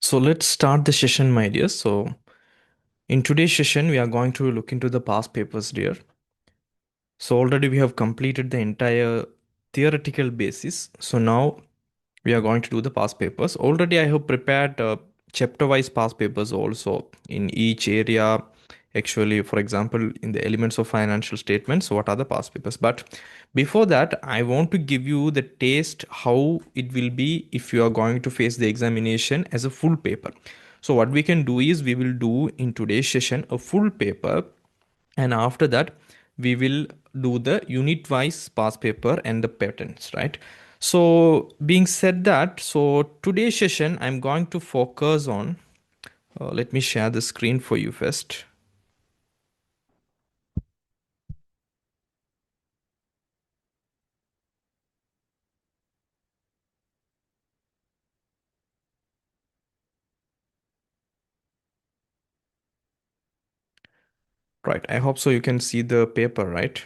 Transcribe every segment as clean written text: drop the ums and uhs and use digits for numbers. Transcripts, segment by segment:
So let's start the session, my dear. So in today's session, we are going to look into the past papers, dear. So already we have completed the entire theoretical basis. So now we are going to do the past papers. Already I have prepared chapter-wise past papers also in each area. Actually, for example, in the elements of financial statements, what are the past papers? But before that, I want to give you the taste how it will be if you are going to face the examination as a full paper. So what we can do is we will do in today's session a full paper, and after that we will do the unit wise past paper and the patterns, right? So being said that, so today's session I'm going to focus on let me share the screen for you first. Right, I hope so you can see the paper, right?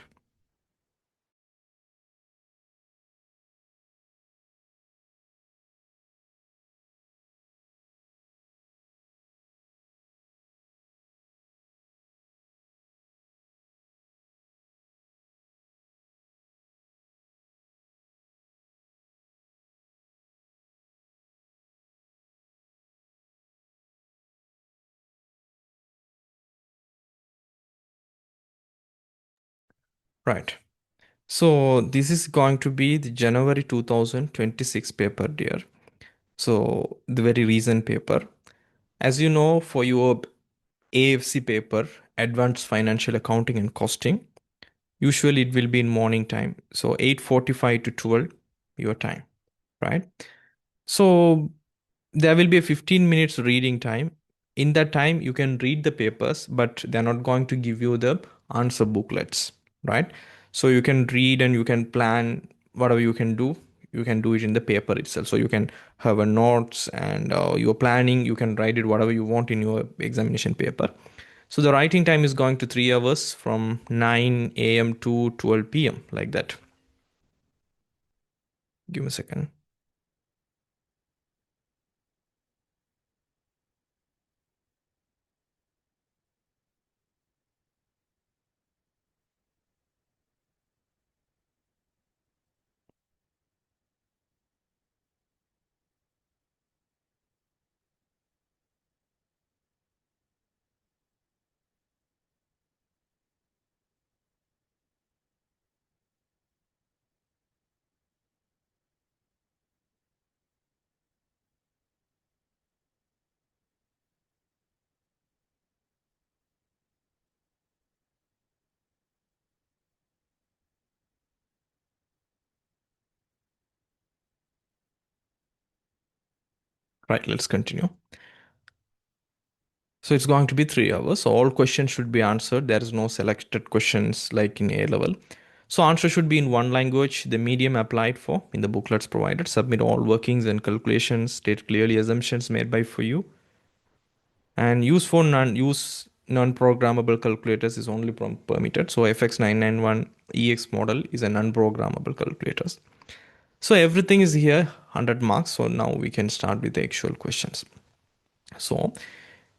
Right, so this is going to be the January 2026 paper, dear. So the very recent paper, as you know, for your AFC paper, advanced financial accounting and costing, usually it will be in morning time. So 8:45 to 12 your time, right? So there will be a 15 minutes reading time. In that time, you can read the papers, but they're not going to give you the answer booklets, right? So you can read and you can plan whatever you can do. You can do it in the paper itself. So you can have a notes and your planning. You can write it whatever you want in your examination paper. So the writing time is going to 3 hours from 9 a.m. to 12 p.m. like that. Give me a second. Right, let's continue. So it's going to be 3 hours. So all questions should be answered. There is no selected questions like in A level. So answer should be in one language, the medium applied for in the booklets provided. Submit all workings and calculations, state clearly assumptions made by for you. And use non-programmable calculators is only permitted. So FX991 EX model is a non-programmable calculators. So everything is here 100 marks. So now we can start with the actual questions. So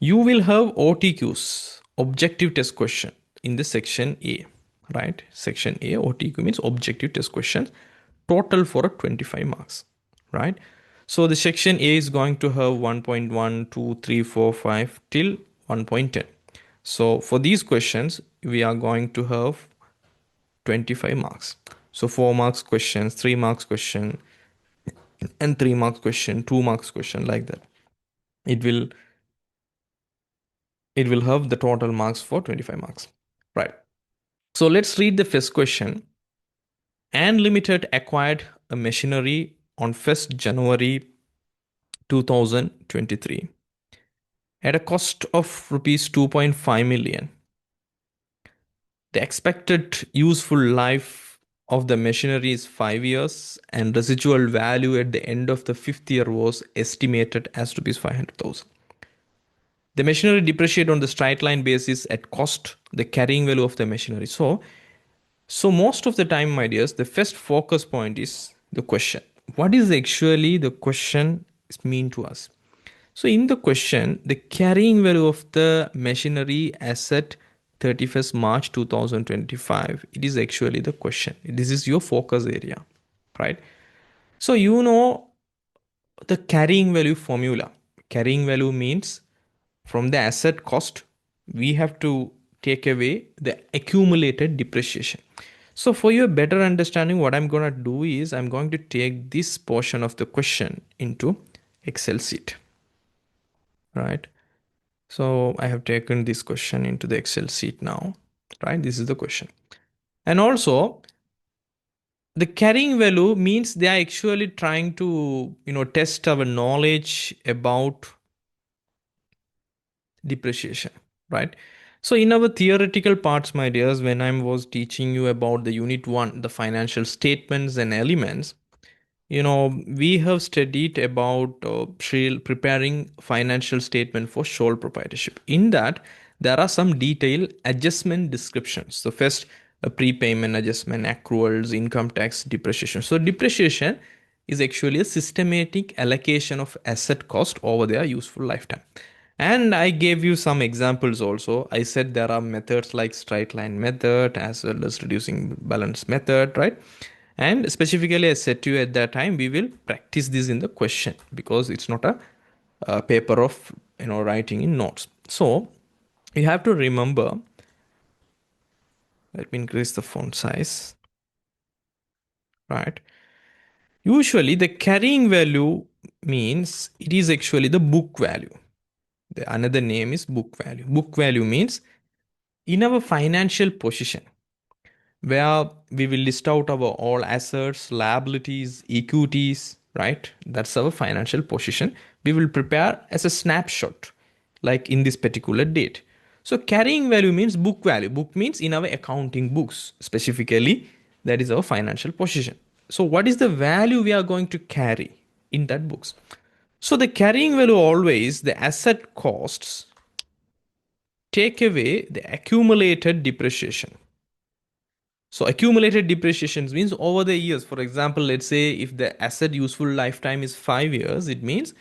you will have OTQs, objective test question, in the section A, right? Section A, OTQ means objective test questions, total for 25 marks, right? So the section A is going to have 1.1, 2, 3, 4, 5 till 1.10. So for these questions, we are going to have 25 marks. So 4 marks questions, 3 marks question, and 3 marks question, 2 marks question, like that. It will it will have the total marks for 25 marks, right? So let's read the first question. Ann Limited acquired a machinery on 1st January 2023 at a cost of rupees 2.5 million. The expected useful life of the machinery is 5 years, and residual value at the end of the 5th year was estimated as rupees 500,000. The machinery depreciated on the straight line basis at cost, the carrying value of the machinery. So most of the time, my dears, the first focus point is the question. What is actually the question mean to us? So in the question, the carrying value of the machinery as at 31st March 2025, it is actually the question. This is your focus area, right? So you know the carrying value formula. Carrying value means from the asset cost, we have to take away the accumulated depreciation. So for your better understanding, what I'm going to do is I'm going to take this portion of the question into Excel sheet, right? So I have taken this question into the Excel sheet now, right? This is the question. And also the carrying value means they are actually trying to, test our knowledge about depreciation, right? So in our theoretical parts, my dears, when I was teaching you about the unit 1, the financial statements and elements, we have studied about preparing financial statement for sole proprietorship. In that, there are some detailed adjustment descriptions. So first, a prepayment adjustment, accruals, income tax, depreciation. So depreciation is actually a systematic allocation of asset cost over their useful lifetime. And I gave you some examples also. I said there are methods like straight line method as well as reducing balance method, right? And specifically, I said to you at that time, we will practice this in the question because it's not a paper of writing in notes. So you have to remember. Let me increase the font size. Right. Usually, the carrying value means it is actually the book value. The another name is book value. Book value means in our financial position, where we will list out our all assets, liabilities, equities, right? That's our financial position. We will prepare as a snapshot, like in this particular date. So carrying value means book value. Book means in our accounting books, specifically, that is our financial position. So what is the value we are going to carry in that books? So the carrying value always the asset costs take away the accumulated depreciation. So accumulated depreciations means over the years. For example, let's say if the asset useful lifetime is 5 years, it means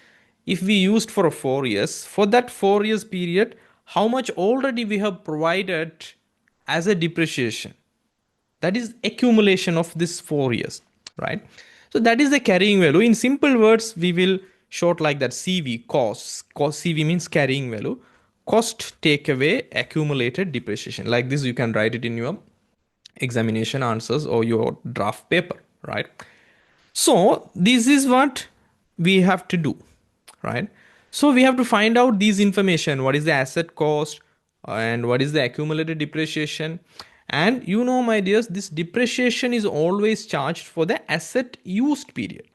if we used for 4 years, for that 4 years period, how much already we have provided as a depreciation. That is accumulation of this 4 years, right? So that is the carrying value. In simple words, we will short like that CV costs. Cost CV means carrying value. Cost take away accumulated depreciation. Like this, you can write it in your examination answers or your draft paper, right? So this is what we have to do, right? So we have to find out these information. What is the asset cost and what is the accumulated depreciation? And my dears, this depreciation is always charged for the asset used period.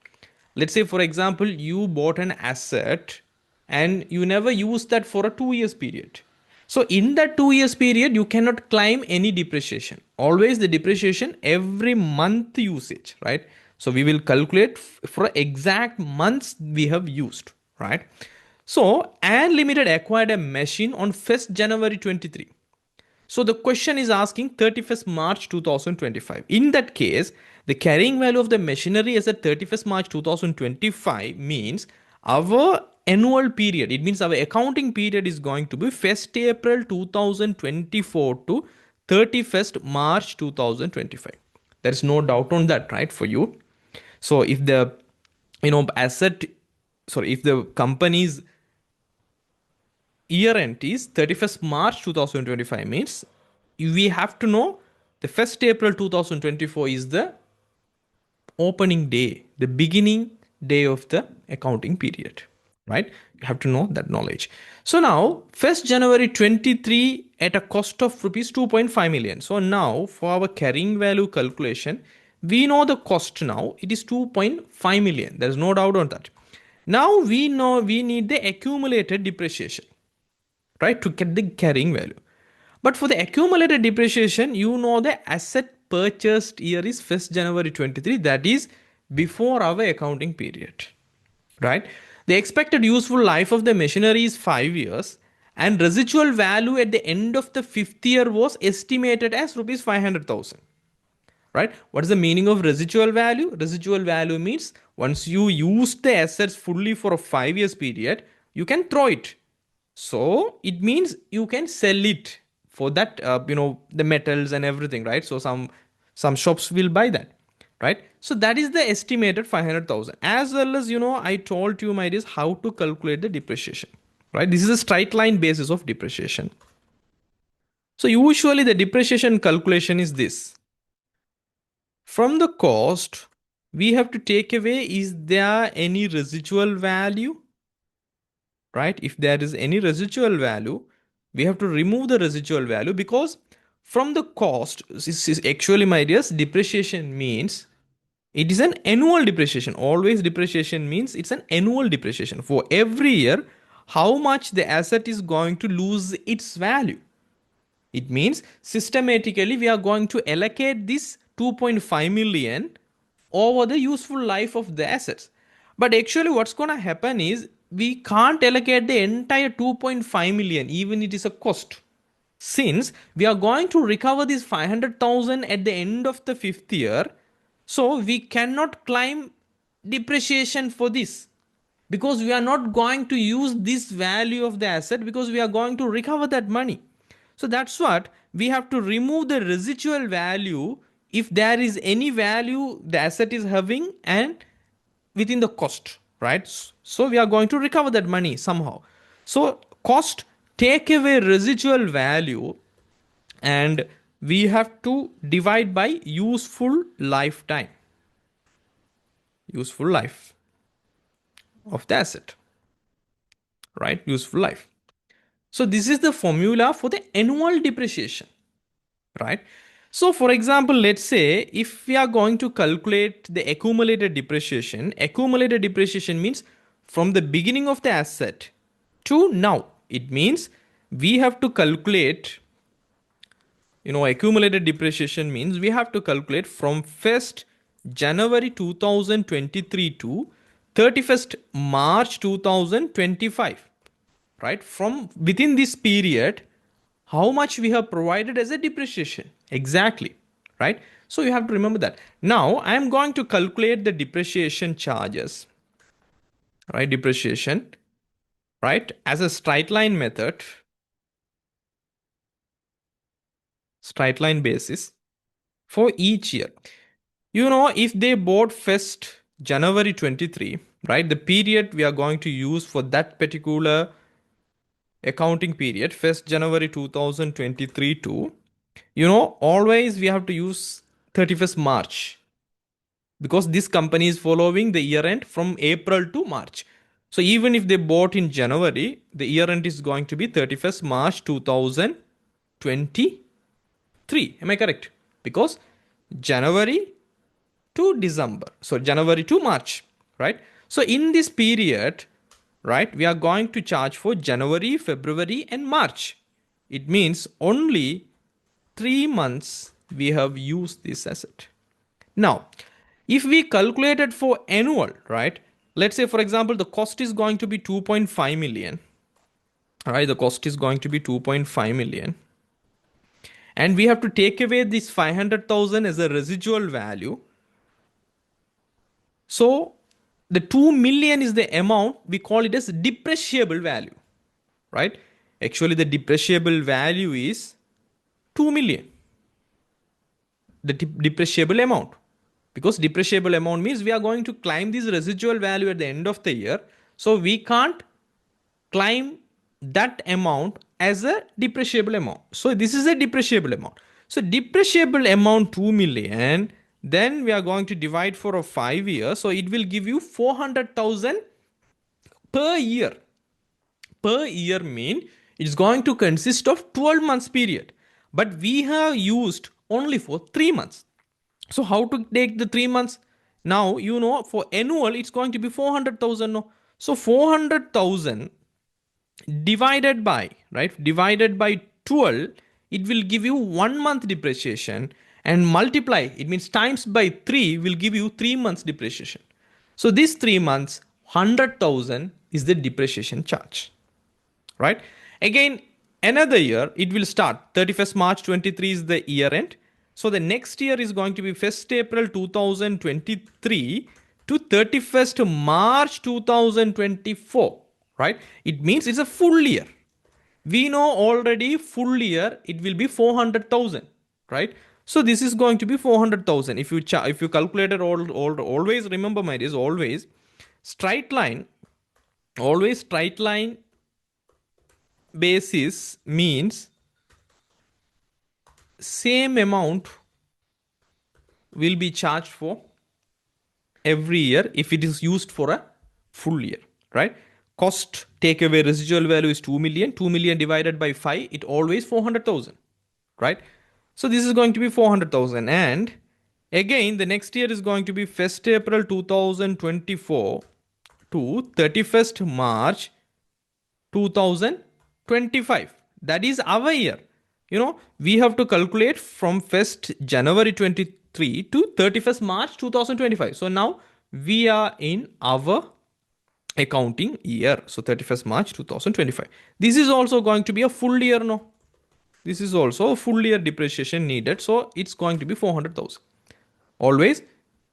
Let's say, for example, you bought an asset and you never used that for a 2 years period. So in that 2 years period, you cannot claim any depreciation. Always the depreciation every month usage, right? So we will calculate for exact months we have used, right? So and limited acquired a machine on 1st January 23. So the question is asking 31st March 2025. In that case, the carrying value of the machinery as at 31st March 2025 means our annual period. It means our accounting period is going to be 1st April 2024 to 31st March 2025. There is no doubt on that, right, for you. So if the if the company's year end is 31st March 2025 means we have to know the 1st April 2024 is the opening day, the beginning day of the accounting period, right? You have to know that knowledge. So now 1st January 23 at a cost of rupees 2.5 million. So now for our carrying value calculation, we know the cost now, it is 2.5 million. There's no doubt on that. Now we know we need the accumulated depreciation, right, to get the carrying value. But for the accumulated depreciation, the asset purchased year is 1st January 23, that is before our accounting period, right? The expected useful life of the machinery is 5 years and residual value at the end of the 5th year was estimated as rupees 500,000. Right? What is the meaning of residual value? Residual value means once you use the assets fully for a 5 years period, you can throw it. So it means you can sell it for that, the metals and everything, right? So some shops will buy that, right? So that is the estimated 500,000. As well as, I told you, my dears, how to calculate the depreciation, right? This is a straight line basis of depreciation. So usually the depreciation calculation is this. From the cost, we have to take away, is there any residual value? Right? If there is any residual value, we have to remove the residual value, because from the cost, this is actually, my dears, depreciation means it is an annual depreciation. Always depreciation means it's an annual depreciation. For every year, how much the asset is going to lose its value. It means systematically we are going to allocate this 2.5 million over the useful life of the assets. But actually what's going to happen is we can't allocate the entire 2.5 million, even it is a cost. Since we are going to recover this 500,000 at the end of the fifth year, so we cannot claim depreciation for this, because we are not going to use this value of the asset, because we are going to recover that money. So that's what we have to remove the residual value if there is any value the asset is having and within the cost, right? So we are going to recover that money somehow. So cost, take away residual value, and we have to divide by useful lifetime, useful life of the asset, right? Useful life. So this is the formula for the annual depreciation, right? So for example, let's say if we are going to calculate the accumulated depreciation means from the beginning of the asset to now. It means we have to calculate, accumulated depreciation means we have to calculate from 1st January 2023 to 31st March 2025, right? From within this period, how much we have provided as a depreciation exactly, right? So you have to remember that. Now I am going to calculate the depreciation charges, right? Depreciation, right, as a straight line method, straight line basis for each year. If they bought 1st January 23, right, the period we are going to use for that particular accounting period, 1st January 2023 to, always we have to use 31st March, because this company is following the year end from April to March. So even if they bought in January, the year end is going to be 31st March 2023. Am I correct? Because January to December, so January to March, right? So in this period, right, we are going to charge for January, February, and March. It means only 3 months we have used this asset. Now, if we calculate it for annual, right, let's say for example the cost is going to be 2.5 million, right? The cost is going to be 2.5 million, and we have to take away this 500,000 as a residual value. So the 2 million is the amount, we call it as depreciable value, right? Actually the depreciable value is 2 million, the depreciable amount, because depreciable amount means we are going to claim this residual value at the end of the year. So we can't claim that amount as a depreciable amount. So this is a depreciable amount. So depreciable amount 2 million, then we are going to divide for a 5 years. So it will give you 400,000 per year. Per year mean it's going to consist of 12 months period. But we have used only for 3 months. So how to take the 3 months? Now, for annual, it's going to be 400,000. No? So 400,000 divided by, right, divided by 12, it will give you 1 month depreciation, and multiply, it means times by 3 will give you 3 months depreciation. So this 3 months, 100,000 is the depreciation charge, right? Again, another year, it will start 31st March 23 is the year end. So the next year is going to be 1st April 2023 to 31st March 2024. right? It means it's a full year. We know already full year it will be 400,000, right? So this is going to be 400,000. If you calculate it always remember my dears, straight line always straight line basis means same amount will be charged for every year if it is used for a full year, right? Cost take away residual value is 2 million. 2 million divided by 5, it always 400,000, right? So this is going to be 400,000. And again, the next year is going to be 1st April 2024 to 31st March 2025. That is our year. We have to calculate from 1st January 23 to 31st March 2025. So now we are in our accounting year. So 31st March 2025. This is also going to be a full year, no? This is also a full year depreciation needed. So it's going to be 400,000. Always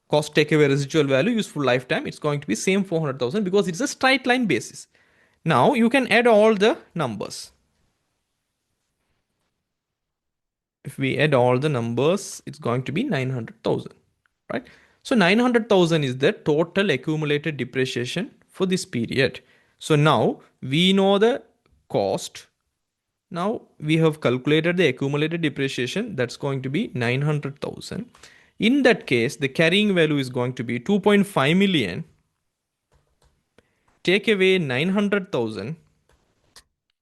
cost take away residual value, useful lifetime. It's going to be same 400,000 because it's a straight line basis. Now you can add all the numbers. If we add all the numbers, it's going to be 900,000, right? So 900,000 is the total accumulated depreciation for this period. So now we know the cost. Now we have calculated the accumulated depreciation. That's going to be 900,000. In that case, the carrying value is going to be 2.5 million. Take away 900,000.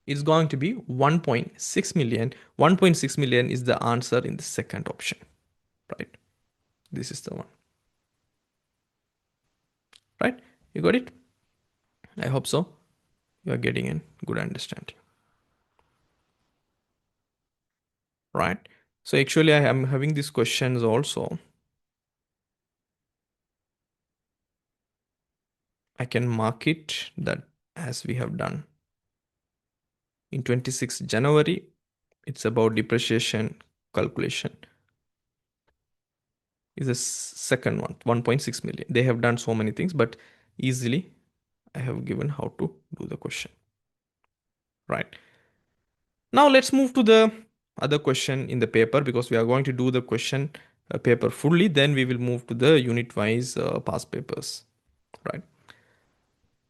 It's going to be 1.6 million. 1.6 million is the answer in the second option, right? This is the one, right? You got it? I hope so. You are getting a good understanding, right? So actually I am having these questions also. I can mark it that as we have done. In 26 January, it's about depreciation calculation. Is the second one, 1.6 million. They have done so many things, but easily I have given how to do the question, right? Now let's move to the other question in the paper because we are going to do the question paper fully. Then we will move to the unit wise past papers, right?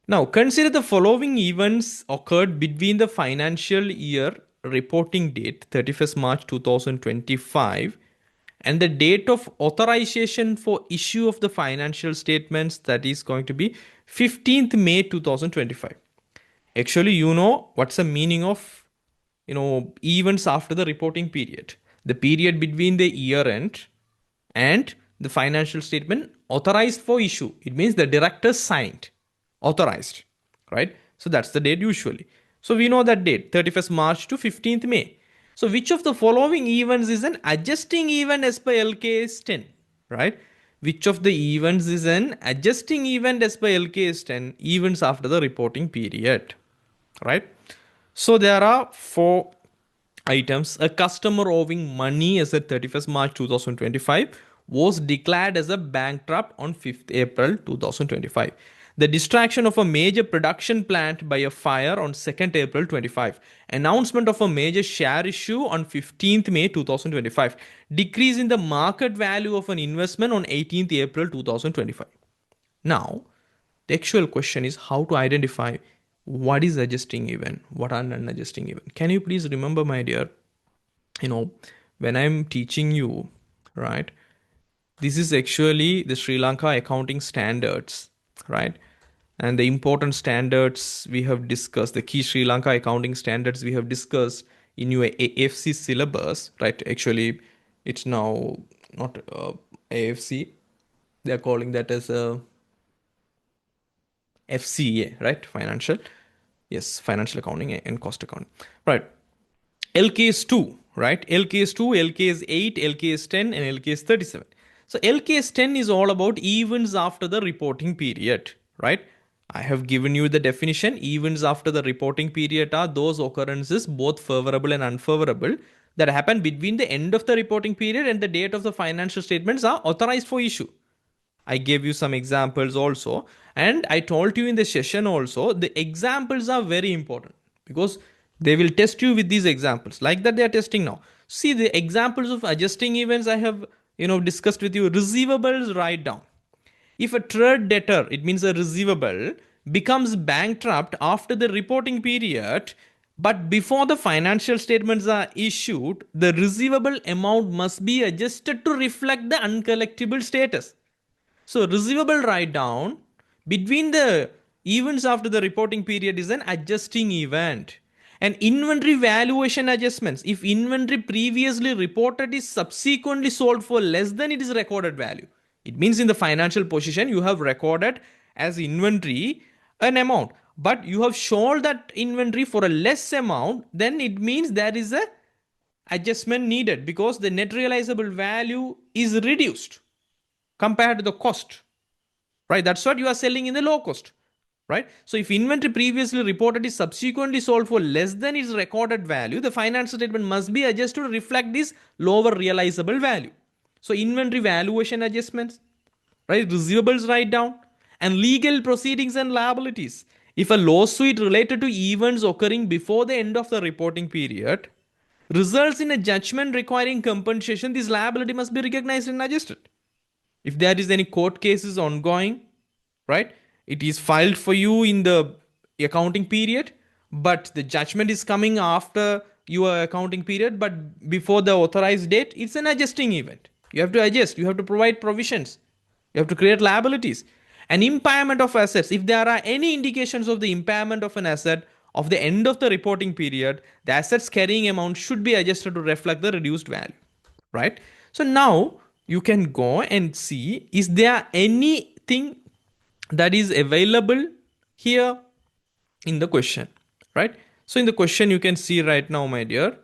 Now, consider the following events occurred between the financial year reporting date 31st March 2025 and the date of authorization for issue of the financial statements, that is going to be 15th May 2025. Actually, you know what's the meaning of events after the reporting period. The period between the year end and the financial statement authorized for issue. It means the director signed, authorized, right? So that's the date usually. So we know that date 31st March to 15th May. So which of the following events is an adjusting event as per LKAS 10, right? Which of the events is an adjusting event as per LKAS 10, events after the reporting period, right? So there are 4 items. A customer owing money as at 31st March 2025 was declared as a bankrupt on 5th April 2025. The distraction of a major production plant by a fire on 2nd April 25. Announcement of a major share issue on 15th May 2025. Decrease in the market value of an investment on 18th April 2025. Now, the actual question is how to identify what is adjusting event, what are non-adjusting event. Can you please remember, my dear, when I'm teaching you, right? This is actually the Sri Lanka accounting standards, right? And the important standards we have discussed, the key Sri Lanka accounting standards we have discussed in your AFC syllabus, right? Actually, it's now not AFC. They're calling that as a FCA, right? Financial accounting and cost accounting, right? LKAS 2, right? LKAS 2, LKAS 8, LKAS 10, and LKAS 37. So LKAS 10 is all about events after the reporting period, right? I have given you the definition. Events after the reporting period are those occurrences, both favorable and unfavorable, that happen between the end of the reporting period and the date of the financial statements are authorized for issue. I gave you some examples also. And I told you in the session also, the examples are very important because they will test you with these examples like that they are testing now. See the examples of adjusting events I have discussed with you. Receivables write down. If a trade debtor, it means a receivable, becomes bankrupt after the reporting period, but before the financial statements are issued, the receivable amount must be adjusted to reflect the uncollectible status. So, receivable write down between the events after the reporting period is an adjusting event. And inventory valuation adjustments. If inventory previously reported is subsequently sold for less than its recorded value, it means in the financial position you have recorded as inventory an amount, but you have sold that inventory for a less amount, then it means there is a adjustment needed because the net realizable value is reduced compared to the cost, right? That's what you are selling in the low cost, right? So if inventory previously reported is subsequently sold for less than its recorded value, the financial statement must be adjusted to reflect this lower realizable value. So inventory valuation adjustments, right? Receivables write down, and legal proceedings and liabilities. If a lawsuit related to events occurring before the end of the reporting period results in a judgment requiring compensation, this liability must be recognized and adjusted. If there is any court cases ongoing, right, it is filed for you in the accounting period, but the judgment is coming after your accounting period but before the authorized date, it's an adjusting event. You have to adjust, you have to provide provisions, you have to create liabilities. An impairment of assets, if there are any indications of the impairment of an asset of the end of the reporting period, the assets carrying amount should be adjusted to reflect the reduced value, right? So now you can go and see, is there anything that is available here in the question, right? So in the question you can see right now, my dear,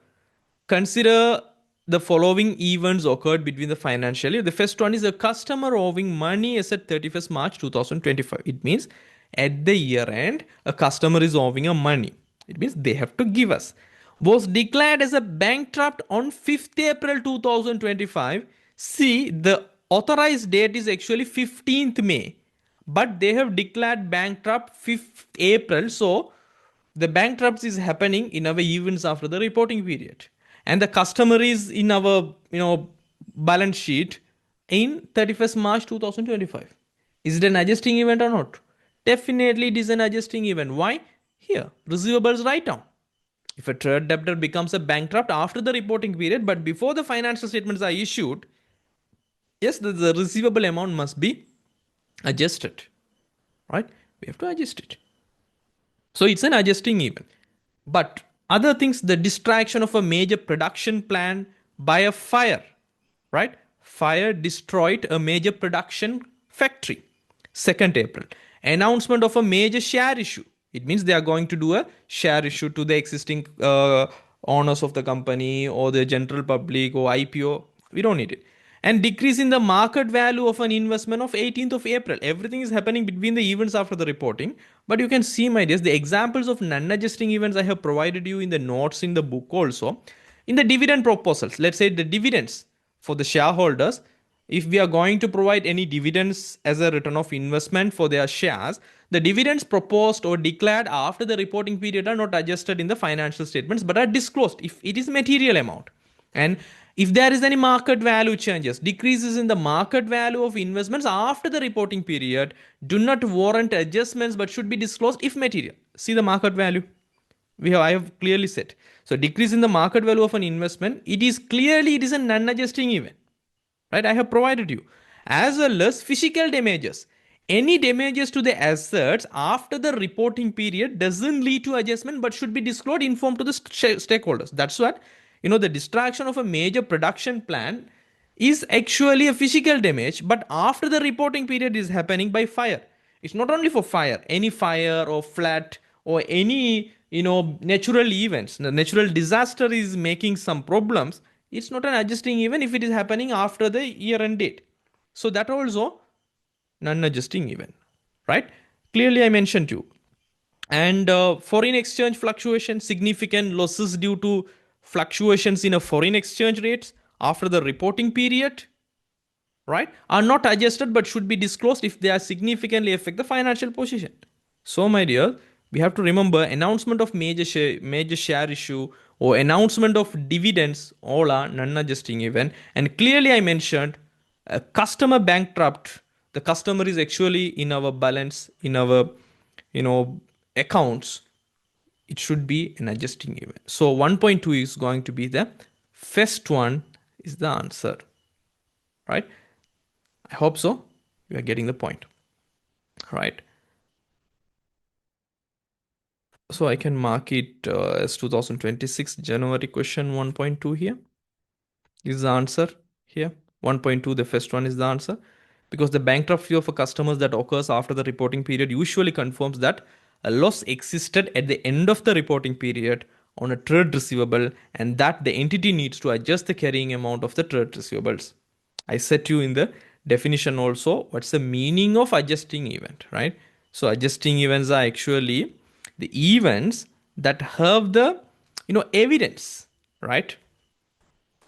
consider the following events occurred between the financial year. The first one is a customer owing money as at 31st March 2025. It means at the year end, a customer is owing a money. It means they have to give us. Was declared as a bankrupt on 5th April 2025. See, the authorized date is actually 15th May, but they have declared bankrupt 5th April. So the bankruptcy is happening in our events after the reporting period, and the customer is in our balance sheet in 31st March 2025. Is it an adjusting event or not? Definitely it is an adjusting event. Why? Here, receivables write down. If a trade debtor becomes a bankrupt after the reporting period but before the financial statements are issued, yes, the receivable amount must be adjusted, right? We have to adjust it. So it's an adjusting event. But other things, the distraction of a major production plant by a fire, right? Fire destroyed a major production factory. 2nd April. Announcement of a major share issue. It means they are going to do a share issue to the existing owners of the company or the general public or IPO. We don't need it. And decrease in the market value of an investment of 18th of April. Everything is happening between the events after the reporting. But you can see, my dears, the examples of non-adjusting events I have provided you in the notes in the book also. In the dividend proposals, let's say the dividends for the shareholders, if we are going to provide any dividends as a return of investment for their shares, the dividends proposed or declared after the reporting period are not adjusted in the financial statements but are disclosed if it is material amount. And if there is any market value changes, decreases in the market value of investments after the reporting period do not warrant adjustments but should be disclosed if material. See the market value. I have clearly said. So decrease in the market value of an investment, it is a non-adjusting event. Right? I have provided you. As well as physical damages. Any damages to the assets after the reporting period doesn't lead to adjustment but should be disclosed, informed to the stakeholders. That's what, the distraction of a major production plant is actually a physical damage, but after the reporting period is happening by fire. It's not only for fire, any fire or flood or any, natural events. The natural disaster is making some problems. It's not an adjusting event if it is happening after the year end date. So that also non-adjusting event, right? Clearly I mentioned to you. And foreign exchange fluctuation, significant losses due to fluctuations in a foreign exchange rates after the reporting period, right, are not adjusted but should be disclosed if they are significantly affect the financial position. So, my dear, we have to remember announcement of major share issue or announcement of dividends all are non-adjusting event. And clearly, I mentioned a customer bankrupt. The customer is actually in our balance in our accounts. It should be an adjusting event. So 1.2 is going to be the first one is the answer, right? I hope so. You are getting the point, right? So I can mark it as 2026 January question 1.2 here is the answer here. 1.2, the first one is the answer. Because the bankruptcy of a customer that occurs after the reporting period usually confirms that a loss existed at the end of the reporting period on a trade receivable and that the entity needs to adjust the carrying amount of the trade receivables. I set you in the definition also what's the meaning of adjusting event, right? So adjusting events are actually the events that have the evidence, right?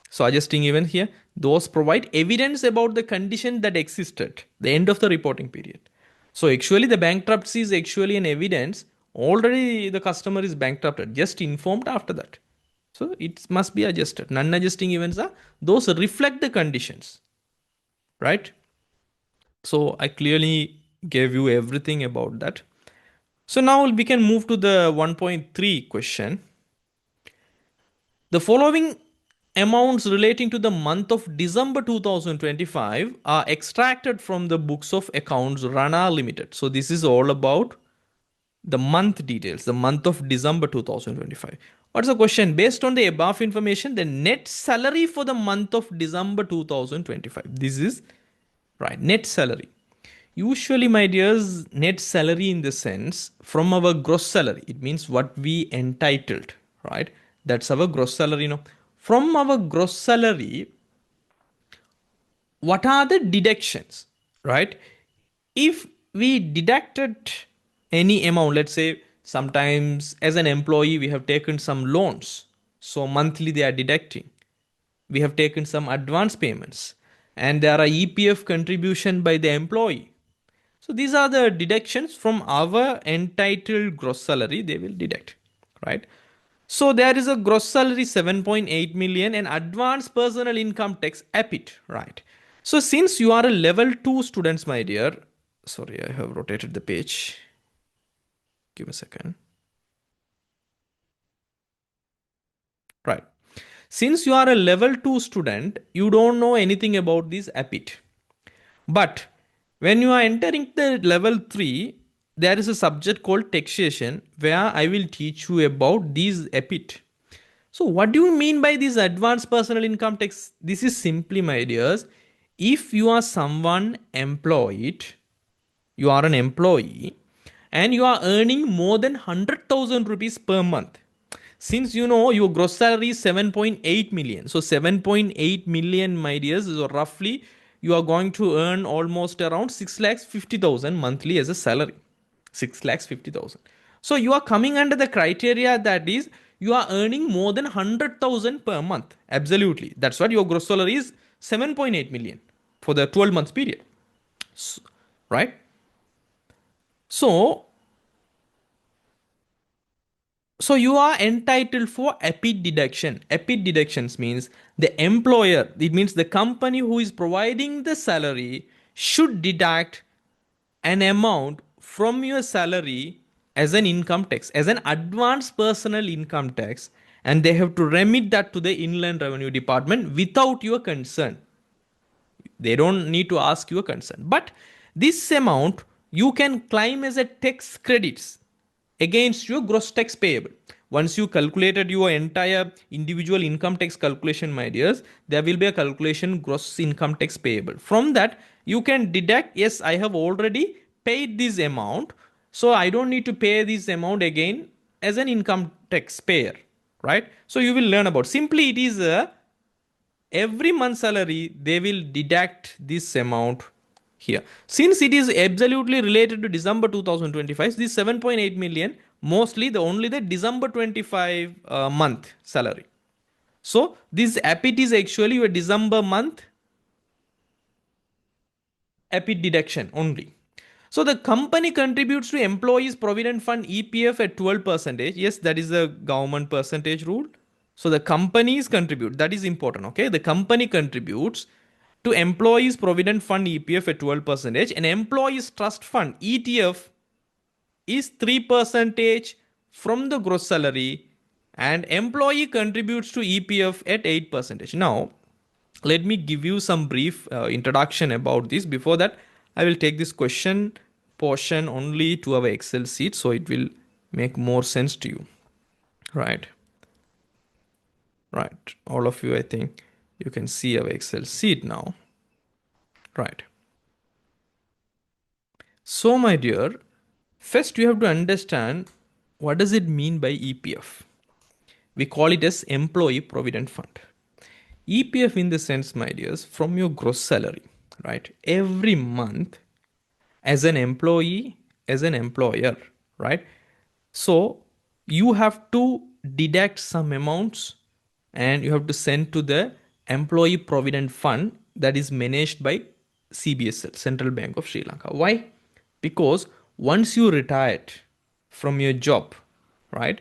So adjusting event here, those provide evidence about the condition that existed the end of the reporting period. So actually the bankruptcy is actually an evidence. Already the customer is bankrupted, just informed after that. So it must be adjusted. Non-adjusting events are those reflect the conditions, right? So I clearly gave you everything about that. So now we can move to the 1.3 question. The following amounts relating to the month of December 2025 are extracted from the books of accounts Rana Limited. So this is all about the month details, the month of December 2025. What's the question? Based on the above information, the net salary for the month of December 2025. This is right, net salary. Usually, my dears, net salary in the sense from our gross salary. It means what we entitled, right? That's our gross salary. From our gross salary, what are the deductions, right? If we deducted any amount, let's say sometimes as an employee we have taken some loans, so monthly they are deducting. We have taken some advance payments, and there are EPF contribution by the employee. So these are the deductions from our entitled gross salary they will deduct, right? So there is a gross salary 7.8 million and advance personal income tax APIT, right? So since you are a level 2 students, my dear, sorry, I have rotated the page. Give a second. Right. Since you are a level 2 student, you don't know anything about this APIT. But when you are entering the level 3, there is a subject called taxation where I will teach you about these APIT. So what do you mean by this advanced personal income tax? This is simply, my dears, if you are someone employed, you are an employee and you are earning more than 100,000 rupees per month. Since you know your gross salary is 7.8 million. So 7.8 million, my dears, is roughly you are going to earn almost around 6,50,000 monthly as a salary. 6,50,000. So you are coming under the criteria that is you are earning more than 100,000 per month. Absolutely. That's what your gross salary is 7.8 million for the 12 months period. Right? So So you are entitled for APIT deduction. APIT deductions means the employer, it means the company who is providing the salary should deduct an amount from your salary as an income tax, as an advanced personal income tax, and they have to remit that to the Inland Revenue Department without your consent. They don't need to ask your consent. But this amount you can claim as a tax credits against your gross tax payable. Once you calculated your entire individual income tax calculation, my dears, there will be a calculation gross income tax payable. From that, you can deduct, yes, I have already paid this amount, so I don't need to pay this amount again as an income tax payer, right? So you will learn about. Simply, it is a every month salary they will deduct this amount here. Since it is absolutely related to December 2025, this 7.8 million mostly the only the December 25 month salary. So this APIT is actually your December month APIT deduction only. So the company contributes to employees provident fund EPF at 12%. Yes, that is the government percentage rule. So the companies contribute. That is important. Okay. The company contributes to employees provident fund EPF at 12%. And employees trust fund ETF is 3% from the gross salary, and employee contributes to EPF at 8%. Now, let me give you some brief introduction about this. Before that, I will take this question portion only to our Excel sheet so it will make more sense to you. Right. Right. All of you, I think you can see our Excel sheet now. Right. So, my dear, first you have to understand what does it mean by EPF. We call it as Employee Provident Fund. EPF in the sense, my dears, from your gross salary, right? Every month, as an employee, as an employer, right? So you have to deduct some amounts and you have to send to the Employee Provident Fund that is managed by CBSL, Central Bank of Sri Lanka. Why? Because once you retired from your job, right,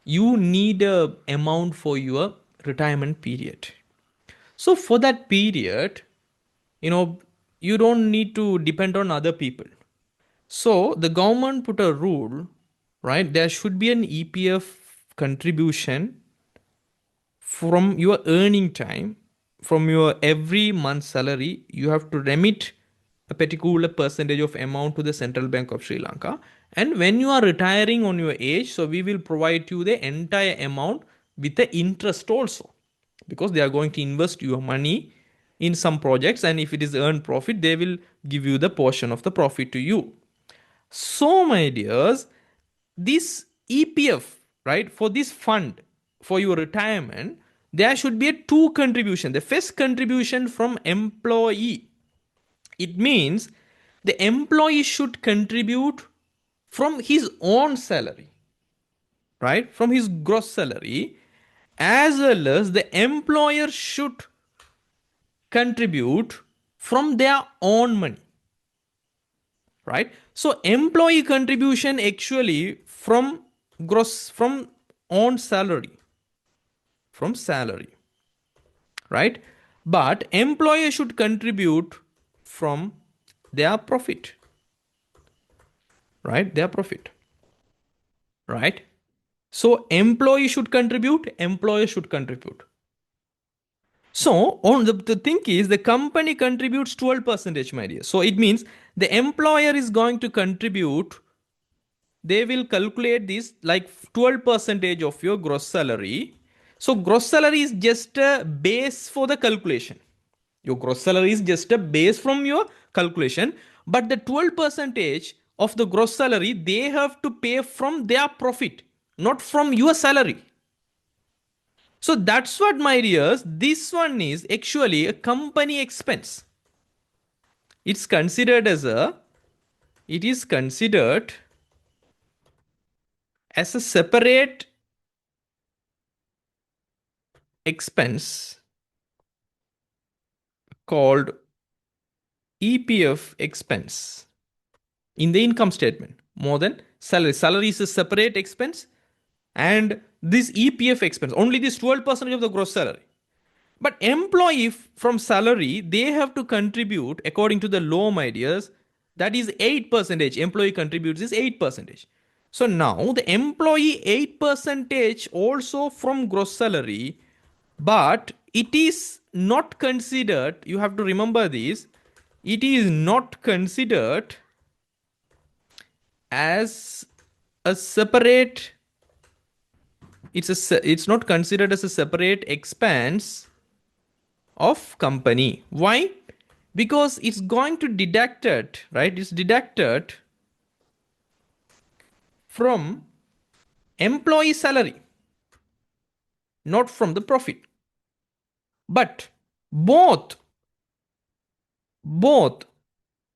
you need a amount for your retirement period. So for that period, you know, you don't need to depend on other people. So the government put a rule, right? There should be an EPF contribution from your earning time, from your every month salary. You have to remit a particular percentage of amount to the Central Bank of Sri Lanka. And when you are retiring on your age, so we will provide you the entire amount with the interest also, because they are going to invest your money in some projects, and if it is earned profit, they will give you the portion of the profit to you. So, my dears, this EPF, right, for this fund for your retirement, there should be a two contribution. The first contribution from employee. It means the employee should contribute from his own salary, right, from his gross salary, as well as the employer should contribute from their own money, right? So employee contribution actually from gross, from own salary, from salary, right? But employer should contribute from their profit, right? Their profit, right? So employee should contribute, employer should contribute. So on the thing is the company contributes 12%, my dear. So it means the employer is going to contribute, they will calculate this like 12% of your gross salary. So gross salary is just a base for the calculation. Your gross salary is just a base from your calculation, but the 12% of the gross salary they have to pay from their profit, not from your salary. So that's what, my dears, this one is actually a company expense. It's considered as a, it is considered as a separate expense called EPF expense in the income statement more than salary. Salary is a separate expense, and this EPF expense, only this 12% of the gross salary. But employee from salary, they have to contribute according to the law, my dears. That is 8%. Employee contributes is 8%. So now the employee 8% also from gross salary, but it is not considered. You have to remember this. It is not considered as a separate. It's not considered as a separate expense of company. Why? Because it's going to deduct it, right? It's deducted from employee salary, not from the profit. But both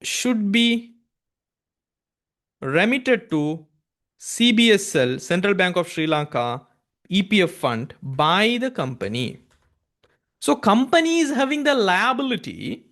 should be remitted to CBSL, Central Bank of Sri Lanka, EPF fund by the company. So company is having the liability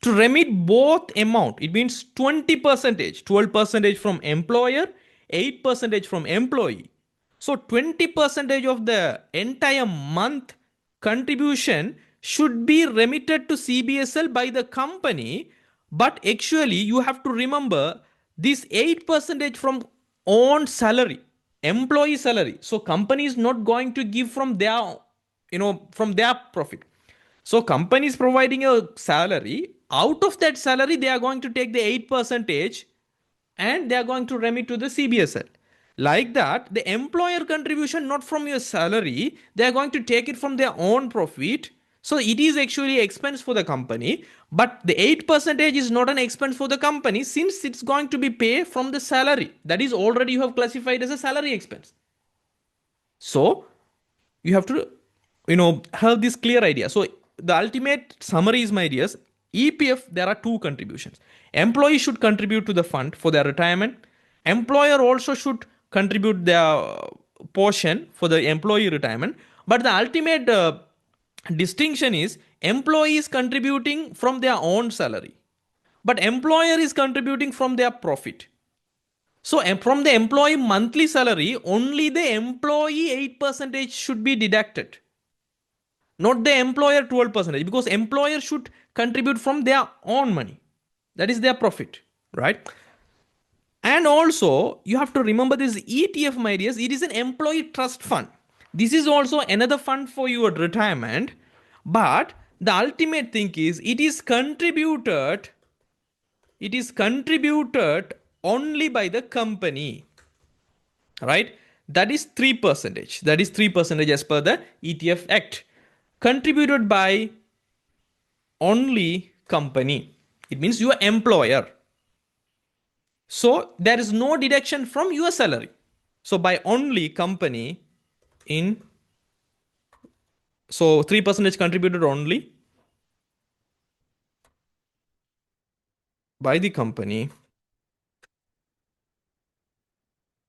to remit both amount. It means 20 percentage, 12 percentage from employer, 8 percentage from employee. So 20 percentage of the entire month contribution should be remitted to CBSL by the company. But actually you have to remember this 8 percentage from own salary, employee salary. So company is not going to give from their, from their profit. So company is providing a salary. Out of that salary, they are going to take the 8 percentage and they are going to remit to the CBSL. Like that, the employer contribution not from your salary, they are going to take it from their own profit. So it is actually expense for the company, but the 8 percentage is not an expense for the company since it's going to be paid from the salary. That is already you have classified as a salary expense. So you have to have this clear idea. So the ultimate summary is, my dears, EPF, there are two contributions. Employee should contribute to the fund for their retirement. Employer also should contribute their portion for the employee retirement. But the ultimate distinction is employee is contributing from their own salary, but employer is contributing from their profit. So from the employee monthly salary, only the employee 8 percentage should be deducted, not the employer 12 percentage, because employer should contribute from their own money. That is their profit, right? And also you have to remember this ETF, my dears, it is an employee trust fund. This is also another fund for your retirement, but the ultimate thing is it is contributed only by the company, right? That is 3%. That is 3% as per the ETF Act. Contributed by only company. It means your employer. So there is no deduction from your salary. So by only company in, so 3% contributed only by the company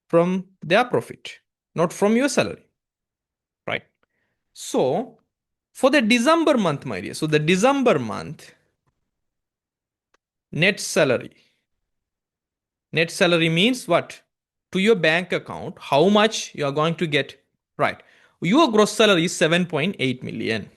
from their profit, not from your salary, right? So for the December month, my dear, so the December month net salary means what? To your bank account, how much you are going to get, right? Your gross salary is 7.8 million.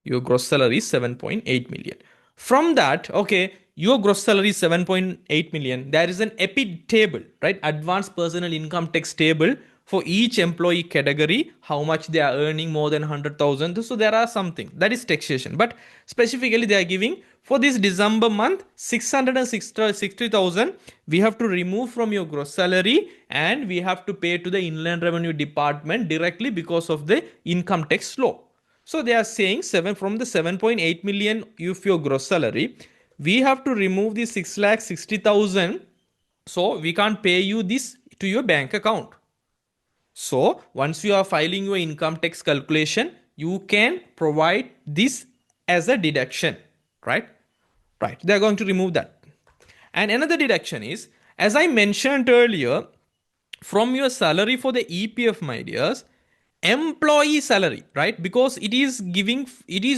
Your gross salary is 7.8 million. From that, okay, your gross salary is 7.8 million. There is an APIT table, right? Advanced personal income tax table for each employee category, how much they are earning more than 100,000. So there are something that is taxation, but specifically they are giving for this December month 660,000. We have to remove from your gross salary and we have to pay to the Inland Revenue Department directly because of the income tax law. So they are saying 7 from the 7.8 million if your gross salary, we have to remove the 6,60,000. So we can't pay you this to your bank account. So once you are filing your income tax calculation, you can provide this as a deduction, right? Right. They are going to remove that. And another deduction is, as I mentioned earlier, from your salary for the EPF, my dears, employee salary, right? Because it is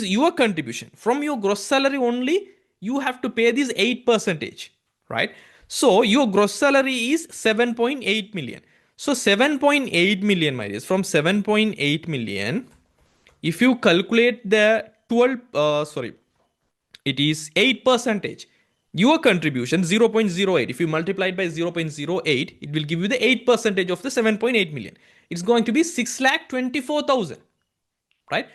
your contribution from your gross salary only, you have to pay this 8 percentage, right? So your gross salary is 7.8 million. So 7.8 million, my dears, from 7.8 million, if you calculate the 12, it is 8 percentage. Your contribution 0.08, if you multiply it by 0.08, it will give you the 8 percentage of the 7.8 million. It's going to be 6,24,000, right?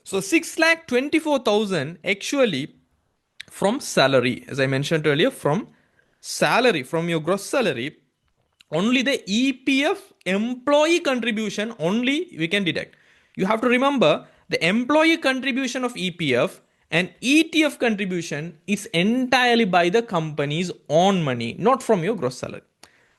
So 6,24,000 actually from salary, as I mentioned earlier, from salary, from your gross salary, only the EPF employee contribution only we can deduct. You have to remember the employee contribution of EPF and ETF contribution is entirely by the company's own money, not from your gross salary.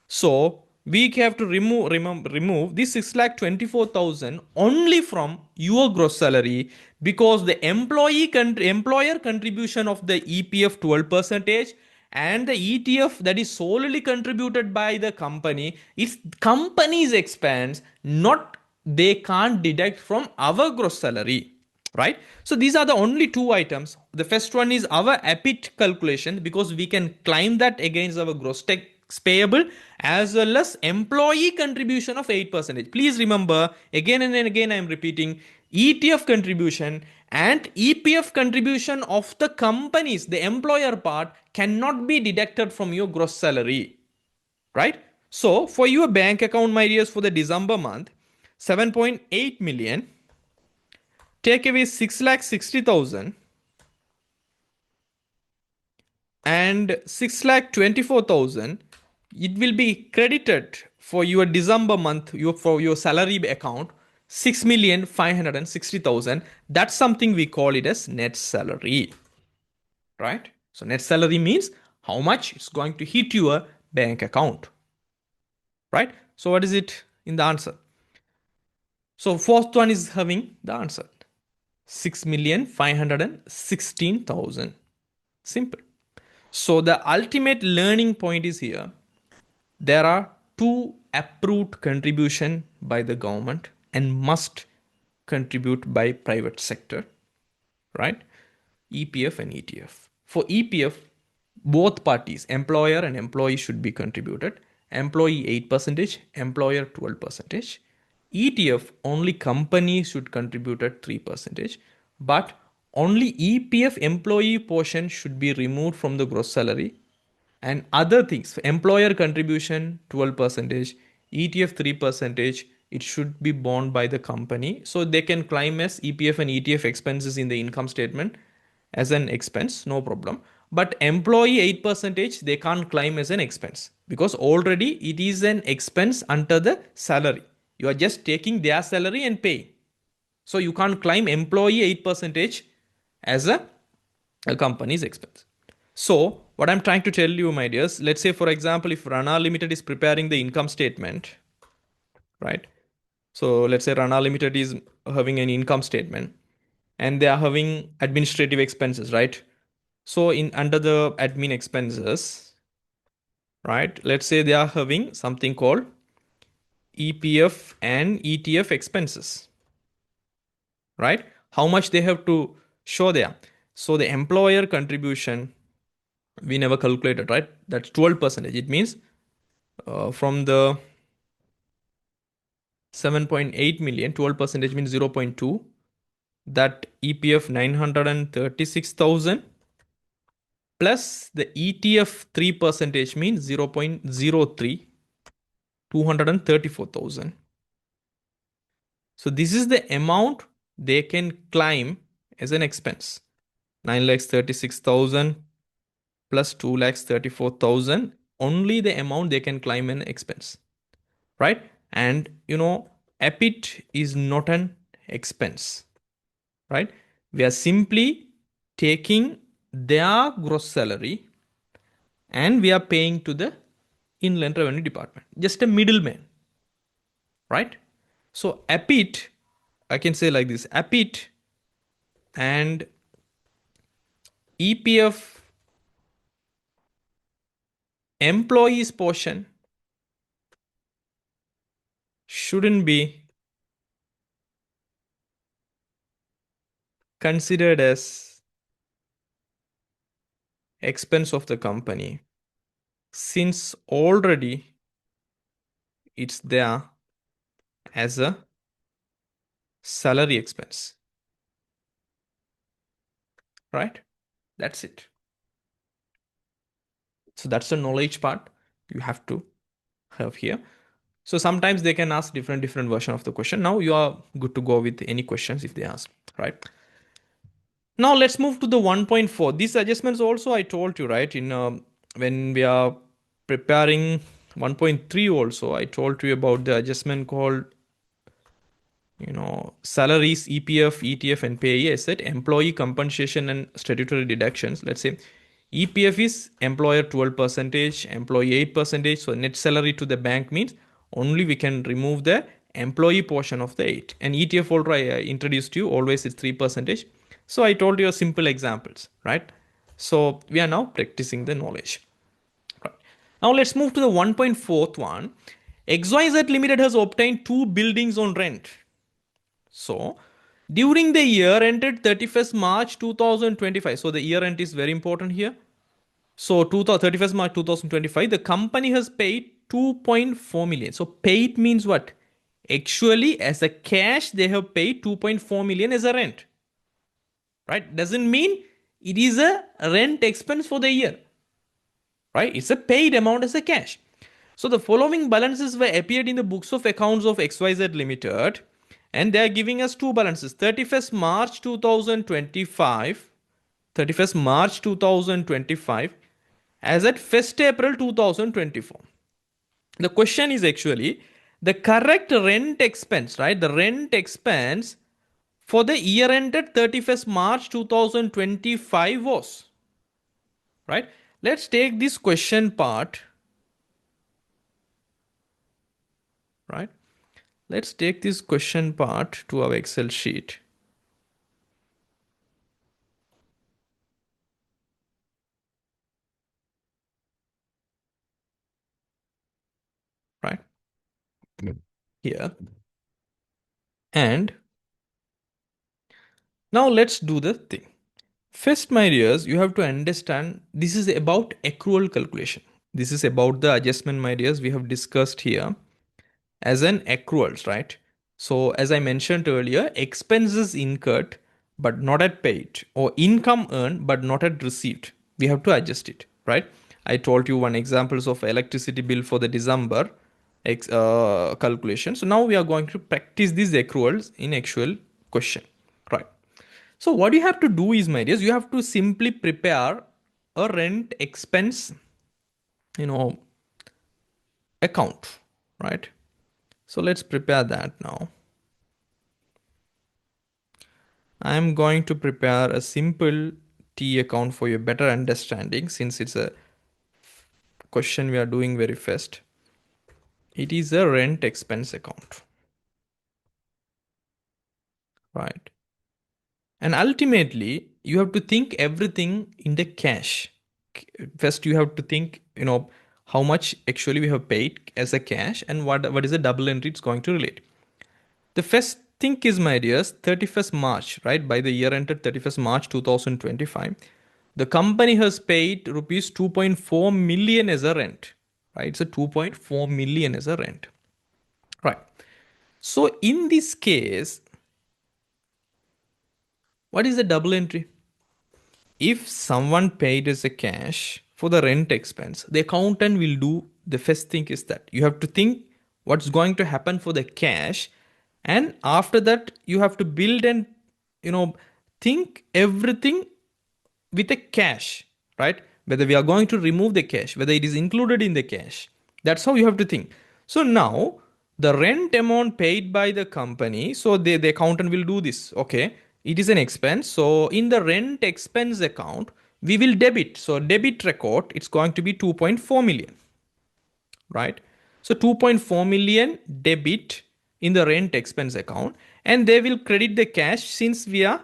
So we have to remove this 6,24,000 only from your gross salary, because the employer contribution of the EPF 12 percentage and the ETF that is solely contributed by the company is company's expense, not they can't deduct from our gross salary, right? So these are the only two items. The first one is our APIT calculation, because we can claim that against our gross tax payable, as well as employee contribution of 8%. Please remember, again and again I am repeating, ETF contribution and EPF contribution of the companies, the employer part, cannot be deducted from your gross salary, right? So for your bank account, my dears, for the December month, 7.8 million, take away 6,60,000 and 6,24,000, it will be credited for your December month, for your salary account, 6,560,000. That's something we call it as net salary, right? So net salary means how much it's going to hit your bank account, right? So what is it in the answer? So fourth one is having the answer, 6,516,000. Simple. So the ultimate learning point is here. There are two approved contribution by the government and must contribute by private sector, right? EPF and ETF. For EPF, both parties, employer and employee, should be contributed. Employee 8%, employer 12%. ETF, only company should contribute at 3%, but only EPF employee portion should be removed from the gross salary, and other things, employer contribution 12%, ETF 3%, it should be borne by the company. So they can claim as EPF and ETF expenses in the income statement as an expense, no problem. But employee 8%, they can't claim as an expense, because already it is an expense under the salary. You are just taking their salary and pay. So you can't claim employee 8% as a company's expense. So what I'm trying to tell you, my dears, let's say, for example, if Rana Limited is preparing the income statement, right? So let's say Rana Limited is having an income statement and they are having administrative expenses, right? So in under the admin expenses, right? Let's say they are having something called EPF and ETF expenses, right? How much they have to show there. So the employer contribution, we never calculated, right? That's 12%. It means from the 7.8 million, 12% means 0.2. That EPF 936,000 plus the ETF 3% means 0.03, 234,000. So this is the amount they can claim as an expense. 9,36,000 plus 2,34,000, only the amount they can claim an expense, right? And APIT is not an expense, right? We are simply taking their gross salary and we are paying to the Inland Revenue Department, just a middleman, right? So APIT, I can say like this, APIT and EPF employees portion shouldn't be considered as expense of the company, since already it's there as a salary expense, right? That's it. So that's the knowledge part you have to have here. So sometimes they can ask different version of the question. Now you are good to go with any questions if they ask, right? Now let's move to the 1.4. These adjustments also I told you, right? In when we are preparing 1.3 also, I told you about the adjustment called salaries, EPF, ETF, and payee. I said employee compensation and statutory deductions. Let's say EPF is employer 12%, employee 8%. So net salary to the bank means only we can remove the employee portion of the 8. And ETF already I introduced you, always it's 3%. So I told you simple examples, right? So we are now practicing the knowledge. Right. Now let's move to the 1.4th one. XYZ Limited has obtained 2 buildings on rent. So During the year ended 31st March 2025. So the year end is very important here. So 31st March 2025, the company has paid 2.4 million. So paid means what? Actually, as a cash, they have paid 2.4 million as a rent. Right? Doesn't mean it is a rent expense for the year. Right? It's a paid amount as a cash. So the following balances were appeared in the books of accounts of XYZ Limited, and they are giving us two balances: 31st March 2025, 31st March 2025, as at 1st April 2024. The question is actually the correct rent expense, right? The rent expense for the year ended 31st March 2025 was, right? Let's take this question part, right? Let's take this question part to our Excel sheet. Right here. And now let's do the thing. First, my dears, you have to understand this is about accrual calculation. This is about the adjustment, my dears, we have discussed here as an accruals, right? So as I mentioned earlier, expenses incurred but not at paid, or income earned but not at received. We have to adjust it, right? I told you one examples of electricity bill for the December calculation. So now we are going to practice these accruals in actual question, right? So what you have to do is, my dears, you have to simply prepare a rent expense, you know, account, right? So let's prepare that now. I am going to prepare a simple T account for your better understanding, since it's a question we are doing very fast. It is a rent expense account, right? And ultimately, you have to think everything in the cash. First, you have to think, how much actually we have paid as a cash, and what is the double entry it's going to relate. The first thing is, my dears, 31st March, right? By the year ended 31st March 2025, the company has paid rupees 2.4 million as a rent, right? It's a 2.4 million as a rent, right? So in this case, what is the double entry? If someone paid as a cash for the rent expense, the accountant will do the first thing is that you have to think what's going to happen for the cash, and after that you have to build and think everything with a cash, right? Whether we are going to remove the cash, whether it is included in the cash. That's how you have to think. So now the rent amount paid by the company, so the accountant will do this. Okay, it is an expense. So in the rent expense account, we will debit. So debit record, it's going to be 2.4 million, right? So 2.4 million debit in the rent expense account, and they will credit the cash since we are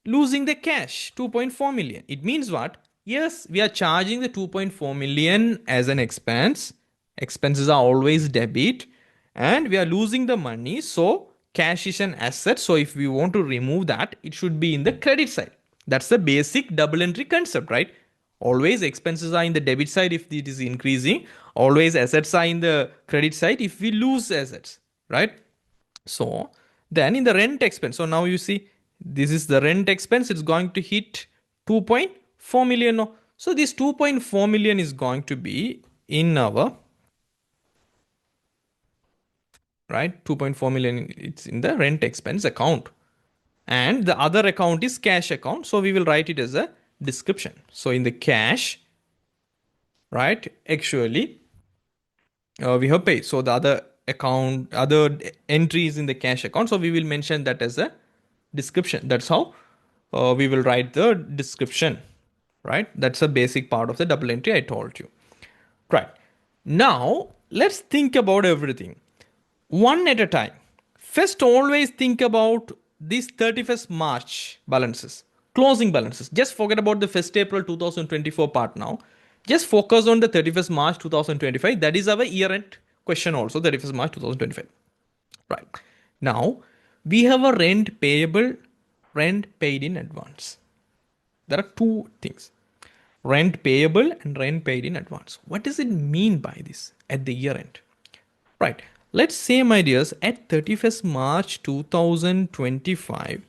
losing the cash 2.4 million. It means what? Yes, we are charging the 2.4 million as an expense. Expenses are always debit, and we are losing the money. So cash is an asset. So if we want to remove that, it should be in the credit side. That's the basic double entry concept, right? Always expenses are in the debit side if it is increasing. Always assets are in the credit side if we lose assets, right? So then in the rent expense, so now you see this is the rent expense, it's going to hit 2.4 million now. So this 2.4 million is going to be in our, right, 2.4 million, it's in the rent expense account, and the other account is cash account, so we will write it as a description. So in the cash, right, actually we have paid. So the other account, other entries in the cash account. So we will mention that as a description. That's how we will write the description, right? That's a basic part of the double entry I told you. Right. Now let's think about everything one at a time. First, always think about these 31st March balances, closing balances. Just forget about the 1st April 2024 part now. Just focus on the 31st March 2025. That is our year end question also, 31st March 2025. Right. Now, We have a rent payable, rent paid in advance. There are two things: rent payable and rent paid in advance. What does it mean by this at the year end? Right. Let's say, my dears, at 31st March 2025,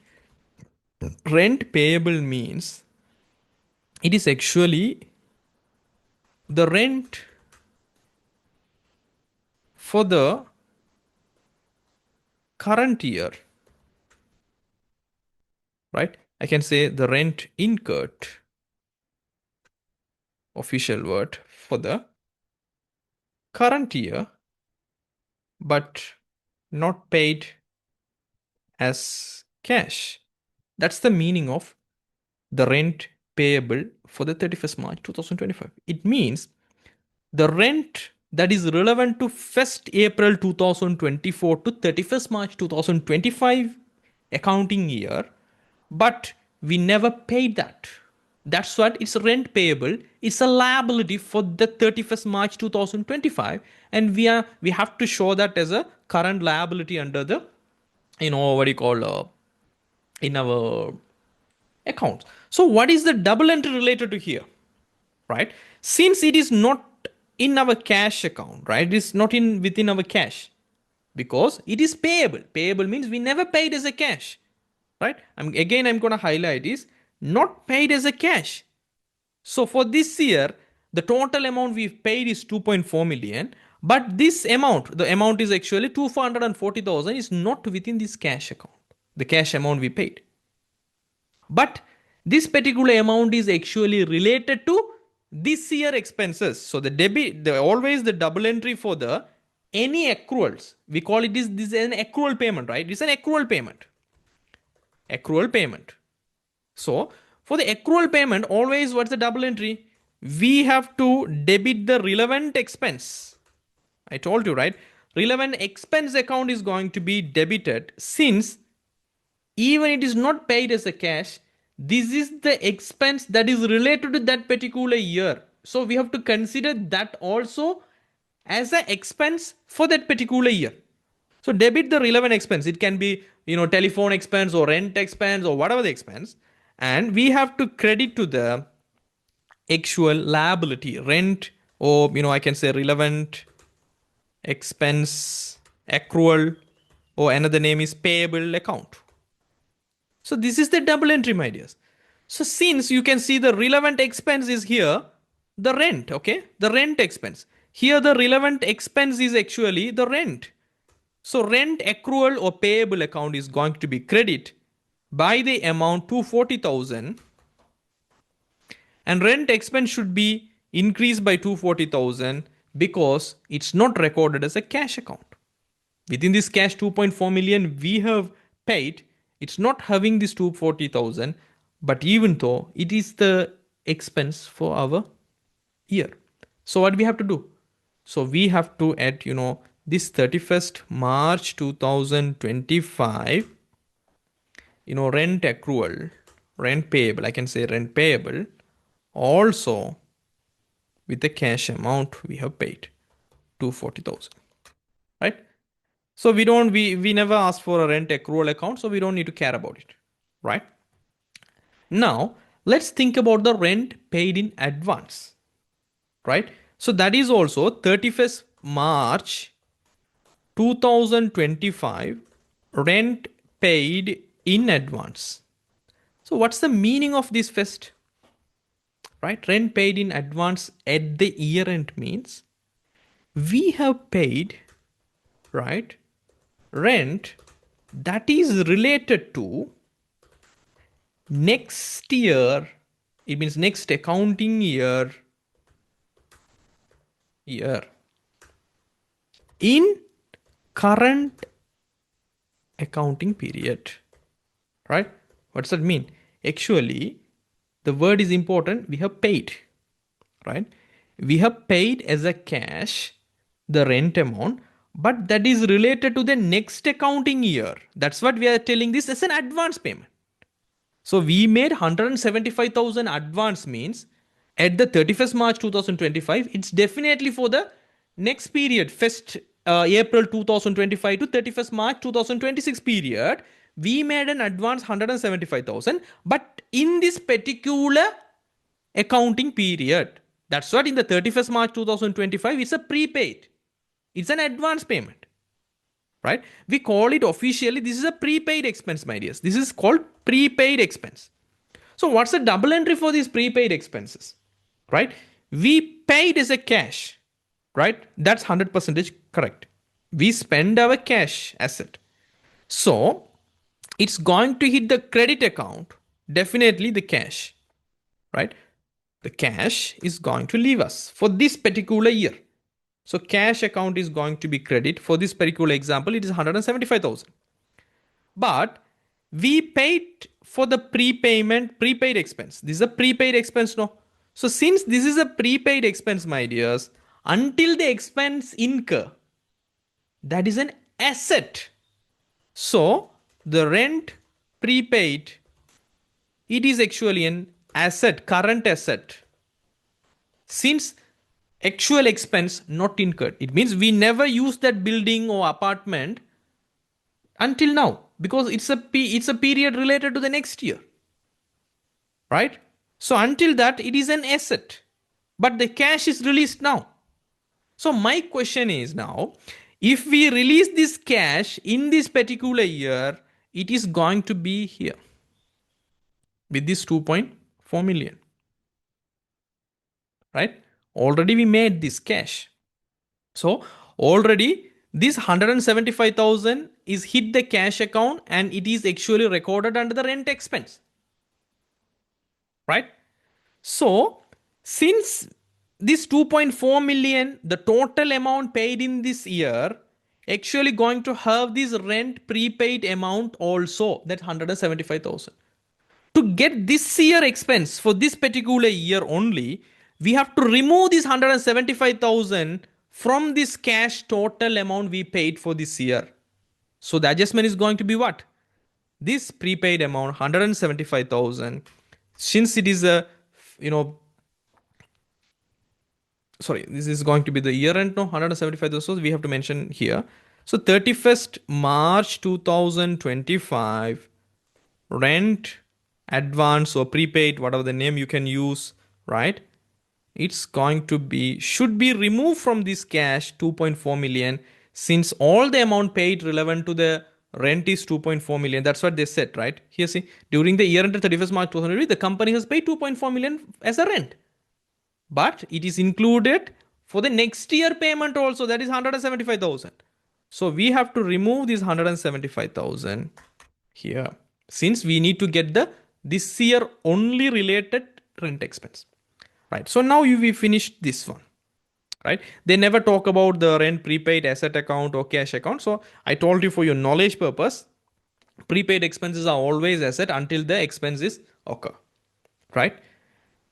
rent payable means it is actually the rent for the current year, right? I can say the rent incurred, official word, for the current year, but not paid as cash. That's the meaning of the rent payable for the 31st March 2025. It means the rent that is relevant to 1st April 2024 to 31st March 2025 accounting year, but we never paid that. That's what it's rent payable. It's a liability for the 31st March 2025, and we have to show that as a current liability under the what do you call in our accounts. So what is the double entry related to here, right? Since it is not in our cash account, right? It is not in within our cash because it is payable. Payable means we never paid as a cash, right? I'm going to highlight is not paid as a cash. So for this year, the total amount we've paid is 2.4 million. But this amount, the amount is actually 240,000, is not within this cash account, the cash amount we paid. But this particular amount is actually related to this year expenses. So the debit, always the double entry for the any accruals. We call it this is an accrual payment, right? It's an accrual payment. Accrual payment. So for the accrual payment, always what's the double entry? We have to debit the relevant expense. I told you, right? Relevant expense account is going to be debited since even it is not paid as a cash, this is the expense that is related to that particular year. So we have to consider that also as an expense for that particular year. So debit the relevant expense. It can be, telephone expense or rent expense or whatever the expense. And we have to credit to the actual liability, rent, or, I can say relevant expense accrual, or another name is payable account. So this is the double entry, my dears. So since you can see the relevant expense is here, the rent, okay? The rent expense. Here the relevant expense is actually the rent. So rent accrual or payable account is going to be credit by the amount 240,000, and rent expense should be increased by 240,000 because it's not recorded as a cash account. Within this cash 2.4 million we have paid, it's not having this 240,000, but even though it is the expense for our year. So what we have to do? So we have to add, this 31st March 2025, rent accrual, rent payable, I can say rent payable, also with the cash amount we have paid, 240,000, right? So we never ask for a rent accrual account, so we don't need to care about it, right? Now, let's think about the rent paid in advance, right? So that is also 31st March 2025, rent paid in advance. So what's the meaning of this first? Right? Rent paid in advance at the year end means we have paid, right, rent that is related to next year. It means next accounting year in current accounting period, right? What's that mean? Actually, the word is important. We have paid, right? We have paid as a cash the rent amount, but that is related to the next accounting year. That's what we are telling this as an advance payment. So we made 175,000 advance means at the 31st March 2025, it's definitely for the next period, first April 2025 to 31st March 2026 period, we made an advance 175,000, but in this particular accounting period, that's what in the 31st March 2025, it's a prepaid. It's an advance payment, right? We call it officially, this is a prepaid expense, my dears. This is called prepaid expense. So what's the double entry for these prepaid expenses, right? We paid as a cash, right? That's 100% correct. We spend our cash asset. So it's going to hit the credit account, definitely the cash, right? The cash is going to leave us for this particular year. So cash account is going to be credit. For this particular example, it is 175,000. But we paid for the prepaid expense. This is a prepaid expense, no? So since this is a prepaid expense, my dears, until the expense incur, that is an asset. So the rent prepaid, it is actually an asset, current asset. Since actual expense not incurred, it means we never use that building or apartment until now, because it's a period related to the next year, right? So until that, it is an asset, but the cash is released now. So my question is now, if we release this cash in this particular year, it is going to be here with this 2.4 million, right? Already we made this cash. So already this 175,000 is hit the cash account and it is actually recorded under the rent expense, right? So since this 2.4 million, the total amount paid in this year, actually going to have this rent prepaid amount also, that 175,000. To get this year expense for this particular year only, we have to remove this 175,000 from this cash total amount we paid for this year. So the adjustment is going to be what? This prepaid amount 175,000, since it is a, this is going to be the year end, no, 175,000, so we have to mention here. So 31st March 2025, rent, advance or prepaid, whatever the name you can use, right? It's going to be, should be removed from this cash 2.4 million, since all the amount paid relevant to the rent is 2.4 million. That's what they said, right? Here, see, during the year ended 31st March 2020, the company has paid 2.4 million as a rent. But it is included for the next year payment also, that is 175,000. So we have to remove this 175,000 here, since we need to get the this year only related rent expense, right? So now we finished this one, right? They never talk about the rent prepaid asset account or cash account. So I told you, for your knowledge purpose, prepaid expenses are always asset until the expenses occur, right?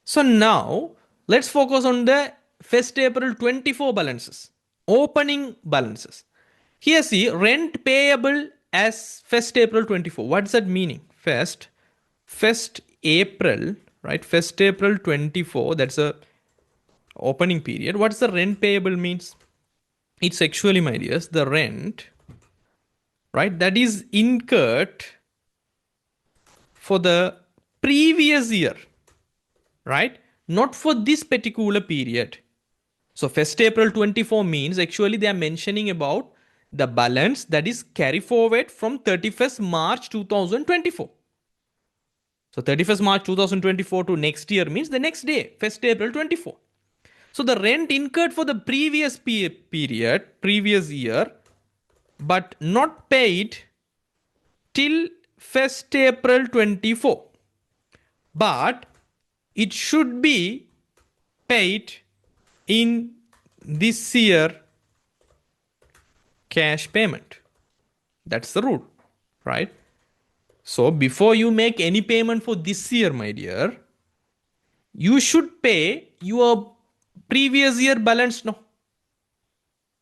So now let's focus on the 1st April 24 balances, opening balances. Here, see, rent payable as 1st April 24. What's that meaning? 1st April, right? 1st April 24, that's a opening period. What's the rent payable means? It's actually, my dears, the rent, right, that is incurred for the previous year, right? Not for this particular period. So 1st April 24 means actually they are mentioning about the balance that is carry forward from 31st March 2024. So 31st March 2024 to next year means the next day, 1st April 24. So the rent incurred for the previous period, previous year, but not paid till 1st April 24. But it should be paid in this year cash payment. That's the rule, right? So before you make any payment for this year, my dear, you should pay your previous year balance, no?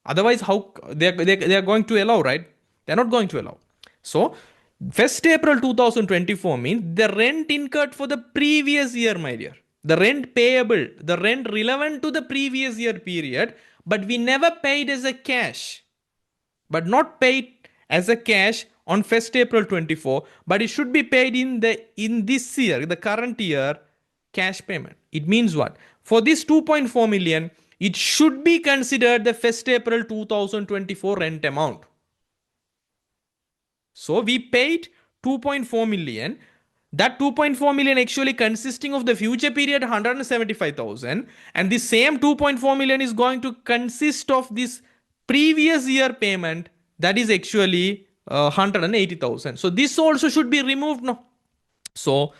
Otherwise, how they are going to allow, right? They're not going to allow. So 1st April 2024 means the rent incurred for the previous year, my dear. The rent payable, the rent relevant to the previous year period, but we never paid as a cash. but not paid as a cash on 1st April 24, but it should be paid in this year, the current year, cash payment. It means what? For this 2.4 million, it should be considered the 1st April 2024 rent amount. So we paid 2.4 million. That 2.4 million actually consisting of the future period 175,000, and the same 2.4 million is going to consist of this previous year payment, that is actually 180,000. So this also should be removed now. So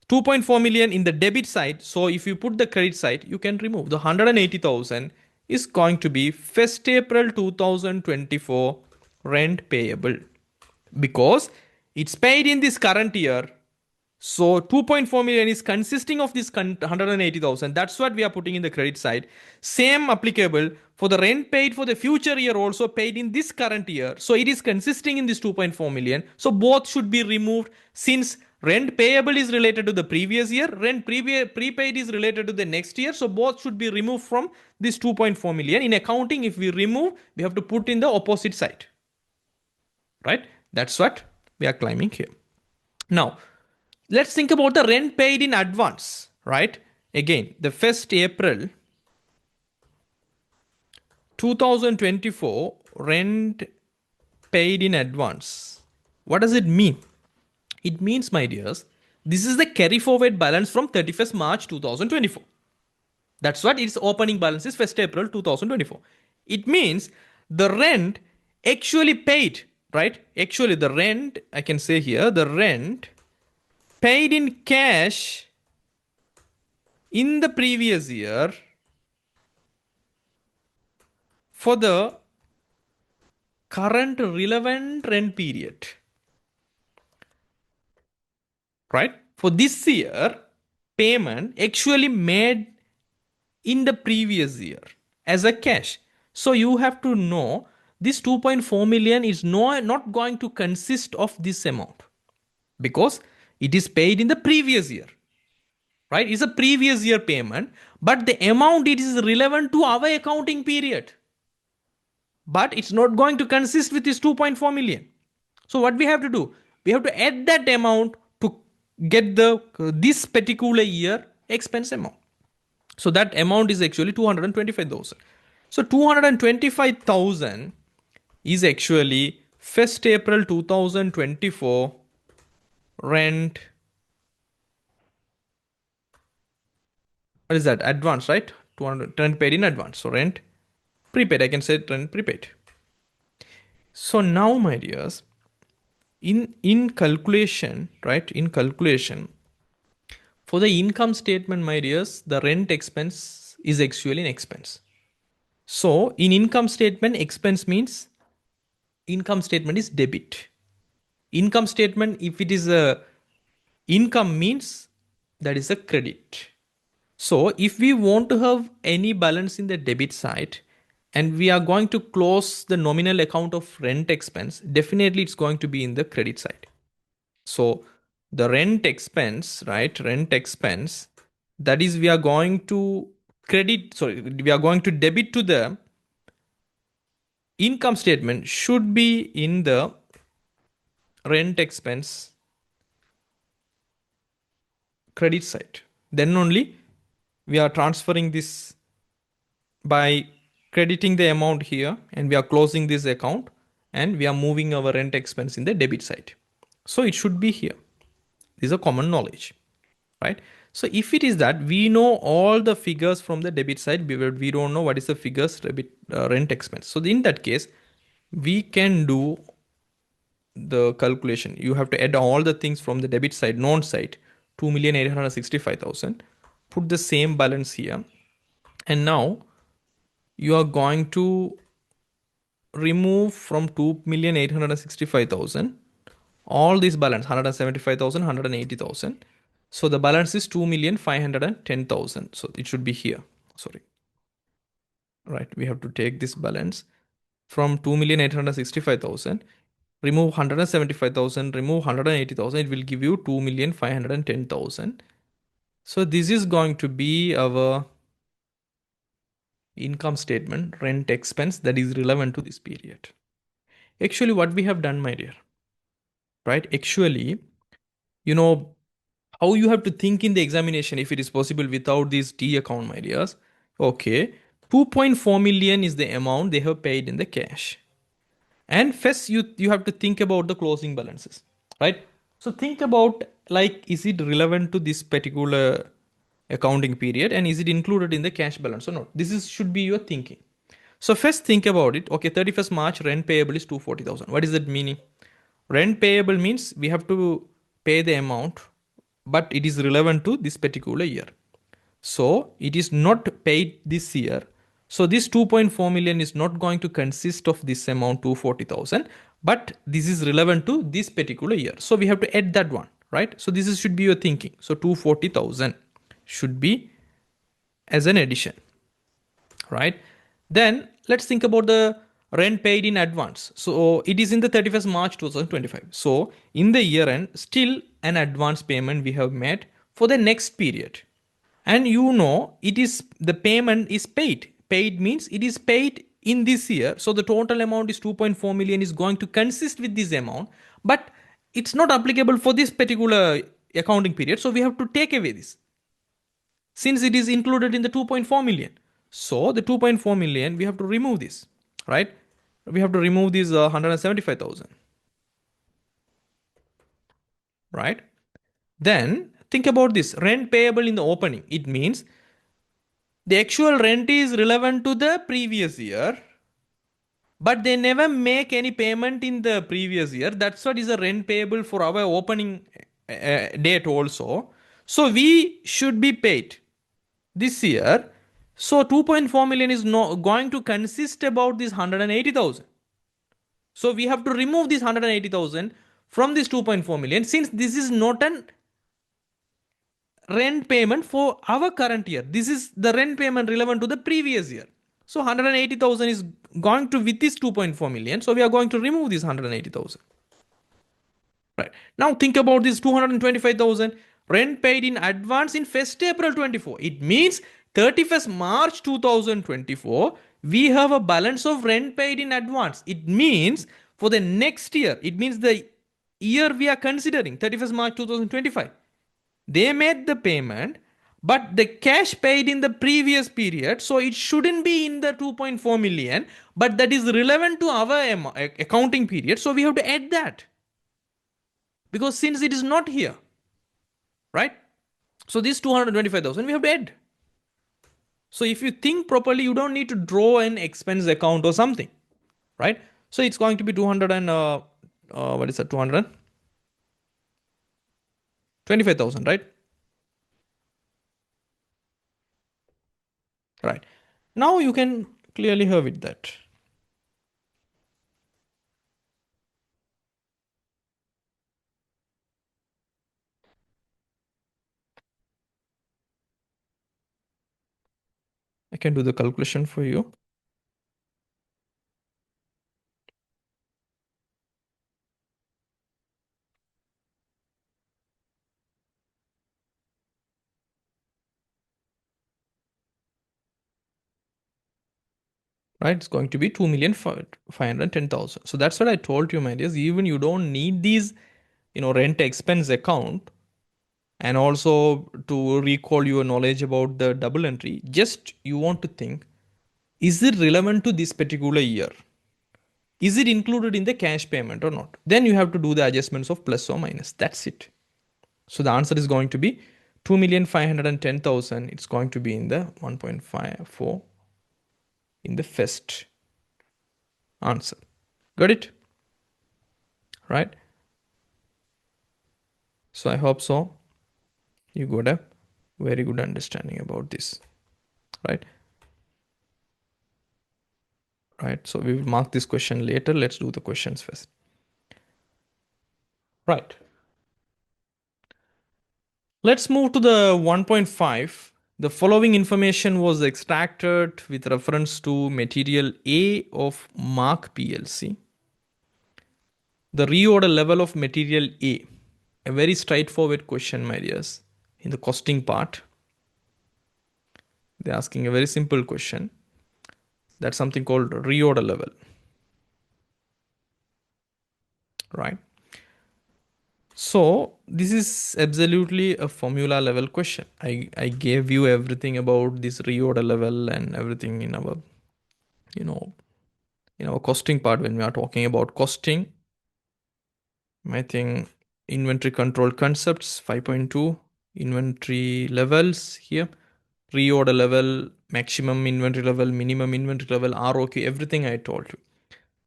2.4 million in the debit side. So if you put the credit side, you can remove the 180,000 is going to be 1st April 2024 rent payable, because it's paid in this current year. So 2.4 million is consisting of this 180,000. That's what we are putting in the credit side. Same applicable for the rent paid for the future year, also paid in this current year. So it is consisting in this 2.4 million. So both should be removed, since rent payable is related to the previous year, rent prepaid is related to the next year. So both should be removed from this 2.4 million. In accounting, if we remove, we have to put in the opposite side. Right? That's what we are claiming here. Now, let's think about the rent paid in advance, right? Again, the 1st April 2024 rent paid in advance. What does it mean? It means, my dears, this is the carry forward balance from 31st March 2024. That's what its opening balance is, 1st April 2024. It means the rent actually paid, right? Actually, the rent, I can say here, the rent paid in cash in the previous year for the current relevant rent period, right? For this year, payment actually made in the previous year as a cash. So you have to know this 2.4 million is not going to consist of this amount, because it is paid in the previous year, right? It's a previous year payment, but the amount it is relevant to our accounting period, but it's not going to consist with this 2.4 million. So what we have to do, we have to add that amount to get the this particular year expense amount. So that amount is actually 225,000. So 225,000 is actually 1st April 2024 rent. What is that? Advance, right? 200 rent paid in advance. So rent prepaid, I can say rent prepaid. So now, my dears, in calculation, right? In calculation, for the income statement, my dears, the rent expense is actually an expense. So in income statement, expense means income statement is debit. Income statement, if it is a income, means that is a credit. So if we want to have any balance in the debit side and we are going to close the nominal account of rent expense, definitely it's going to be in the credit side. So the rent expense, right? Rent expense, that is we are going to we are going to debit to the income statement, should be in the rent expense credit side. Then only we are transferring this by crediting the amount here, and we are closing this account, and we are moving our rent expense in the debit side. So it should be here. This is a common knowledge, right? So if it is that, we know all the figures from the debit side, but we don't know what is the figures debit rent expense. So in that case, we can do the calculation. You have to add all the things from the debit side, known side, 2,865,000. Put the same balance here, and now you are going to remove from 2,865,000 all this balance, 175,000, 180,000. So the balance is 2,510,000. So it should be here. Sorry. Right. We have to take this balance from 2,865,000, remove 175,000, remove 180,000. It will give you 2,510,000. So this is going to be our income statement rent expense that is relevant to this period. Actually, what we have done, my dear, right? Actually, you know, how you have to think in the examination if it is possible without this T account, my dears. Okay, 2.4 million is the amount they have paid in the cash. And first, you have to think about the closing balances, right? So think about, like, is it relevant to this particular accounting period and is it included in the cash balance or not? This is should be your thinking. So first think about it. Okay, 31st March rent payable is 240,000. What is that meaning? Rent payable means we have to pay the amount, but it is relevant to this particular year. So it is not paid this year. So this 2.4 million is not going to consist of this amount 240,000, but this is relevant to this particular year. So we have to add that one, right? So this is, should be your thinking. So 240,000 should be as an addition, right? Then let's think about the rent paid in advance. So it is in the 31st March 2025. So in the year end, still an advance payment we have made for the next period. And you know, it is the payment is paid means it is paid in this year. So the total amount is 2.4 million is going to consist with this amount, but it's not applicable for this particular accounting period. So we have to take away this since it is included in the 2.4 million. So the 2.4 million we have to remove this, right? We have to remove this 175,000, right? Then think about this rent payable in the opening. It means the actual rent is relevant to the previous year, but they never make any payment in the previous year. That's what is a rent payable for our opening date also. So we should be paid this year. So 2.4 million is no, going to consist about this 180,000. So we have to remove this 180,000 from this 2.4 million since this is not an rent payment for our current year. This is the rent payment relevant to the previous year. So 180,000 is going to with this 2.4 million. So we are going to remove this 180,000. Right. Now think about this 225,000 rent paid in advance in 1st April 24. It means 31st March 2024, we have a balance of rent paid in advance. It means for the next year, it means the year we are considering, 31st March 2025. They made the payment, but the cash paid in the previous period, so it shouldn't be in the 2.4 million, but that is relevant to our accounting period. So we have to add that because since it is not here, right? So this 225,000 we have to add. So if you think properly, you don't need to draw an expense account or something, right? So it's going to be 200 and what is that? 225,000, right? Right. Now you can clearly have it that. I can do the calculation for you. Right, it's going to be 2,510,000. So that's what I told you, my dears. Even you don't need these, rent expense account, and also to recall your knowledge about the double entry. Just you want to think, is it relevant to this particular year? Is it included in the cash payment or not? Then you have to do the adjustments of plus or minus. That's it. So the answer is going to be 2,510,000. It's going to be in the 1.54 in the first answer. Got it? Right? So I hope so. You got a very good understanding about this. Right? Right. So we will mark this question later. Let's do the questions first. Right. Let's move to the 1.5. The following information was extracted with reference to material A of Mark PLC. The reorder level of material A. A very straightforward question, my dears. In the costing part, they're asking a very simple question. That's something called reorder level. right? So this is absolutely a formula level question. I gave you everything about this reorder level and everything in our, you know, in our costing part. When we are talking about costing, I think inventory control concepts 5.2, inventory levels here, reorder level, maximum inventory level, minimum inventory level, ROQ, everything I told you.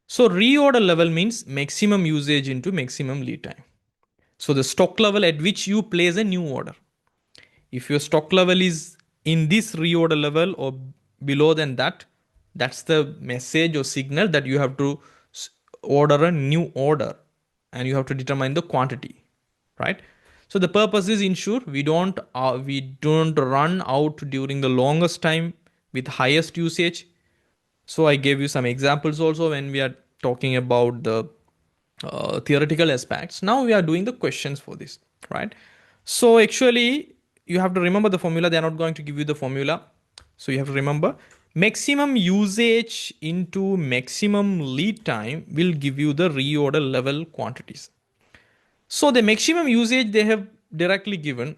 So reorder level means maximum usage into maximum lead time. So the stock level at which you place a new order. If your stock level is in this reorder level or below than that, that's the message or signal that you have to order a new order and you have to determine the quantity, right? So the purpose is ensure we don't run out during the longest time with highest usage. So I gave you some examples also when we are talking about the theoretical aspects. Now we are doing the questions for this, right? So actually, you have to remember the formula. They are not going to give you the formula. So you have to remember maximum usage into maximum lead time will give you the reorder level quantities. So the maximum usage they have directly given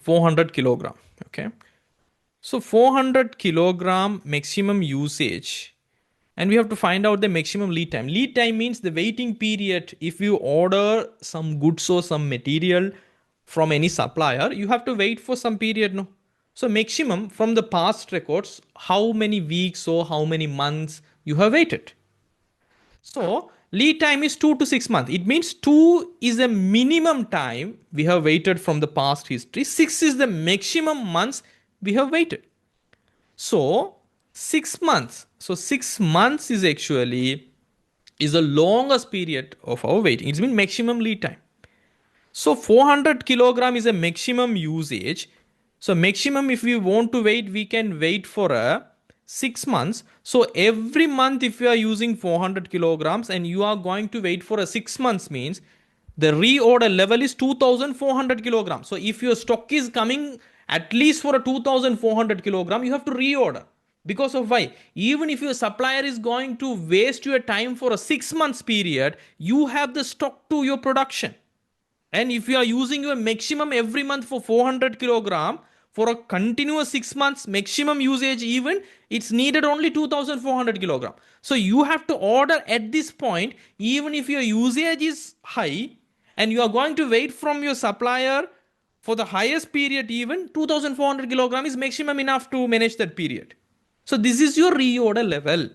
400 kilogram. Okay. So 400 kilogram maximum usage, and we have to find out the maximum lead time. Lead time means the waiting period. If you order some goods or some material from any supplier, you have to wait for some period, no? So maximum from the past records, how many weeks or how many months you have waited. So lead time is 2 to 6 months. It means 2 is a minimum time we have waited from the past history. 6 is the maximum months we have waited. So 6 months. So 6 months is actually is the longest period of our waiting. It's been maximum lead time. So 400 kilogram is a maximum usage. So maximum, if we want to wait, we can wait for a 6 months. So every month, if you are using 400 kilograms and you are going to wait for a 6 months, means the reorder level is 2400 kilograms. So if your stock is coming at least for a 2400 kilogram, you have to reorder. Because of why? Even if your supplier is going to waste your time for a 6 months period, you have the stock to your production. And if you are using your maximum every month for 400 kilogram for a continuous 6 months maximum usage, even it's needed only 2400 kilogram. So you have to order at this point, even if your usage is high and you are going to wait from your supplier for the highest period, even 2400 kilogram is maximum enough to manage that period. So this is your reorder level.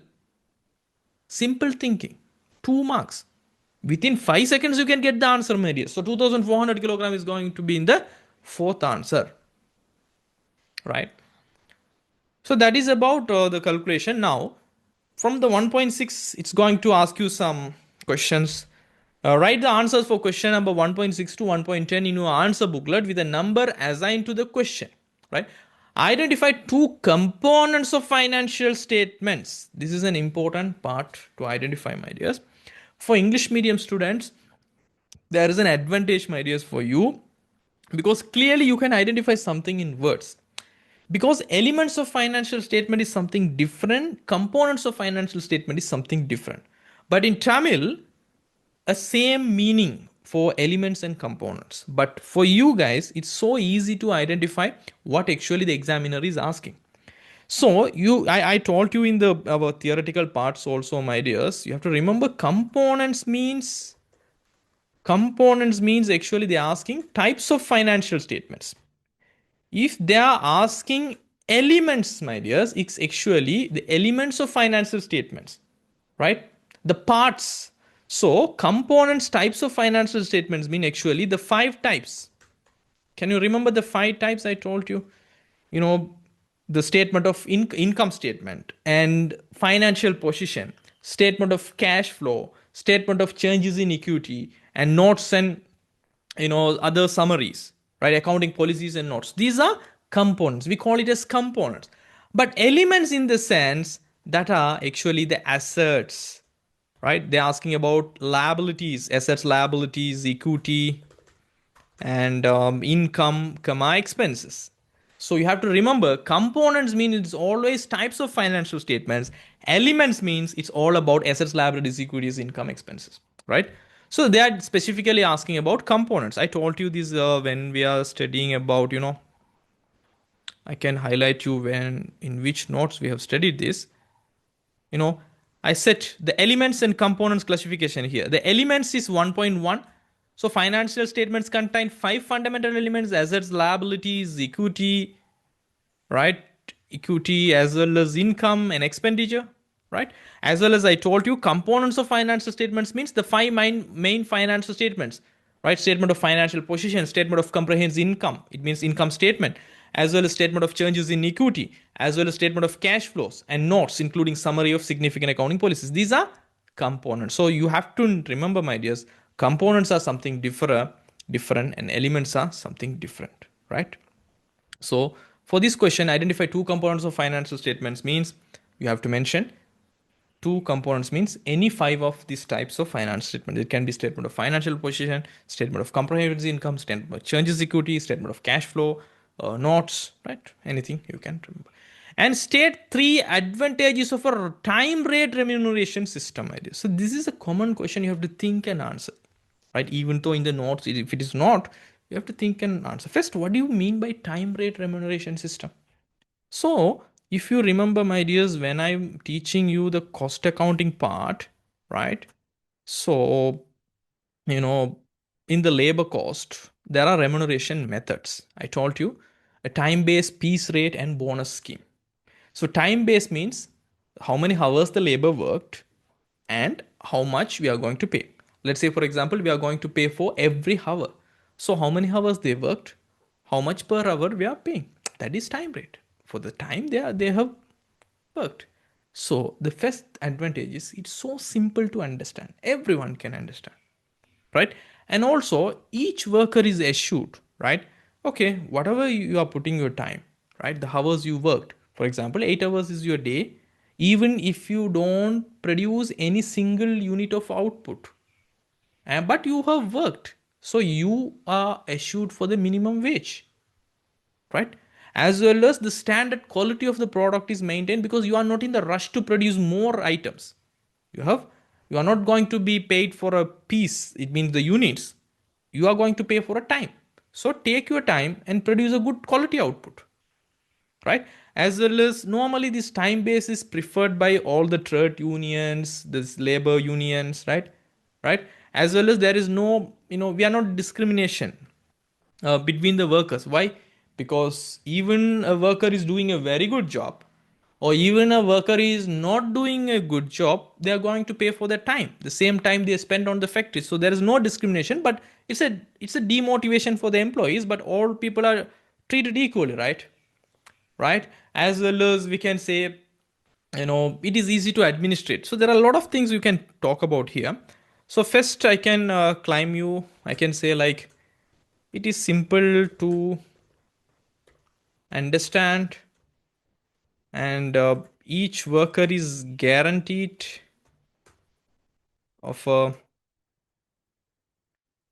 Simple thinking. 2 marks. Within 5 seconds, you can get the answer, my dear. So 2400 kilogram is going to be in the fourth answer. Right? So that is about the calculation. Now, from the 1.6, it's going to ask you some questions. Write the answers for question number 1.6 to 1.10 in your answer booklet with a number assigned to the question. Right? Identify two components of financial statements. This is an important part to identify, my dears. For English medium students, there is an advantage, my dears, for you, because clearly you can identify something in words. Because elements of financial statement is something different, components of financial statement is something different. But in Tamil, a same meaning for elements and components. But for you guys, it's so easy to identify what actually the examiner is asking. So I told you in the our theoretical parts also, my dears, you have to remember components means actually they're asking types of financial statements. If they are asking elements, my dears, it's actually the elements of financial statements, right? The parts. So components types of financial statements mean actually the 5 types. Can you remember the 5 types I told you? You know, the statement of income statement and financial position, statement of cash flow, statement of changes in equity, and notes and other summaries, right? Accounting policies and notes. These are components. We call it as components. But elements in the sense that are actually the assets, right? They're asking about liabilities, assets, liabilities, equity, and income, comma, expenses. So you have to remember components mean it's always types of financial statements. Elements means it's all about assets, liabilities, equities, income, expenses, right? So they are specifically asking about components. I told you this when we are studying about, I can highlight you when in which notes we have studied this. you know I set the elements and components classification here. The elements is 1.1. So financial statements contain five fundamental elements: assets, liabilities, equity, right? Equity as well as income and expenditure, right? As well as I told you, components of financial statements means the five main financial statements, right? Statement of financial position, statement of comprehensive income, it means income statement, as well as statement of changes in equity, as well as statement of cash flows and notes, including summary of significant accounting policies. These are components. So you have to remember, my dears, components are something different, and elements are something different, right? So for this question, identify two components of financial statements means you have to mention two components means any five of these types of financial statement. It can be statement of financial position, statement of comprehensive income, statement of changes equity, statement of cash flow, notes, right? Anything you can remember. And state three advantages of a time rate remuneration system idea. So this is a common question you have to think and answer, right? Even though in the notes, if it is not, you have to think and answer. First, what do you mean by time rate remuneration system? So, if you remember, my dears, when I'm teaching you the cost accounting part, right? So, you know, in the labor cost, there are remuneration methods. I told you a time based piece rate and bonus scheme. So, time based means how many hours the labor worked and how much we are going to pay. Let's say, for example, we are going to pay for every hour. So, how many hours they worked, how much per hour we are paying. That is time rate for the time they have worked. So, the first advantage is it's so simple to understand. Everyone can understand, right? And also, each worker is assured, right? Okay, whatever you are putting your time, right? The hours you worked, for example, 8 hours is your day. Even if you don't produce any single unit of output, but you have worked, so you are assured for the minimum wage, right? As well as the standard quality of the product is maintained because you are not in the rush to produce more items. you have you are not going to be paid for a piece, it means the units. You are going to pay for a time. So take your time and produce a good quality output, right? As well as normally this time base is preferred by all the trade unions, this labor unions, right? As well as there is no, we are not discrimination between the workers. Why? Because even a worker is doing a very good job, or even a worker is not doing a good job, they are going to pay for their time, the same time they spend on the factory. So there is no discrimination, but it's a demotivation for the employees. But all people are treated equally, right? As well as we can say, it is easy to administrate. So there are a lot of things you can talk about here. So first, I can I can say, like, it is simple to understand, and each worker is guaranteed of a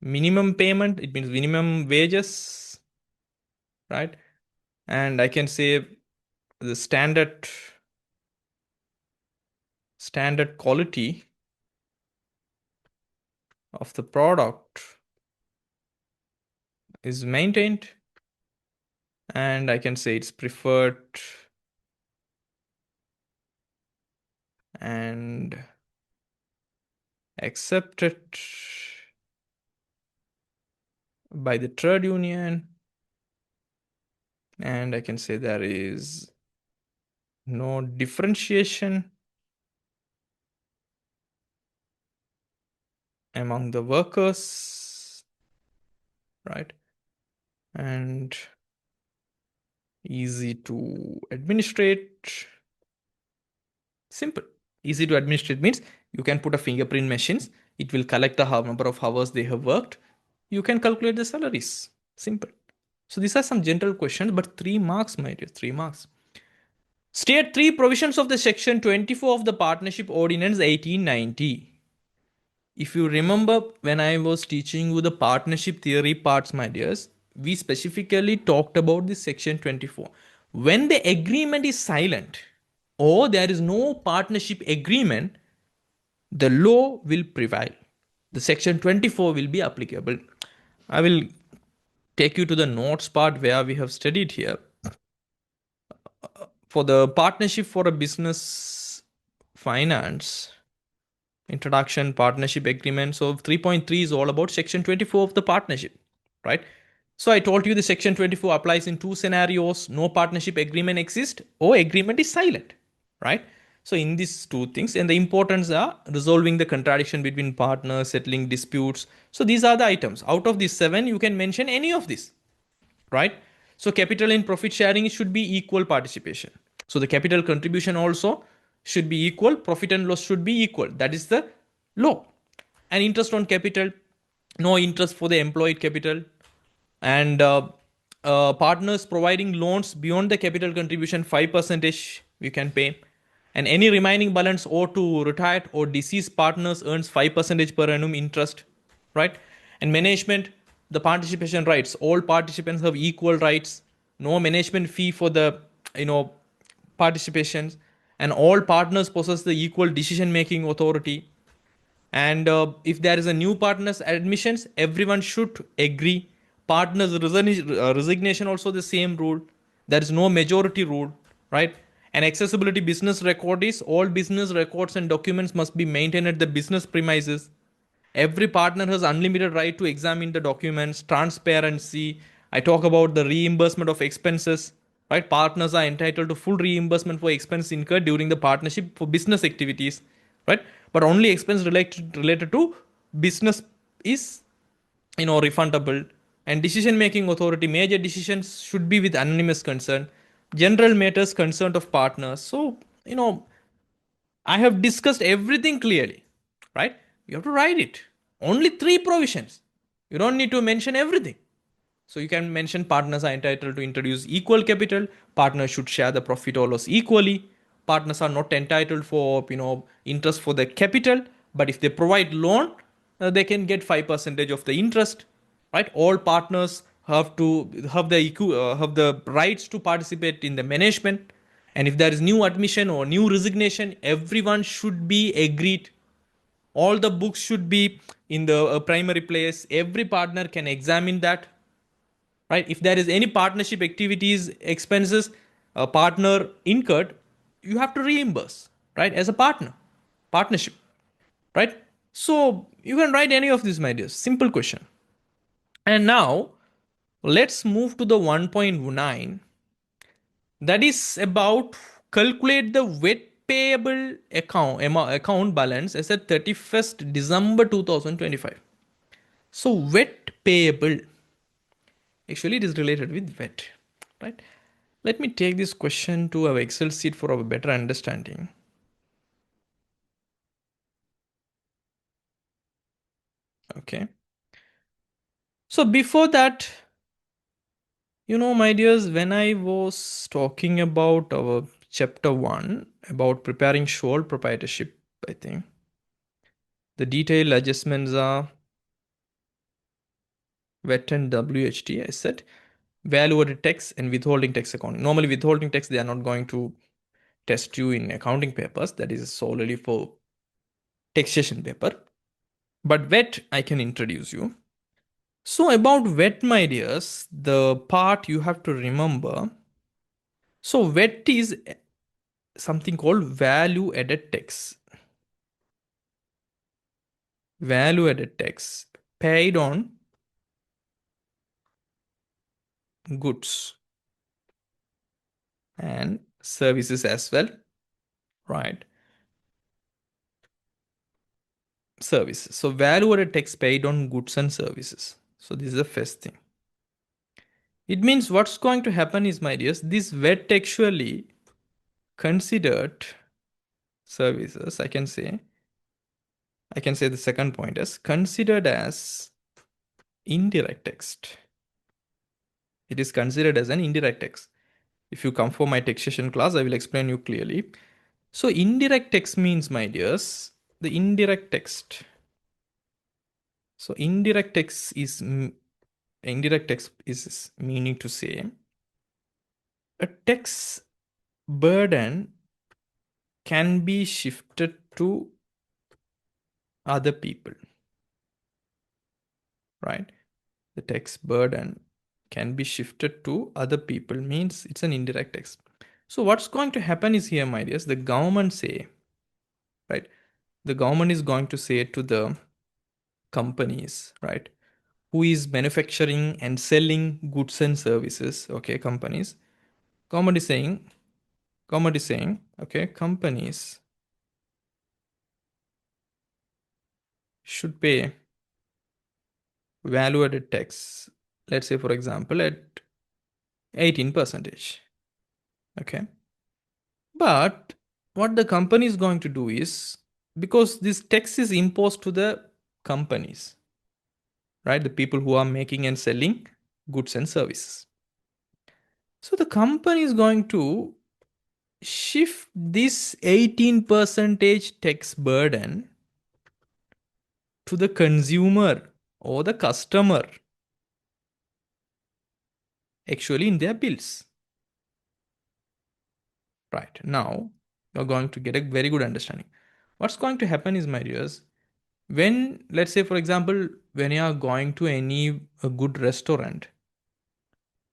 minimum payment. It means minimum wages, right? And I can say the standard quality of the product is maintained, and I can say it's preferred and accepted by the trade union, and I can say there is no differentiation among the workers, right? And easy to administrate. Simple. Easy to administrate means you can put a fingerprint machines, it will collect the number of hours they have worked. You can calculate the salaries. Simple. So these are some general questions, but 3 marks, my dear, 3 marks. State three provisions of the section 24 of the Partnership Ordinance 1890. If you remember, when I was teaching you the partnership theory parts, my dears, we specifically talked about this section 24. When the agreement is silent or there is no partnership agreement, the law will prevail. the section 24 will be applicable. I will take you to the notes part where we have studied here. For the partnership for a business finance, introduction, partnership agreement. So 3.3 is all about section 24 of the partnership, right? So I told you the section 24 applies in two scenarios: no partnership agreement exists or agreement is silent, right? So in these two things, and the importance are resolving the contradiction between partners, settling disputes. So these are the items. Out of these seven, you can mention any of these, right? So capital and profit sharing should be equal participation. So the capital contribution also should be equal, profit and loss should be equal. That is the law. And interest on capital, no interest for the employed capital. And partners providing loans beyond the capital contribution 5% we can pay. And any remaining balance owed to retired or deceased partners earns 5% per annum interest, right? And management, the participation rights, all participants have equal rights, no management fee for the, you know, participations, and all partners possess the equal decision making authority. And if there is a new partner's admissions, everyone should agree. Partners resignation also the same rule. There is no majority rule, right? And accessibility business record is all business records and documents must be maintained at the business premises. Every partner has unlimited right to examine the documents. Transparency, I talk about the reimbursement of expenses, right? Partners are entitled to full reimbursement for expense incurred during the partnership for business activities, right? But only expense related to business is, you know, refundable. And decision making authority, major decisions should be with anonymous consent. General matters concerned of partners. So, you know, I have discussed everything clearly, right? You have to write it. Only three provisions. You don't need to mention everything. So you can mention partners are entitled to introduce equal capital. Partners should share the profit or loss equally. Partners are not entitled for, you know, interest for the capital, but if they provide loan, they can get 5% of the interest, right? All partners have to have the rights to participate in the management. And if there is new admission or new resignation, everyone should be agreed. All the books should be in the primary place. Every partner can examine that, right? If there is any partnership activities expenses a partner incurred, you have to reimburse, right? As a partnership, right? So you can write any of these, my dears. Simple question. And now let's move to the 1.9, that is about calculate the wet payable account balance as at 31st December 2025. So wet payable, actually it is related with wet, right? Let me take this question to our Excel sheet for a better understanding. Okay. So before that, you know, my dears, when I was talking about our chapter 1 about preparing sole proprietorship, I think the detailed adjustments are VET and WHT. I said value added tax and withholding tax accounting. Normally, withholding tax, they are not going to test you in accounting papers. That is solely for taxation paper. But VET, I can introduce you. So, about VET, my dears, the part you have to remember. So, VET is something called value added tax. Value added tax paid on goods and services as well, right? Services. So, value added tax paid on goods and services. So, this is the first thing. It means what's going to happen is, my dears, this VET actually considered services, I can say the second point is considered as indirect tax. It is considered as an indirect tax. If you come for my taxation class, I will explain you clearly. So indirect tax means, my dears, the indirect tax. So indirect tax is meaning to say a tax burden can be shifted to other people. right? The tax burden can be shifted to other people, means it's an indirect tax. So what's going to happen is here, my dears, the government say, right? The government is going to say to the companies, right? Who is manufacturing and selling goods and services, okay, companies. Government is saying, okay, companies should pay value added tax, let's say for example at 18 percentage, okay. But what the company is going to do is, because this tax is imposed to the companies, right, the people who are making and selling goods and services, so the company is going to shift this 18 percentage tax burden to the consumer or the customer, actually in their bills. Right. Now, you're going to get a very good understanding. What's going to happen is, my dears, when, let's say, for example, when you are going to any a good restaurant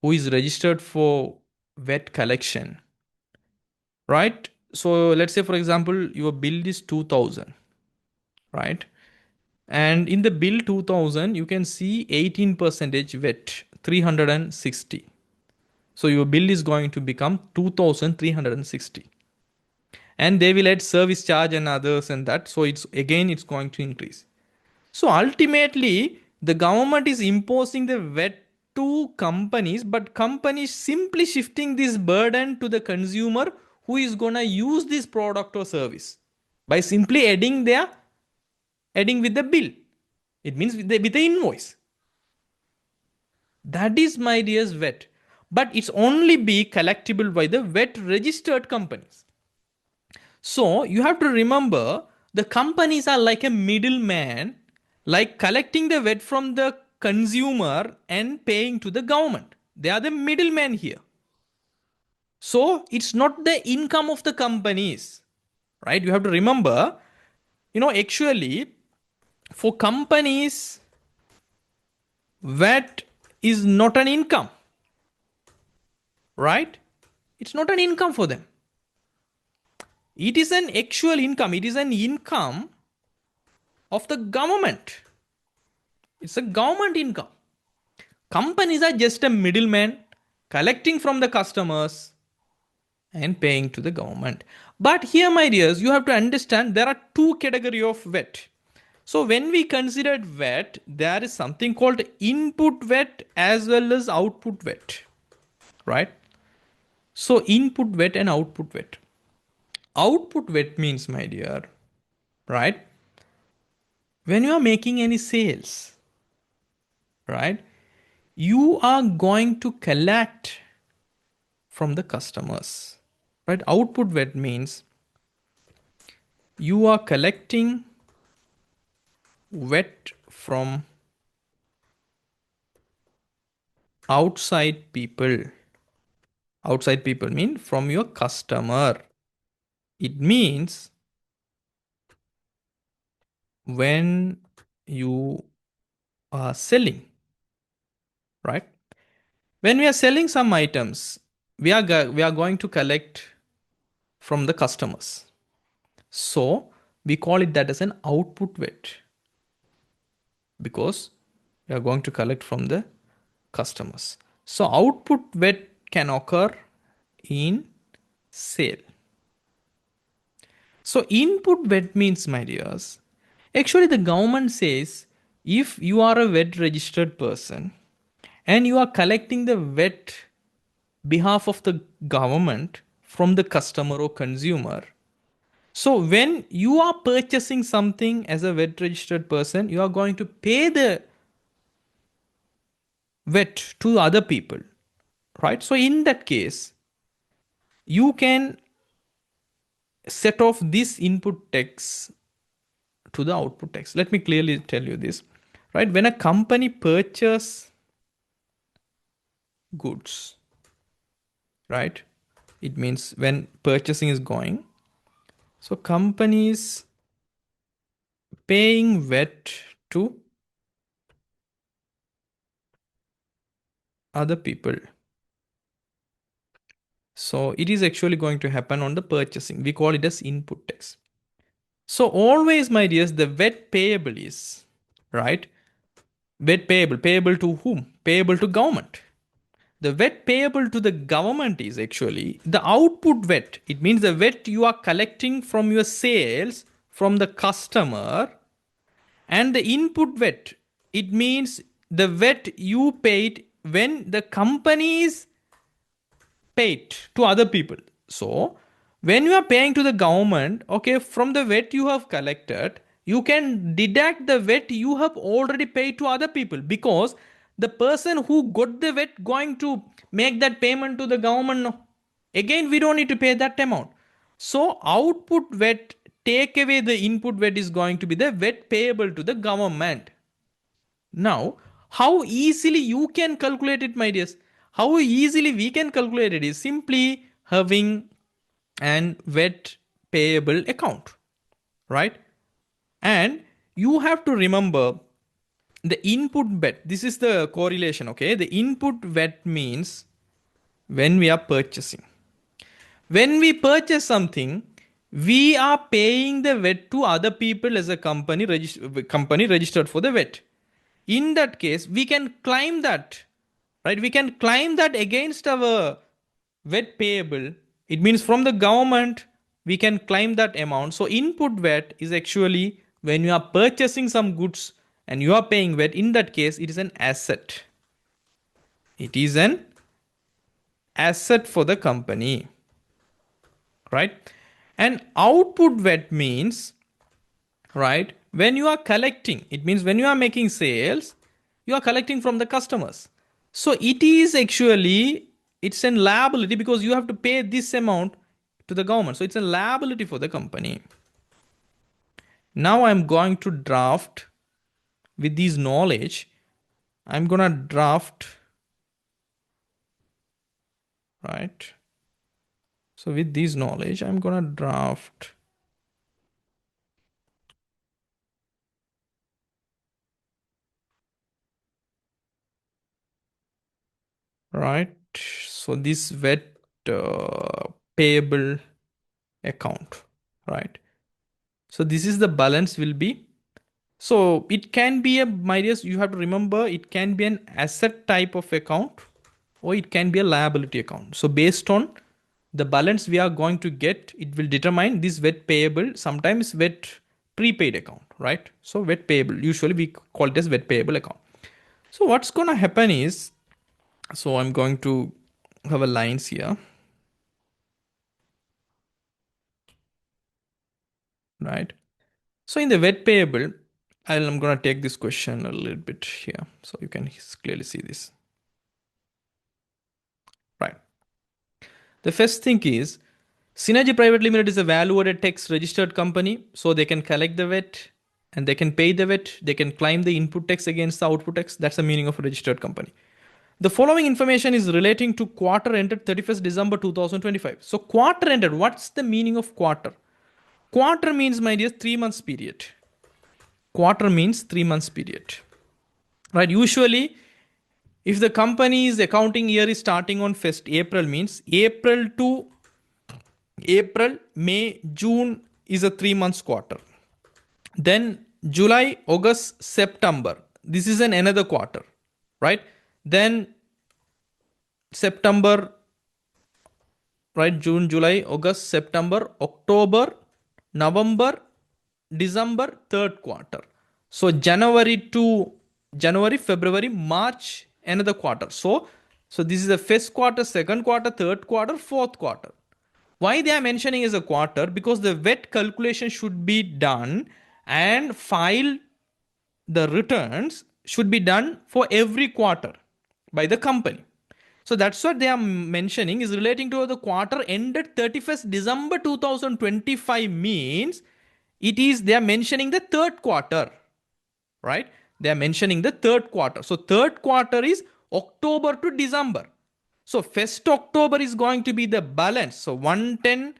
who is registered for VAT collection, right? So, let's say, for example, your bill is 2000, right? And in the bill 2000, you can see 18 percentage VAT, 360. So, your bill is going to become 2360. And they will add service charge and others and that, so it's going to increase. So ultimately the government is imposing the VAT to companies, but companies simply shifting this burden to the consumer who is gonna use this product or service by simply adding with the bill. It means with the invoice. That is, my dear's, VAT, but it's only be collectible by the VAT registered companies. So you have to remember, the companies are like a middleman, like collecting the VAT from the consumer and paying to the government. They are the middleman here. So it's not the income of the companies, right? You have to remember, actually, for companies, VAT is not an income, right? It's not an income for them. It is an actual income. It is an income of the government. It's a government income. Companies are just a middleman collecting from the customers and paying to the government. But here, my dears, you have to understand there are two categories of VAT. So when we considered VAT, there is something called input VAT as well as output VAT, right? So input VAT and output VAT. Output VAT means, my dear, right? When you are making any sales, right? You are going to collect from the customers, right? Output VAT means you are collecting VAT from outside people. Outside people mean from your customer. It means when you are selling, right? When we are selling some items, we are going to collect from the customers. So we call it that as an output VAT, because we are going to collect from the customers. So output VAT can occur in sale. So input VAT means, my dears, actually the government says if you are a VAT registered person and you are collecting the VAT behalf of the government from the customer or consumer, so when you are purchasing something as a VAT registered person, you are going to pay the VAT to other people, right? So in that case, you can set off this input tax to the output tax. Let me clearly tell you this, right? When a company purchase goods, right? It means when purchasing is going, so companies paying VAT to other people. So it is actually going to happen on the purchasing. We call it as input tax. So always, my dears, the VAT payable is, right? VAT payable. Payable to whom? Payable to government. The VAT payable to the government is actually the output VAT. It means the VAT you are collecting from your sales from the customer, and the input VAT. It means the VAT you paid when the company is paid to other people. So when you are paying to the government, okay, from the VAT you have collected, you can deduct the VAT you have already paid to other people, because the person who got the VAT going to make that payment to the government. No. Again, we don't need to pay that amount. So output VAT take away the input VAT is going to be the VAT payable to the government. Now, how easily you can calculate it, my dears? How easily we can calculate it is simply having an VAT payable account, right? And you have to remember the input VAT. This is the correlation, okay? The input VAT means when we are purchasing. When we purchase something, we are paying the VAT to other people as a company registered for the VAT. In that case, we can claim that, right? We can claim that against our VAT payable. It means from the government, we can claim that amount. So input VAT is actually when you are purchasing some goods and you are paying VAT. In that case, it is an asset. It is an asset for the company, right? And output VAT means, right, when you are collecting, it means when you are making sales, you are collecting from the customers. So it is actually, it's a liability because you have to pay this amount to the government. So it's a liability for the company. Now I'm going to draft with this knowledge. I'm gonna draft, right? So with this knowledge, I'm gonna draft, right? So this VAT payable account, right? So this is the balance will be. So it can be a, my dears, you have to remember it can be an asset type of account or it can be a liability account. So based on the balance we are going to get, it will determine this VAT payable, sometimes VAT prepaid account, right? So VAT payable, usually we call it as VAT payable account. So what's going to happen is, so I'm going to have a lines here, right? So in the VAT payable, I'm going to take this question a little bit here so you can clearly see this, right? The first thing is Synergy Private Limited is a value-added tax registered company, so they can collect the VAT and they can pay the VAT. They can claim the input tax against the output tax. That's the meaning of a registered company. The following information is relating to quarter ended 31st December 2025. So quarter ended, what's the meaning of quarter? Quarter means, my dear, 3 months period. Quarter means 3 months period, right? Usually, if the company's accounting year is starting on 1st April, means April to April, May, June is a 3 months quarter. Then July, August, September. This is another quarter, right? Then September, right? June, July, August, September, October, November, December, third quarter. So January, February, March, another quarter. So this is the first quarter, second quarter, third quarter, fourth quarter. Why they are mentioning as a quarter? Because the VAT calculation should be done and file the returns should be done for every quarter by the company. So that's what they are mentioning is relating to the quarter ended 31st December 2025 means it is they are mentioning the third quarter, right? They are mentioning the third quarter. So third quarter is October to December. So 1st October is going to be the balance. So 110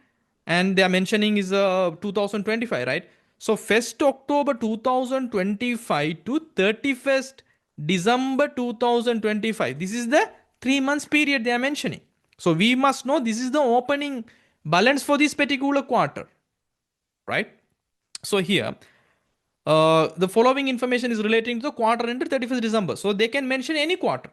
and they are mentioning is 2025, right? So 1st October 2025 to 31st December 2025. This is the 3 months period they are mentioning. So we must know this is the opening balance for this particular quarter, right? So here, the following information is relating to the quarter ended 31st December. So they can mention any quarter.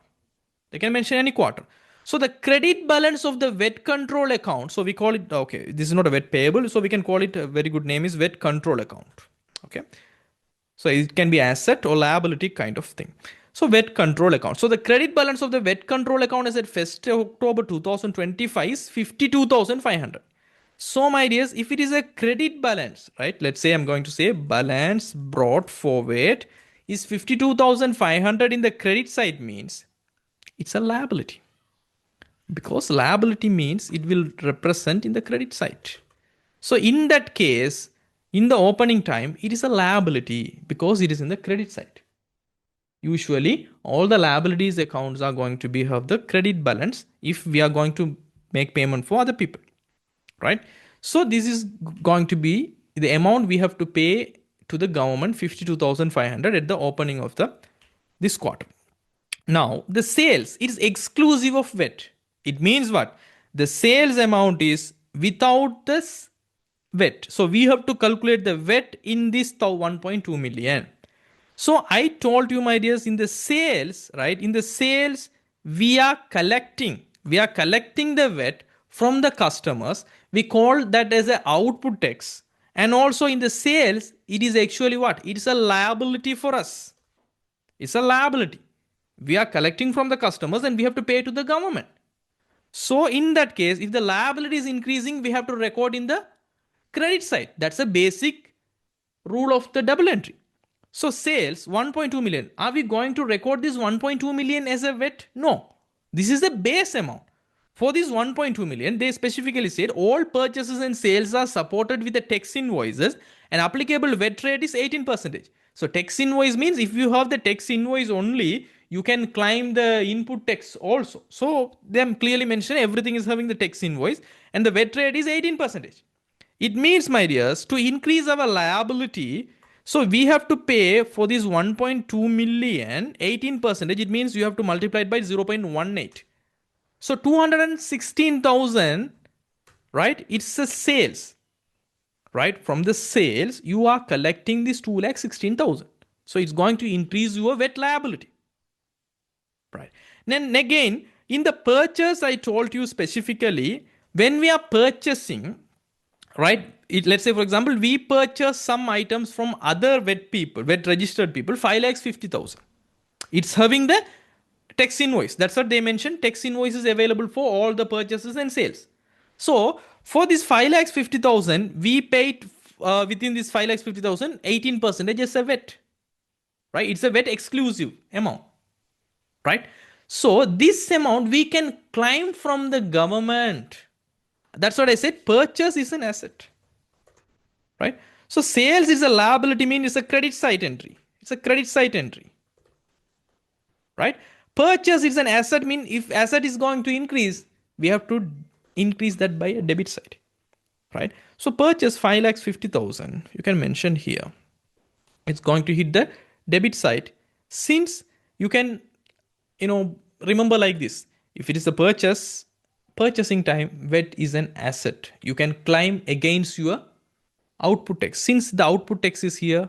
They can mention any quarter. So the credit balance of the wet control account. So we call it, okay, this is not a wet payable. So we can call it, a very good name is wet control account. Okay. So it can be asset or liability kind of thing. So wet control account. So the credit balance of the wet control account as at 1st October 2025 is 52,500. So my dears, if it is a credit balance, right? Let's say I'm going to say balance brought forward is 52,500 in the credit side means it's a liability. Because liability means it will represent in the credit side. So in that case, in the opening time, it is a liability because it is in the credit side. Usually, all the liabilities accounts are going to be have the credit balance if we are going to make payment for other people, right? So this is going to be the amount we have to pay to the government, 52,500 at the opening of the this quarter. Now, the sales, it is exclusive of VAT. It means what? The sales amount is without this VAT. So we have to calculate the VAT in this 1.2 million. So I told you, my dears, in the sales, right? In the sales, we are collecting the VAT from the customers. We call that as an output tax. And also in the sales, it is actually what? It is a liability for us. It's a liability. We are collecting from the customers and we have to pay to the government. So in that case, if the liability is increasing, we have to record in the credit side. That's a basic rule of the double entry. So sales 1.2 million. Are we going to record this 1.2 million as a VAT? No. This is the base amount. For this 1.2 million, they specifically said all purchases and sales are supported with the tax invoices and applicable VAT rate is 18%. So tax invoice means if you have the tax invoice only, you can claim the input tax also. So they clearly mention everything is having the tax invoice and the VAT rate is 18%. It means, my dears, to increase our liability, so we have to pay for this 1.2 million 18%. It means you have to multiply it by 0.18. So 216,000, right? It's a sales, right? From the sales, you are collecting this 216,000. So it's going to increase your VAT liability, right? Then again, in the purchase, I told you specifically, when we are purchasing, right? Let's say, for example, we purchase some items from other VAT people, VAT registered people, 5,50,000. It's having the tax invoice. That's what they mentioned. Tax invoice is available for all the purchases and sales. So for this 5,50,000, we paid within this 5,50,000, 18% as a VAT, right? It's a VAT exclusive amount, right? So this amount we can claim from the government. That's what I said. Purchase is an asset, right? So sales is a liability, means it's a credit side entry. It's a credit side entry, right? Purchase is an asset, mean if asset is going to increase, we have to increase that by a debit side, right? So purchase 5,50,000, you can mention here. It's going to hit the debit side, since you can, remember like this. If it is a purchasing time, VAT is an asset. You can claim against your output tax. Since the output tax is here,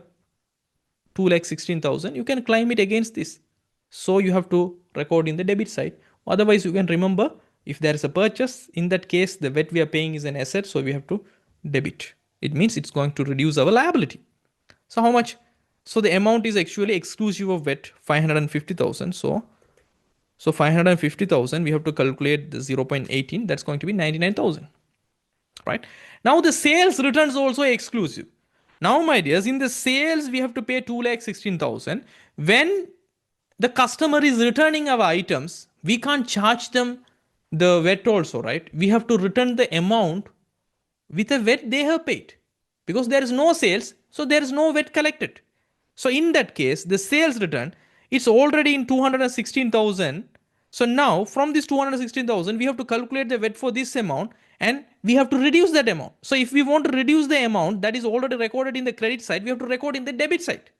2,16,000, you can claim it against this. So you have to record in the debit side. Otherwise, you can remember, if there is a purchase, in that case, the VAT we are paying is an asset, so we have to debit. It means it's going to reduce our liability. So how much? So the amount is actually exclusive of VAT, 550,000. So 550,000, we have to calculate the 0.18. That's going to be 99,000, right? Now the sales returns also exclusive. Now, my dears, in the sales, we have to pay 2,16,000. When the customer is returning our items, we can't charge them the VAT also, right? We have to return the amount with a VAT they have paid, because there is no sales, so there is no VAT collected. So in that case, the sales return, it's already in 216,000. So now from this 216,000, we have to calculate the VAT for this amount and we have to reduce that amount. So if we want to reduce the amount that is already recorded in the credit side, we have to record in the debit side,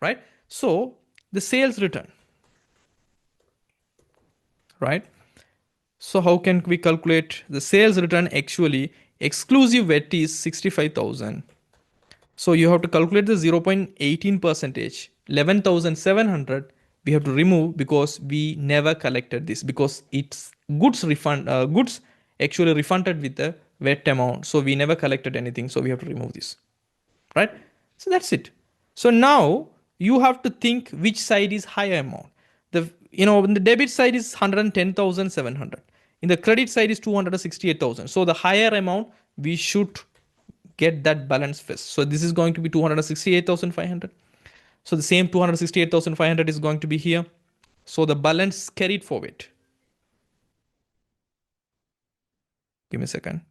right? So the sales return, right? So how can we calculate the sales return? Actually, exclusive VAT is 65,000. So you have to calculate the 0.18 percentage, 11,700 we have to remove because we never collected this, because it's goods actually refunded with the VAT amount. So we never collected anything. So we have to remove this, right? So that's it. So now you have to think which side is higher amount. In the debit side is 110,700. In the credit side is 268,000. So the higher amount we should get that balance first. So this is going to be 268,500. So the same 268,500 is going to be here. So the balance carried forward. Give me a second.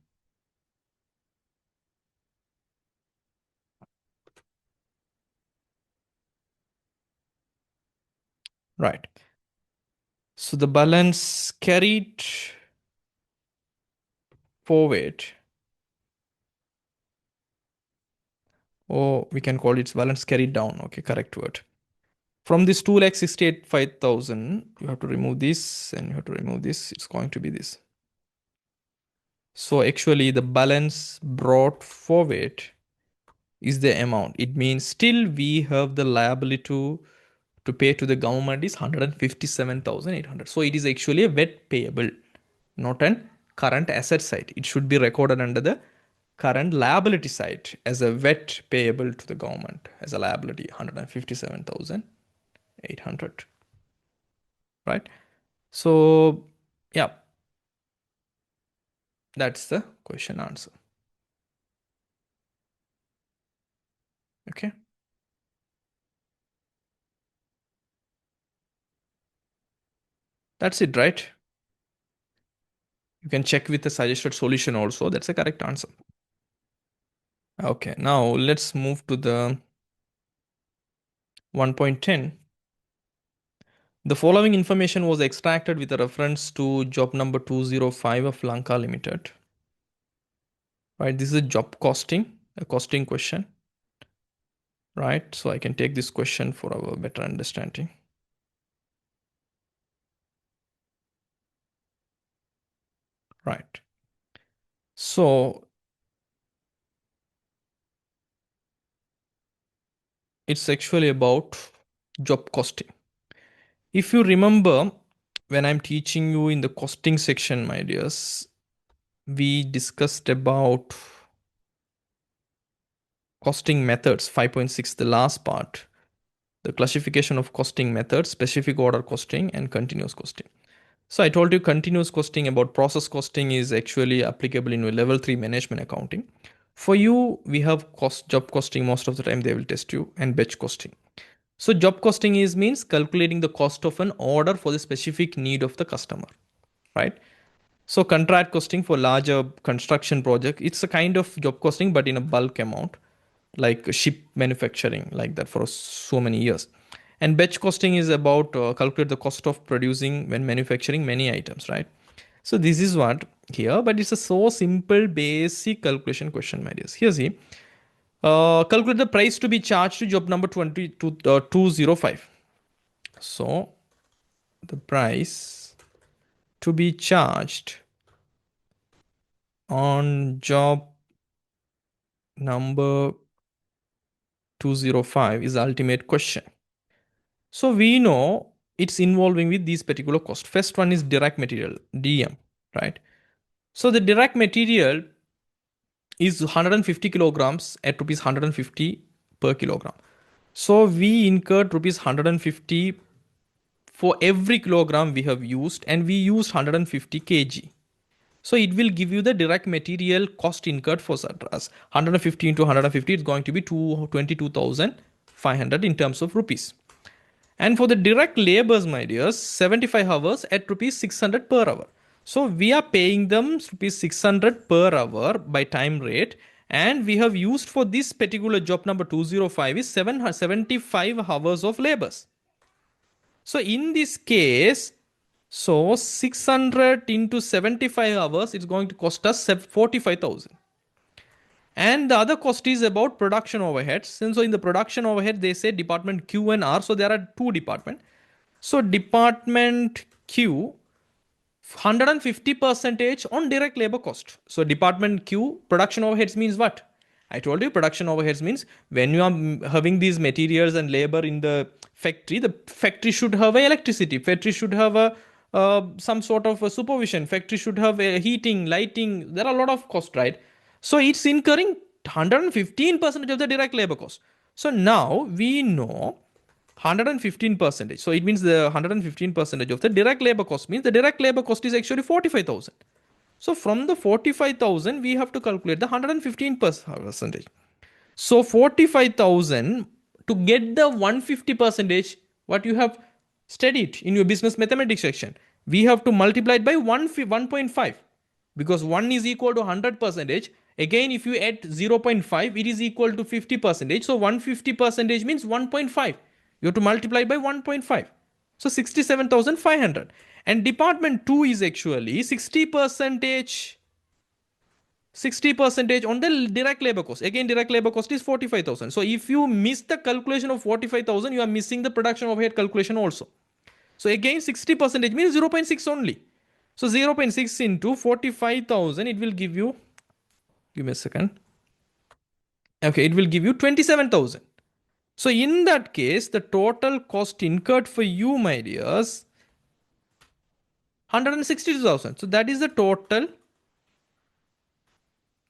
Right. So the balance carried forward, or we can call it balance carried down. Okay, correct word. From this 2,68,500, you have to remove this and you have to remove this. It's going to be this. So actually the balance brought forward is the amount. It means still we have the liability to pay to the government is 157,800. So it is actually a VAT payable, not an current asset side. It should be recorded under the current liability side as a VAT payable to the government as a liability, 157,800. Right? So, yeah, that's the question answer. Okay. That's it, right? You can check with the suggested solution also. That's the correct answer. Okay, now let's move to the 1.10. The following information was extracted with a reference to job number 205 of Lanka Limited. Right, this is a job costing, a costing question. Right, so I can take this question for our better understanding. Right. So it's actually about job costing. If you remember, when I'm teaching you in the costing section, my dears, we discussed about costing methods 5.6, the last part, the classification of costing methods, specific order costing, and continuous costing. So I told you continuous costing about process costing is actually applicable in level 3 management accounting. For you, we have job costing. Most of the time they will test you, and batch costing. So job costing is means calculating the cost of an order for the specific need of the customer, right? So contract costing for larger construction project, it's a kind of job costing, but in a bulk amount, like ship manufacturing, like that for so many years. And batch costing is about calculate the cost of producing when manufacturing many items, right? So this is what here, but it's a so simple basic calculation question, my dears. Here see, calculate the price to be charged to job number 205. So the price to be charged on job number 205 is the ultimate question. So we know it's involving with these particular cost. First one is direct material, DM, right? So the direct material is 150 kilograms at rupees 150 per kilogram. So we incurred rupees 150 for every kilogram we have used, and we used 150 kg. So it will give you the direct material cost incurred for us. 150 into 150 is going to be 22,500 in terms of rupees. And for the direct labors, my dears, 75 hours at rupees 600 per hour. So we are paying them rupees 600 per hour by time rate. And we have used for this particular job number 205 is 75 hours of labors. So in this case, so 600 into 75 hours, it's going to cost us 45,000. And the other cost is about production overheads. And so in the production overhead, they say department Q and R. So there are two departments. So department Q, 150% on direct labor cost. So department Q, production overheads means what? I told you production overheads means when you are having these materials and labor in the factory should have a electricity, factory should have a some sort of a supervision, factory should have a heating, lighting. There are a lot of cost, right? So it's incurring 115% of the direct labor cost. So now we know 115%. So it means the 115% of the direct labor cost means the direct labor cost is actually 45,000. So from the 45,000, we have to calculate the 115%. So 45,000 to get the 150%, what you have studied in your business mathematics section, we have to multiply it by 1.5 because 1 is equal to 100%. Again, if you add 0.5, it is equal to 50%. So 150% means 1.5. You have to multiply by 1.5. So 67,500. And department 2 is actually 60% on the direct labor cost. Again, direct labor cost is 45,000. So if you miss the calculation of 45,000, you are missing the production overhead calculation also. So again, 60% means 0.6 only. So 0.6 into 45,000, it will give you, give me a second. Okay, it will give you 27,000. So in that case, the total cost incurred for you, my dears, 162,000. So that is the total,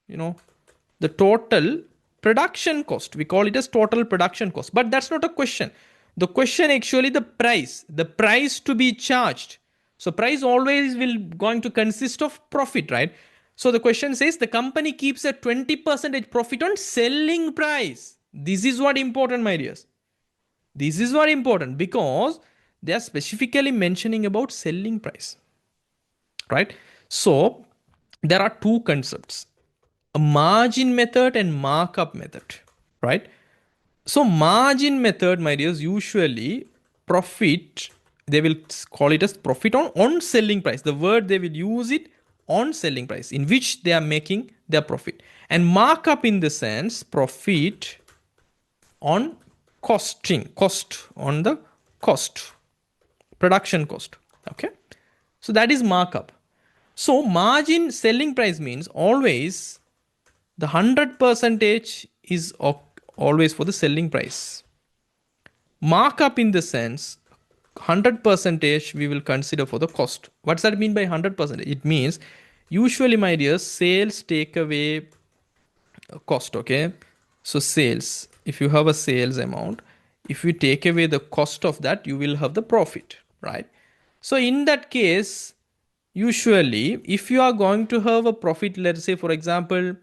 the total production cost. We call it as total production cost. But that's not a question. The question actually the price to be charged. So price always will going to consist of profit, right? So the question says the company keeps a 20% profit on selling price. This is what important, my dears. This is what important because they are specifically mentioning about selling price, right? So there are two concepts, a margin method and markup method, right? So margin method, my dears, usually profit, they will call it as profit on selling price. The word they will use it on selling price in which they are making their profit. And markup in the sense profit on cost on the cost, production cost. Okay. So that is markup. So margin selling price means always the 100% is always for the selling price. Markup in the sense 100% we will consider for the cost. What's that mean by 100%? It means usually, my dear, sales take away cost. Okay. So sales, if you have a sales amount, if you take away the cost of that, you will have the profit, right? So in that case, usually if you are going to have a profit, let's say for example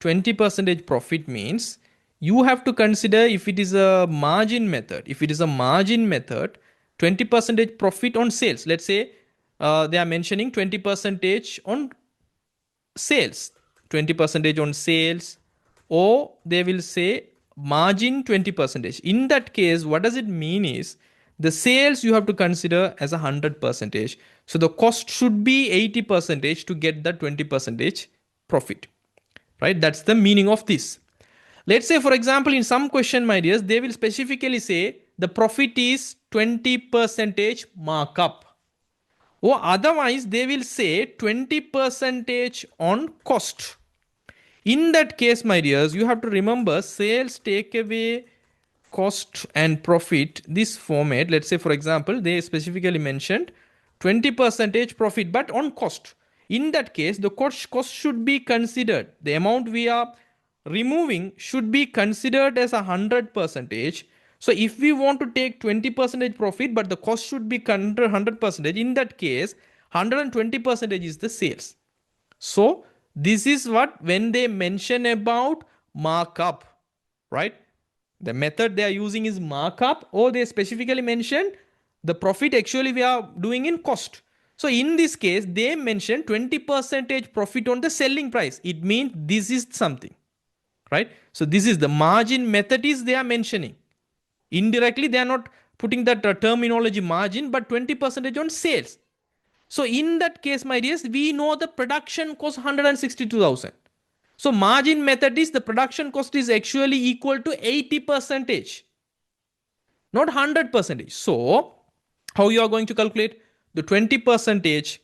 20% profit means you have to consider if it is a margin method. If it is a margin method, 20% profit on sales. Let's say they are mentioning 20% on sales, 20% on sales, or they will say margin 20%. In that case, what does it mean is the sales you have to consider as 100%. So the cost should be 80% to get the 20% profit, right? That's the meaning of this. Let's say, for example, in some question, my dears, they will specifically say the profit is 20% markup. Or otherwise, they will say 20% on cost. In that case, my dears, you have to remember sales take away cost and profit. This format, let's say, for example, they specifically mentioned 20% profit, but on cost. In that case, the cost should be considered. The amount we are removing should be considered as 100%. So if we want to take 20% profit, but the cost should be 100%, in that case, 120% is the sales. So this is what when they mention about markup, right? The method they are using is markup, or they specifically mention the profit actually we are doing in cost. So in this case, they mention 20% profit on the selling price. It means this is something, right? So this is the margin method is they are mentioning. Indirectly, they are not putting that terminology margin, but 20% on sales. So in that case, my dears, we know the production cost 162,000. So margin method is the production cost is actually equal to 80%, not 100%. So how you are going to calculate the 20%?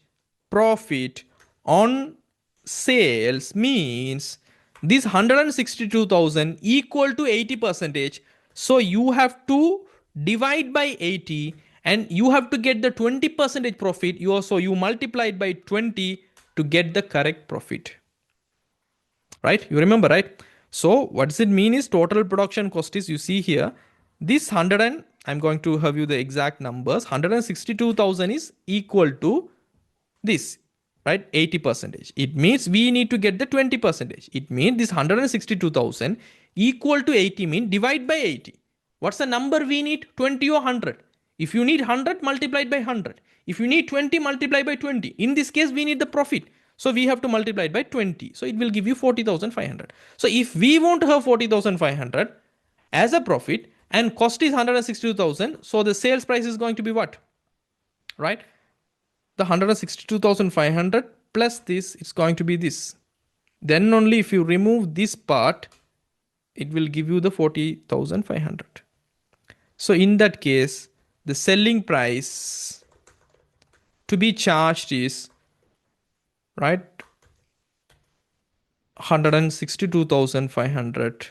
profit on sales means this 162,000 equal to 80 percentage. So you have to divide by 80 and you have to get the 20 percentage profit. You also you multiply it by 20 to get the correct profit. Right? You remember, right? So what does it mean is total production cost is, you see here, this 100 and I'm going to have you the exact numbers. 162,000 is equal to this, right? 80 percentage. It means we need to get the 20 percentage. It means this 162,000 equal to 80 mean divide by 80. What's the number we need? 20 or 100. If you need 100, multiplied by 100. If you need 20, multiply by 20. In this case, we need the profit. So we have to multiply it by 20. So it will give you 40,500. So if we want to have 40,500 as a profit and cost is 162,000, so the sales price is going to be what? Right? The 162,500 plus this, it's going to be this. Then only if you remove this part, it will give you the 40,500. So in that case, the selling price to be charged is, right, 162,500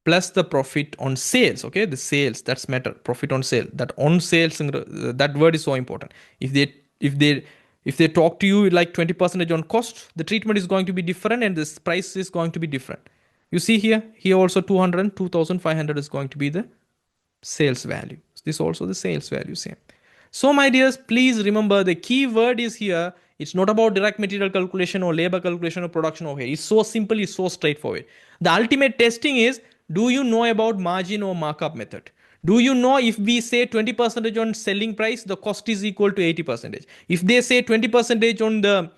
plus the profit on sales. Okay, the sales, that's matter, profit on sale. That on sales, that word is so important. If they talk to you like 20% on cost, the treatment is going to be different and this price is going to be different. You see here also 202,500 is going to be the sales value. This also the sales value same. So my dears, please remember the key word is here. It's not about direct material calculation or labor calculation or production over here. It's so simple, it's so straightforward. The ultimate testing is, do you know about margin or markup method? Do you know if we say 20% on selling price, the cost is equal to 80%? If they say 20% on the,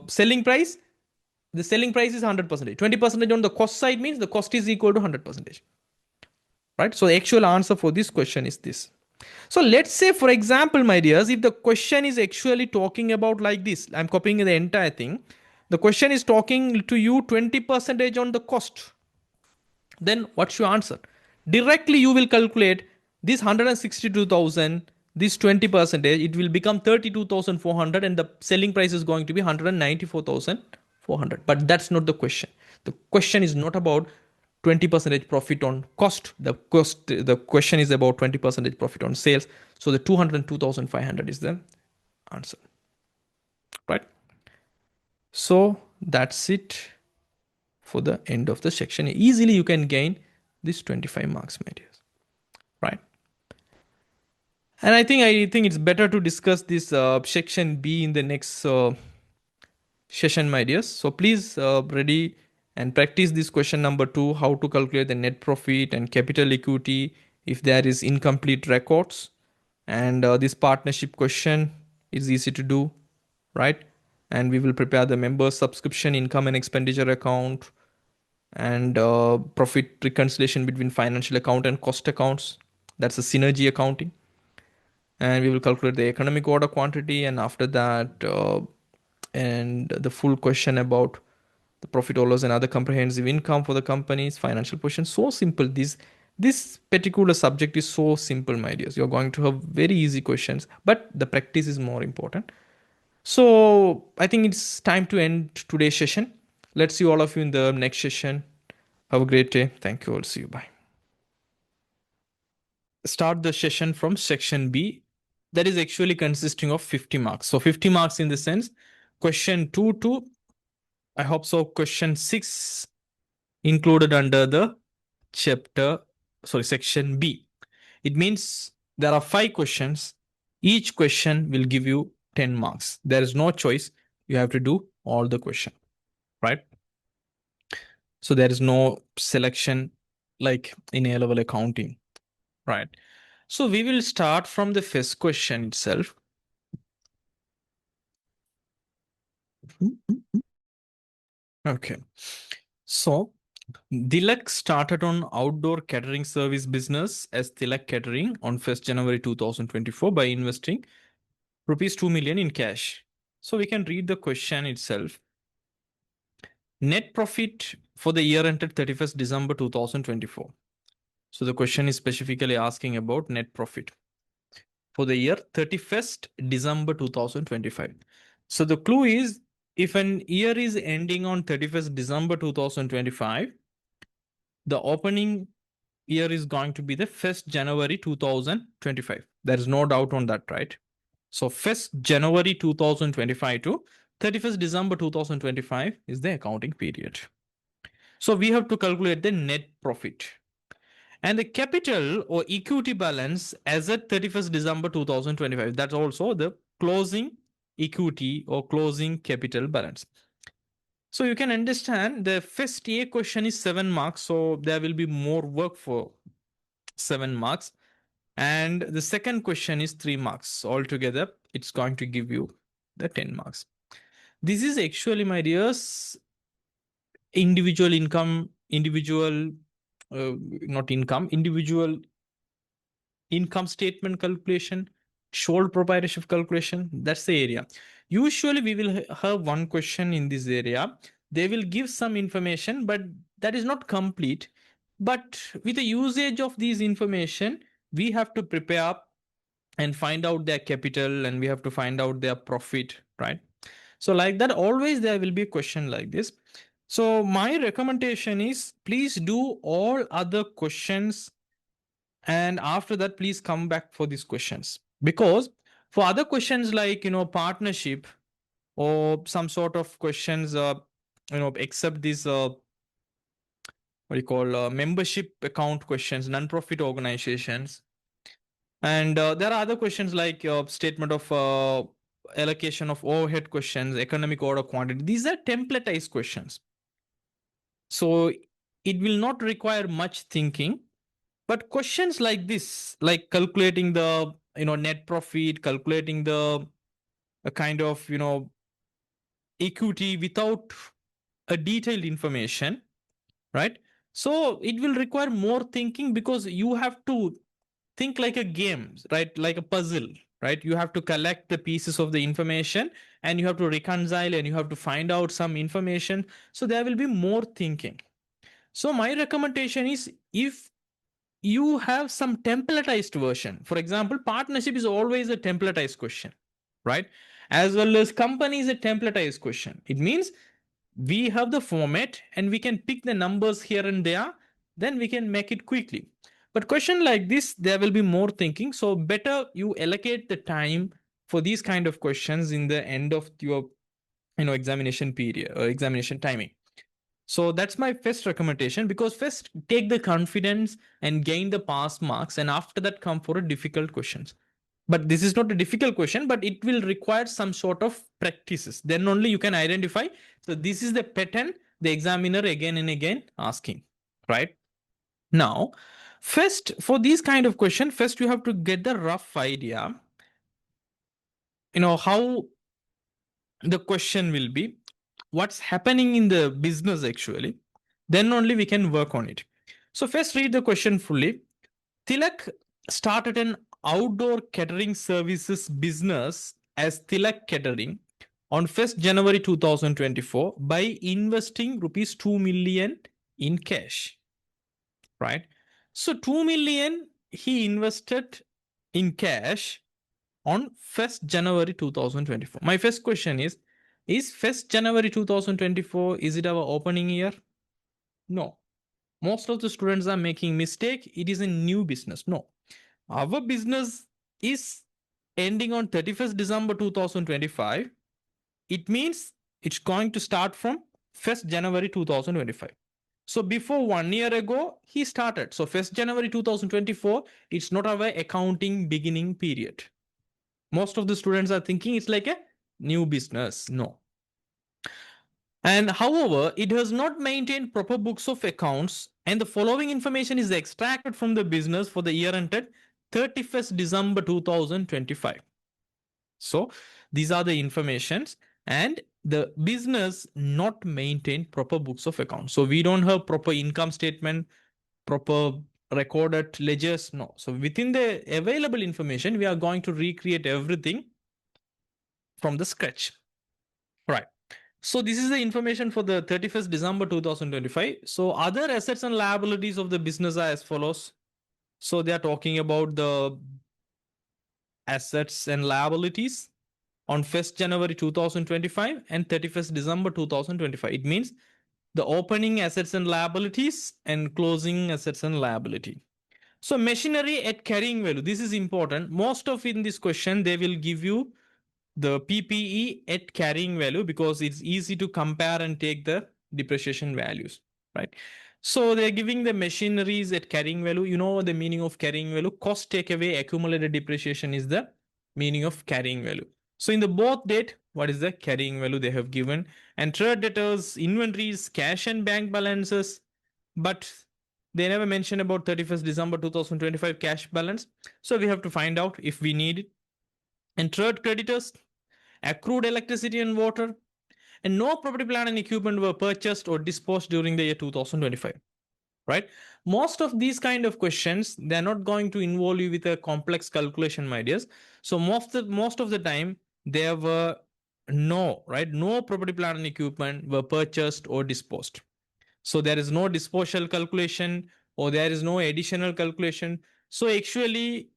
selling price, the selling price is 100%. 20% on the cost side means the cost is equal to 100%. Right? So the actual answer for this question is this. So let's say, for example, my dears, if the question is actually talking about like this, I'm copying the entire thing. The question is talking to you 20% on the cost. Then what's your answer? Directly you will calculate this 162,000, this 20%, it will become 32,400 and the selling price is going to be 194,400. But that's not the question. The question is not about 20% profit on cost. The question is about 20% profit on sales. So the 202,500 is the answer. Right? So that's it for the end of the section. Easily you can gain this 25 marks, my dears. Right? And I think it's better to discuss this section B in the next session, my dears. So please ready and practice this question number 2, how to calculate the net profit and capital equity if there is incomplete records. And this partnership question is easy to do, right? And we will prepare the member subscription income and expenditure account and profit reconciliation between financial account and cost accounts. That's a synergy accounting. And we will calculate the economic order quantity, and after that and the full question about the profit or loss and other comprehensive income for the company's financial position. So simple. This particular subject is so simple, my dears. You're going to have very easy questions, but the practice is more important. So I think it's time to end today's session. Let's see all of you in the next session. Have a great day. Thank you all. See you. Bye. Start the session from section B. That is actually consisting of 50 marks. So 50 marks in the sense question 2 to, I hope so, question 6 included under the section B. It means there are 5 questions. Each question will give you 10 marks. There is no choice. You have to do all the question, right? So there is no selection like in A level accounting, right? So we will start from the first question itself. Okay. So Tilak started on outdoor catering service business as Tilak Catering on 1st January 2024 by investing rupees 2 million in cash. So we can read the question itself. Net profit for the year ended 31st December 2024. So the question is specifically asking about net profit. for the year 31st December 2025. So the clue is, if an year is ending on 31st December 2025, the opening year is going to be the 1st January 2025. There is no doubt on that, right? So 1st January 2025 to 31st December 2025 is the accounting period. So we have to calculate the net profit. And the capital or equity balance as at 31st December 2025. That's also the closing equity or closing capital balance. So you can understand the first A question is 7 marks. So there will be more work for 7 marks. And the second question is 3 marks. Altogether, it's going to give you the 10 marks. This is actually, my dears, individual income, individual income statement calculation, sole proprietorship calculation. That's the area. Usually, we will have one question in this area. They will give some information, but that is not complete. But with the usage of these information, we have to prepare and find out their capital, and we have to find out their profit, right? So like that, always there will be a question like this. So my recommendation is, please do all other questions, and after that please come back for these questions, because for other questions like partnership or some sort of questions, except these what you call membership account questions, non-profit organizations, and there are other questions like statement of allocation of overhead questions, economic order quantity. These are templatized questions, so it will not require much thinking. But questions like this, like calculating the net profit, calculating the a kind of equity without a detailed information, right? So it will require more thinking, because you have to think like a game, right? Like a puzzle, right? You have to collect the pieces of the information, and you have to reconcile, and you have to find out some information. So there will be more thinking. So my recommendation is, if you have some templatized version, for example, partnership is always a templatized question, right? As well as company is a templatized question. It means we have the format and we can pick the numbers here and there, then we can make it quickly. But question like this, there will be more thinking. So better you allocate the time for these kind of questions in the end of your examination period or examination timing. So that's my first recommendation, because first take the confidence and gain the pass marks, and after that come for a difficult questions. But this is not a difficult question, but it will require some sort of practices. Then only you can identify. So this is the pattern the examiner again and again asking, right? Now, first for these kind of question, first you have to get the rough idea, how the question will be, what's happening in the business actually, then only we can work on it. So first read the question fully. Tilak started an outdoor catering services business as Tilak Catering on 1st January 2024 by investing rupees 2 million in cash, right? So 2 million he invested in cash on 1st January 2024. My first question is 1st January 2024, is it our opening year? No. Most of the students are making mistake. It is a new business. No. Our business is ending on 31st December 2025. It means it's going to start from 1st January 2025. So before 1 year ago, he started. So 1st January 2024, it's not our accounting beginning period. Most of the students are thinking it's like a new business. No. And however, it has not maintained proper books of accounts, and the following information is extracted from the business for the year ended 31st December 2025. So these are the informations, and the business not maintain proper books of accounts. So we don't have proper income statement, proper recorded ledgers. No. So within the available information, we are going to recreate everything from the scratch. Right. So this is the information for the 31st December 2025. So other assets and liabilities of the business are as follows. So they are talking about the assets and liabilities on 1st January 2025 and 31st December 2025. It means the opening assets and liabilities and closing assets and liability. So machinery at carrying value, this is important. Most of in this question, they will give you the PPE at carrying value because it's easy to compare and take the depreciation values, right? So they're giving the machineries at carrying value. You know the meaning of carrying value. Cost takeaway accumulated depreciation is the meaning of carrying value. So in the both date, what is the carrying value they have given? And trade debtors, inventories, cash and bank balances, but they never mention about 31st December 2025 cash balance. So we have to find out if we need it. And trade creditors, accrued electricity and water, and no property, plant, and equipment were purchased or disposed during the year 2025. Right? Most of these kind of questions, they're not going to involve you with a complex calculation, my dears. So most of the time, there were no property, plant, and equipment were purchased or disposed. So there is no disposal calculation or there is no additional calculation. So actually,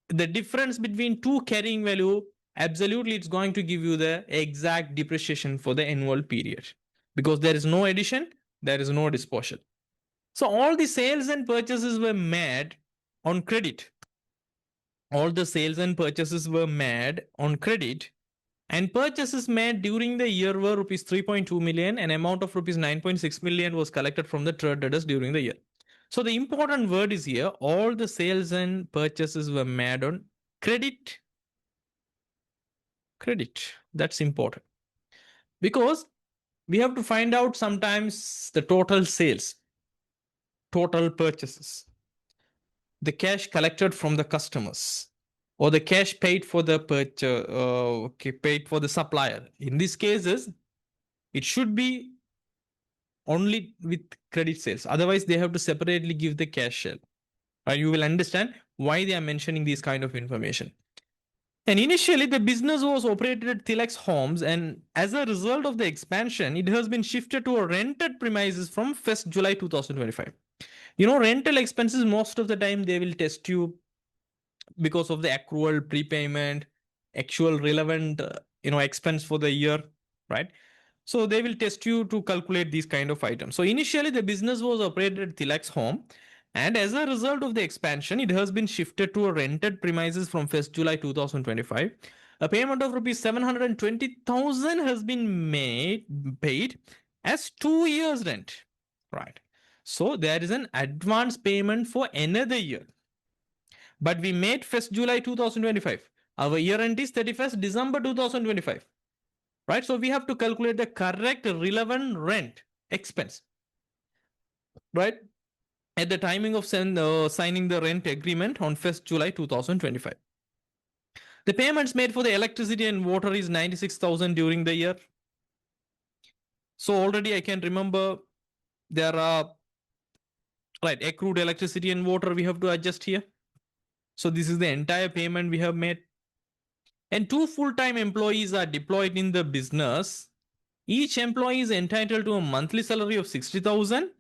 the difference between two carrying value, absolutely it's going to give you the exact depreciation for the annual period because there is no addition, there is no disposal. So all the sales and purchases were made on credit. All the sales and purchases were made on credit, and purchases made during the year were rupees 3.2 million. An amount of rupees 9.6 million was collected from the trade debtors during the year. So the important word is here, all the sales and purchases were made on credit. Credit. That's important because we have to find out sometimes the total sales, total purchases, the cash collected from the customers, or the cash paid for the purchase, paid for the supplier. In these cases, it should be only with credit sales. Otherwise, they have to separately give the cash shell. You will understand why they are mentioning this kind of information. And initially, the business was operated at Tilak's homes, and as a result of the expansion, it has been shifted to a rented premises from 1st July 2025. Rental expenses, most of the time, they will test you because of the accrual, prepayment, actual relevant, expense for the year, right? So they will test you to calculate these kind of items. So initially, the business was operated at Tilak's home. And as a result of the expansion, it has been shifted to a rented premises from 1st July 2025. A payment of rupees 720,000 has been paid as 2 years rent. Right. So there is an advance payment for another year. But we made 1st July 2025. Our year end is 31st December 2025. Right. So we have to calculate the correct relevant rent expense. Right. At the timing of signing the rent agreement on 1st July 2025. The payments made for the electricity and water is 96,000 during the year. So already I can remember there are accrued electricity and water we have to adjust here. So this is the entire payment we have made. And 2 full-time employees are deployed in the business. Each employee is entitled to a monthly salary of 60,000.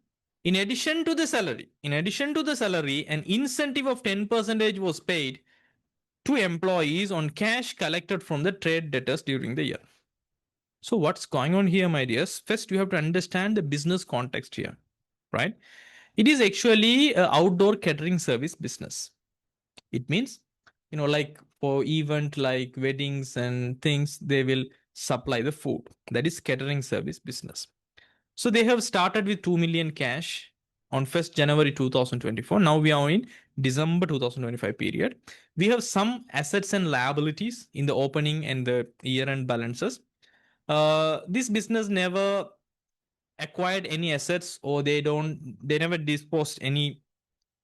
In addition to the salary, an incentive of 10% was paid to employees on cash collected from the trade debtors during the year. So what's going on here, my dears? First, you have to understand the business context here, right? It is actually an outdoor catering service business. It means, like for event like weddings and things, they will supply the food. That is catering service business. So they have started with 2 million cash on 1st January 2024. Now we are in December 2025 period. We have some assets and liabilities in the opening and the year-end balances. This business never acquired any assets, or they never disposed any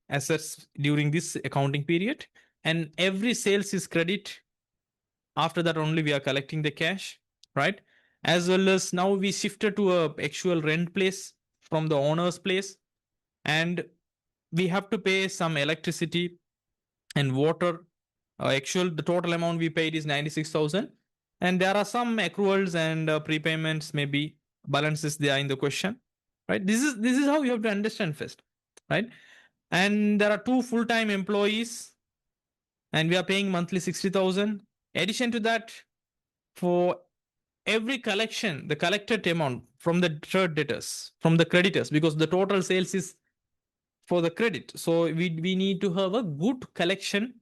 assets during this accounting period. And every sales is credit. After that only we are collecting the cash, right? As well as now we shifted to a actual rent place from the owner's place, and we have to pay some electricity and water. The total amount we paid is 96,000, and there are some accruals and prepayments, maybe balances there in the question, right? This is how you have to understand first, right? And there are 2 full-time employees and we are paying monthly 60,000. Addition to that, for every collection, the collected amount from the third debtors, from the creditors, because the total sales is for the credit. So we need to have a good collection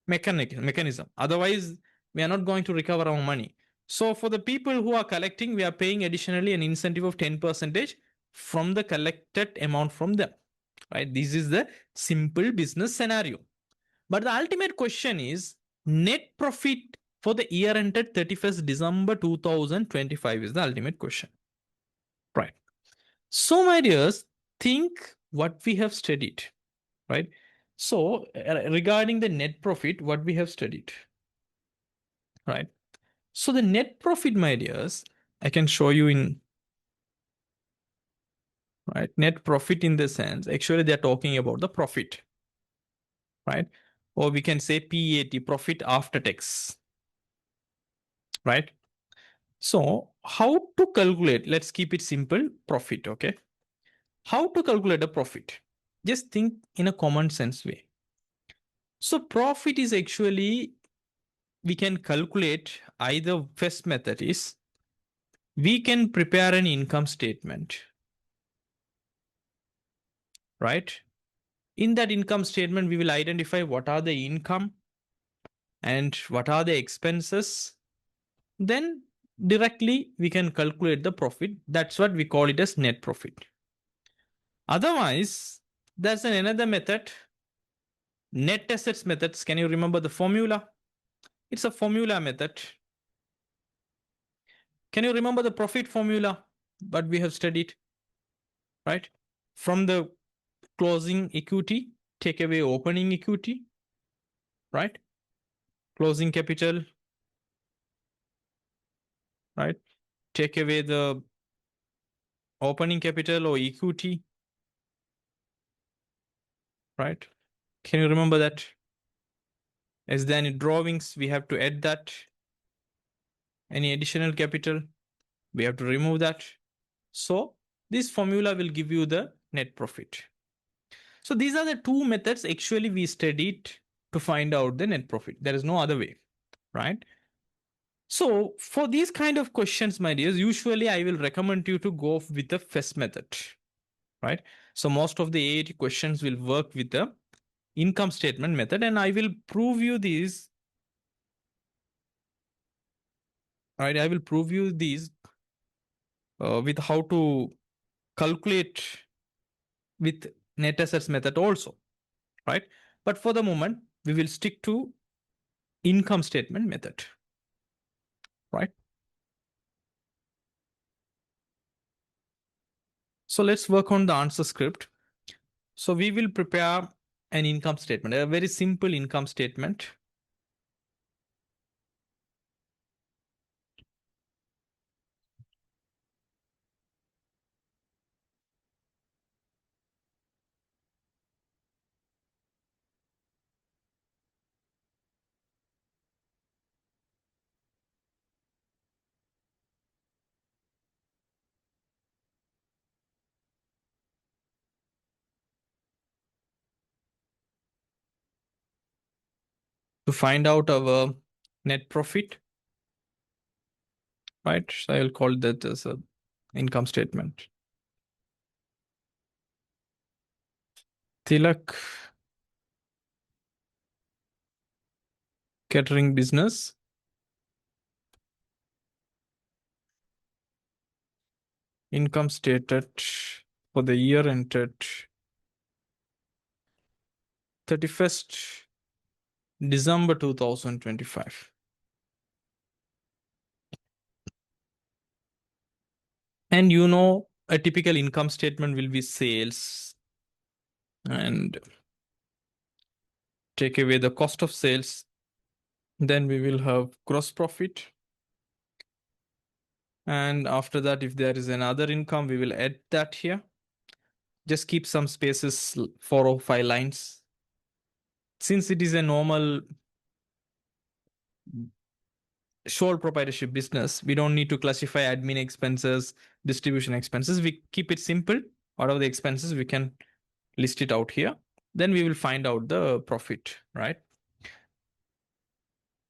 mechanism. Otherwise, we are not going to recover our money. So for the people who are collecting, we are paying additionally an incentive of 10% from the collected amount from them. Right? This is the simple business scenario. But the ultimate question is net profit for the year ended 31st December 2025 is the ultimate question. Right. So, my dears, think what we have studied. Right. So, regarding the net profit, what we have studied. Right. So, the net profit, my dears, I can show you in right net profit in the sense actually they're talking about the profit, right? Or we can say PAT, profit after tax, right? So, how to calculate? Let's keep it simple. Profit, okay? How to calculate a profit? Just think in a common sense way. So, profit is actually we can calculate either first method is we can prepare an income statement, right? In that income statement, we will identify what are the income and what are the expenses. Then directly we can calculate the profit. That's what we call it as net profit. Otherwise, there's another method, net assets methods. Can you remember the formula? It's a formula method. Can you remember the profit formula? But we have studied, right? From the closing equity, take away opening equity, right? Closing capital, right? Take away the opening capital or equity, right? Can you remember that? Is there any drawings? We have to add that. Any additional capital? We have to remove that. So this formula will give you the net profit. So these are the two methods actually we studied to find out the net profit. There is no other way, right? So for these kind of questions, my dears, usually I will recommend you to go with the first method, right? So most of the AAT questions will work with the income statement method, and I will prove you these. Right, I will prove you these with how to calculate with net assets method also, right? But for the moment, we will stick to income statement method, right? So let's work on the answer script. So we will prepare an income statement, a very simple income statement. To find out our net profit, right? So I will call that as a income statement. Tilak Catering business. Income stated for the year ended 31st December 2025. And you know, a typical income statement will be sales and take away the cost of sales. Then we will have gross profit. And after that, if there is another income, we will add that here. Just keep some spaces, 4 or 5 lines. Since it is a normal sole proprietorship business, we don't need to classify admin expenses, distribution expenses. We keep it simple. Whatever the expenses, we can list it out here. Then we will find out the profit, right?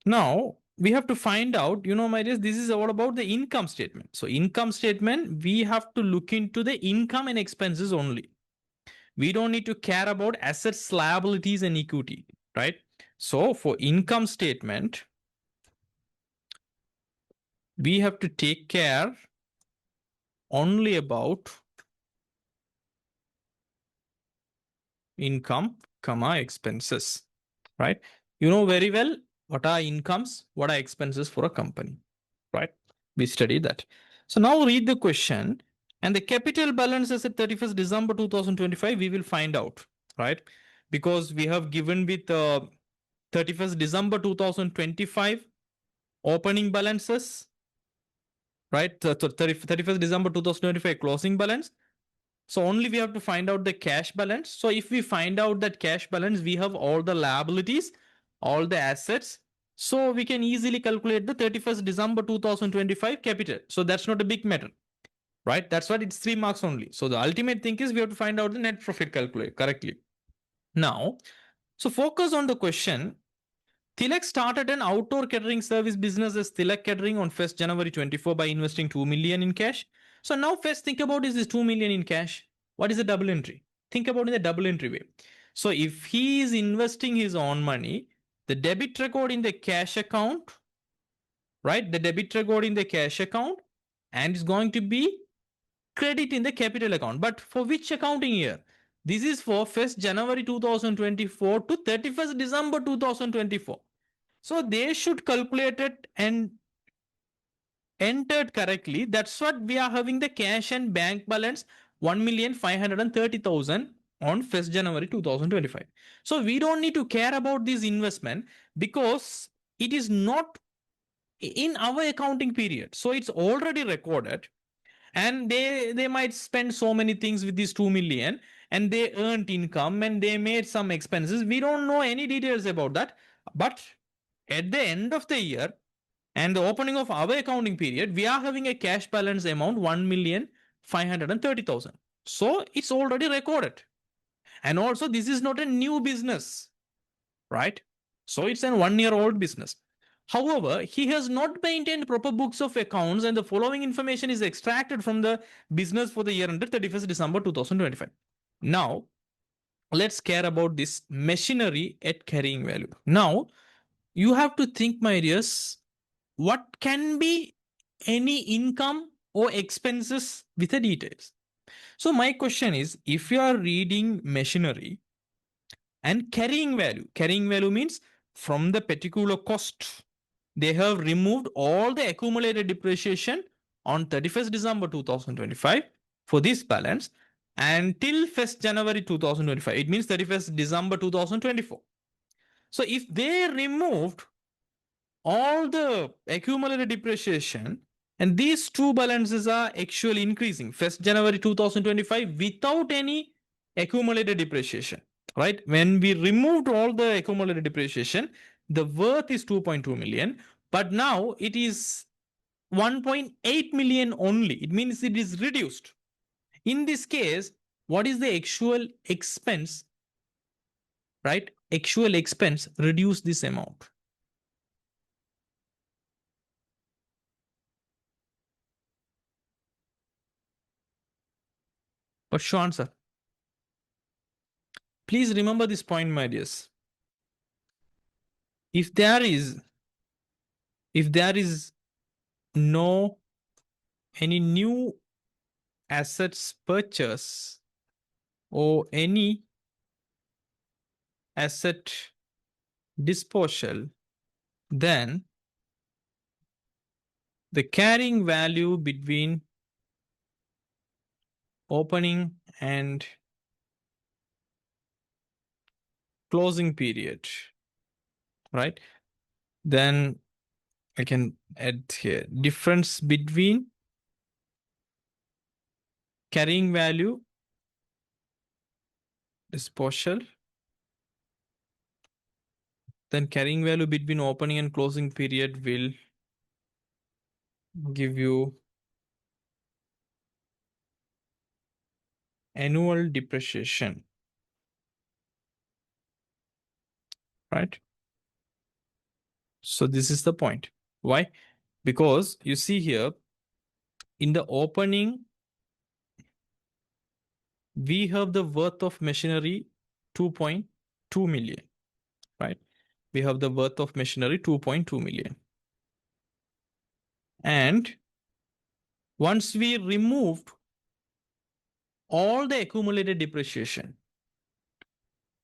Now we have to find out, my dears, this is all about the income statement. So income statement, we have to look into the income and expenses only. We don't need to care about assets, liabilities, and equity, right? So for income statement, we have to take care only about income, comma, expenses, right? You know very well what are incomes, what are expenses for a company, right? We studied that. So now read the question, and the capital balance as at 31st December 2025, we will find out, right? Because we have given with 31st December 2025 opening balances, right? 31st December 2025 closing balance. So only we have to find out the cash balance. So if we find out that cash balance, we have all the liabilities, all the assets. So we can easily calculate the 31st December 2025 capital. So that's not a big matter, right? That's what it's 3 marks only. So the ultimate thing is we have to find out the net profit calculate correctly. Now, so focus on the question. Tilak started an outdoor catering service business as Tilak Catering on 1st January 24 by investing 2 million in cash. So now first think about is this 2 million in cash. What is a double entry? Think about in the double entry way. So if he is investing his own money, the debit record in the cash account, right? The debit record in the cash account and is going to be credit in the capital account. But for which accounting year? This is for 1st January 2024 to 31st December 2024. So they should calculate it and entered correctly. That's what we are having the cash and bank balance 1,530,000 on 1st January 2025. So we don't need to care about this investment because it is not in our accounting period. So it's already recorded and they might spend so many things with these 2 million and they earned income and they made some expenses. We don't know any details about that. But at the end of the year, and the opening of our accounting period, we are having a cash balance amount 1,530,000. So it's already recorded. And also, this is not a new business, right? So it's a 1 year old business. However, he has not maintained proper books of accounts, and the following information is extracted from the business for the year ended 31st December 2025. Now, let's care about this machinery at carrying value. Now, you have to think, my dears, what can be any income or expenses with the details. So my question is, if you are reading machinery and carrying value means from the particular cost, they have removed all the accumulated depreciation on 31st December 2025 for this balance until 1st January 2025. It means 31st December 2024. So if they removed all the accumulated depreciation and these two balances are actually increasing 1st January 2025 without any accumulated depreciation, right? When we removed all the accumulated depreciation, the worth is 2.2 million, but now it is 1.8 million only. It means it is reduced. In this case, what is the actual expense, right? Actual expense reduce this amount. What's your answer? Please remember this point, my dears. If there is no any new assets purchase or any asset disposal, then the carrying value between opening and closing period, right? Then I can add here difference between carrying value disposal, then carrying value between opening and closing period will give you annual depreciation, right? So this is the point. Why? Because you see here in the opening, we have the worth of machinery 2.2 million, right? We have the worth of machinery 2.2 million. And once we removed all the accumulated depreciation,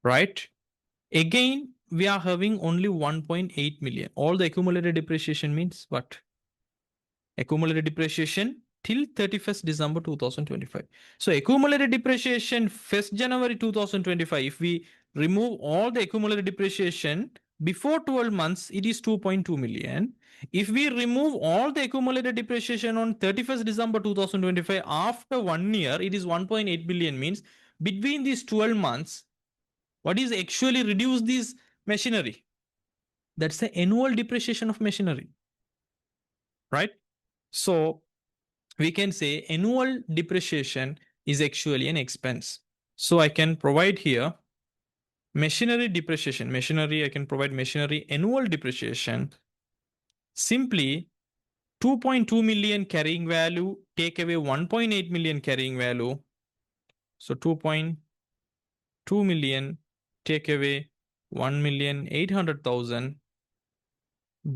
right? Again, we are having only 1.8 million. All the accumulated depreciation means what? Accumulated depreciation till 31st December 2025. So accumulated depreciation 1st January 2025, if we remove all the accumulated depreciation before 12 months, it is 2.2 million. If we remove all the accumulated depreciation on 31st December 2025 after 1 year, it is 1.8 billion. Means between these 12 months, what is actually reduced this machinery? That's the annual depreciation of machinery, right? So we can say annual depreciation is actually an expense. So I can provide here machinery depreciation. Machinery, I can provide machinery annual depreciation. Simply 2.2 million carrying value, take away 1.8 million carrying value. So 2.2 million, take away 1,800,000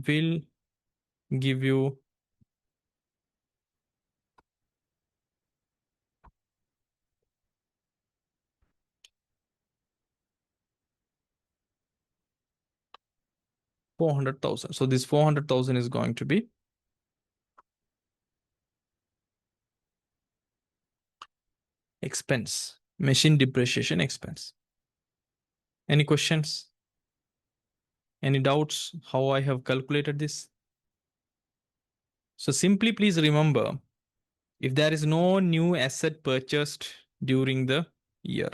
will give you 400,000. So this 400,000 is going to be expense, machine depreciation expense. Any questions? Any doubts how I have calculated this? So simply please remember, if there is no new asset purchased during the year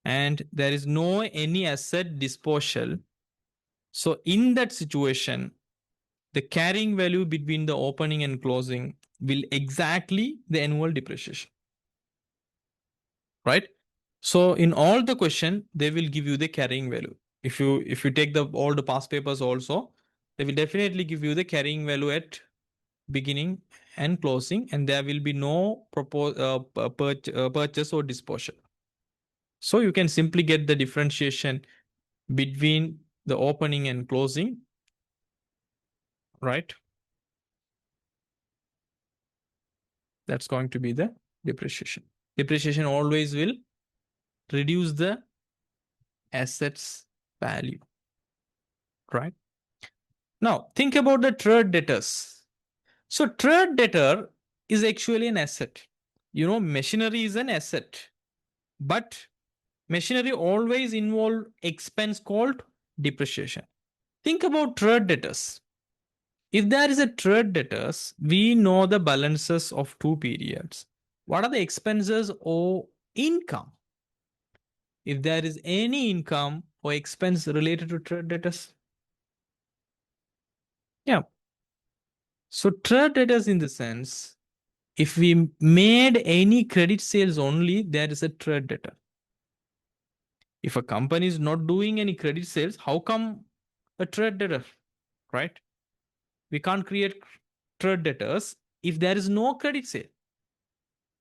and there is no any asset disposal, so in that situation, the carrying value between the opening and closing will exactly the annual depreciation, right? So in all the question, they will give you the carrying value. If you take the all the past papers also, they will definitely give you the carrying value at beginning and closing, and there will be no purchase or disposal. So you can simply get the differentiation between the opening and closing, right? That's going to be the depreciation. Depreciation always will reduce the assets value, right? Now think about the trade debtors. So trade debtor is actually an asset. You know, machinery is an asset, but machinery always involve expense called depreciation. Think about trade debtors. If there is a trade debtors, we know the balances of two periods. What are the expenses or income? If there is any income or expense related to trade debtors, yeah. So trade debtors in the sense, if we made any credit sales only, there is a trade debtor. If a company is not doing any credit sales, how come a trade debtor, right? We can't create trade debtors if there is no credit sale.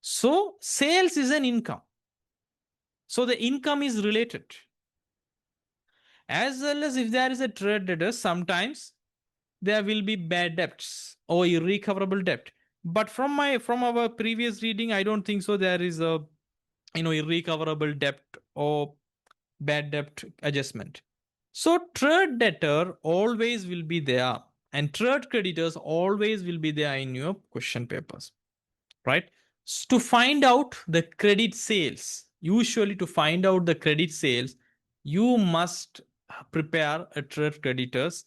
So sales is an income. So the income is related. As well as if there is a trade debtor, sometimes there will be bad debts or irrecoverable debt. But from our previous reading, I don't think so there is a irrecoverable debt or bad debt adjustment. So trade debtor always will be there and trade creditors always will be there in your question papers, right? To find out the credit sales, usually to find out the credit sales, you must prepare a trade creditors,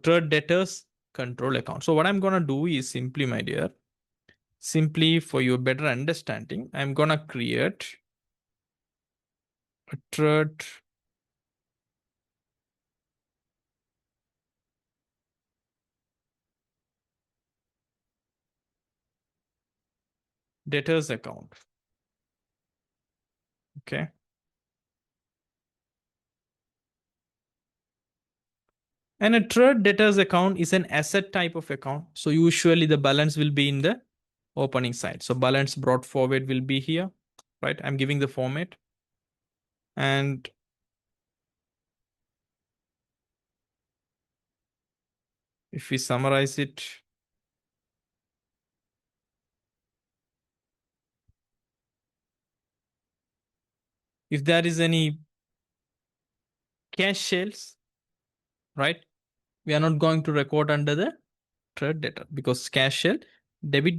trade debtors control account. So what I'm gonna do is simply, my dear, simply for your better understanding, I'm gonna create a trade debtors account. Okay. And a trade debtors account is an asset type of account. So usually the balance will be in the opening side. So balance brought forward will be here, right? I'm giving the format. And if we summarize it, if there is any cash sales, right? We are not going to record under the trade debtor because cash shell debit,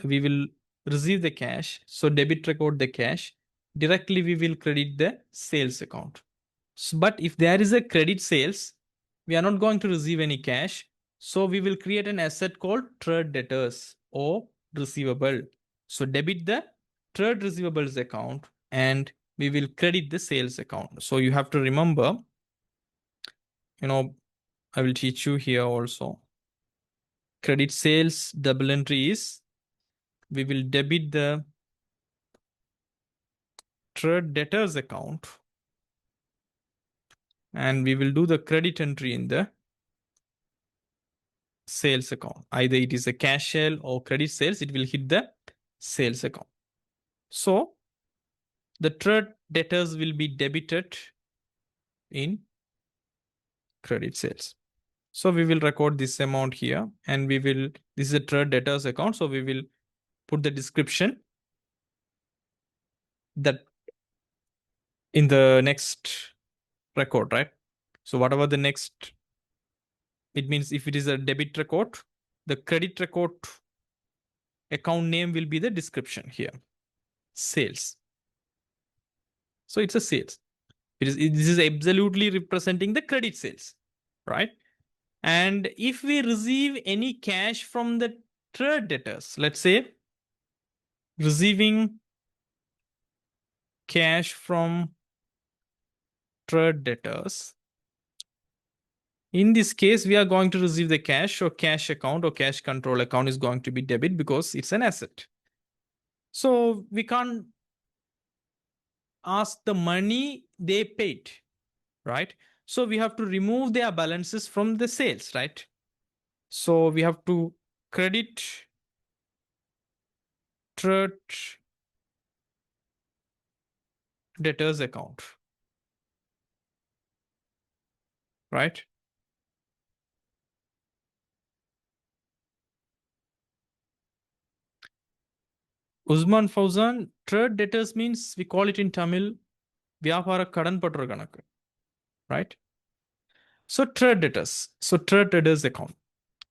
we will receive the cash. So debit record the cash. Directly we will credit the sales account. But if there is a credit sales, we are not going to receive any cash. So we will create an asset called trade debtors or receivable. So debit the trade receivables account and we will credit the sales account. So you have to remember, I will teach you here also. Credit sales double entry is we will debit the trade debtors account and we will do the credit entry in the sales account. Either it is a cash sale or credit sales, it will hit the sales account. So the trade debtors will be debited in credit sales. So we will record this amount here and this is a trade debtors account. So we will put the description that in the next record, right? So whatever the next, it means if it is a debit record, the credit record account name will be the description here, sales. So it's a sales. This is absolutely representing the credit sales, right? And if we receive any cash from the trade debtors, let's say receiving cash from trade debtors, in this case, we are going to receive the cash or cash account or cash control account is going to be debit because it's an asset. So we can't ask the money they paid, right? So we have to remove their balances from the sales, right? So we have to credit trade debtors account, right? Usman Fauzan, trade debtors means we call it in Tamil, Vyapara Kadan Patra Kanakku, right? So trade debtors. So trade debtors account.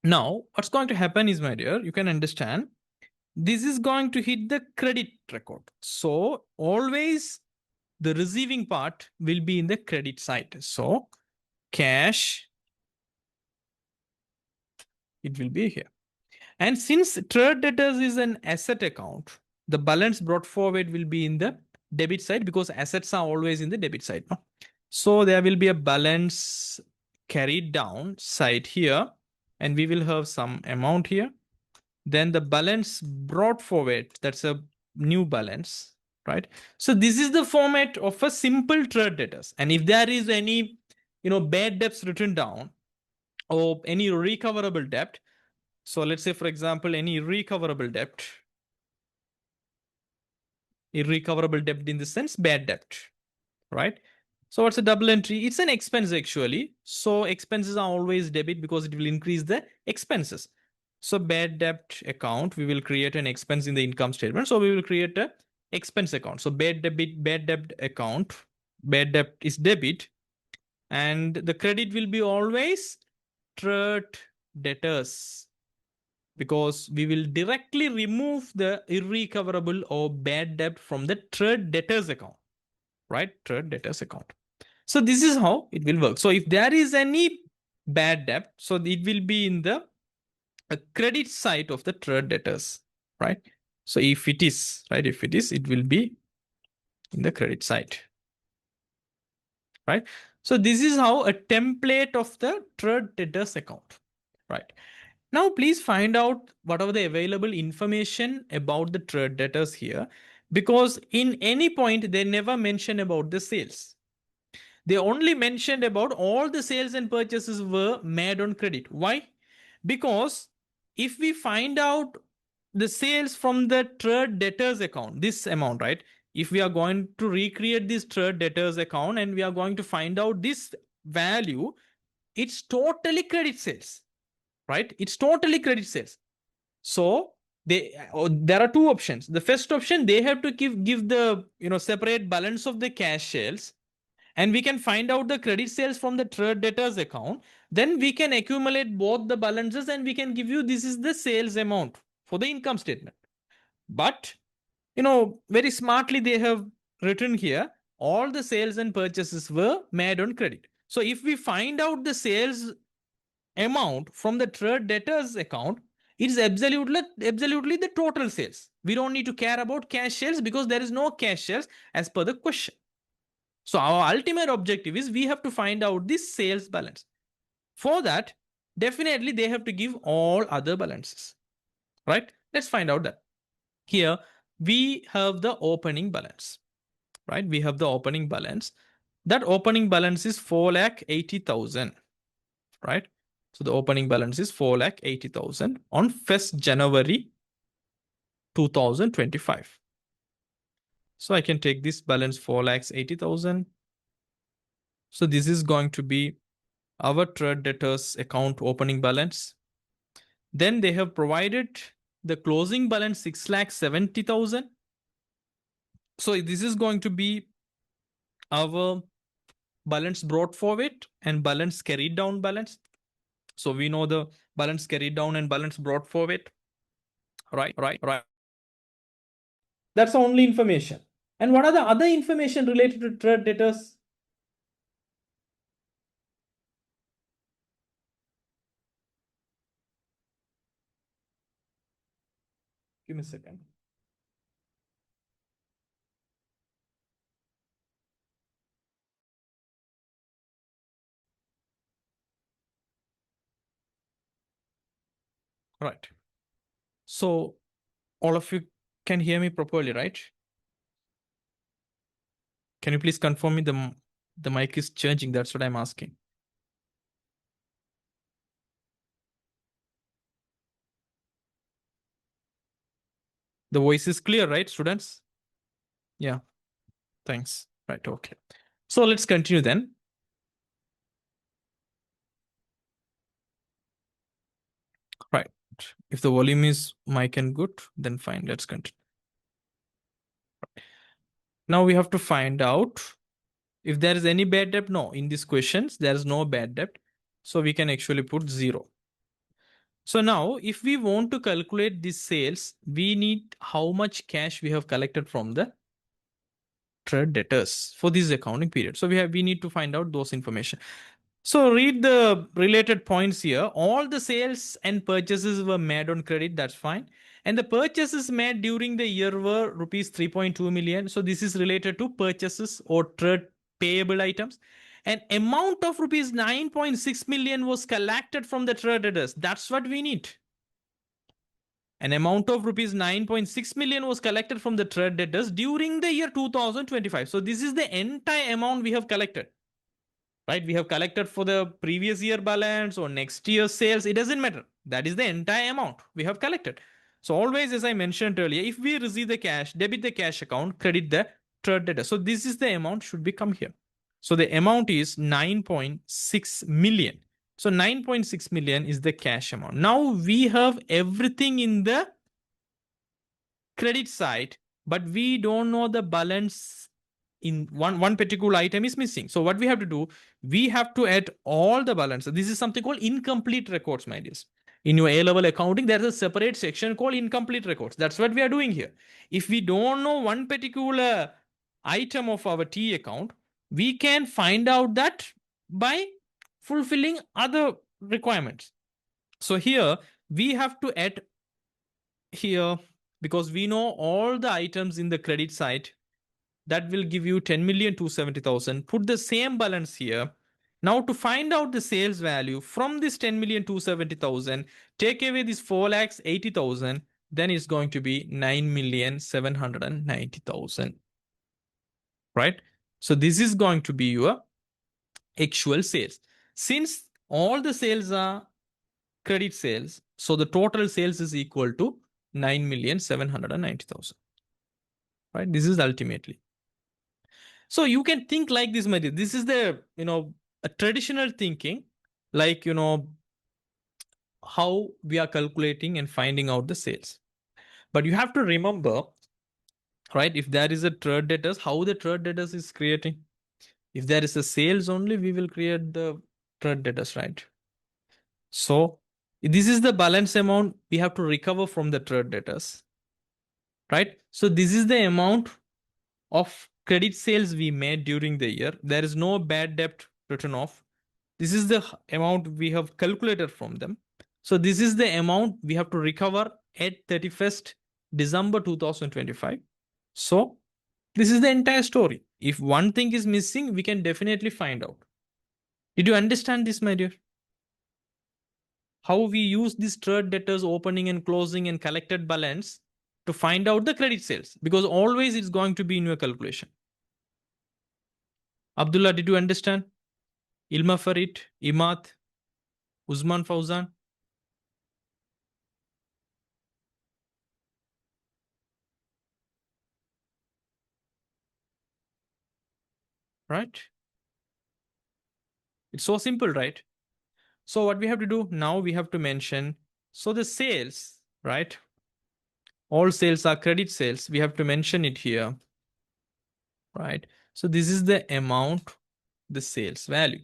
Now, what's going to happen is, my dear, you can understand, this is going to hit the credit record. So always the receiving part will be in the credit side. So cash, it will be here. And since trade debtors is an asset account, the balance brought forward will be in the debit side because assets are always in the debit side. No? So there will be a balance carried down side here, and we will have some amount here. Then the balance brought forward, that's a new balance, right? So this is the format of a simple trade debtors. And if there is any, bad debts written down or any recoverable debt, so let's say, for example, any irrecoverable debt in the sense bad debt, right? So what's a double entry? It's an expense actually. So expenses are always debit because it will increase the expenses. So bad debt account, we will create an expense in the income statement. So we will create a expense account. So bad debt account, bad debt is debit, and the credit will be always trade debtors because we will directly remove the irrecoverable or bad debt from the trade debtors account, right? Trade debtors account. So this is how it will work. So if there is any bad debt, so it will be in the credit side of the trade debtors, right? So if it is, it will be in the credit side, right? So this is how a template of the trade debtors account, right? Now please find out what are the available information about the trade debtors here, because in any point they never mention about the sales. They only mentioned about all the sales and purchases were made on credit. Why? Because if we find out the sales from the trade debtors account, this amount, right? If we are going to recreate this trade debtors account and we are going to find out this value, it's totally credit sales, right? It's totally credit sales. So there are two options. The first option, they have to give the separate balance of the cash sales, and we can find out the credit sales from the trade debtors account. Then we can accumulate both the balances and we can give you this is the sales amount for the income statement. But very smartly they have written here all the sales and purchases were made on credit. So if we find out the sales amount from the trade debtors account, it is absolutely the total sales. We don't need to care about cash sales because there is no cash sales as per the question. So our ultimate objective is we have to find out this sales balance. For that, definitely they have to give all other balances, right? Let's find out that. Here we have the opening balance, right? We have the opening balance. That opening balance is 4,80,000, right? So the opening balance is 4,80,000 on 1st January 2025. So I can take this balance 4,80,000. So this is going to be our trade debtors account opening balance. Then they have provided the closing balance 6,70,000. So this is going to be our balance brought forward and balance carried down balance. So we know the balance carried down and balance brought forward. Right. That's the only information. And what are the other information related to trade debtors? Give me a second. Right. So all of you can hear me properly, right? Can you please confirm me the mic is changing? That's what I'm asking. The voice is clear, right, students? Yeah. Thanks. Right. Okay. So let's continue then. Right. If the volume is mic and good, then fine. Let's continue. Now we have to find out if there is any bad debt. No, in these questions, there is no bad debt. So we can actually put 0. So now if we want to calculate these sales, we need how much cash we have collected from the trade debtors for this accounting period. So we need to find out those information. So read the related points here. All the sales and purchases were made on credit. That's fine. And the purchases made during the year were rupees 3.2 million. So this is related to purchases or trade payable items. An amount of rupees 9.6 million was collected from the trade debtors. That's what we need. An amount of rupees 9.6 million was collected from the trade debtors during the year 2025. So this is the entire amount we have collected. Right? We have collected for the previous year balance or next year's sales. It doesn't matter. That is the entire amount we have collected. So always, as I mentioned earlier, if we receive the cash, debit the cash account, credit the trade debtor. So this is the amount should be come here. So the amount is 9.6 million. So 9.6 million is the cash amount. Now we have everything in the credit side, but we don't know the balance in one particular item is missing. So what we have to do, we have to add all the balances. This is something called incomplete records, my dears. In your A-level accounting, there's a separate section called incomplete records. That's what we are doing here. If we don't know one particular item of our T account, we can find out that by fulfilling other requirements. So here we have to add here because we know all the items in the credit side that will give you 10,270,000. Put the same balance here. Now to find out the sales value from this 10,270,000, take away this 4,80,000, then it's going to be 9,790,000. Right? So this is going to be your actual sales. Since all the sales are credit sales, so the total sales is equal to 9,790,000. Right? This is ultimately. So you can think like this, my dear. This is the, a traditional thinking, like, how we are calculating and finding out the sales. But you have to remember, right, if there is a trade debtors, how the trade debtors is creating. If there is a sales only, we will create the trade debtors, right? So this is the balance amount we have to recover from the trade debtors, right? So this is the amount of credit sales we made during the year. There is no bad debt written off. This is the amount we have calculated from them. So this is the amount we have to recover at 31st December 2025. So this is the entire story. If one thing is missing, we can definitely find out. Did you understand this, my dear? How we use this trade debtors opening and closing and collected balance to find out the credit sales, because always it's going to be in your calculation. Abdullah, did you understand? Ilma Farid, Imat, Uzman Fauzan. Right? It's so simple, right? So what we have to do now, we have to mention, so the sales, right? All sales are credit sales. We have to mention it here, right? So this is the amount, the sales value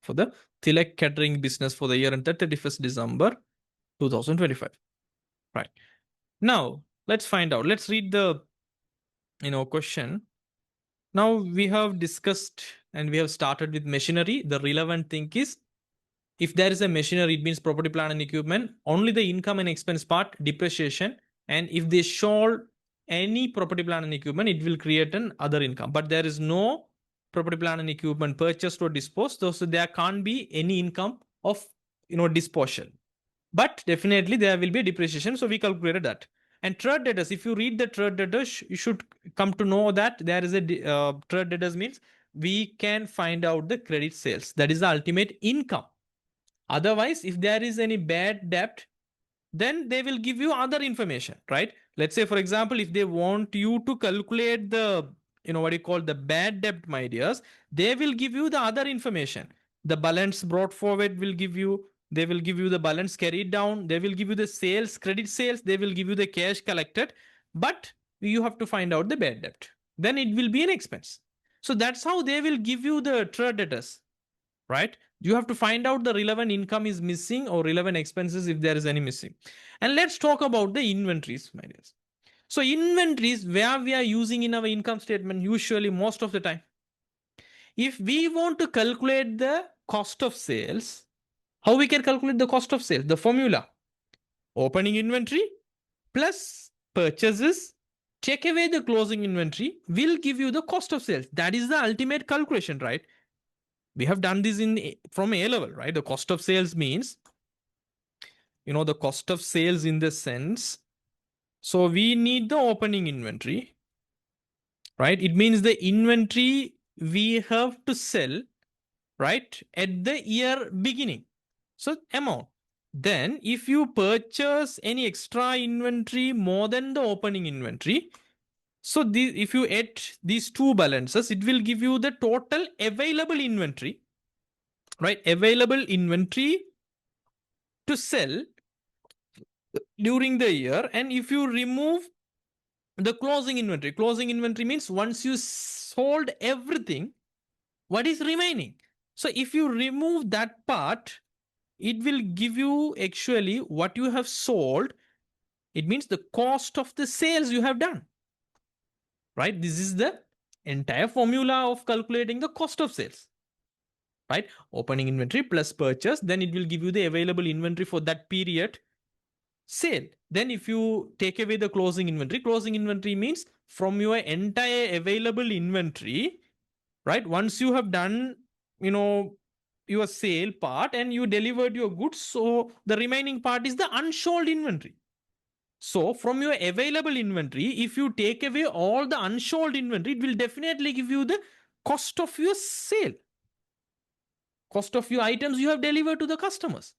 for the Tilak Catering business for the year ended 31st December 2025. Right. Now, let's find out. Let's read the, question. Now we have discussed and we have started with machinery. The relevant thing is, if there is a machinery, it means property, plant and equipment. Only the income and expense part, depreciation. And if they show any property, plant and equipment, it will create an other income. But there is no property, plant and equipment purchased or disposed. So there can't be any income of, disposal. But definitely there will be a depreciation. So we calculated that. And trade debtors, if you read the trade debtors, you should come to know that there is a trade debtors means we can find out the credit sales. That is the ultimate income. Otherwise, if there is any bad debt, then they will give you other information, right? Let's say, for example, if they want you to calculate the, what you call the bad debt, my dears, they will give you the other information. The balance brought forward will give you, they will give you the balance carried down, they will give you the sales, credit sales, they will give you the cash collected, but you have to find out the bad debt. Then it will be an expense. So that's how they will give you the trade debtors, right? You have to find out the relevant income is missing or relevant expenses if there is any missing. And let's talk about the inventories, my dears. So inventories, where we are using in our income statement usually most of the time. If we want to calculate the cost of sales, how we can calculate the cost of sales? The formula: opening inventory plus purchases, take away the closing inventory, will give you the cost of sales. That is the ultimate calculation, right? We have done this from A level, right? The cost of sales means, the cost of sales in the sense. So we need the opening inventory, right? It means the inventory we have to sell, right, at the year beginning. So amount. Then if you purchase any extra inventory more than the opening inventory, so if you add these two balances, it will give you the total available inventory, right? Available inventory to sell during the year. And if you remove the closing inventory means once you sold everything, what is remaining? So if you remove that part, it will give you actually what you have sold. It means the cost of the sales you have done, right? This is the entire formula of calculating the cost of sales, right? Opening inventory plus purchase, then it will give you the available inventory for that period sale. Then if you take away the closing inventory means from your entire available inventory, right? Once you have done, your sale part and you delivered your goods, so the remaining part is the unsold inventory. So from your available inventory, if you take away all the unsold inventory, it will definitely give you the cost of your sale. cost of your items you have delivered to the customers.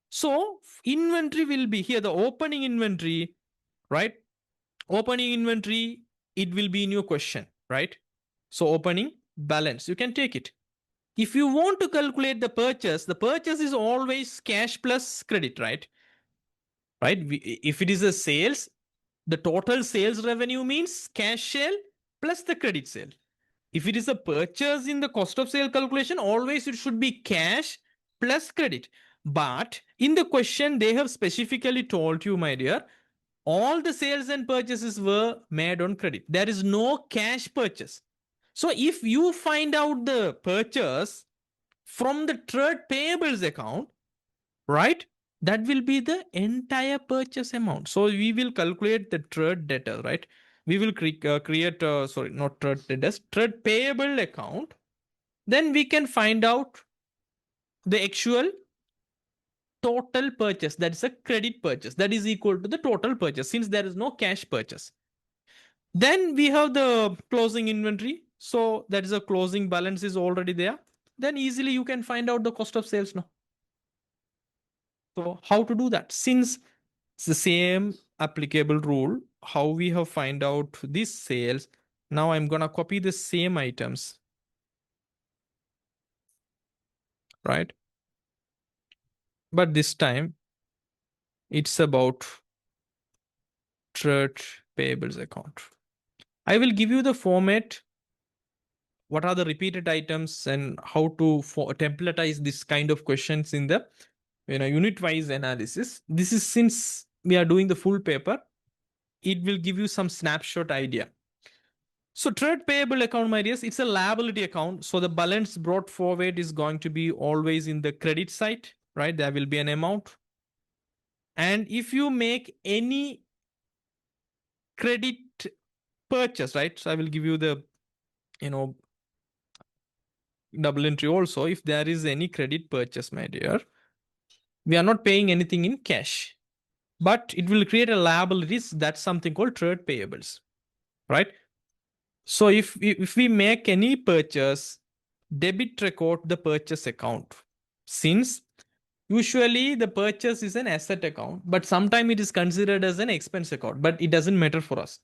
So inventory will be here, the opening inventory, right? Opening inventory, it will be in your question, right? So opening balance, you can take it. If you want to calculate the purchase is always cash plus credit, right? Right? If it is a sales, the total sales revenue means cash sale plus the credit sale. If it is a purchase in the cost of sale calculation, always it should be cash plus credit. But in the question, they have specifically told you, my dear, all the sales and purchases were made on credit. There is no cash purchase. So if you find out the purchase from the trade payables account, right, that will be the entire purchase amount. So we will calculate the trade debtor, right? We will create, sorry, not trade debtors, trade payable account. Then we can find out the actual total purchase. That is a credit purchase. That is equal to the total purchase since there is no cash purchase. Then we have the closing inventory. So that is a closing balance is already there. Then easily you can find out the cost of sales now. So how to do that? Since it's the same applicable rule, how we have find out these sales. Now I'm gonna copy the same items, right? But this time it's about trade payables account. I will give you the format, what are the repeated items and how to templatize this kind of questions in the unit wise analysis. This is since we are doing the full paper, it will give you some snapshot idea. So trade payable account, my dears, it's a liability account. So the balance brought forward is going to be always in the credit side, right? There will be an amount. And if you make any credit purchase, right? So I will give you the, double entry also. If there is any credit purchase, my dear, we are not paying anything in cash, but it will create a liabilities. That's something called trade payables, right? So if we make any purchase, debit record the purchase account. Since usually the purchase is an asset account, but sometimes it is considered as an expense account, but it doesn't matter for us.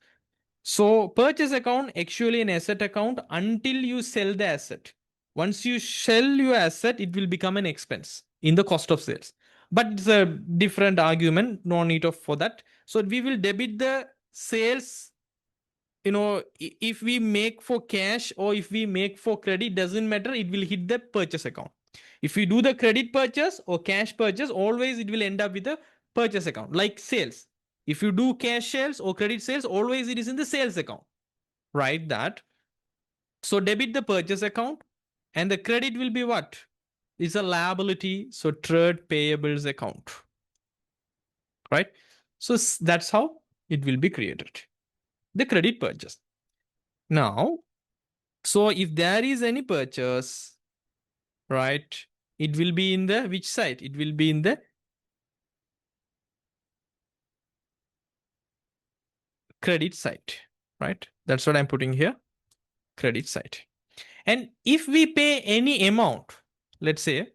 So purchase account actually an asset account until you sell the asset. Once you sell your asset, it will become an expense in the cost of sales. But it's a different argument, no need of for that. So we will debit the sales. If we make for cash or if we make for credit, doesn't matter, it will hit the purchase account. If we do the credit purchase or cash purchase, always it will end up with the purchase account. Like sales, if you do cash sales or credit sales, always it is in the sales account. Write that. So debit the purchase account and the credit will be what? It's a liability. So trade payables account, right? So that's how it will be created. The credit purchase. Now, so if there is any purchase, right, it will be in the which side? It will be in the credit side, right? That's what I'm putting here, credit side. And if we pay any amount, let's say,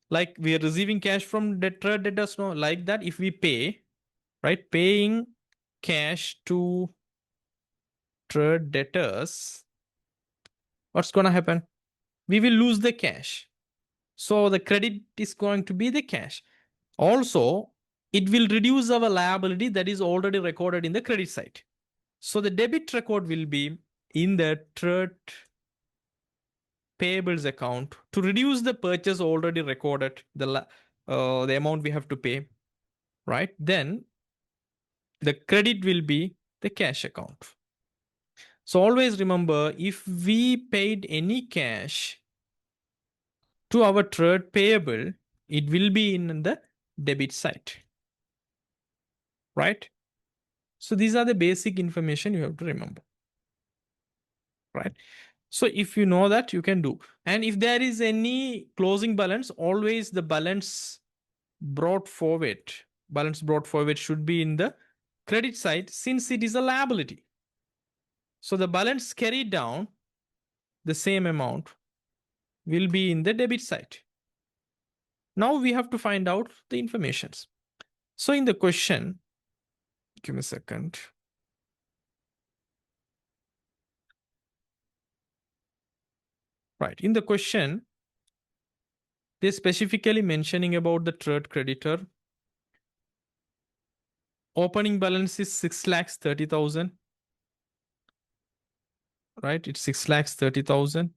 like we are receiving cash from debtors, no, like that, if we pay, right, paying cash to trade debtors, what's going to happen? We will lose the cash. So the credit is going to be the cash. Also, it will reduce our liability that is already recorded in the credit side. So the debit record will be in the trade payables account to reduce the purchase already recorded, the amount we have to pay, right? Then the credit will be the cash account. So always remember, if we paid any cash to our trade payable, it will be in the debit side, right? So these are the basic information you have to remember, right? So if you know that, you can do. And if there is any closing balance, always the balance brought forward should be in the credit side since it is a liability. So the balance carried down the same amount will be in the debit side. Now we have to find out the informations. So in the question, give me a second. Right, in the question, they're specifically mentioning about the third creditor. Opening balance is 6,30,000. Right, it's 6,30,000.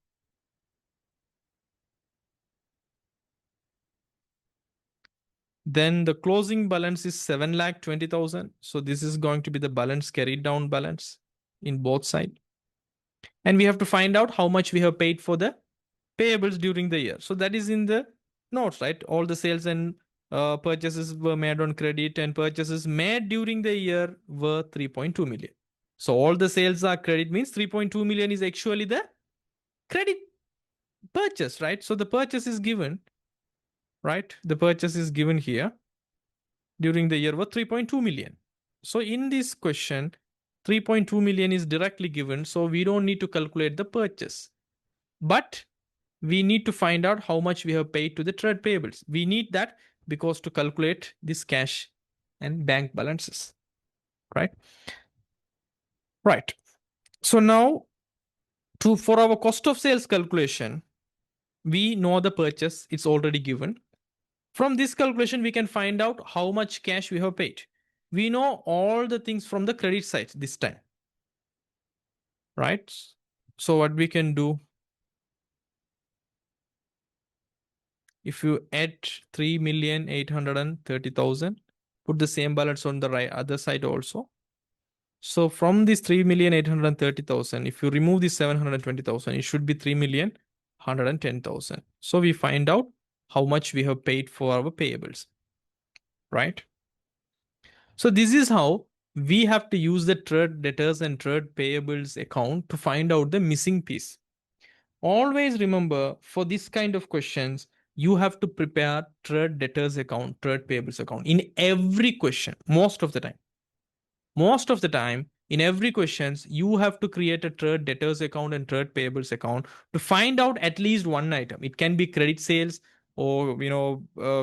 Then the closing balance is 7,20,000. So this is going to be the balance carried down balance in both sides. And we have to find out how much we have paid for the payables during the year. So that is in the notes, right? All the sales and purchases were made on credit, and purchases made during the year were 3.2 million. So all the sales are credit, means 3.2 million is actually the credit purchase, right? So the purchase is given, right? The purchase is given here during the year were 3.2 million. So in this question, 3.2 million is directly given. So we don't need to calculate the purchase, but we need to find out how much we have paid to the trade payables. We need that because to calculate this cash and bank balances, right? Right. So now for our cost of sales calculation, we know the purchase, it's already given. From this calculation, we can find out how much cash we have paid. We know all the things from the credit side this time, right? So what we can do, if you add 3,830,000, put the same balance on the right other side also. So from this 3,830,000, if you remove this 720,000, it should be 3,110,000. So we find out how much we have paid for our payables, right? So this is how we have to use the trade debtors and trade payables account to find out the missing piece. Always remember, for this kind of questions, you have to prepare trade debtors account, trade payables account in every question, most of the time. Most of the time, in every questions, you have to create a trade debtors account and trade payables account to find out at least one item. It can be credit sales or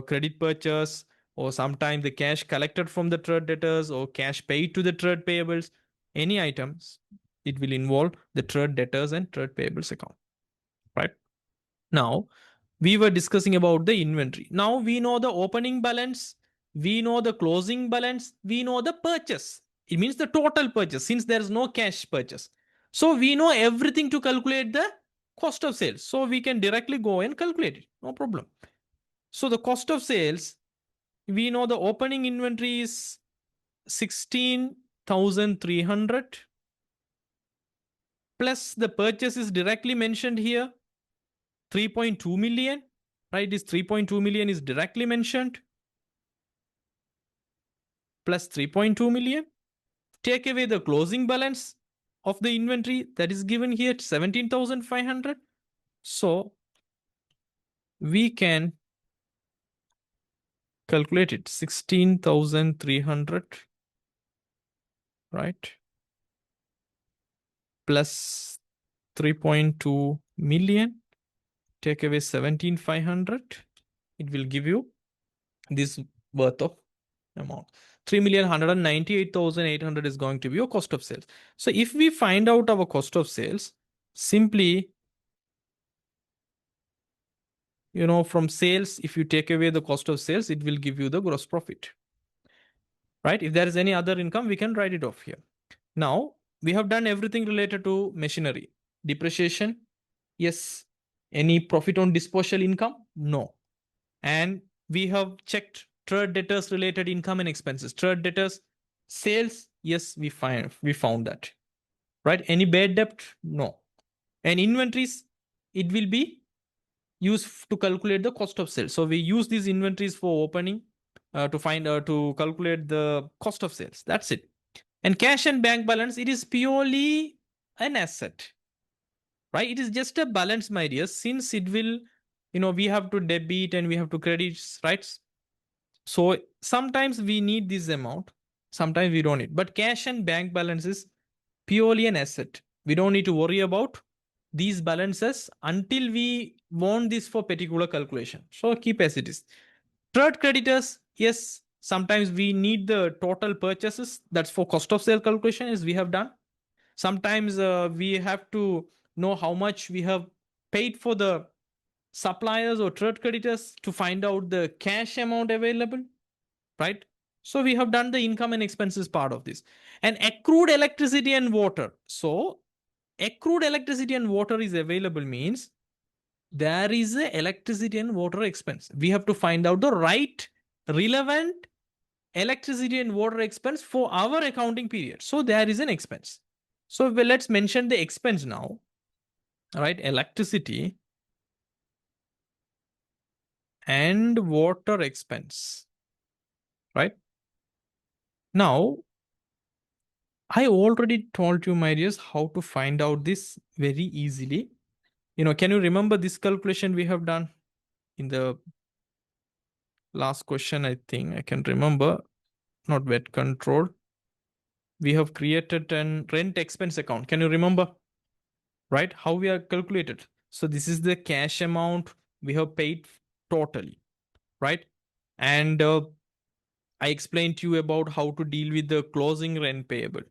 credit purchase, or sometimes the cash collected from the trade debtors or cash paid to the trade payables. Any items, it will involve the trade debtors and trade payables account, right? Now, we were discussing about the inventory. Now we know the opening balance, we know the closing balance, we know the purchase. It means the total purchase since there is no cash purchase. So we know everything to calculate the cost of sales. So we can directly go and calculate it. No problem. So the cost of sales, we know the opening inventory is 16,300 plus the purchase is directly mentioned here 3.2 million, right? This 3.2 million is directly mentioned plus 3.2 million. Take away the closing balance of the inventory that is given here 17,500. So we can calculate it 16,300, right? Plus 3.2 million. Take away 17,500. It will give you this worth of amount. 3,198,800 is going to be your cost of sales. So if we find out our cost of sales, simply, from sales, if you take away the cost of sales, it will give you the gross profit, right? If there is any other income, we can write it off here. Now, we have done everything related to machinery. Depreciation, yes. Any profit on disposal income? No. And we have checked trade debtors related income and expenses. Trade debtors, sales, yes, we found that, right? Any bad debt? No. And inventories, it will be used to calculate the cost of sales. So we use these inventories for opening to calculate the cost of sales. That's it. And cash and bank balance, it is purely an asset, right? It is just a balance, my dear, since it will, we have to debit and we have to credit, right? So sometimes we need this amount, sometimes we don't need. But cash and bank balance is purely an asset. We don't need to worry about these balances until we want this for particular calculation. So keep as it is. Third creditors, yes, sometimes we need the total purchases. That's for cost of sale calculation, as we have done. Sometimes we have to know how much we have paid for the suppliers or third creditors to find out the cash amount available, right? So we have done the income and expenses part of this. And accrued electricity and water. So accrued electricity and water is available means there is a electricity and water expense. We have to find out the right relevant electricity and water expense for our accounting period. So there is an expense. So let's mention the expense now, right? Electricity and water expense, right? Now, I already told you, my dears, how to find out this very easily. Can you remember this calculation we have done in the last question? I think I can remember. Not VAT control. We have created an rent expense account. Can you remember? Right? How we are calculated? So this is the cash amount we have paid totally, right? And I explained to you about how to deal with the closing rent payable,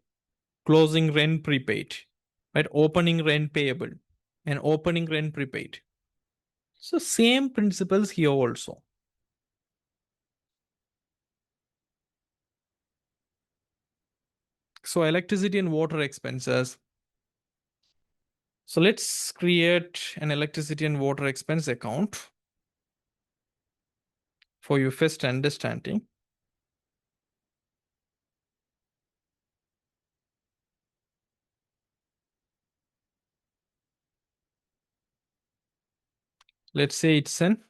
closing rent prepaid, right? Opening rent payable and opening rent prepaid. So same principles here also. So electricity and water expenses. So let's create an electricity and water expense account for your first understanding. Let's say it's an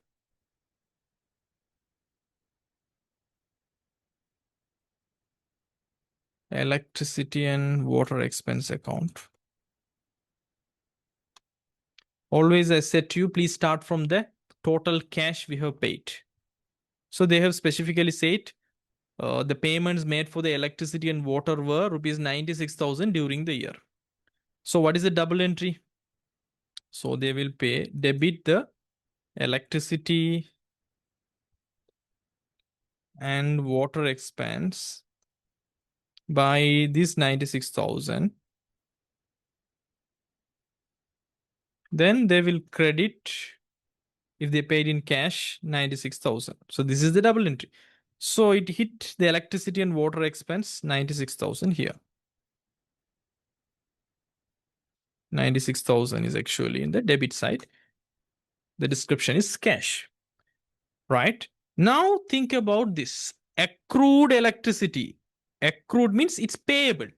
electricity and water expense account. Always I said to you, please start from the total cash we have paid. So they have specifically said the payments made for the electricity and water were rupees 96,000 during the year. So what is the double entry? So they will debit the electricity and water expense by this 96,000. Then they will credit, if they paid in cash, 96,000. So this is the double entry. So it hit the electricity and water expense 96,000 here. 96,000 is actually in the debit side. The description is cash, right? Now think about this. Accrued electricity. Accrued means it's payable,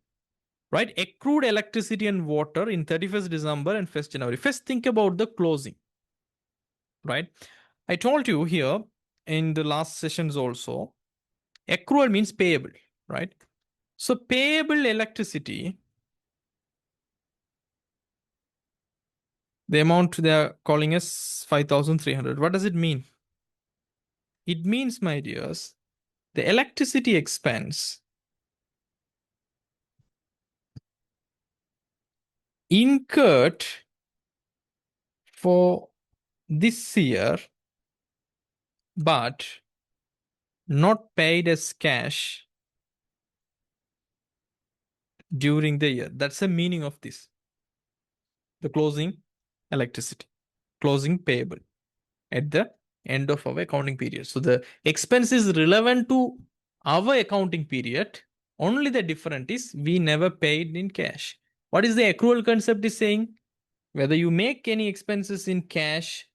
right? Accrued electricity and water in 31st December and 1st January. First, think about the closing, right? I told you here in the last sessions also, accrual means payable, right? So payable electricity, the amount they are calling as 5,300. What does it mean? It means, my dears, the electricity expense incurred for this year but not paid as cash during the year. That's the meaning of this. The closing electricity, closing payable at the end of our accounting period. So the expense is relevant to our accounting period. Only the difference is we never paid in cash. What is the accrual concept is saying? Whether you make any expenses in cash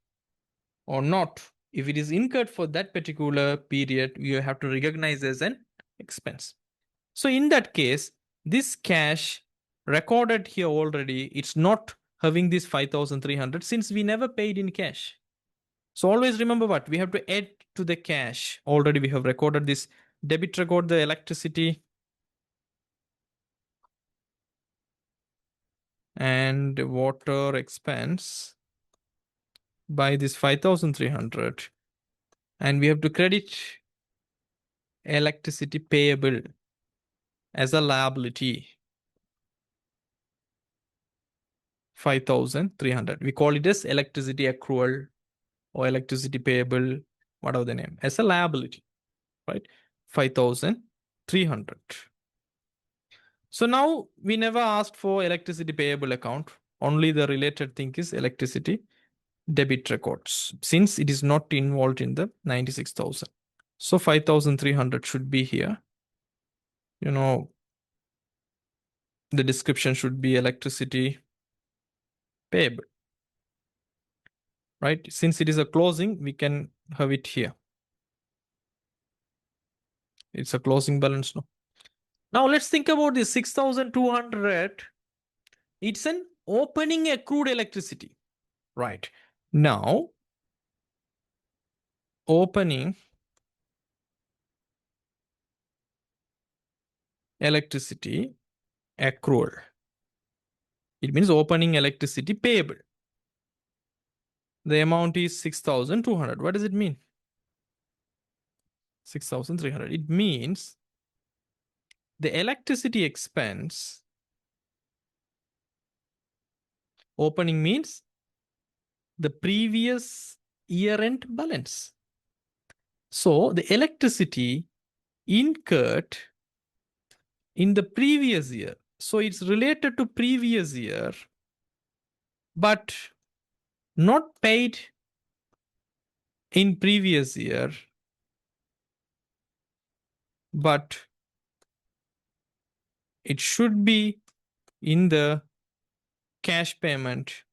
or not, if it is incurred for that particular period, you have to recognize as an expense. So in that case, this cash recorded here already, it's not having this 5,300 since we never paid in cash. So always remember what we have to add to the cash. Already we have recorded this debit record, the electricity and water expense by this 5,300. And we have to credit electricity payable as a liability 5,300. We call it as electricity accrual or electricity payable, whatever the name, as a liability, right? 5,300. So now we never asked for electricity payable account. Only the related thing is electricity debit records, since it is not involved in the 96,000. So 5,300 should be here. You know, the description should be electricity payable, right? Since it is a closing, we can have it here. It's a closing balance now. Now let's think about this 6,200. It's an opening accrued electricity, right? Now, opening electricity accrual. It means opening electricity payable. The amount is 6,200. What does it mean? 6,300. It means the electricity expense opening means the previous year end balance. So the electricity incurred in the previous year. So it's related to previous year, but not paid in previous year, but it should be in the cash payment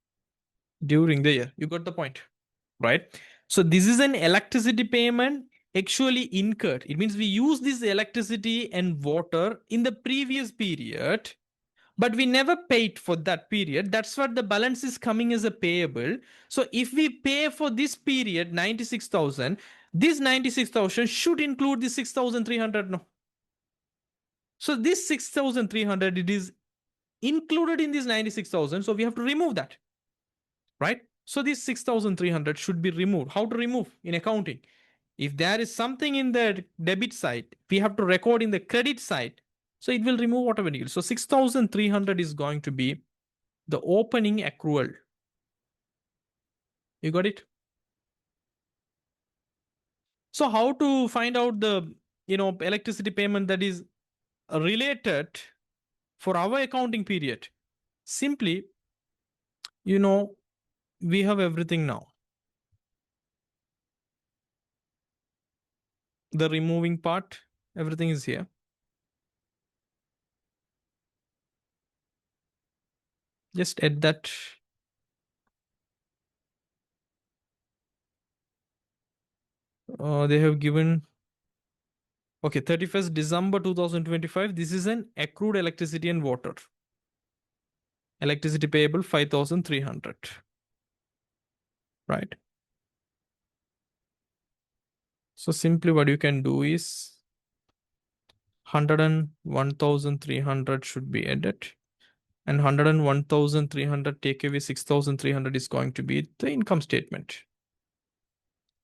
during the year. You got the point, right? So this is an electricity payment actually incurred. It means we use this electricity and water in the previous period, but we never paid for that period. That's what the balance is coming as a payable. So if we pay for this period 96,000, this 96,000 should include the 6,300. No. So this 6,300, it is included in this 96,000. So we have to remove that, right? So this 6,300 should be removed. How to remove in accounting? If there is something in the debit side, we have to record in the credit side. So it will remove automatically. So 6,300 is going to be the opening accrual. You got it? So how to find out the electricity payment that is related for our accounting period? Simply, we have everything now. The removing part, everything is here. Just add that. They have given, okay, 31st December 2025. This is an accrued electricity and water. Electricity payable 5,300. Right. So simply what you can do is 101,300 should be added, and 101,300 take away 6,300 is going to be the income statement,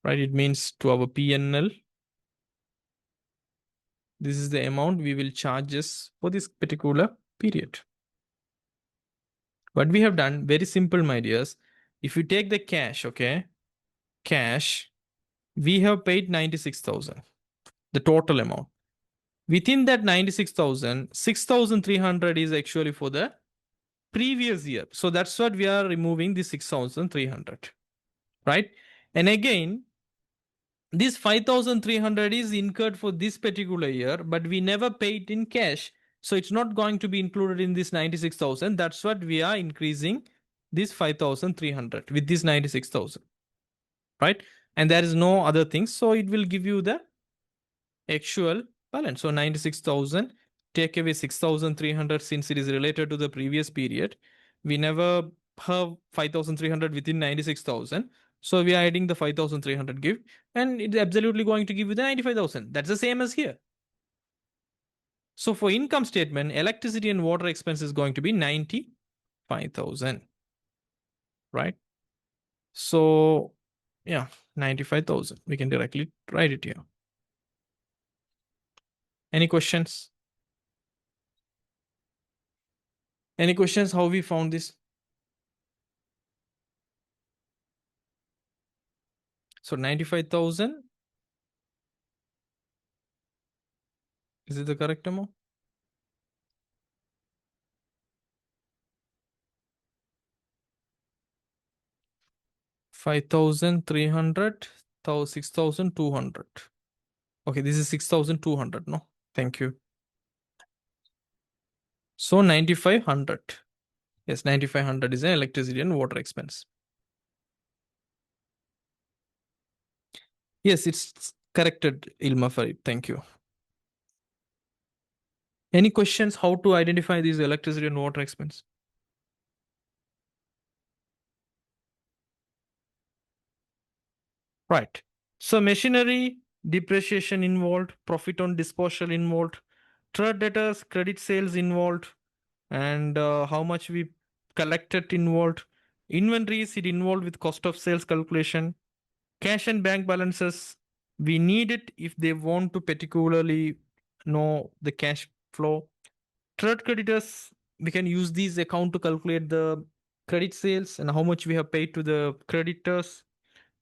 right? It means to our P&L, this is the amount we will charges for this particular period. What we have done, very simple, my dears. If you take the cash, okay, cash, we have paid 96,000, the total amount. Within that 96,000, 6,300 is actually for the previous year. So that's what we are removing, the 6,300, right? And again, this 5,300 is incurred for this particular year, but we never paid in cash. So it's not going to be included in this 96,000. That's what we are increasing this 5,300 with this 96,000, right? And there is no other thing. So it will give you the actual balance. So 96,000, take away 6,300 since it is related to the previous period. We never have 5,300 within 96,000. So we are adding the 5,300 give, and it's absolutely going to give you the 95,000. That's the same as here. So for income statement, electricity and water expense is going to be 95,000, right? So yeah, 95,000. We can directly write it here. Any questions? Any questions how we found this? So 95,000. Is it the correct amount? 5,300, 6,200. Okay, this is 6,200, no? Thank you. So 9,500. Yes, 9,500 is an electricity and water expense. Yes, it's corrected, Ilma Farid. Thank you. Any questions how to identify these electricity and water expense? Right. So machinery, depreciation involved, profit on disposal involved, trade debtors, credit sales involved, and how much we collected involved. Inventories, it involved with cost of sales calculation. Cash and bank balances, we need it if they want to particularly know the cash flow. Trade creditors, we can use these account to calculate the credit sales and how much we have paid to the creditors.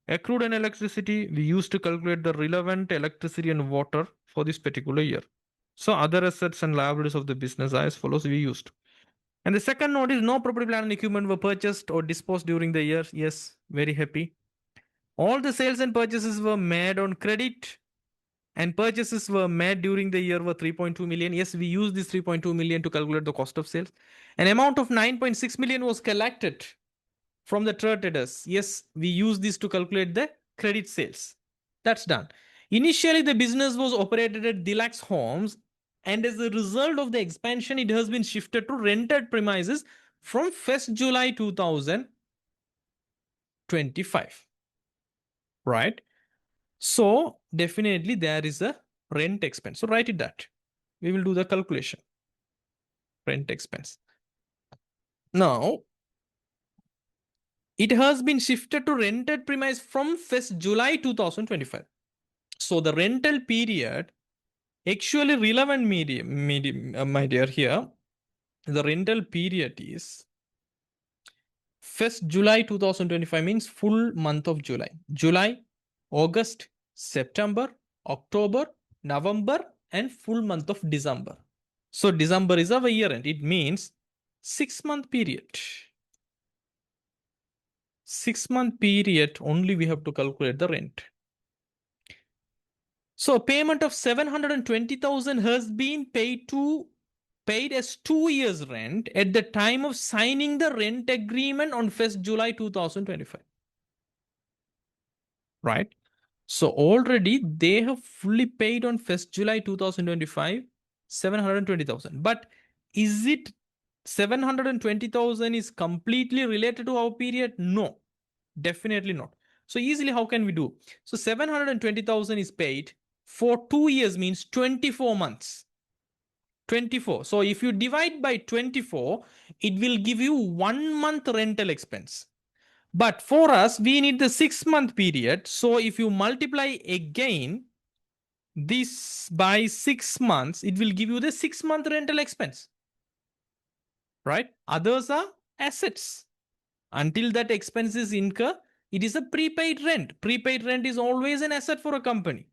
Accrued and electricity, we used to calculate the relevant electricity and water for this particular year. So other assets and liabilities of the business are as follows we used. And the second note is no property, plant and equipment were purchased or disposed during the year. Yes, very happy. All the sales and purchases were made on credit and purchases were made during the year were 3.2 million. Yes, we used this 3.2 million to calculate the cost of sales. An amount of 9.6 million was collected from the trade traders. Yes, we use this to calculate the credit sales. That's done. Initially, the business was operated at deluxe homes, and as a result of the expansion, it has been shifted to rented premises from 1st July 2025. Right? So, definitely there is a rent expense. So, write it that. We will do the calculation. Rent expense. Now, it has been shifted to rented premise from 1st July 2025. So the rental period, actually relevant my dear here, the rental period is 1st July 2025 means full month of July. July, August, September, October, November, and full month of December. So December is our year end. It means 6-month period. 6-month period only we have to calculate the rent. So payment of 720,000 has been paid as 2 years rent at the time of signing the rent agreement on 1st July 2025. Right? So already they have fully paid on 1st July 2025 720,000. But is it 720,000 is completely related to our period? No, definitely not. So easily how can we do? So 720,000 is paid for 2 years means 24 months. 24. So if you divide by 24, it will give you 1 month rental expense. But for us, we need the 6-month period. So if you multiply again this by 6 months, it will give you the 6-month rental expense. Right? Others are assets. Until that expense is incurred, it is a prepaid rent. Prepaid rent is always an asset for a company.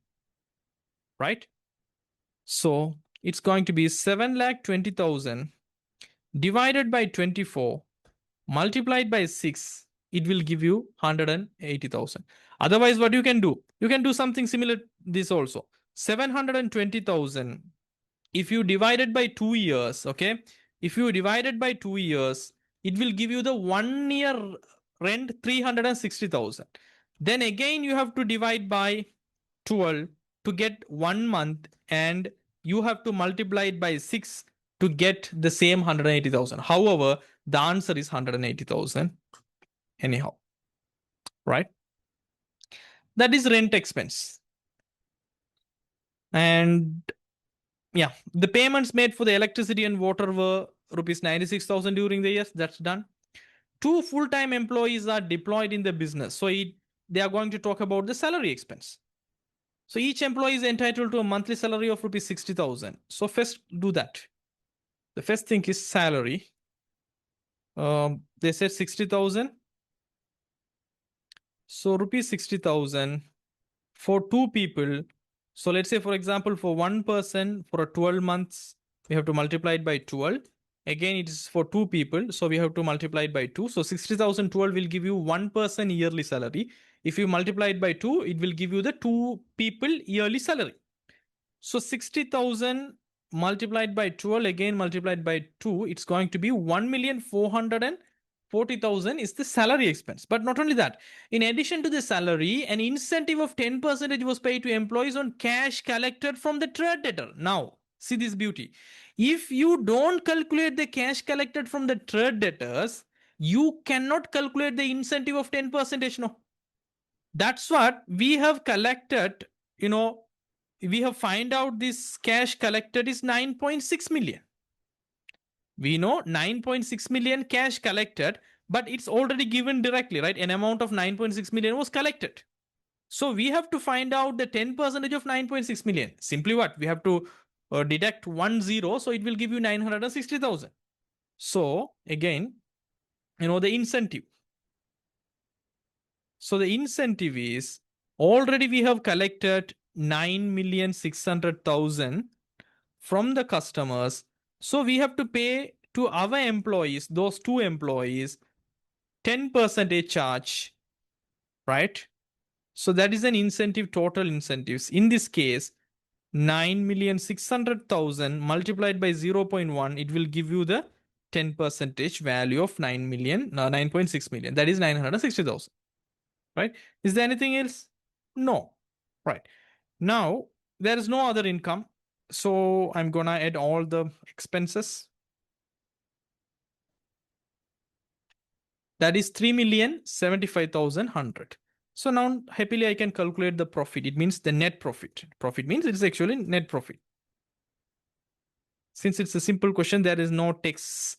Right? So it's going to be 7,20,000 divided by 24 multiplied by 6. It will give you 180,000. Otherwise, what you can do? You can do something similar this also. 720,000. If you divide it by 2 years, okay? If you divide it by 2 years, it will give you the 1 year rent 360,000. Then again, you have to divide by 12 to get 1 month, and you have to multiply it by 6 to get the same 180,000. However, the answer is 180,000 anyhow. Right? That is rent expense. And yeah, the payments made for the electricity and water were rupees 96,000 during the years. That's done. 2 full-time employees are deployed in the business. So they are going to talk about the salary expense. So each employee is entitled to a monthly salary of rupees 60,000. So first do that. The first thing is salary. They said 60,000. So rupees 60,000 for two people. So let's say, for example, for one person for a 12 months, we have to multiply it by 12. Again, it is for two people, so we have to multiply it by 2. So 60,012 will give you one person yearly salary. If you multiply it by 2, it will give you the two people yearly salary. So 60,000 multiplied by 12, again multiplied by 2, it's going to be 1,440,000 is the salary expense. But not only that, in addition to the salary, an incentive of 10% was paid to employees on cash collected from the trade debtor. Now, see this beauty. If you don't calculate the cash collected from the trade debtors, you cannot calculate the incentive of 10%. No. That's what we have collected, we have find out this cash collected is 9.6 million. We know 9.6 million cash collected, but it's already given directly, right? An amount of 9.6 million was collected. So we have to find out the 10% of 9.6 million. Simply what? We have to deduct 10, so it will give you 960,000. So again, the incentive. So the incentive is already we have collected 9,600,000 from the customers. So we have to pay to our employees, those two employees, 10% charge, right? So that is an incentive, total incentives. In this case, 9,600,000 multiplied by 0.1, it will give you the 10% value of 9.6 million. That is 960,000, right? Is there anything else? No, right? Now, there is no other income. So I'm gonna add all the expenses. That is 3,075,100. So now happily I can calculate the profit. It means the net profit. Profit means it is actually net profit. Since it's a simple question, there is no tax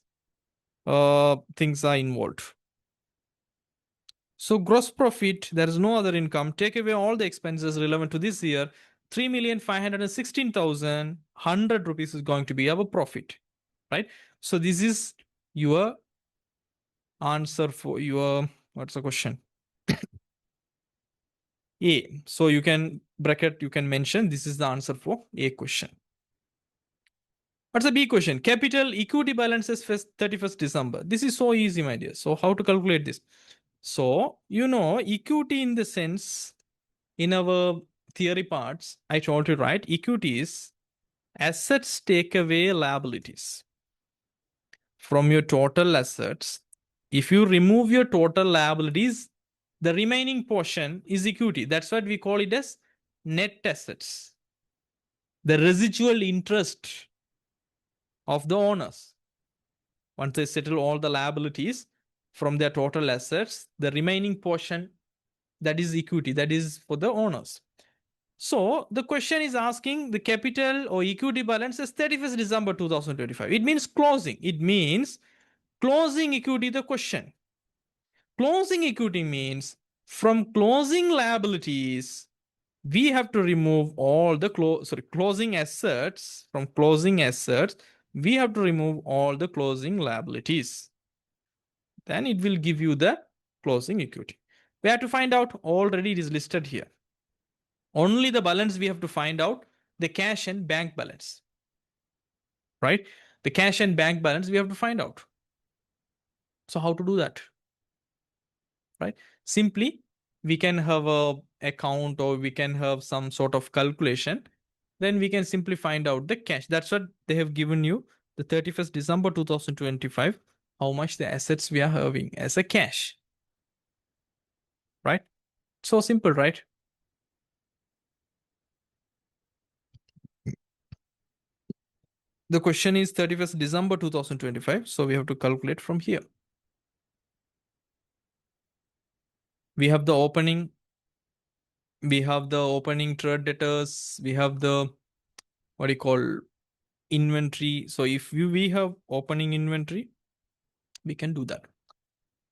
things are involved. So gross profit, there is no other income. Take away all the expenses relevant to this year. 3,516,100 rupees is going to be our profit, right? So this is your answer for your, what's the question? A. So you can bracket, you can mention this is the answer for A question. What's the B question? Capital equity balances 31st December. This is so easy, my dear. So how to calculate this? So, equity in the sense, in our theory parts, I told you, right? Equity is assets take away liabilities from your total assets. If you remove your total liabilities, the remaining portion is equity. That's what we call it as net assets. The residual interest of the owners. Once they settle all the liabilities from their total assets, the remaining portion, that is equity, that is for the owners. So the question is asking the capital or equity balance is 31st December 2025. It means closing. It means closing equity, the question. Closing equity means from closing liabilities, we have to remove all the closing assets. From closing assets, we have to remove all the closing liabilities. Then it will give you the closing equity. We have to find out, already it is listed here. Only the balance we have to find out, the cash and bank balance, right? The cash and bank balance we have to find out. So how to do that, right? Simply, we can have a account or we can have some sort of calculation. Then we can simply find out the cash. That's what they have given you, the 31st December 2025, how much the assets we are having as a cash, right? So simple, right? The question is 31st December 2025. So we have to calculate from here. We have the opening trade debtors, we have the what you call inventory. So if we have opening inventory, we can do that.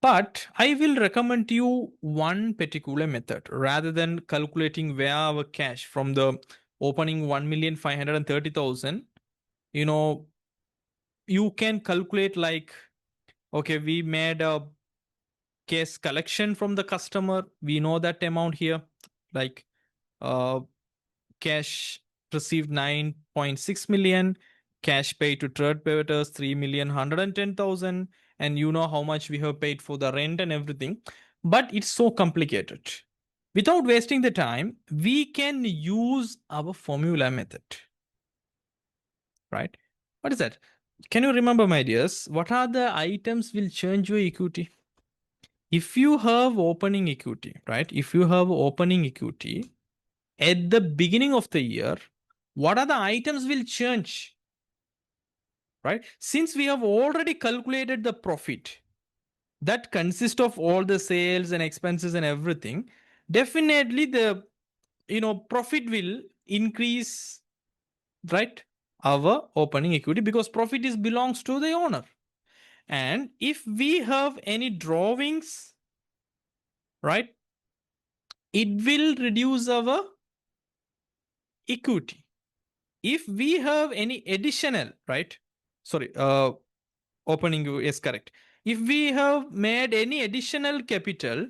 But I will recommend you one particular method rather than calculating where our cash from the opening 1,530,000. You can calculate like, okay, we made a Case collection from the customer, we know that amount here, like uh, cash received 9.6 million, cash paid to third debtors 3,110,000, and you know how much we have paid for the rent and everything. But it's so complicated. Without wasting the time, we can use our formula method, right? What is that? Can you remember, my dears, what are the items will change your equity? If you have opening equity, right? If you have opening equity at the beginning of the year, what are the items will change, right? Since we have already calculated the profit that consists of all the sales and expenses and everything, definitely the profit will increase, right? Our opening equity, because profit is belongs to the owner. And if we have any drawings, right, it will reduce our equity. If we have any additional, right, sorry, opening is correct. If we have made any additional capital,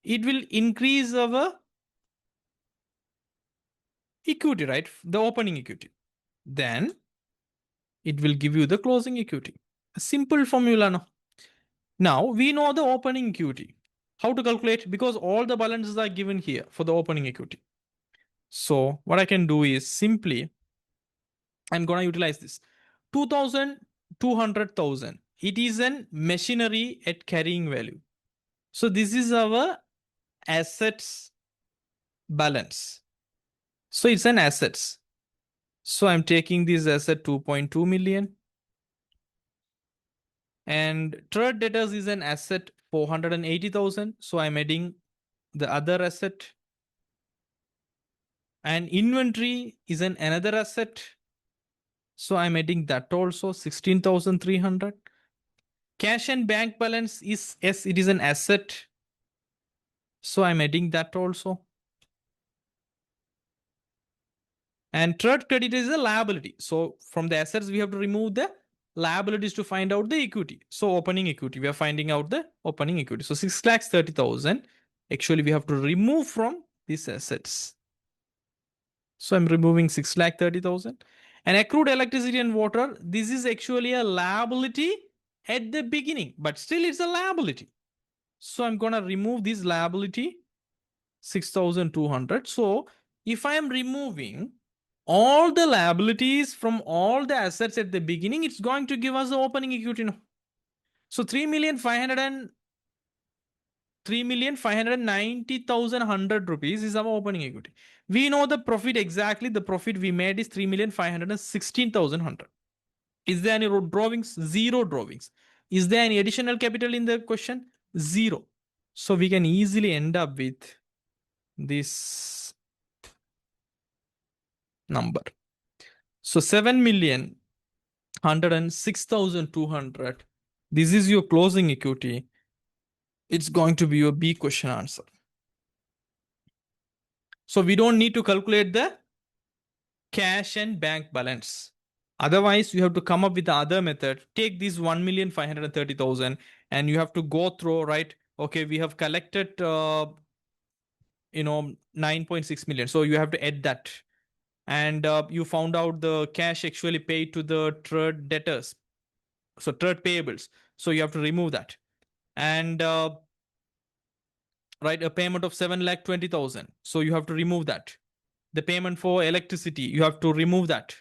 it will increase our equity, right? The opening equity. Then it will give you the closing equity. A simple formula now. Now we know the opening equity. How to calculate? Because all the balances are given here for the opening equity. So what I can do is simply, I'm going to utilize this. 2000, 200,000. It is an machinery at carrying value. So this is our assets balance. So it's an assets. So I'm taking this asset 2.2 million. And third debtors is an asset 480,000. So I'm adding the other asset. And inventory is another asset. So I'm adding that also 16,300. Cash and bank balance is, yes, it is an asset. So I'm adding that also. And third credit is a liability. So from the assets, we have to remove the liabilities to find out the equity. So opening equity, we are finding out the opening equity. So 6,30,000. Actually, we have to remove from these assets. So I'm removing 6,30,000. And accrued electricity and water, this is actually a liability at the beginning, but still it's a liability. So I'm going to remove this liability 6,200. So if I am removing all the liabilities from all the assets at the beginning, it's going to give us the opening equity now. So 3,590,100 rupees is our opening equity. We know the profit exactly. The profit we made is 3,516,100. Is there any drawings? Zero drawings. Is there any additional capital in the question? Zero. So we can easily end up with this number. So 7,106,200. This is your closing equity. It's going to be your B question answer. So we don't need to calculate the cash and bank balance. Otherwise, you have to come up with the other method. Take this 1,530,000 and you have to go through, right? Okay, we have collected 9.6 million. So you have to add that. And you found out the cash actually paid to the third debtors. So third payables. So you have to remove that. And right, a payment of 7,20,000. So you have to remove that. The payment for electricity, you have to remove that,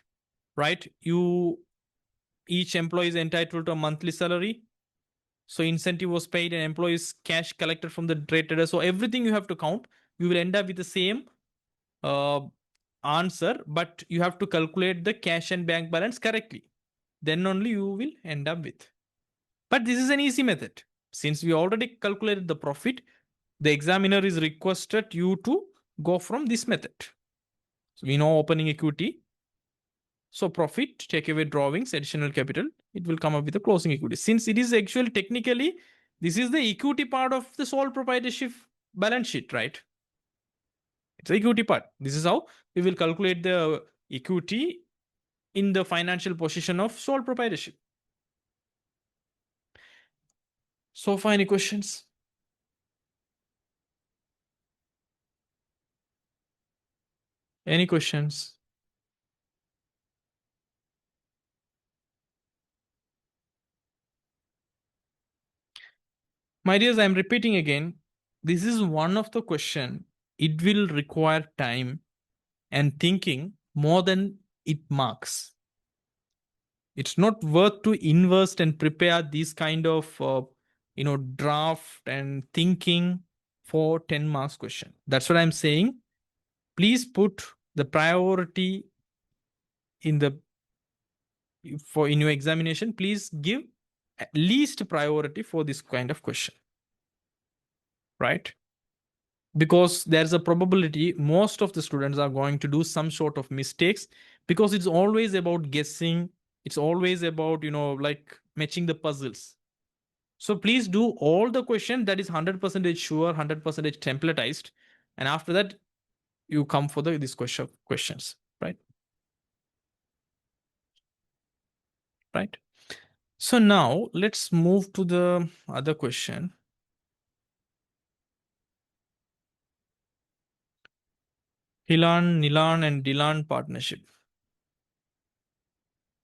right? Each employee is entitled to a monthly salary. So incentive was paid and employees cash collected from the trader. So everything you have to count. You will end up with the same answer, but you have to calculate the cash and bank balance correctly. Then only you will end up with. But this is an easy method. Since we already calculated the profit, the examiner is requested you to go from this method. So we know opening equity. So profit, take away drawings, additional capital, it will come up with a closing equity. Since it is actually technically, this is the equity part of the sole proprietorship balance sheet, right? It's the equity part. This is how we will calculate the equity in the financial position of sole proprietorship. So far, any questions? Any questions? My dears, I'm repeating again. This is one of the question. It will require time and thinking more than it marks. It's not worth to invest and prepare these kind of draft and thinking for 10 marks question. That's what I'm saying. Please put the priority in the for in your examination. Please give at least priority for this kind of question, right? Because there's a probability most of the students are going to do some sort of mistakes, because it's always about guessing. It's always about like matching the puzzles. So please do all the question that is 100% sure, 100% templatized, and after that you come for these questions, right? Right. So now let's move to the other question. Hilan, Nilan, and Dilan partnership.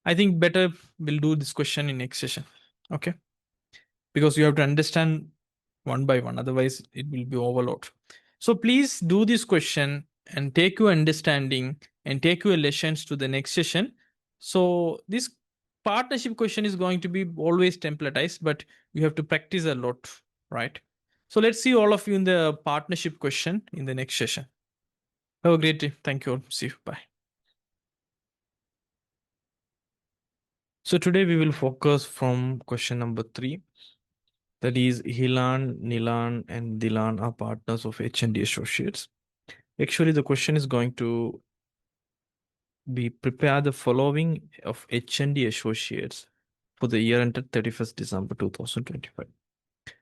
I think better we'll do this question in next session. Okay. Because you have to understand one by one, otherwise it will be overload. So please do this question and take your understanding and take your lessons to the next session. So this partnership question is going to be always templatized, but you have to practice a lot, right? So let's see all of you in the partnership question in the next session. Have a great day. Thank you all. See you. Bye. So today we will focus from question number 3. That is, Hilan, Nilan, and Dilan are partners of H&D Associates. Actually, the question is going to be prepare the following of H&D Associates for the year ended 31st December 2025.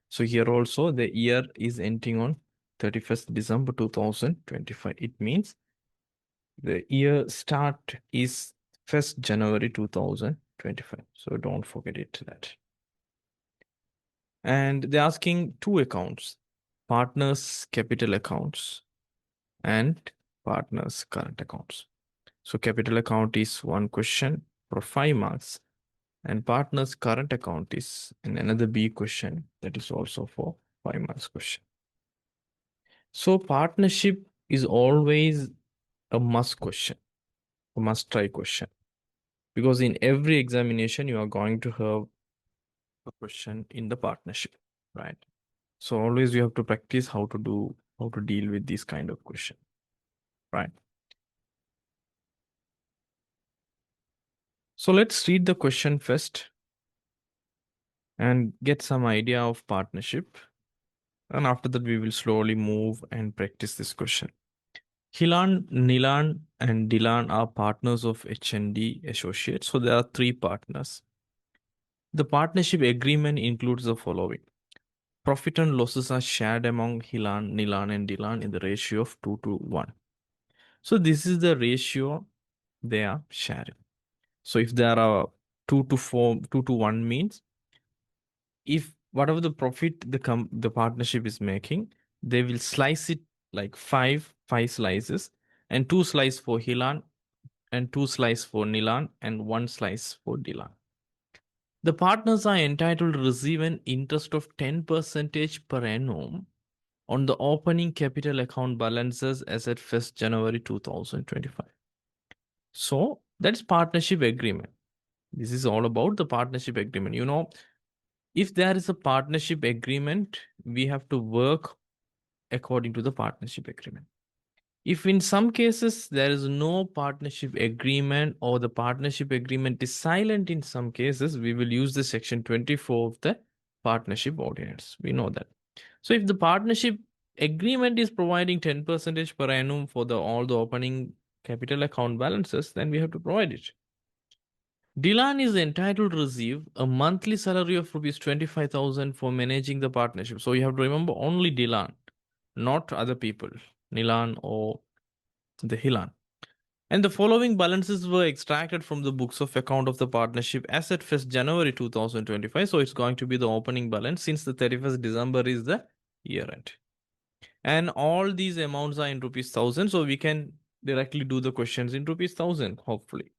So here also the year is ending on 31st December 2025. It means the year start is 1st January 2025. So don't forget it that. And they're asking two accounts, partners capital accounts and partners current accounts. So capital account is one question for 5 marks, and partners current account is another B question that is also for 5 marks question. So partnership is always a must question, a must try question, because in every examination you are going to have a question in the partnership, right? So always you have to practice how to deal with this kind of question, right? So let's read the question first and get some idea of partnership. And after that, we will slowly move and practice this question. Hilan, Nilan, and Dilan are partners of H&D Associates. So there are 3 partners. The partnership agreement includes the following. Profit and losses are shared among Hilan, Nilan, and Dilan in the ratio of 2 to 1. So this is the ratio they are sharing. So if there are 2 to 4, 2 to 1 means if whatever the profit the partnership is making, they will slice it like five slices, and 2 slice for Hilan, and 2 slice for Nilan, and 1 slice for Dilan. The partners are entitled to receive an interest of 10% per annum on the opening capital account balances as at 1st January 2025. So that's partnership agreement. This is all about the partnership agreement. If there is a partnership agreement, we have to work according to the partnership agreement. If in some cases there is no partnership agreement, or the partnership agreement is silent in some cases, we will use the section 24 of the partnership ordinance. We know that. So if the partnership agreement is providing 10% per annum for all the opening capital account balances, then we have to provide it. Dilan is entitled to receive a monthly salary of rupees 25,000 for managing the partnership. So you have to remember only Dilan, not other people, Nilan or the Hilan. And the following balances were extracted from the books of account of the partnership as at 1st January 2025. So it's going to be the opening balance, since the 31st December is the year end. And all these amounts are in rupees 1,000. So we can directly do the questions in rupees 1000, hopefully.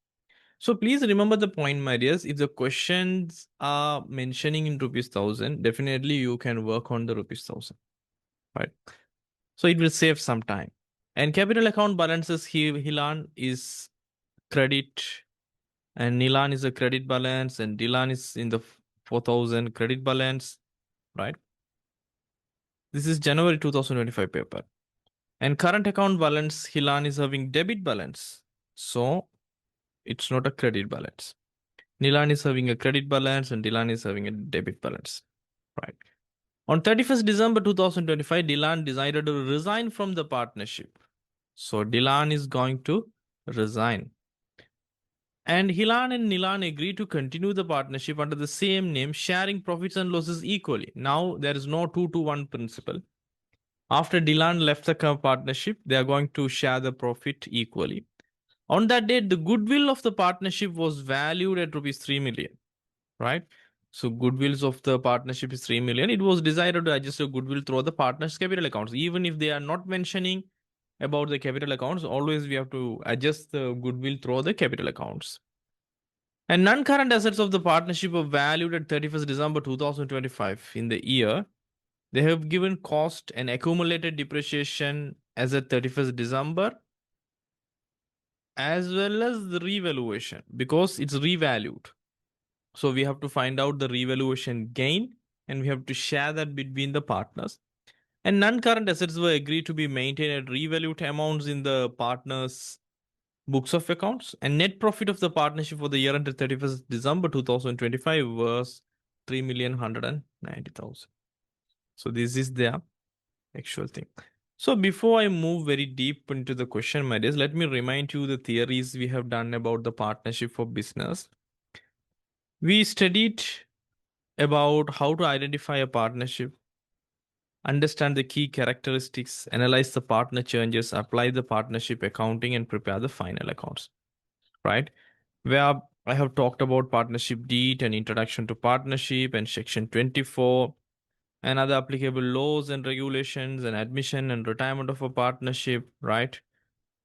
So please remember the point, my dears. If the questions are mentioning in rupees 1000, definitely you can work on the rupees 1000, right? So it will save some time. And capital account balances here, Hilan is credit, and Nilan is a credit balance, and Dilan is in the 4000 credit balance, right? This is January 2025 paper. And current account balance, Hilan is having debit balance. So it's not a credit balance. Nilan is having a credit balance and Dilan is having a debit balance, right? On 31st December 2025, Dilan decided to resign from the partnership. So Dilan is going to resign. And Hilan and Nilan agree to continue the partnership under the same name, sharing profits and losses equally. Now there is no 2-to-1 principle. After Dilan left the partnership, they are going to share the profit equally. On that date, the goodwill of the partnership was valued at rupees 3 million, right? So goodwills of the partnership is 3 million. It was decided to adjust the goodwill through the partner's capital accounts. Even if they are not mentioning about the capital accounts, always we have to adjust the goodwill through the capital accounts. And non-current assets of the partnership are valued at 31st December 2025 in the year. They have given cost and accumulated depreciation as at 31st December, as well as the revaluation, because it's revalued. So we have to find out the revaluation gain and we have to share that between the partners. And non-current assets were agreed to be maintained at revalued amounts in the partners' books of accounts. And net profit of the partnership for the year ended 31st December 2025 was 3,190,000. So this is the actual thing. So before I move very deep into the question, my dears, let me remind you the theories we have done about the partnership for business. We studied about how to identify a partnership, understand the key characteristics, analyze the partner changes, apply the partnership accounting, and prepare the final accounts, right? Where I have talked about partnership deed and introduction to partnership and section 24 and other applicable laws and regulations and admission and retirement of a partnership, right?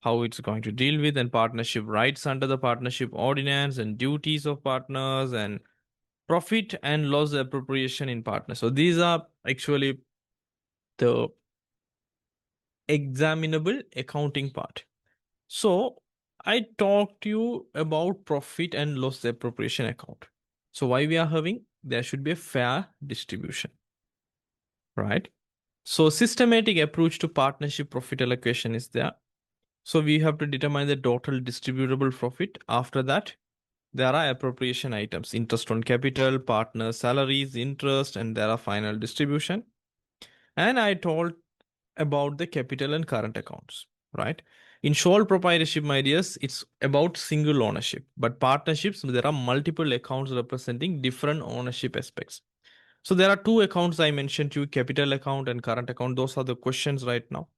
How it's going to deal with and partnership rights under the partnership ordinance and duties of partners and profit and loss appropriation in partners. So these are actually the examinable accounting part. So I talked to you about profit and loss appropriation account. So why we are having, there should be a fair distribution, right? So systematic approach to partnership profit allocation is there. So we have to determine the total distributable profit. After that, there are appropriation items, interest on capital, partner salaries, interest, and there are final distribution. And I told about the capital and current accounts, right? In sole proprietorship, my dears, it's about single ownership. But partnerships, there are multiple accounts representing different ownership aspects. So there are two accounts I mentioned to you, capital account and current account. Those are the questions right now.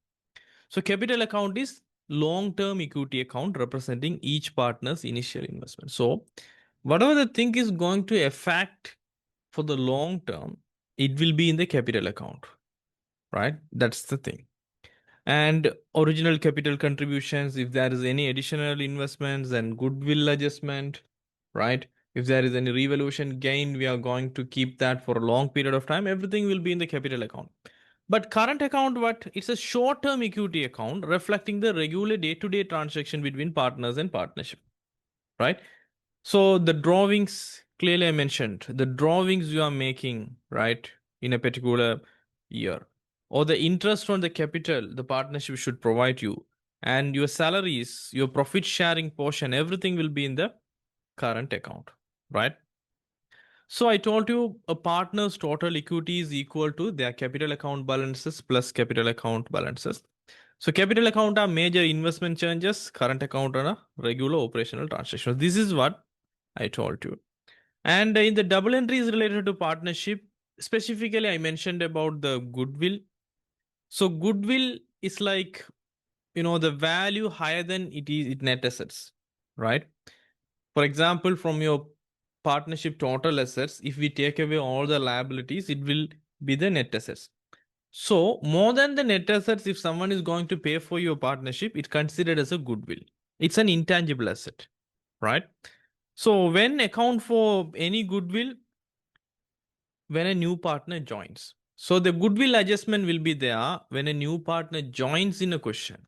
So capital account is long-term equity account representing each partner's initial investment. So whatever the thing is going to affect for the long term, it will be in the capital account, right? That's the thing. And original capital contributions, if there is any additional investments and goodwill adjustment, right? If there is any revaluation gain, we are going to keep that for a long period of time. Everything will be in the capital account. But current account, what? It's a short-term equity account reflecting the regular day-to-day transaction between partners and partnership, right? So the drawings, clearly I mentioned, the drawings you are making, right, in a particular year, or the interest on the capital the partnership should provide you, and your salaries, your profit sharing portion, everything will be in the current account, right? So I told you a partner's total equity is equal to their capital account balances plus capital account balances. So capital account are major investment changes, current account are a regular operational transactions. This is what I told you. And in the double entries related to partnership, specifically I mentioned about the goodwill. So goodwill is like, the value higher than it is net assets, right? For example, from your partnership total assets, if we take away all the liabilities, it will be the net assets. So more than the net assets, if someone is going to pay for your partnership, it's considered as a goodwill. It's an intangible asset, right? So when account for any goodwill, when a new partner joins. So the goodwill adjustment will be there when a new partner joins in a question,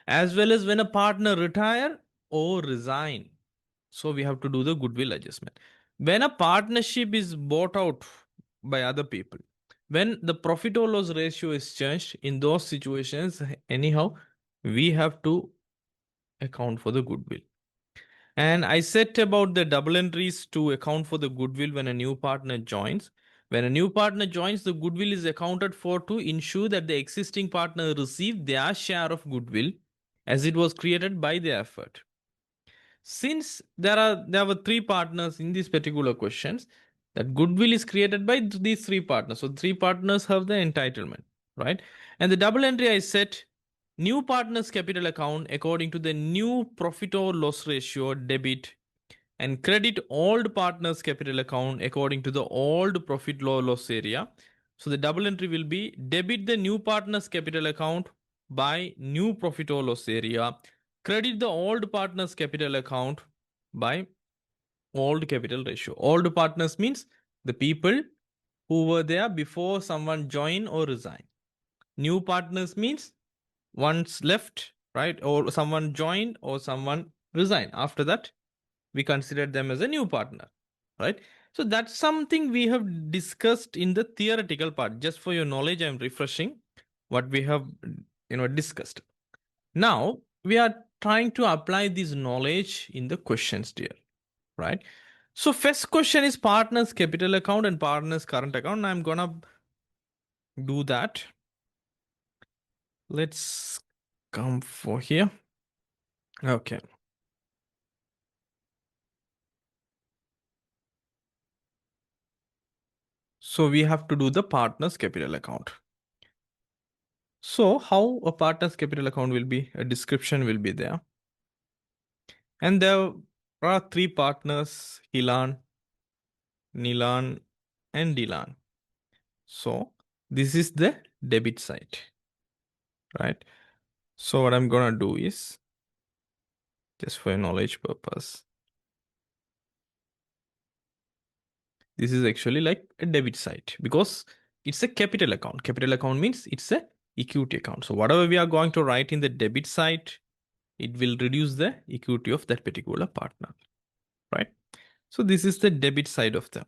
as well as when a partner retire or resign. So we have to do the goodwill adjustment. When a partnership is bought out by other people, when the profit or loss ratio is changed, in those situations, anyhow, we have to account for the goodwill. And I said about the double entries to account for the goodwill when a new partner joins. When a new partner joins, the goodwill is accounted for to ensure that the existing partner receive their share of goodwill as it was created by their effort. Since there were three partners in these particular questions, that goodwill is created by these three partners. So three partners have the entitlement, right? And the double entry I set new partners capital account according to the new profit or loss ratio debit, and credit old partners capital account according to the old profit loss area. So the double entry will be debit the new partners capital account by new profit or loss area, credit the old partners capital account by old capital ratio. Old partners means the people who were there before someone join or resign. New partners means once left, right? Or someone joined or someone resigned. After that, we consider them as a new partner, right? So that's something we have discussed in the theoretical part. Just for your knowledge, I'm refreshing what we have discussed. Now we are trying to apply this knowledge in the questions dear, right? So first question is partners capital account and partners current account. I'm gonna do that. Let's come for here. Okay. So we have to do the partners capital account. So how a partner's capital account will be, a description will be there. And there are three partners, Hilan, Nilan, and Dilan. So this is the debit side, right? So what I'm gonna do is, just for knowledge purpose, this is actually like a debit side because it's a capital account. Capital account means it's a equity account. So whatever we are going to write in the debit side, it will reduce the equity of that particular partner, right? So this is the debit side of them.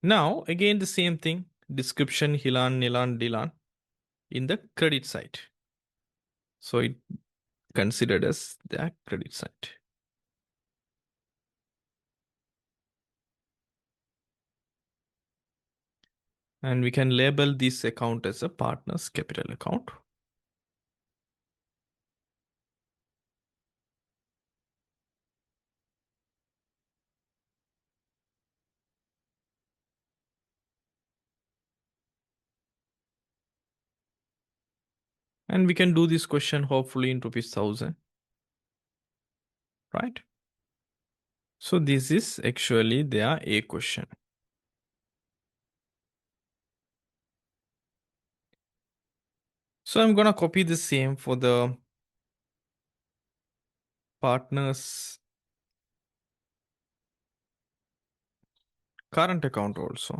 Now, again, the same thing, description, Hilan, Nilan, Dilan in the credit side. So it considered as the credit side. And we can label this account as a partner's capital account. And we can do this question hopefully in rupees 1000, right? So this is actually their A question. So I'm gonna copy the same for the partner's current account also.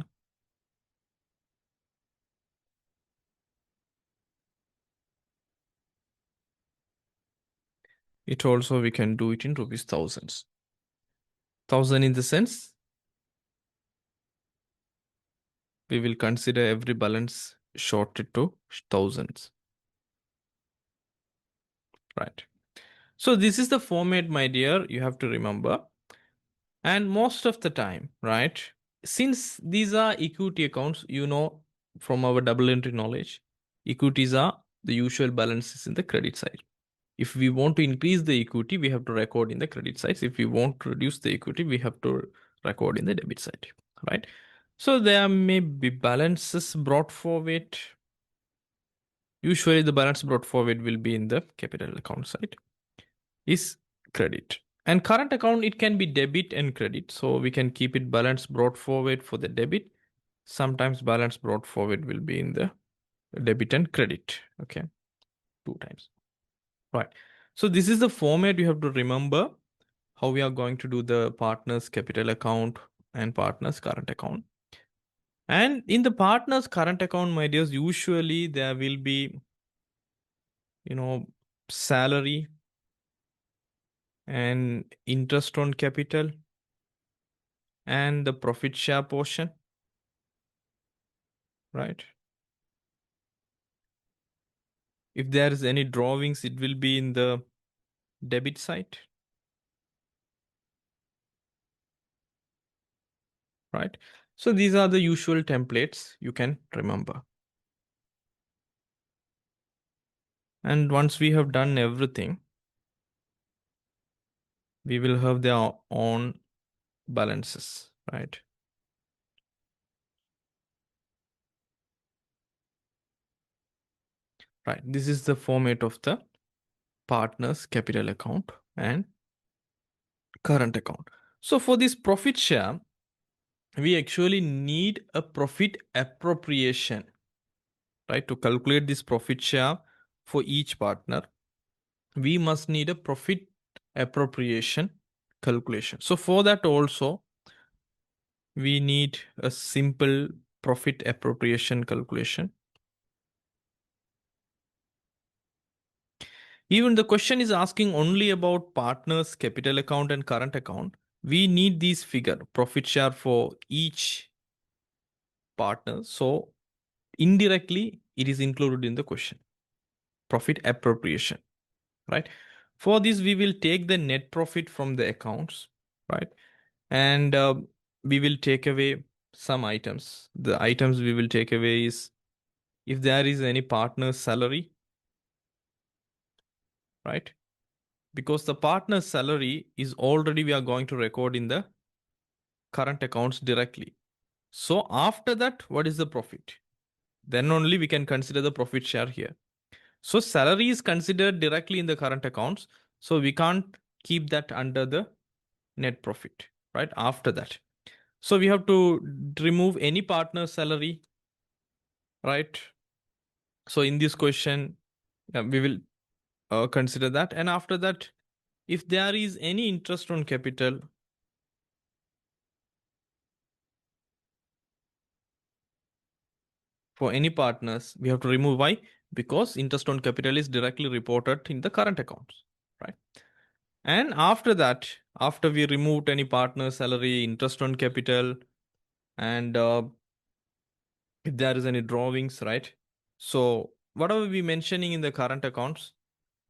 It also we can do it in rupees thousands. 1000 in the sense we will consider every balance shorted to thousands, right? So this is the format, my dear, you have to remember. And most of the time, right, since these are equity accounts, from our double entry knowledge, equities are the usual balances in the credit side. If we want to increase the equity, we have to record in the credit side. If we want to reduce the equity, we have to record in the debit side, right? So there may be balances brought forward. Usually the balance brought forward will be in the capital account side, is credit. And current account, it can be debit and credit. So we can keep it balance brought forward for the debit Sometimes balance brought forward will be in the debit and credit. Okay, two times. Right. So this is the format you have to remember how we are going to do the partner's capital account and partner's current account. And in the partner's current account, my dears, usually there will be, salary and interest on capital and the profit share portion, right? If there is any drawings, it will be in the debit side, right? So these are the usual templates you can remember. And once we have done everything, we will have their own balances, right? Right. This is the format of the partner's capital account and current account. So for this profit share, we actually need a profit appropriation, right? To calculate this profit share for each partner, we must need a profit appropriation calculation. So for that also, we need a simple profit appropriation calculation. Even the question is asking only about partners, capital account and current account. We need these figure, profit share for each partner. So indirectly, it is included in the question, profit appropriation, right? For this, we will take the net profit from the accounts, right? And we will take away some items. The items we will take away is if there is any partner's salary, right? Because the partner's salary is already we are going to record in the current accounts directly. So after that, what is the profit? Then only we can consider the profit share here. So salary is considered directly in the current accounts. So we can't keep that under the net profit, right? After that. So we have to remove any partner salary, right? So in this question, we will consider that. And after that, if there is any interest on capital, for any partners, we have to remove. Why? Because interest on capital is directly reported in the current accounts, right? And after that, after we removed any partner salary, interest on capital, and if there is any drawings, right? So whatever we mentioning in the current accounts,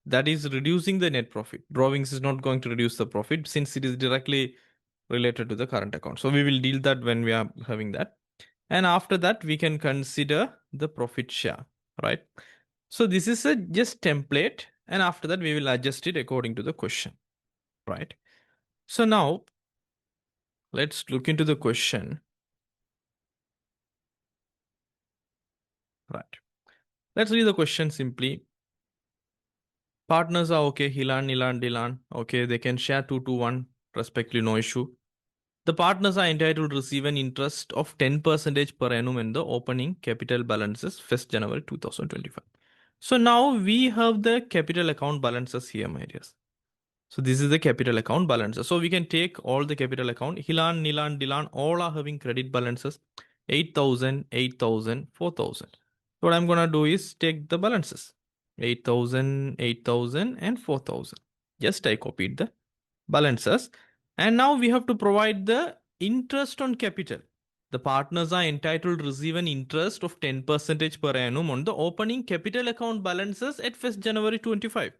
that is reducing the net profit. Drawings is not going to reduce the profit since it is directly related to the current account. So we will deal that when we are having that. And after that, we can consider the profit share, right? So this is a just template. And after that, we will adjust it according to the question, right? So now let's look into the question, right? Let's read the question simply. Partners are okay. Hilan, Nilan, Dilan. Okay, they can share 2 to 1 respectively, no issue. The partners are entitled to receive an interest of 10% per annum in the opening capital balances 1st January 2025. So now we have the capital account balances here, my dears. So this is the capital account balances. So we can take all the capital account. Hilan, Nilan, Dilan, all are having credit balances 8,000, 8,000, 4,000. What I'm going to do is take the balances 8,000, 8,000 and 4,000. Just I copied the balances. And now we have to provide the interest on capital. The partners are entitled to receive an interest of 10% per annum on the opening capital account balances at 1st January 25.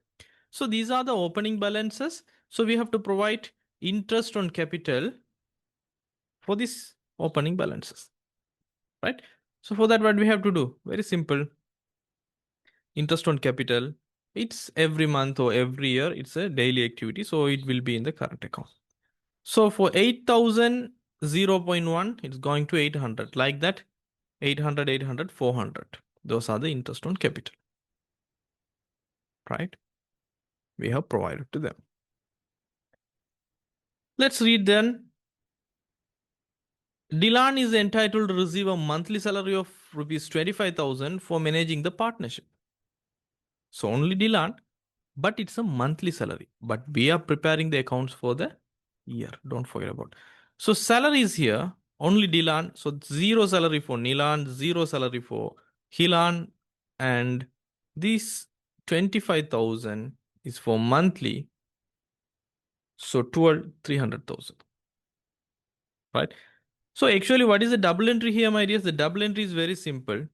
So these are the opening balances. So we have to provide interest on capital for this opening balances, right? So for that, what we have to do? Very simple. Interest on capital. It's every month or every year. It's a daily activity. So it will be in the current account. So for 8,000, 0.1, it's going to 800. Like that, 800, 800, 400. Those are the interest on capital, right? We have provided to them. Let's read then Dilan is entitled to receive a monthly salary of rupees 25,000 for managing the partnership. So only Dilan, but it's a monthly salary. But we are preparing the accounts for the year. Don't forget about. So salary is here, only Dilan. So zero salary for Nilan, zero salary for Hilan, and this 25,000 is for monthly. So 300,000, right? So actually, what is the double entry here, my dears? The double entry is very simple.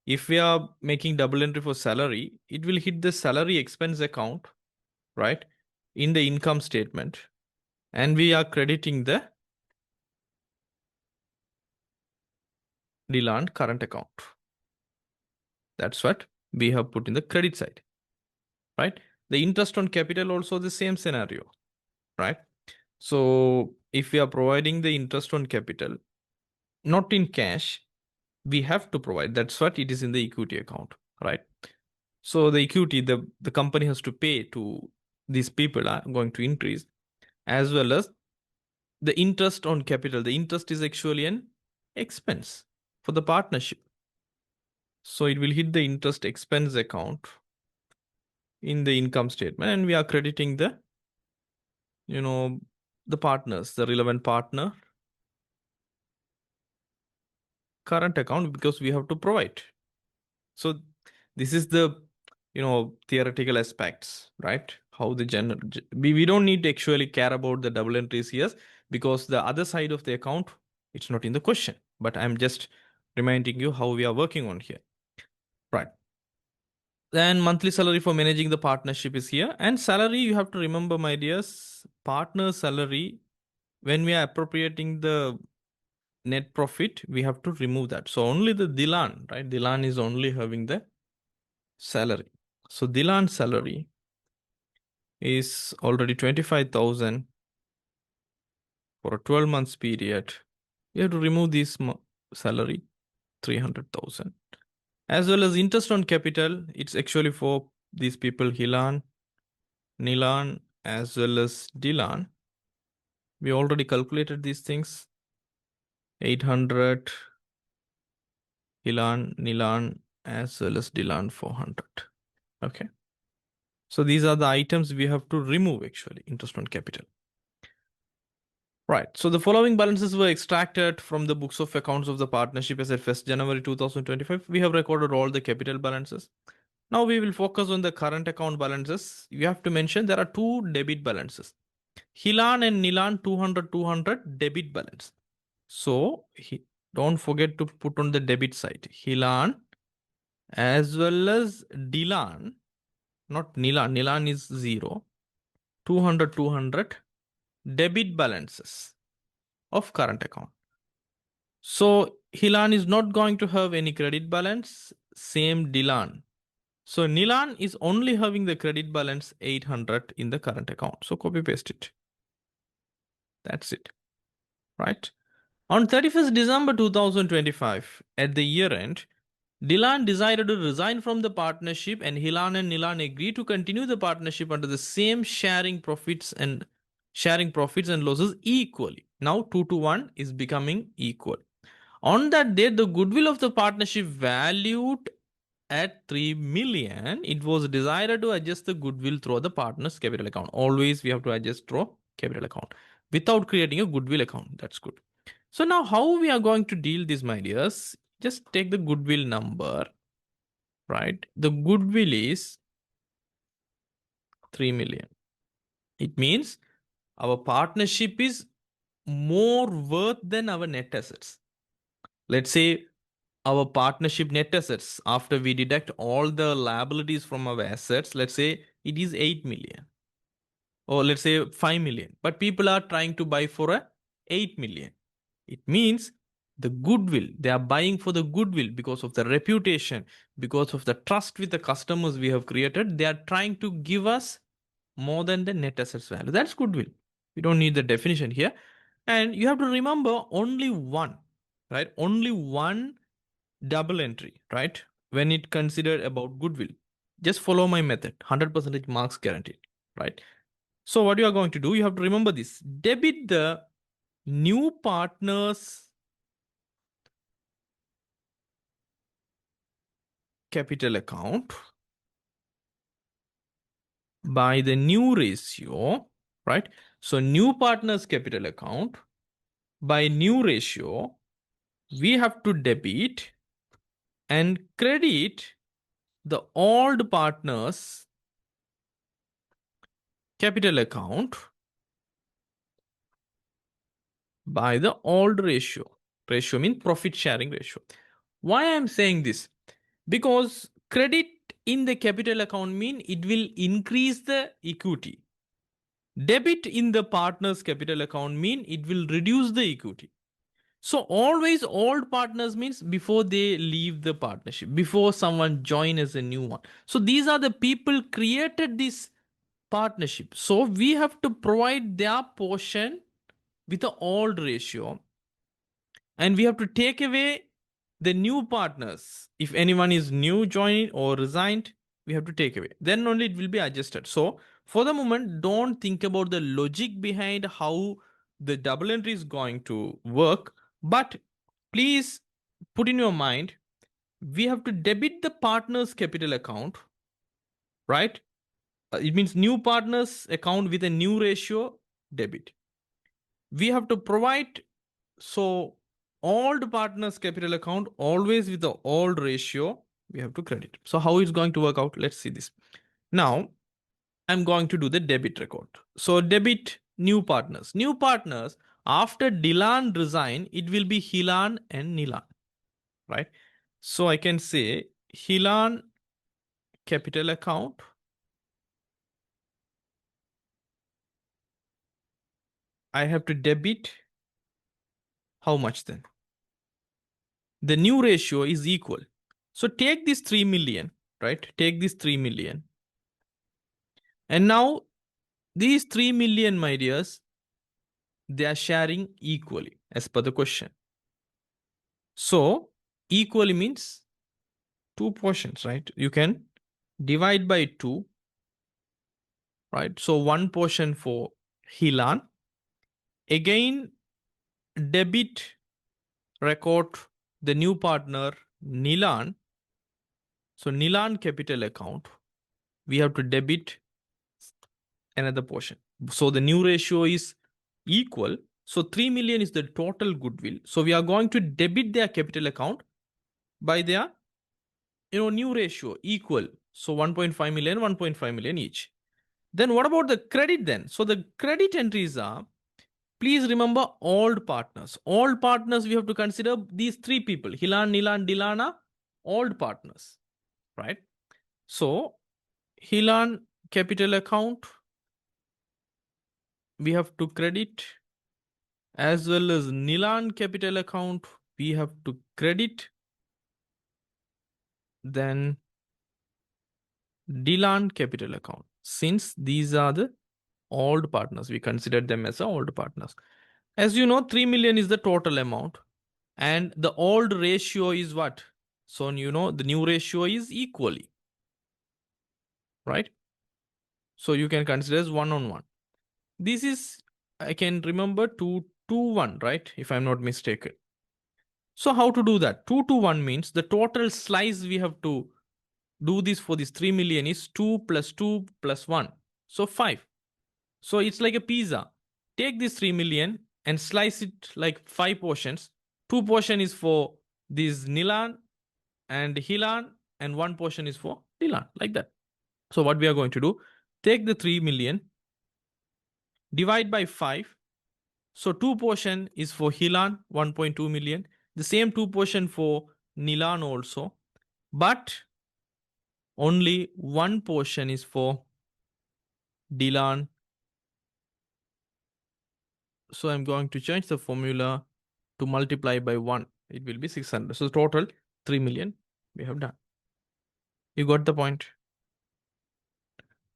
If we are making double entry for salary, it will hit the salary expense account, right, in the income statement, and we are crediting the Deland current account. That's what we have put in the credit side, right? The interest on capital also the same scenario, right? So if we are providing the interest on capital, not in cash, we have to provide. That's what it is in the equity account, right? So the equity the company has to pay to these people are going to increase, as well as the interest on capital. The interest is actually an expense for the partnership. So it will hit the interest expense account in the income statement, and we are crediting the, the partners, the relevant partner current account, because we have to provide. So this is the, theoretical aspects, right? How the general, we don't need to actually care about the double entries here, because the other side of the account, it's not in the question, but I'm just reminding you how we are working on here, right? Then monthly salary for managing the partnership is here, and salary, you have to remember, my dears, partner salary, when we are appropriating the net profit, we have to remove that. So only the Dilan, right? Dilan is only having the salary. So Dilan salary is already 25,000 for a 12 months period. You have to remove this salary, 300,000. As well as interest on capital, it's actually for these people, Hilan, Nilan, as well as Dilan. We already calculated these things. 800, Hilan, Nilan, as well as Dilan 400. Okay. So these are the items we have to remove actually, interest on capital. Right. So the following balances were extracted from the books of accounts of the partnership as at 1st January 2025. We have recorded all the capital balances. Now we will focus on the current account balances. You have to mention there are two debit balances. Hilan and Nilan 200 debit balance. So don't forget to put on the debit side. Hilan as well as Dilan, not Nilan. Nilan is 0. 200 debit balances of current account. So Hilan is not going to have any credit balance. Same Dilan. So Nilan is only having the credit balance 800 in the current account. So copy paste it. That's it. Right. On 31st December 2025, at the year end, Dilan decided to resign from the partnership, and Hilan and Nilan agreed to continue the partnership under the same sharing profits and losses equally. Now 2 to 1 is becoming equal. On that day, the goodwill of the partnership valued at 3 million, it was decided to adjust the goodwill through the partner's capital account. Always we have to adjust through capital account without creating a goodwill account. That's good. So now how we are going to deal this, my dears? Just take the goodwill number, right? The goodwill is 3 million. It means our partnership is more worth than our net assets. Let's say our partnership net assets, after we deduct all the liabilities from our assets, let's say it is 8 million, or let's say 5 million, but people are trying to buy for a 8 million. It means the goodwill, they are buying for the goodwill because of the reputation, because of the trust with the customers we have created. They are trying to give us more than the net assets value. That's goodwill. We don't need the definition here. And you have to remember only one, right? Only one double entry, right? When it considered about goodwill. Just follow my method. 100% marks guaranteed, right? So what you are going to do, you have to remember this. Debit the new partners capital account by the new ratio, right? So new partners capital account by new ratio, we have to debit and credit the old partners capital account by the old ratio. Ratio means profit sharing ratio. Why I am saying this? Because credit in the capital account mean it will increase the equity. Debit in the partner's capital account mean it will reduce the equity. So always old partners means before they leave the partnership, before someone join as a new one. So these are the people created this partnership. So we have to provide their portion with the old ratio, and we have to take away the new partners. If anyone is new joined or resigned, we have to take away. Then only it will be adjusted. So for the moment, don't think about the logic behind how the double entry is going to work, but please put in your mind, we have to debit the partner's capital account, right? It means new partners account with a new ratio debit. We have to provide, so old partners capital account always with the old ratio we have to credit. So how it's going to work out? Let's see this. Now I'm going to do the debit record. So debit new partners. New partners after Dilan resign, it will be Hilan and Nilan, right? So I can say Hilan capital account. I have to debit how much then? The new ratio is equal. So take this 3 million, right? Take this 3 million. And now these 3 million, my dears, they are sharing equally as per the question. So equally means two portions, right? You can divide by 2, right? So one portion for Hilan. Again, debit record the new partner Nilan. So Nilan capital account, we have to debit another portion. So the new ratio is equal. So 3 million is the total goodwill. So we are going to debit their capital account by their new ratio equal. So 1.5 million, 1.5 million each. Then what about the credit then? So the credit entries are, please remember old partners. Old partners, we have to consider these three people, Hilan, Nilan, Dilana, old partners, right? So Hilan capital account, we have to credit, as well as Nilan capital account, we have to credit. Then Dilan capital account. Since these are the old partners, we consider them as old partners. As you know, 3 million is the total amount. And the old ratio is what? So the new ratio is equally, right? So you can consider as 1 on 1. This is, I can remember 2 to 1, right? If I'm not mistaken. So how to do that? 2 to 1 means the total slice we have to do this for this 3 million is 2 plus 2 plus 1. So 5. So it's like a pizza. Take this 3 million and slice it like 5 portions. 2 portion is for this Nilan and Hilan, and 1 portion is for Dilan, like that. So what we are going to do, take the 3 million, divide by 5. So 2 portion is for Hilan, 1.2 million. The same 2 portion for Nilan also. But only 1 portion is for Dilan. So I'm going to change the formula to multiply by 1. It will be 600. So total 3 million we have done. You got the point?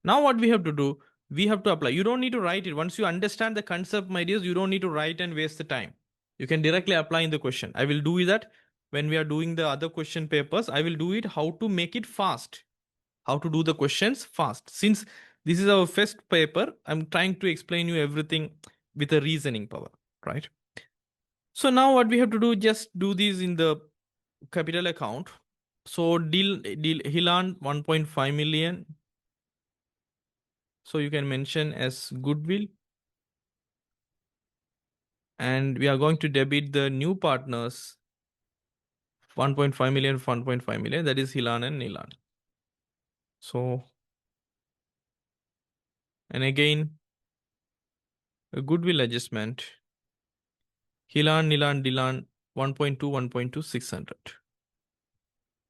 Now what we have to do, we have to apply. You don't need to write it. Once you understand the concept, my dears, you don't need to write and waste the time. You can directly apply in the question. I will do that when we are doing the other question papers. I will do it how to make it fast. How to do the questions fast. Since this is our first paper, I'm trying to explain you everything with a reasoning power, right? So now what we have to do, just do this in the capital account. So deal Hilan 1.5 million. So you can mention as goodwill. And we are going to debit the new partners 1.5 million, 1.5 million. That is Hilan and Nilan. So, and again, a goodwill adjustment. Hilan, Nilan, Dilan 1.2, 1.2, 600.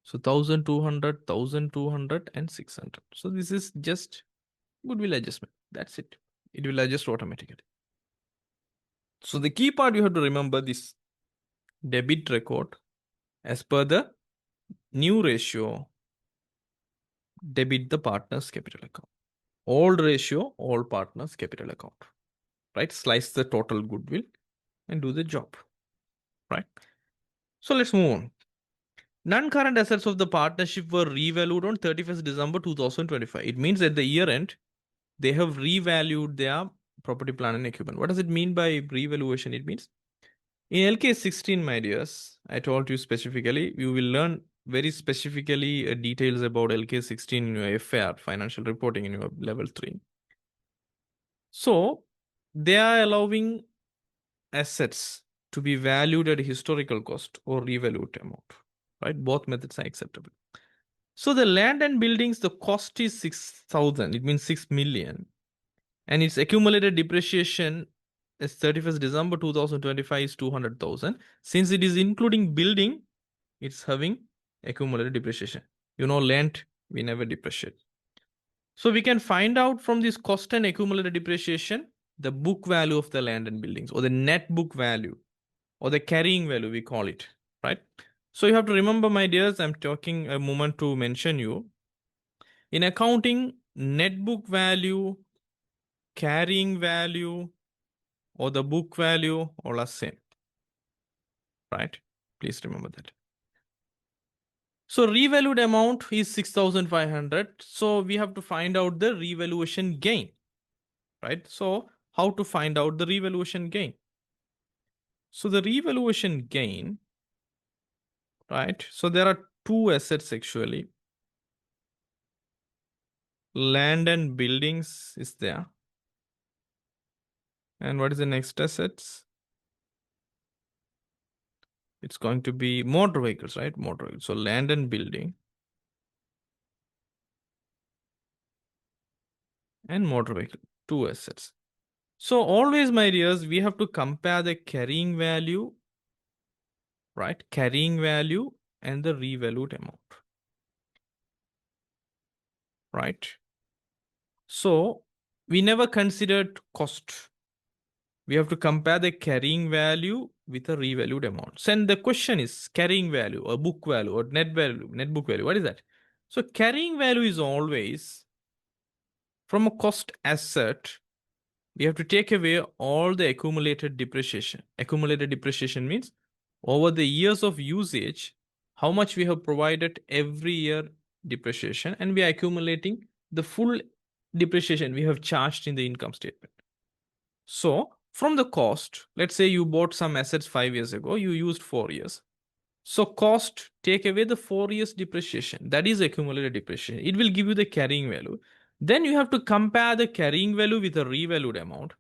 So 1200, 1200 and 600. So this is just goodwill adjustment. That's it. It will adjust automatically. So the key part you have to remember this debit record as per the new ratio, debit the partner's capital account. Old ratio, all partners capital account. Right? Slice the total goodwill and do the job. Right? So let's move on. Non-current assets of the partnership were revalued on 31st December 2025. It means at the year end, they have revalued their property, plant and equipment. What does it mean by revaluation? It means in LKAS 16, my dears, I told you specifically, you will learn very specifically details about LKAS 16 in your FAR, financial reporting in your level 3. So they are allowing assets to be valued at historical cost or revalued amount, right? Both methods are acceptable. So the land and buildings, the cost is 6,000. It means 6 million. And its accumulated depreciation is 31st December 2025 is 200,000. Since it is including building, it's having accumulated depreciation. You know, land, we never depreciate. So we can find out from this cost and accumulated depreciation, the book value of the land and buildings, or the net book value, or the carrying value, we call it, right? So you have to remember, my dears, I'm talking a moment to mention you. In accounting, net book value, carrying value, or the book value all are same, right? Please remember that. So revalued amount is 6,500. So we have to find out the revaluation gain, right? So how to find out the revaluation gain? So the revaluation gain, right? So there are two assets actually. Land and buildings is there. And what is the next assets? It's going to be motor vehicles, right? Motor vehicles. So land and building and motor vehicle, two assets. So always, my dears, we have to compare the carrying value, right? Carrying value and the revalued amount, right? So we never considered cost. We have to compare the carrying value with a revalued amount. So and the question is carrying value or book value or net value, net book value. What is that? So carrying value is always from a cost asset. We have to take away all the accumulated depreciation. Accumulated depreciation means over the years of usage, how much we have provided every year depreciation, and we are accumulating the full depreciation we have charged in the income statement. So from the cost, let's say you bought some assets 5 years ago, you used 4 years. So cost, take away the 4 years depreciation. That is accumulated depreciation. It will give you the carrying value. Then you have to compare the carrying value with a revalued amount.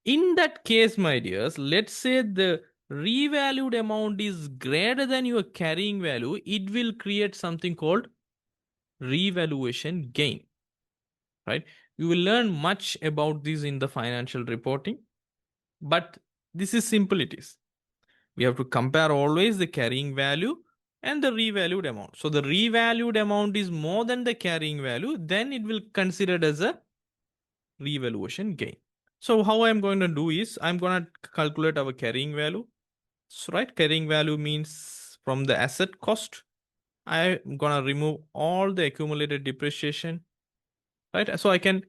In that case, my dears, let's say the revalued amount is greater than your carrying value, it will create something called revaluation gain, right? You will learn much about this in the financial reporting, but this is simple. It is. We have to compare always the carrying value and the revalued amount. So the revalued amount is more than the carrying value, then it will considered as a revaluation gain. So how I'm going to do is I'm going to calculate our carrying value. So right, carrying value means from the asset cost, I'm going to remove all the accumulated depreciation, right? So I can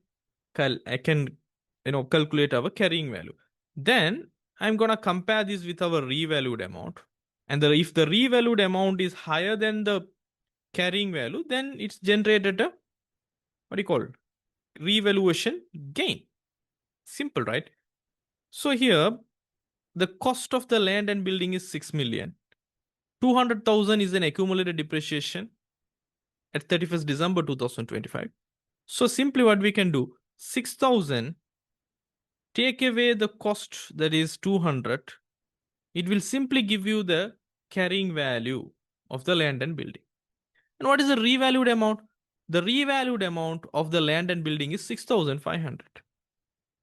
calculate our carrying value. Then I'm going to compare this with our revalued amount. And if the revalued amount is higher than the carrying value, then it's generated a, what do you call it? Revaluation gain. Simple, right? So here, the cost of the land and building is 6 million. 200,000 is an accumulated depreciation at 31st December 2025. So simply what we can do, 6,000, take away the cost that is 200, it will simply give you the carrying value of the land and building. And what is the revalued amount? The revalued amount of the land and building is 6,500.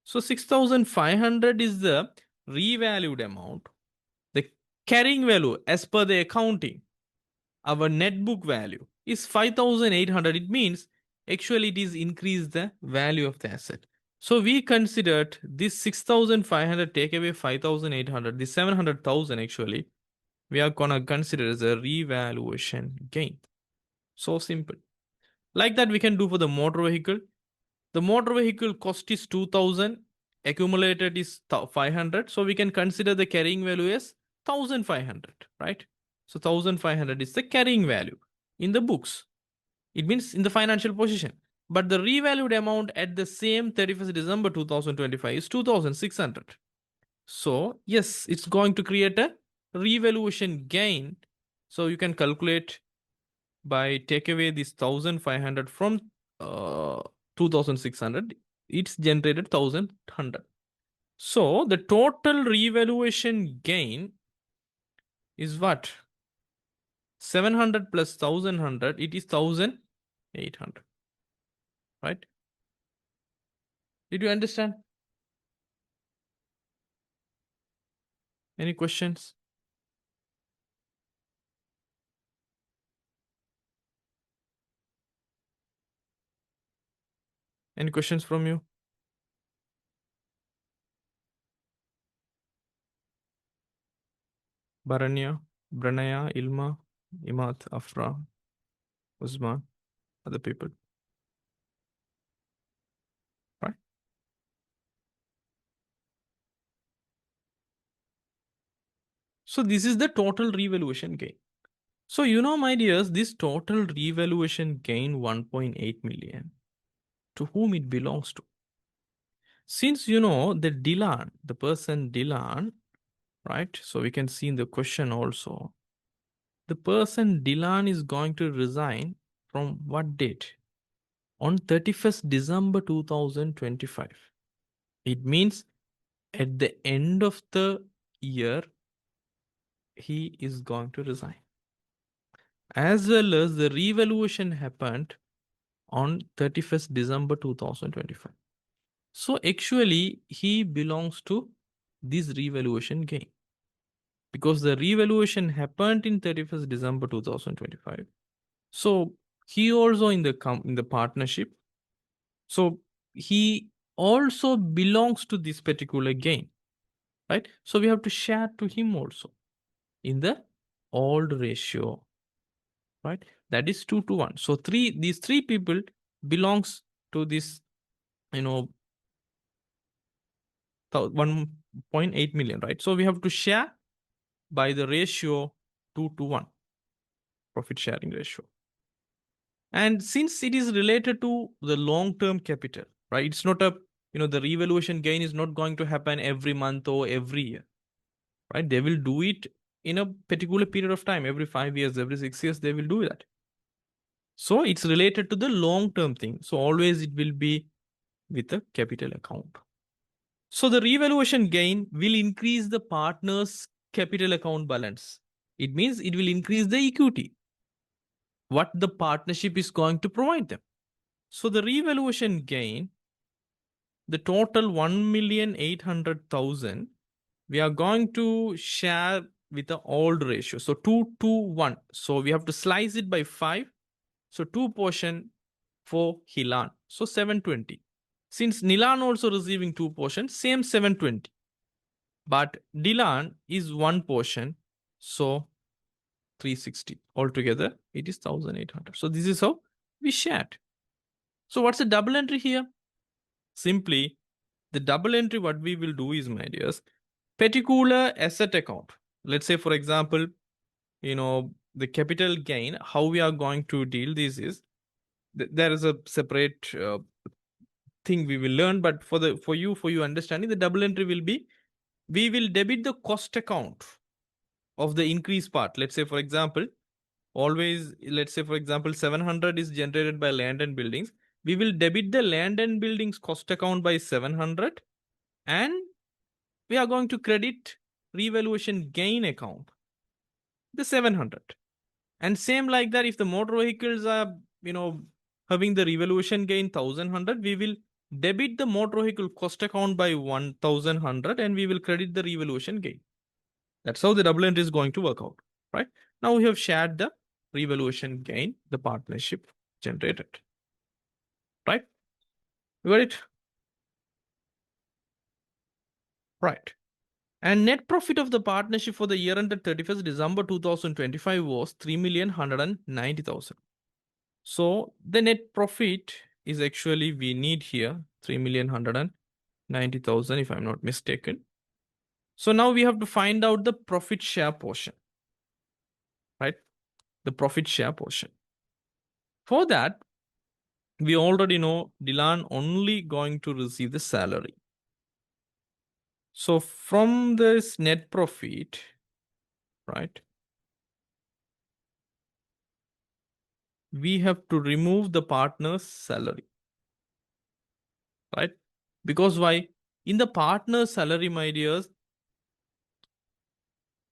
So 6,500 is the revalued amount. The carrying value as per the accounting, our net book value is 5,800. It means actually it is increased the value of the asset. So we considered this 6,500 take away 5,800, this 700,000 actually, we are gonna consider as a revaluation gain. So simple. Like that we can do for the motor vehicle. The motor vehicle cost is 2,000, accumulated is 500. So we can consider the carrying value as 1,500, right? So 1,500 is the carrying value in the books. It means in the financial position. But the revalued amount at the same 31st December 2025 is 2,600. So yes, it's going to create a revaluation gain. So you can calculate by take away this 1,500 from 2,600, it's generated 1,100. So the total revaluation gain is what? 700 plus 1,100, it is 1,800. Right? Did you understand? Any questions? Any questions from you? Baranya, Branaya, Ilma, Imat, Afra, Usman, other people. Right? So this is the total revaluation gain. So my dears, this total revaluation gain 1.8 million, to whom it belongs to. Since the Dilan, the person Dilan, right? So we can see in the question also, the person Dilan is going to resign from what date? On 31st December 2025. It means at the end of the year, he is going to resign. As well as the revaluation happened on 31st December 2025. So actually, he belongs to this revaluation gain because the revaluation happened in 31st December 2025. So he also in the partnership. So he also belongs to this particular gain, right? So we have to share to him also in the old ratio, right? That is 2 to 1. So these three people belongs to this, 1.8 million, right? So we have to share by the ratio 2 to 1, profit sharing ratio. And since it is related to the long-term capital, right? It's not the revaluation gain is not going to happen every month or every year, right? They will do it in a particular period of time, every 5 years, every 6 years, they will do that. So it's related to the long-term thing. So always it will be with a capital account. So the revaluation gain will increase the partner's capital account balance. It means it will increase the equity, what the partnership is going to provide them. So the revaluation gain, the total 1,800,000, we are going to share with the old ratio. So 2 to 1. So we have to slice it by 5. So 2 portion for Hilan. So 720. Since Nilan also receiving 2 portions, same 720. But Dilan is 1 portion. So 360. Altogether, it is 1,800. So this is how we shared. So what's the double entry here? Simply, the double entry, what we will do is, my dears, particular asset account. Let's say, for example, the capital gain, how we are going to deal this is, there is a separate thing we will learn, but for you understanding, the double entry will be we will debit the cost account of the increase part. Let's say, for example, let's say, for example, 700 is generated by land and buildings. We will debit the land and buildings cost account by 700, and we are going to credit revaluation gain account, the 700. And same like that, if the motor vehicles are, having the revaluation gain 1100, we will debit the motor vehicle cost account by 1100 and we will credit the revaluation gain. That's how the double entry is going to work out, right? Now we have shared the revaluation gain, the partnership generated, right? You got it? Right. And net profit of the partnership for the year ended 31st December 2025 was 3,190,000. So the net profit is actually, we need here 3,190,000 if I'm not mistaken. So now we have to find out the profit share portion, right? The profit share portion. For that, we already know Dilan only going to receive the salary. So from this net profit, right, we have to remove the partner's salary, right? Because why? In the partner's salary, my dears,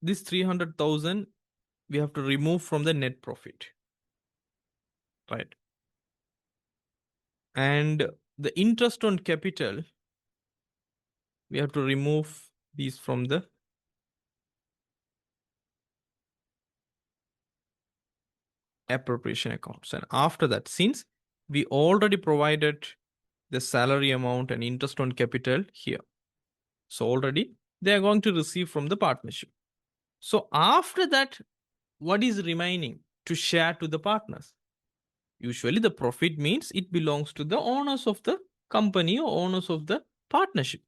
this 300,000 we have to remove from the net profit, right? And the interest on capital, we have to remove these from the appropriation accounts. And after that, since we already provided the salary amount and interest on capital here, so already they are going to receive from the partnership. So after that, what is remaining to share to the partners? Usually the profit means it belongs to the owners of the company or owners of the partnership.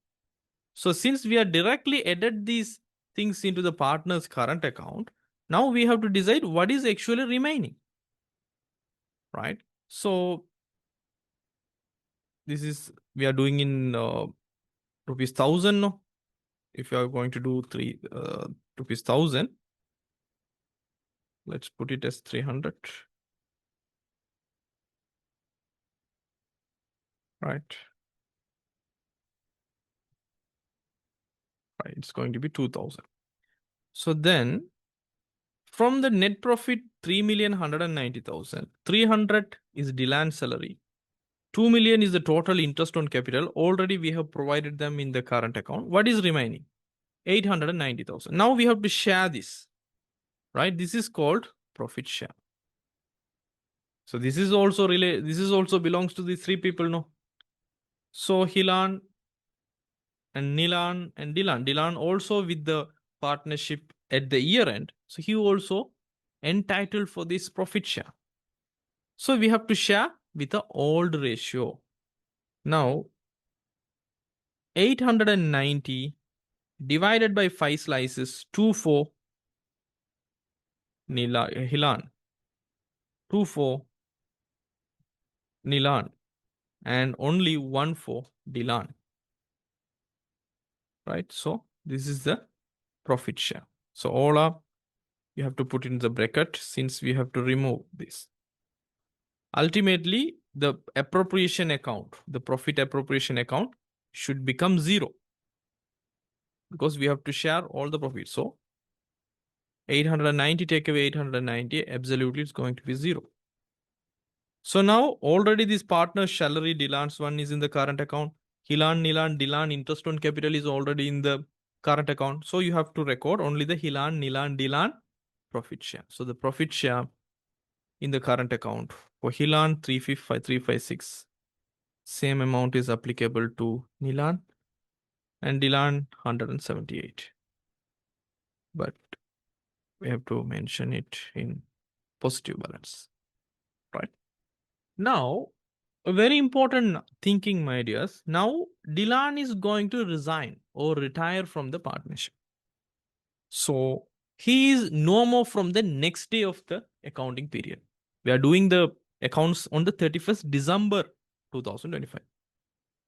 So since we are directly added these things into the partner's current account, now we have to decide what is actually remaining, right? So this is, we are doing in rupees 1,000. No? If you are going to do rupees 1,000, let's put it as 300, right? Right, it's going to be 2,000. So then from the net profit 3,190,000, 300 is Dilan's salary. 2 million is the total interest on capital. Already we have provided them in the current account. What is remaining? 890,000. Now we have to share this, right? This is called profit share. So this is also belongs to these three people, no? So Hilan and Nilan and Dilan. Dilan also with the partnership at the year end. So he also entitled for this profit share. So we have to share with the old ratio. Now 890 divided by 5 slices, 2 for Hilan, 2 for Nilan, and only 1 for Dilan. Right? So this is the profit share. So all up, you have to put in the bracket since we have to remove this. Ultimately, the appropriation account, the profit appropriation account should become 0 because we have to share all the profit. So 890 take away 890, absolutely it's going to be 0. So now already this partner salary Dilan's one is in the current account. Hilan, Nilan, Dilan interest on capital is already in the current account. So you have to record only the Hilan, Nilan, Dilan profit share. So the profit share in the current account for Hilan 356. Same amount is applicable to Nilan and Dilan 178. But we have to mention it in positive balance, right? Now, a very important thinking, my dears. Now, Dilan is going to resign or retire from the partnership. So, he is no more from the next day of the accounting period. We are doing the accounts on the 31st December 2025.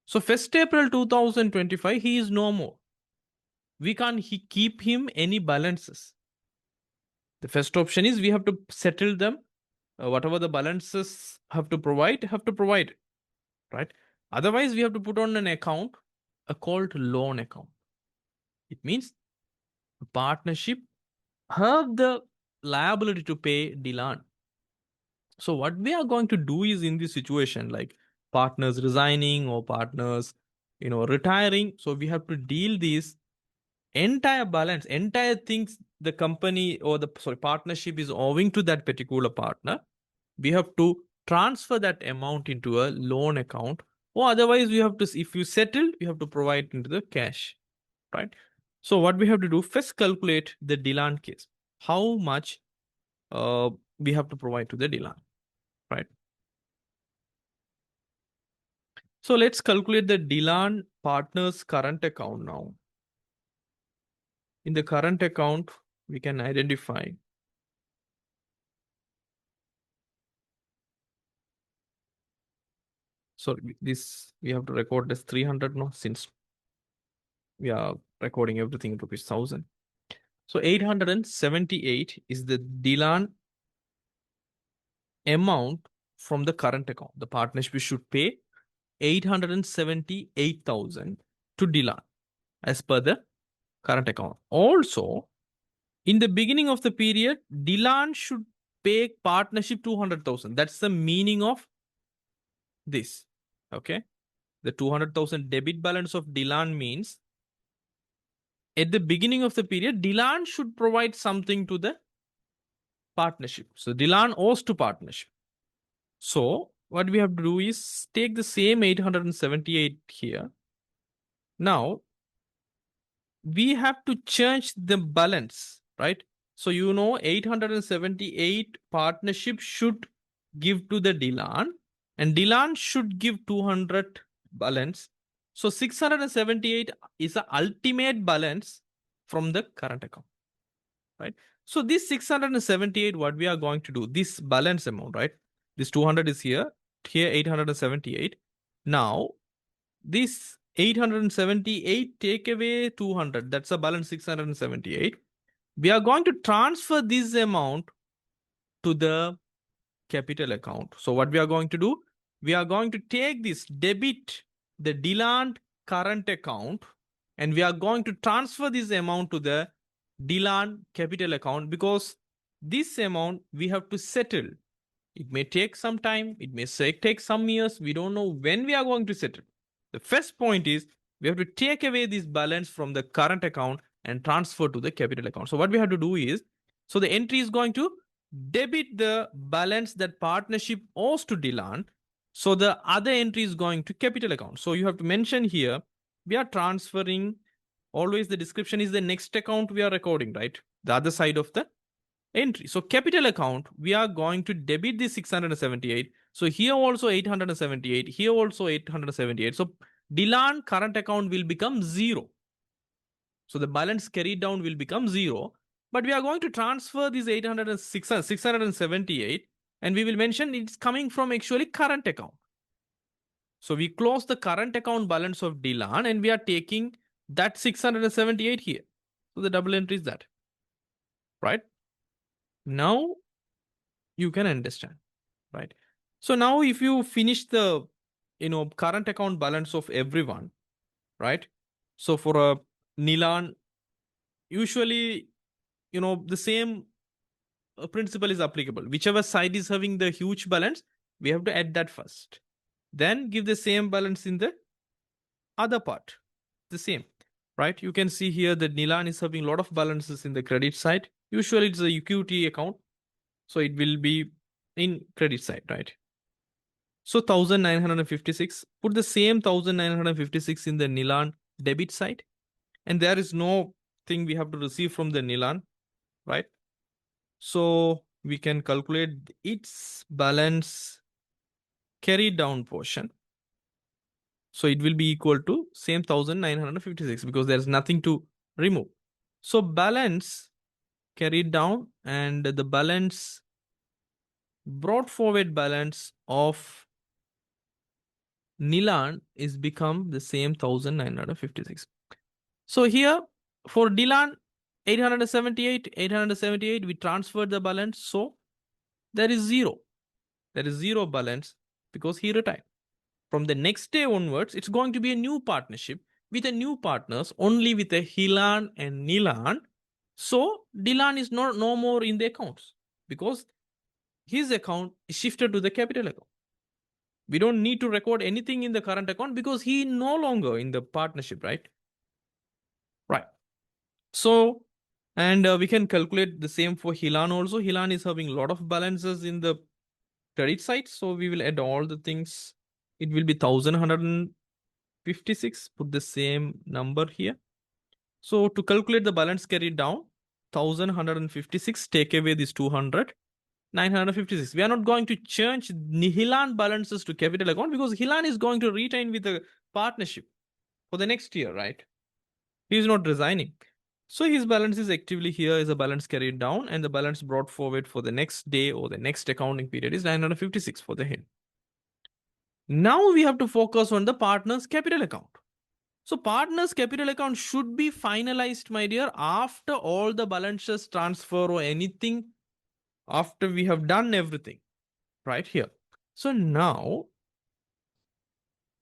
So, 1st April 2025, he is no more. we can't keep him any balances. The first option is we have to settle them. Whatever the balances have to provide, right? Otherwise, we have to put on an account, a called loan account. It means a partnership have the liability to pay Dylan. So what we are going to do is in this situation, like partners resigning or partners, retiring. So we have to deal these entire balance, entire things the company or the partnership is owing to that particular partner. We have to transfer that amount into a loan account, or otherwise we have to, if you settle, you have to provide into the cash, right? So what we have to do, first calculate the Dylan case. How much we have to provide to the Dylan, right? So let's calculate the Dylan partner's current account now. In the current account, we can identify. So this, we have to record as 300 now, since we are recording everything in rupees 1000. So 878 is the Dylan amount from the current account. The partnership should pay 878,000 to Dylan as per the current account. Also, in the beginning of the period, Dylan should pay partnership 200,000. That's the meaning of this. Okay. The 200,000 debit balance of Dylan means at the beginning of the period, Dylan should provide something to the partnership. So Dylan owes to partnership. So what we have to do is take the same 878 here. Now we have to change the balance, right? So 878 partnership should give to the Dylan, and Dylan should give 200 balance. So 678 is the ultimate balance from the current account, right? So this 678, what we are going to do, this balance amount, right? This 200 is here 878. Now this 878 take away 200, that's a balance 678. We are going to transfer this amount to the capital account. So what we are going to do, we are going to take this debit, the Dylan current account, and we are going to transfer this amount to the Dylan capital account, because this amount we have to settle. It may take some time, it may take some years. We don't know when we are going to settle. The first point is we have to take away this balance from the current account and transfer to the capital account. So what we have to do is, so the entry is going to debit the balance that partnership owes to Dylan. So the other entry is going to capital account. So you have to mention here, we are transferring, always the description is the next account we are recording, right? The other side of the entry. So capital account, we are going to debit the 678. So here also 878, here also 878. So Dylan current account will become 0. So the balance carried down will become 0. But we are going to transfer this 678, and we will mention it's coming from actually current account. So we close the current account balance of Dylan, and we are taking that 678 here. So the double entry is that, right? Now you can understand, right? So now if you finish the current account balance of everyone, right? So for a Nilan, usually the same principle is applicable. Whichever side is having the huge balance, we have to add that first, then give the same balance in the other part, the same, right? You can see here that Nilan is having a lot of balances in the credit side. Usually it's a equity account, so it will be in credit side, right? So 1956, put the same 1956 in the Nilan debit side, and there is no thing we have to receive from the Nilan, right? So we can calculate its balance carried down portion. So it will be equal to same 1956, because there's nothing to remove. So balance carried down and the balance brought forward balance of Nilan is become the same 1956. So here For Dilan, 878, we transferred the balance. So there is zero. There is zero balance because he retired. From the next day onwards, it's going to be a new partnership with a new partners, only with a Hilan and Nilan. So Dilan is no more in the accounts because his account is shifted to the capital account. We don't need to record anything in the current account because he no longer in the partnership, right? Right. So, and we can calculate the same for Hilan also. Hilan is having a lot of balances in the credit side. So we will add all the things. It will be 1156. Put the same number here. So to calculate the balance carried down, 1156, take away this 200, 956. We are not going to change Hilan balances to capital account because Hilan is going to retain with the partnership for the next year, right? He is not resigning. So his balance is actively here as a balance carried down, and the balance brought forward for the next day or the next accounting period is 956 for the head. Now we have to focus on the partner's capital account. So partner's capital account should be finalized, my dear, after all the balances transfer or anything, after we have done everything right here. So now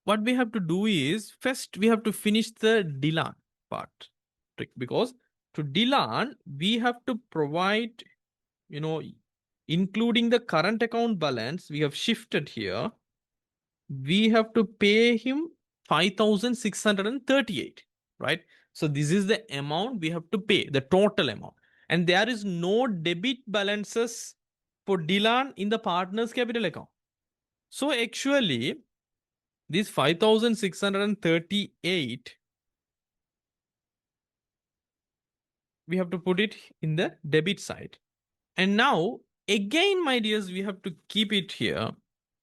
what we have to do is first we have to finish the Dilan part trick, because to Dilan we have to provide, including the current account balance we have shifted here, we have to pay him 5,638, right? So this is the amount we have to pay, the total amount. And there is no debit balances for Dilan in the partner's capital account. So actually, this 5,638, we have to put it in the debit side. And now, again, my dears, we have to keep it here.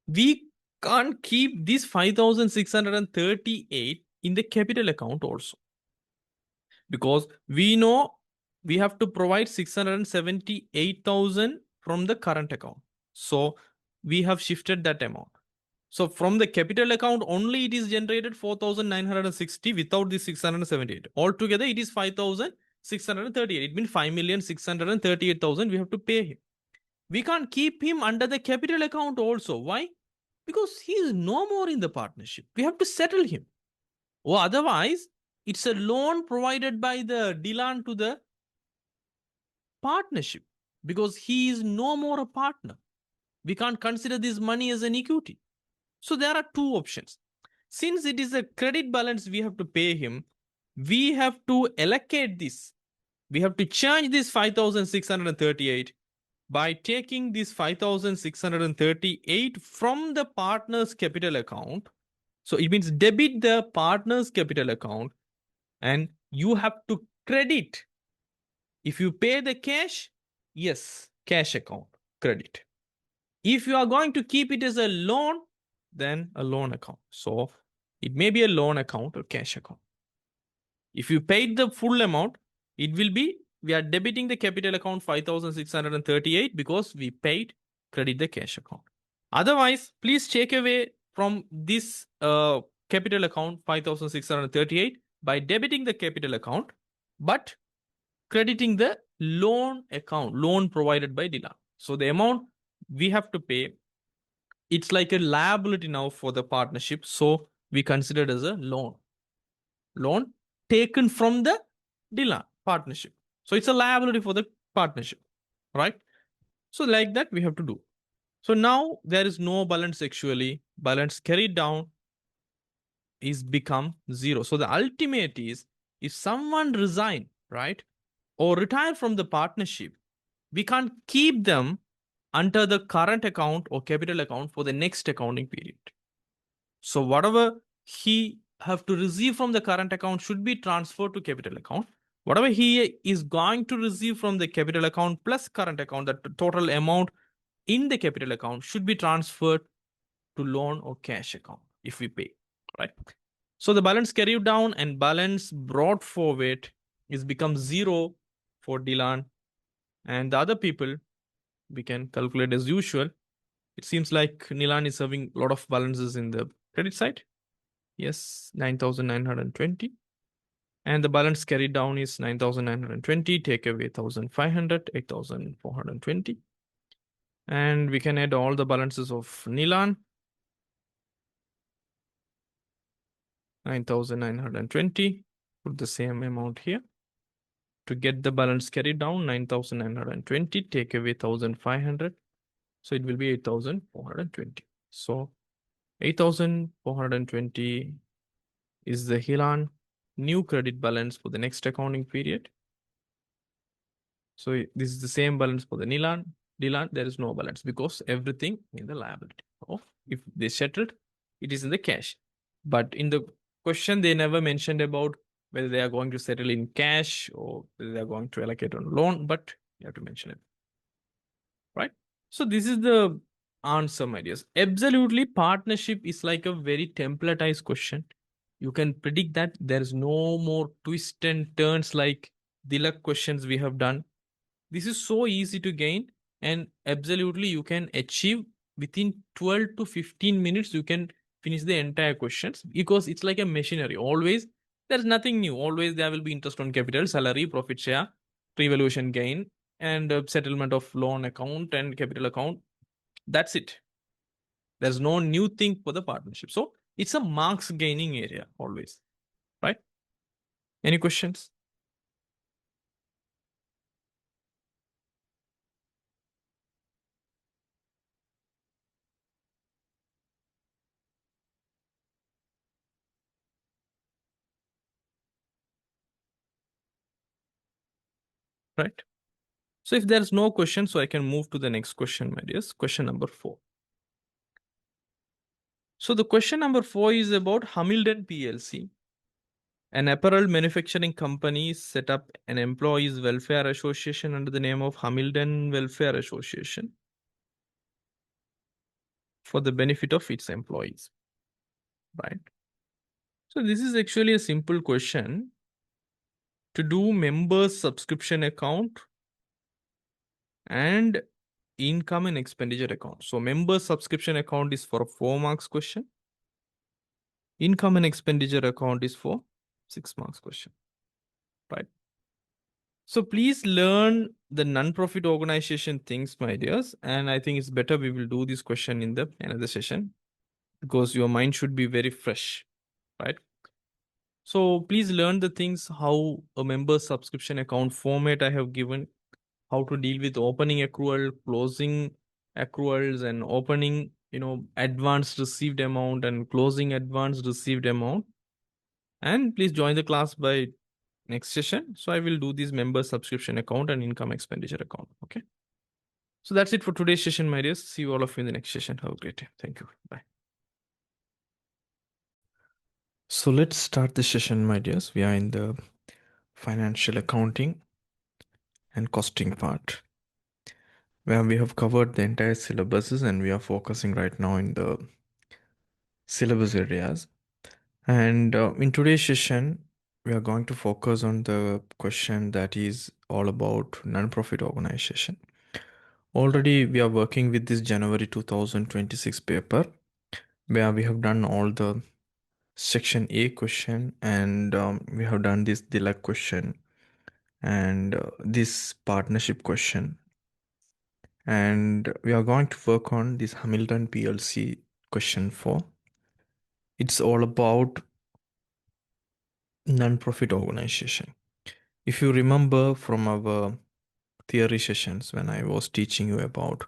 We can't keep this 5,638 in the capital account also, because we know we have to provide 678,000 from the current account. So we have shifted that amount. So from the capital account only it is generated 4,960 without the 678. Altogether it is 5,638. It means 5,638,000 we have to pay him. We can't keep him under the capital account also. Why? Because he is no more in the partnership. We have to settle him. Or otherwise, it's a loan provided by the Dilan to the partnership because he is no more a partner. We can't consider this money as an equity. So there are two options. Since it is a credit balance we have to pay him, we have to allocate this. We have to change this 5,638 by taking this 5,638 from the partner's capital account. So it means debit the partner's capital account, and you have to credit. If you pay the cash, yes, cash account, credit. If you are going to keep it as a loan, then a loan account. So it may be a loan account or cash account. If you paid the full amount, it will be, we are debiting the capital account 5,638 because we paid, credit the cash account. Otherwise, please take away from this capital account 5,638 by debiting the capital account, but crediting the loan account, loan provided by Dilan. So the amount we have to pay, it's like a liability now for the partnership. So we consider it as a loan. Loan taken from the Dilan partnership. So it's a liability for the partnership, right? So like that we have to do. So now there is no balance actually. Balance carried down is become zero. So the ultimate is, if someone resign, right, or retire from the partnership, we can't keep them under the current account or capital account for the next accounting period. So whatever he have to receive from the current account should be transferred to capital account. Whatever he is going to receive from the capital account plus current account, the total amount in the capital account should be transferred to loan or cash account if we pay, right? So the balance carried down and balance brought forward is become zero for Dilan, and the other people we can calculate as usual. It seems like Nilan is having a lot of balances in the credit side. Yes, 9,920. And the balance carried down is 9,920, take away 1,500, 8,420. And we can add all the balances of Nilan, 9,920, put the same amount here. To get the balance carried down, 9,920, take away 1,500. So it will be 8,420. So 8,420 is the Hilan new credit balance for the next accounting period. So this is the same balance for the Nilan. Dilan, there is no balance because everything in the liability. Oh, if they settled, it is in the cash. But in the question, they never mentioned about whether they are going to settle in cash or whether they are going to allocate on loan, but you have to mention it. Right? So this is the answer, my dears. Absolutely, partnership is like a very templatized question. You can predict that there's no more twists and turns like the luck questions we have done. This is so easy to gain, and absolutely you can achieve within 12 to 15 minutes. You can finish the entire questions because it's like a machinery. Always there's nothing new. Always there will be interest on capital, salary, profit share, revaluation gain, and settlement of loan account and capital account. That's it. There's no new thing for the partnership. So it's a marks gaining area always, right? Any questions? Right? So if there's no question, so I can move to the next question, my dears. Question number 4. So the question number 4 is about Hamilton PLC. An apparel manufacturing company set up an employees welfare association under the name of Hamilton Welfare Association for the benefit of its employees. Right? So this is actually a simple question. To do members subscription account and income and expenditure account. So members subscription account is for a 4 marks question. Income and expenditure account is for 6 marks question. Right? So please learn the non-profit organization things, my dears. And I think it's better we will do this question in the another session because your mind should be very fresh, right? So please learn the things how a member subscription account format I have given, how to deal with opening accrual, closing accruals, and opening, advanced received amount and closing advanced received amount. And please join the class by next session. So I will do this member subscription account and income expenditure account. Okay. So that's it for today's session, my dears. See you all of you in the next session. Have a great day. Thank you. Bye. So let's start the session, my dears. We are in the financial accounting and costing part, where we have covered the entire syllabuses and we are focusing right now in the syllabus areas. And in today's session, we are going to focus on the question that is all about non-profit organization. Already we are working with this January 2026 paper where we have done all the section A question and we have done this DILAC question and this partnership question. And we are going to work on this Hamilton PLC question 4. It's all about non-profit organization. If you remember from our theory sessions when I was teaching you about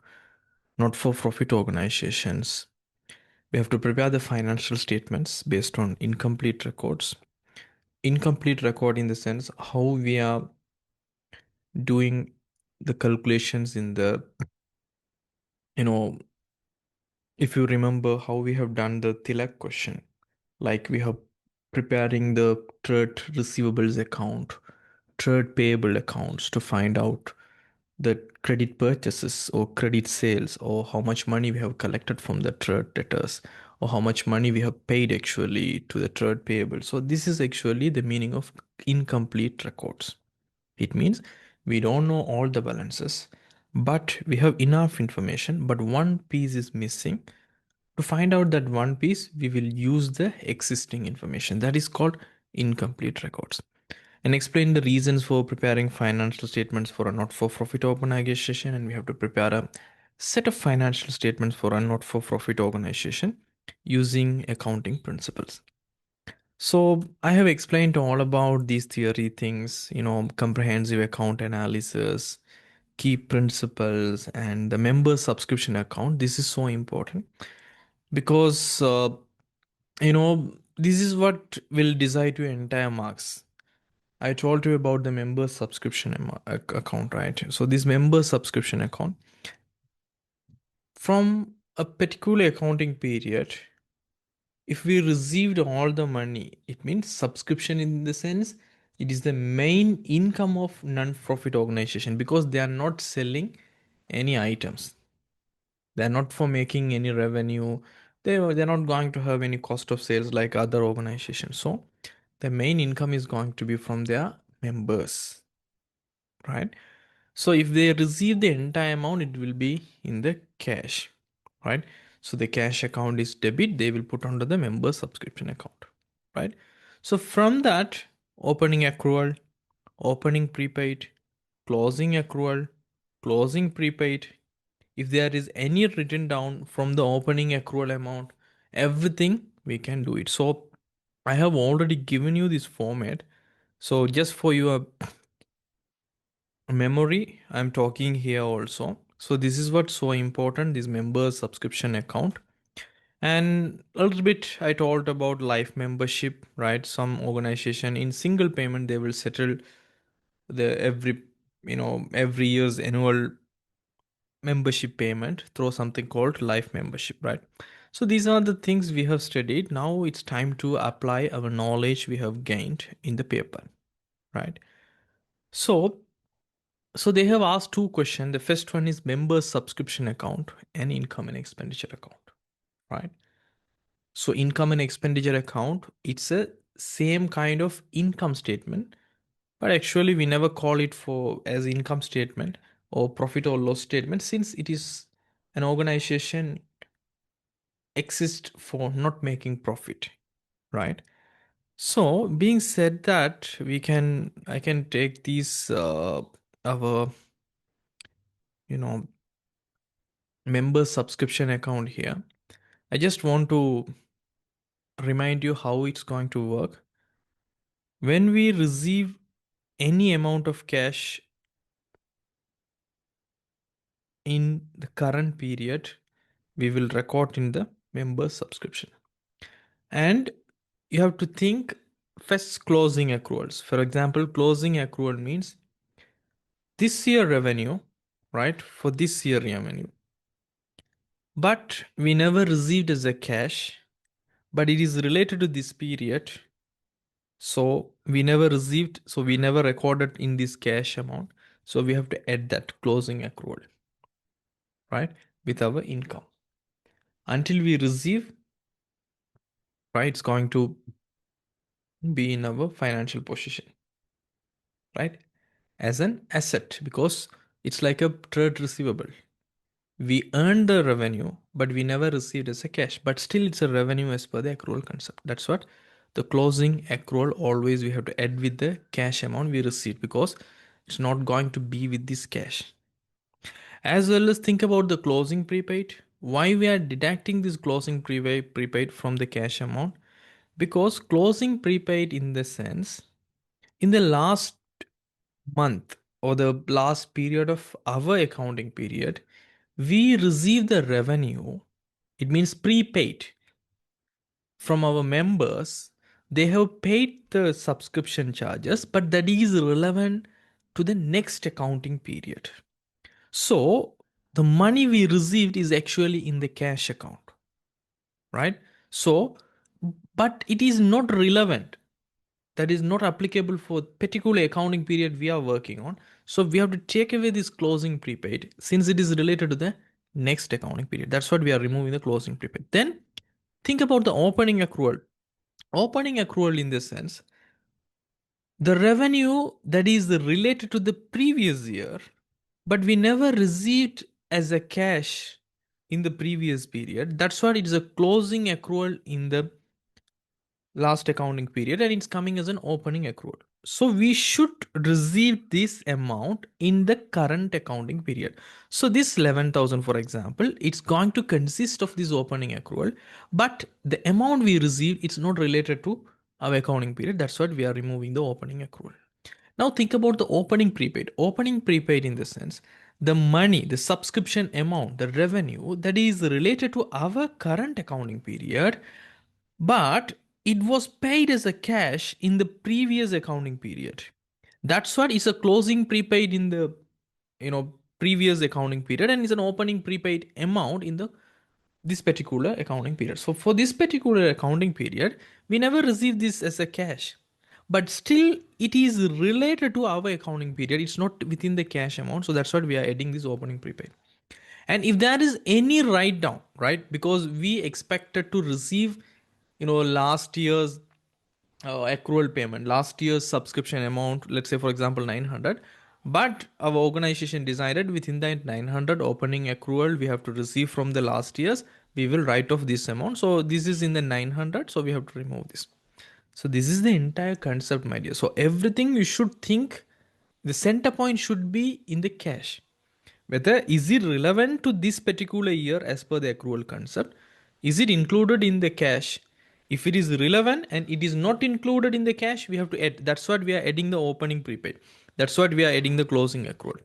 not-for-profit organizations, we have to prepare the financial statements based on incomplete records. Incomplete record in the sense how we are doing the calculations in the, if you remember how we have done the Tilak question, like we have preparing the third receivables account, third payable accounts to find out the credit purchases or credit sales or how much money we have collected from the third debtors or how much money we have paid actually to the third payable. So this is actually the meaning of incomplete records. It means we don't know all the balances, but we have enough information, but one piece is missing. To find out that one piece, we will use the existing information. That is called incomplete records. and explain the reasons for preparing financial statements for a not-for-profit organization, and we have to prepare a set of financial statements for a not-for-profit organization using accounting principles. So I have explained all about these theory things, comprehensive account analysis, key principles, and the member subscription account. This is so important because this is what will decide your entire marks. I told you about the member subscription account, right? So this member subscription account, from a particular accounting period, if we received all the money, it means subscription in the sense it is the main income of non-profit organization because they are not selling any items. They're not for making any revenue. They're not going to have any cost of sales like other organizations. So the main income is going to be from their members, right? So if they receive the entire amount, it will be in the cash, right? So the cash account is debit, they will put under the member subscription account, right? So from that, opening accrual, opening prepaid, closing accrual, closing prepaid, if there is any written down from the opening accrual amount, everything we can do it. So I have already given you this format. So just for your memory, I'm talking here also. So this is what's so important, this member subscription account. And a little bit I told about life membership, right? Some organization in single payment they will settle the every year's annual membership payment through something called life membership, right? So these are the things we have studied. Now it's time to apply our knowledge we have gained in the paper, right? So So they have asked two questions. The first one is member subscription account and income and expenditure account, right? So income and expenditure account, it's a same kind of income statement, but actually we never call it for as income statement or profit or loss statement since it is an organization exists for not making profit, right? So being said that I can take these our you know member subscription account here. I just want to remind you how it's going to work. When we receive any amount of cash in the current period, we will record in the member subscription. And you have to think first closing accruals. For example, closing accrual means this year revenue, right? For this year revenue. But we never received as a cash, but it is related to this period. So we never recorded in this cash amount. So we have to add that closing accrual, right, with our income. Until we receive, right, it's going to be in our financial position, right, as an asset because it's like a trade receivable. We earned the revenue, but we never received as a cash. But still, it's a revenue as per the accrual concept. That's what the closing accrual always we have to add with the cash amount we received because it's not going to be with this cash. As well as think about the closing prepaid. Why we are deducting this closing prepaid from the cash amount? Because closing prepaid in the sense in the last month or the last period of our accounting period, we receive the revenue, it means prepaid from our members. They have paid the subscription charges, but that is relevant to the next accounting period. So the money we received is actually in the cash account, right? So, but it is not relevant. That is not applicable for particular accounting period we are working on. So we have to take away this closing prepaid since it is related to the next accounting period. That's what we are removing the closing prepaid. Then think about the opening accrual. Opening accrual in this sense, the revenue that is related to the previous year, but we never received as a cash in the previous period. That's why it is a closing accrual in the last accounting period and it's coming as an opening accrual. So we should receive this amount in the current accounting period. So this 11,000, for example, it's going to consist of this opening accrual, but the amount we receive, it's not related to our accounting period. That's what we are removing the opening accrual. Now think about the opening prepaid. Opening prepaid in the sense, the money, the subscription amount, the revenue that is related to our current accounting period, but it was paid as a cash in the previous accounting period. That's what is a closing prepaid in the previous accounting period, and is an opening prepaid amount in the this particular accounting period. So for this particular accounting period, we never receive this as a cash, but still it is related to our accounting period. It's not within the cash amount, so that's what we are adding this opening prepaid. And if there is any write down, right, because we expected to receive last year's accrual payment, last year's subscription amount, let's say for example 900, but our organization decided within that 900 opening accrual we have to receive from the last year's, we will write off this amount. So this is in the 900, so we have to remove this. So this is the entire concept, my dear. So everything you should think, the center point should be in the cash. Whether is it relevant to this particular year as per the accrual concept? Is it included in the cash? If it is relevant and it is not included in the cash, we have to add. That's what we are adding the opening prepaid. That's what we are adding the closing accrual.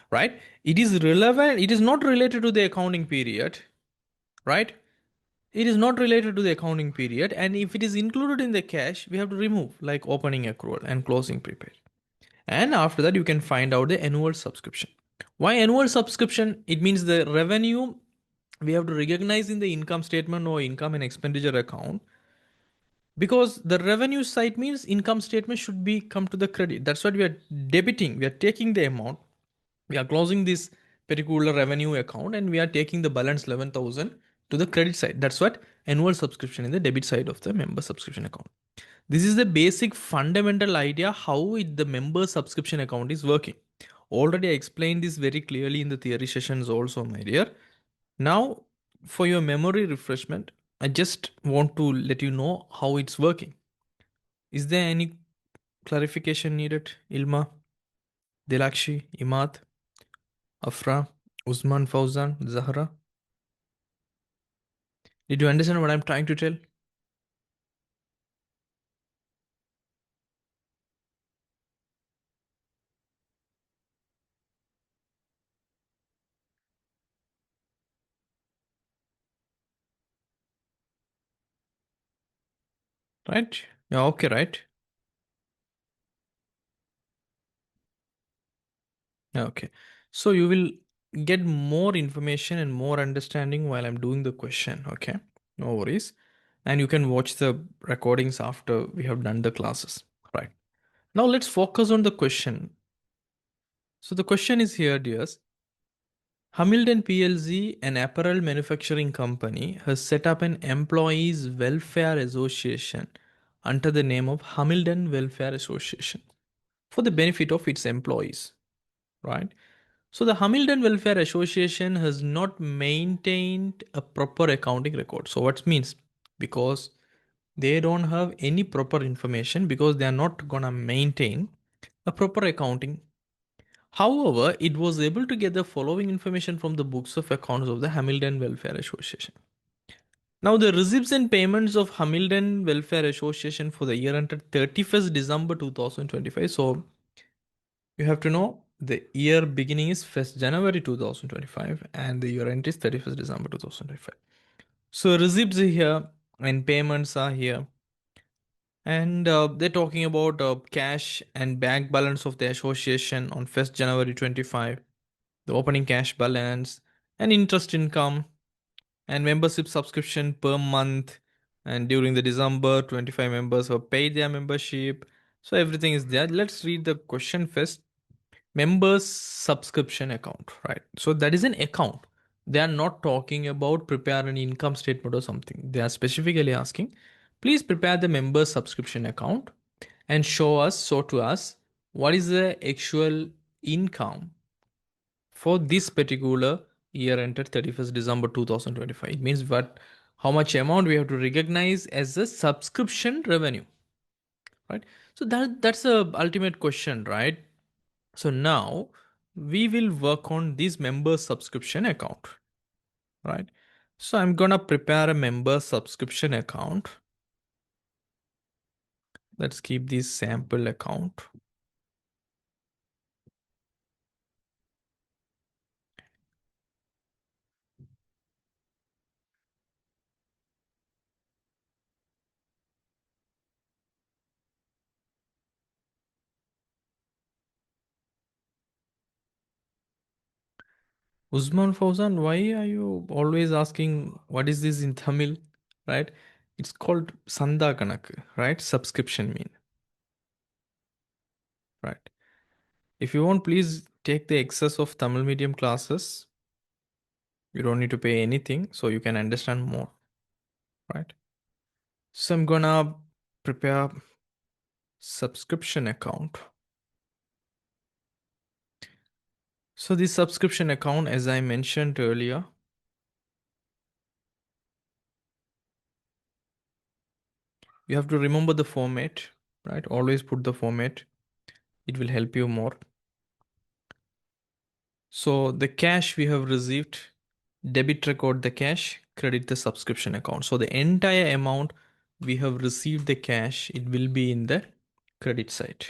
Right? It is relevant. It is not related to the accounting period. Right? It is not related to the accounting period. And if it is included in the cash, we have to remove like opening accrual and closing prepaid. And after that, you can find out the annual subscription. Why annual subscription? It means the revenue we have to recognize in the income statement or income and expenditure account, because the revenue side means income statement should be come to the credit. That's what we are debiting. We are taking the amount. We are closing this particular revenue account and we are taking the balance 11,000 to the credit side. That's what annual subscription in the debit side of the member subscription account. This is the basic fundamental idea how the member subscription account is working. Already I explained this very clearly in the theory sessions also, my dear. Now, for your memory refreshment, I just want to let you know how it's working. Is there any clarification needed? Ilma, Dilakshi, Imad, Afra, Usman, Fauzan, Zahra? Did you understand what I'm trying to tell? Right? Yeah, okay, right? Yeah, okay. So you will get more information and more understanding while I'm doing the question. Okay. No worries. And you can watch the recordings after we have done the classes. Right. Now let's focus on the question. So the question is here, dears. Hamilton PLC, an apparel manufacturing company, has set up an employees welfare association under the name of Hamilton Welfare Association for the benefit of its employees. Right. So the Hamilton Welfare Association has not maintained a proper accounting record. So what means? Because they don't have any proper information, because they are not gonna maintain a proper accounting. However, it was able to get the following information from the books of accounts of the Hamilton Welfare Association. Now the receipts and payments of Hamilton Welfare Association for the year ended 31st December 2025. So you have to know the year beginning is 1st January 2025 and the year end is 31st December 2025. So receipts are here and payments are here. And they're talking about cash and bank balance of the association on 1st January 25, the opening cash balance and interest income and membership subscription per month. And during the December, 25 members have paid their membership. So everything is there. Let's read the question first. Members subscription account, right? So that is an account. They are not talking about prepare an income statement or something. They are specifically asking, please prepare the members subscription account and show to us what is the actual income for this particular year ended 31st December 2025. It means what, how much amount we have to recognize as a subscription revenue. right? So that's the ultimate question, right? So now we will work on this member subscription account, right? So I'm gonna prepare a member subscription account. Let's keep this sample account. Usman Fauzan, why are you always asking what is this in Tamil? Right? It's called Sanda Kanak, right? Subscription mean, right? If you want, please take the excess of Tamil medium classes. You don't need to pay anything, so you can understand more, right? So I'm gonna prepare subscription account. So this subscription account, as I mentioned earlier, you have to remember the format, right? Always put the format. It will help you more. So the cash we have received, debit record the cash, credit the subscription account. So the entire amount we have received the cash, it will be in the credit side.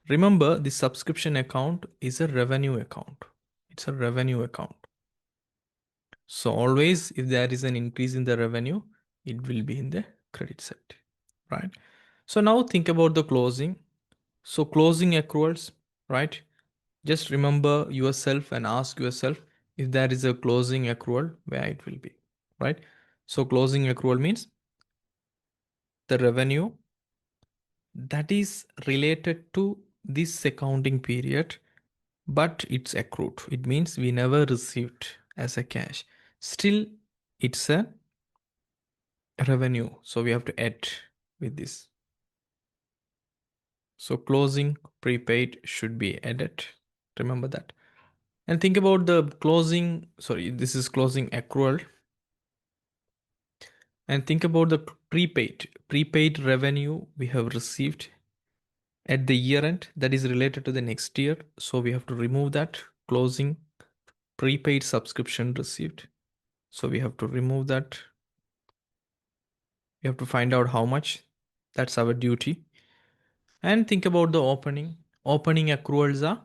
Remember, the subscription account is a revenue account. It's a revenue account. So always, if there is an increase in the revenue, it will be in the credit side, right? So now think about the closing. So closing accruals, right? Just remember yourself and ask yourself if there is a closing accrual, where it will be, right? So closing accrual means the revenue that is related to this accounting period, but it's accrued. It means we never received as a cash. Still, it's a revenue. So we have to add with this. So closing prepaid should be added. Remember that. And think about the closing, sorry, this is closing accrual. And think about the prepaid revenue we have received at the year end that is related to the next year. So we have to remove that closing prepaid subscription received. So we have to remove that. We have to find out how much. That's our duty. And think about the opening. Opening accruals are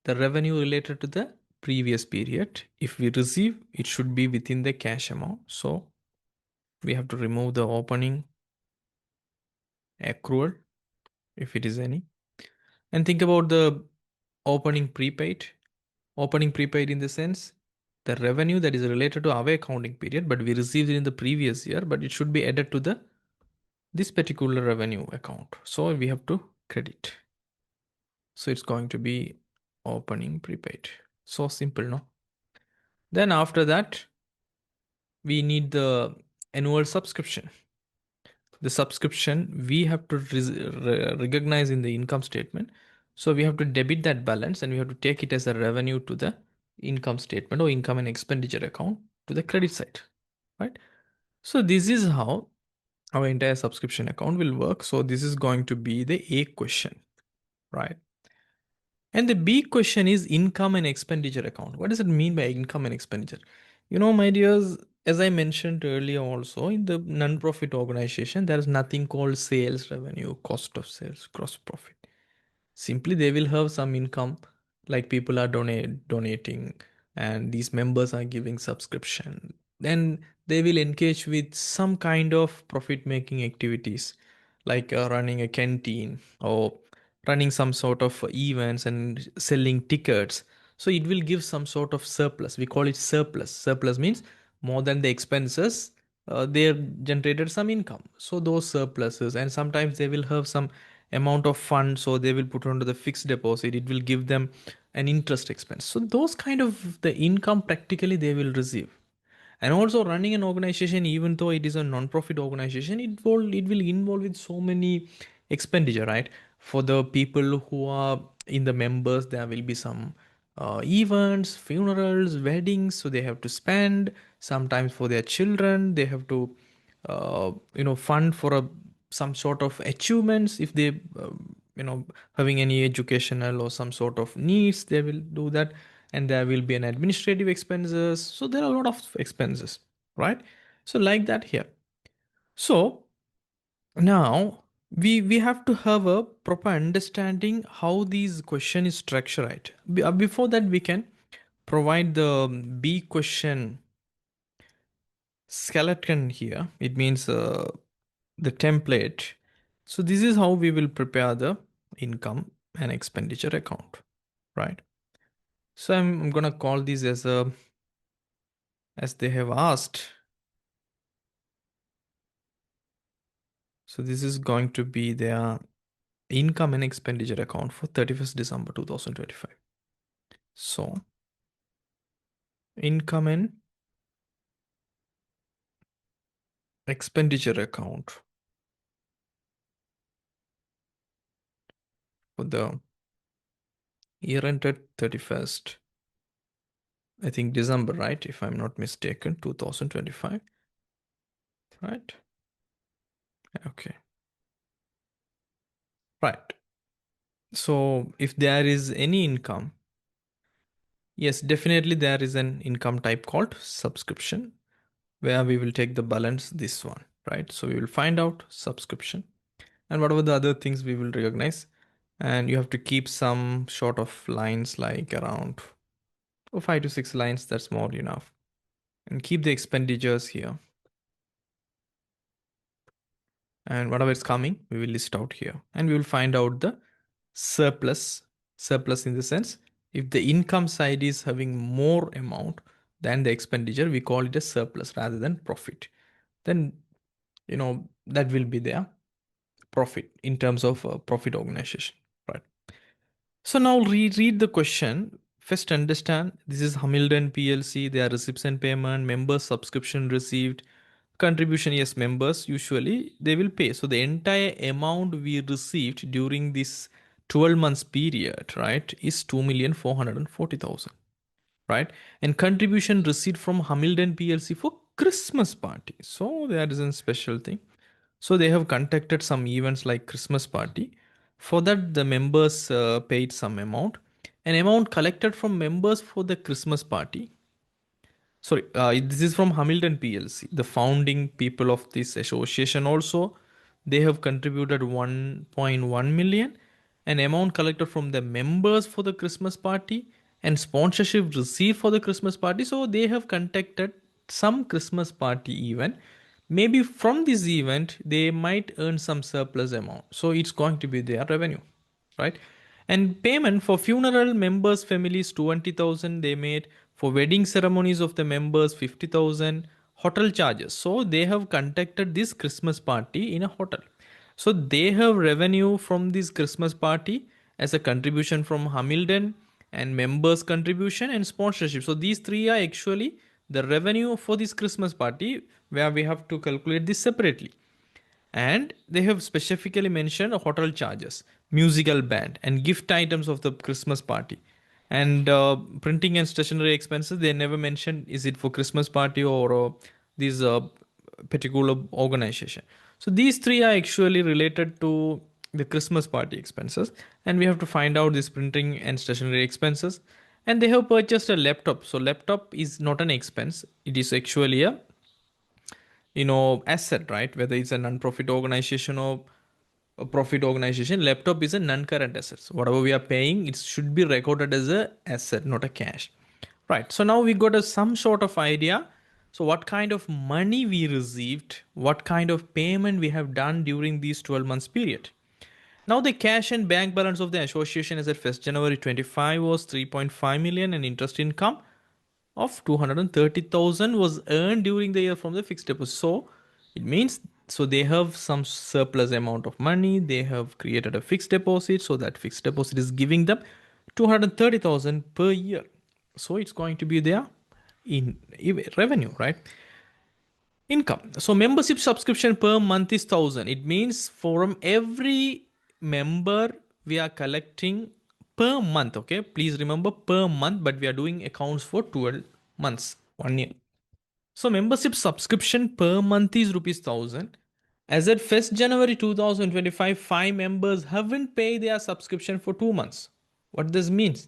the revenue related to the previous period. If we receive, it should be within the cash amount. So we have to remove the opening accrual if it is any. And think about the opening prepaid. Opening prepaid in the sense the revenue that is related to our accounting period, but we received it in the previous year, but it should be added to the this particular revenue account. So we have to credit. So it's going to be opening prepaid. So simple, no? Then after that, we need the annual subscription. The subscription we have to recognize in the income statement. So we have to debit that balance and we have to take it as a revenue to the income statement or income and expenditure account to the credit side, right? So this is how our entire subscription account will work. So this is going to be the A question, right? And the B question is income and expenditure account. What does it mean by income and expenditure? My dears, as I mentioned earlier also, in the non-profit organization, there is nothing called sales revenue, cost of sales, gross profit. Simply, they will have some income, like people are donating, and these members are giving subscription. Then they will engage with some kind of profit-making activities, like running a canteen or running some sort of events and selling tickets. So it will give some sort of surplus. We call it surplus. Surplus means more than the expenses, they have generated some income. So those surpluses, and sometimes they will have some amount of fund, so they will put onto the fixed deposit. It will give them an interest expense. So those kind of the income practically they will receive. And also running an organization, even though it is a non-profit organization, it will involve with so many expenditure, right? For the people who are in the members, there will be some events, funerals, weddings, so they have to spend. Sometimes for their children they have to fund for a some sort of achievements. If they having any educational or some sort of needs, they will do that. And there will be an administrative expenses, so there are a lot of expenses, right? So like that here. So now we have to have a proper understanding how these question is structured, right? Before that, we can provide the B question skeleton here. It means the template. So this is how we will prepare the income and expenditure account, right? So I'm gonna call this as a, as they have asked. So this is going to be their income and expenditure account for 31st December 2025. So income and expenditure account for the year ended 31st, I think December, right? If I'm not mistaken, 2025, right? Okay, right. So if there is any income, yes, definitely there is an income type called subscription, where we will take the balance this one, right? So we will find out subscription and whatever the other things we will recognize. And you have to keep some sort of lines like around 5 to 6 lines, that's more enough. And keep the expenditures here. And whatever is coming, we will list out here. And we will find out the surplus. Surplus in the sense, if the income side is having more amount than the expenditure, we call it a surplus rather than profit. Then, that will be their profit in terms of profit organization, right? So now read the question. First understand this is Hamilton PLC, their receipts and payment, members subscription received, contribution, yes, members usually they will pay. So the entire amount we received during this 12 months period, right, is 2,440,000, right? And contribution received from Hamilton PLC for Christmas party. So there is a special thing. So they have conducted some events like Christmas party. For that, the members paid some amount. An amount collected from members for the Christmas party. Sorry, this is from Hamilton PLC, the founding people of this association. Also, they have contributed 1.1 million. An amount collected from the members for the Christmas party and sponsorship received for the Christmas party. So they have conducted some Christmas party event. Maybe from this event they might earn some surplus amount, so it's going to be their revenue, right? And payment for funeral members families 20,000 they made, for wedding ceremonies of the members 50,000, hotel charges, so they have conducted this Christmas party in a hotel. So they have revenue from this Christmas party as a contribution from Hamilton and members contribution and sponsorship. So these three are actually the revenue for this Christmas party, where we have to calculate this separately. And they have specifically mentioned hotel charges, musical band, and gift items of the Christmas party. And printing and stationery expenses, they never mentioned is it for Christmas party or this particular organization. So these three are actually related to the Christmas party expenses, and we have to find out this printing and stationery expenses. And they have purchased a laptop. So laptop is not an expense; it is actually a asset, right? Whether it's a non-profit organization or a profit organization, laptop is a non-current asset. So whatever we are paying, it should be recorded as a asset, not a cash, right? So now we got some sort of idea. So what kind of money we received, what kind of payment we have done during these 12 months period. Now the cash and bank balance of the association as at 1st January 25 was 3.5 million, and interest income of 230,000 was earned during the year from the fixed deposit. So it means, so they have some surplus amount of money, they have created a fixed deposit, so that fixed deposit is giving them 230,000 per year. So it's going to be their in revenue, right? Income. So membership subscription per month is 1,000. It means from every member we are collecting per month. Okay, please remember per month, but we are doing accounts for 12 months, 1 year. So membership subscription per month is rupees 1,000, As at 1st January 2025, 5 members haven't paid their subscription for 2 months. What this means,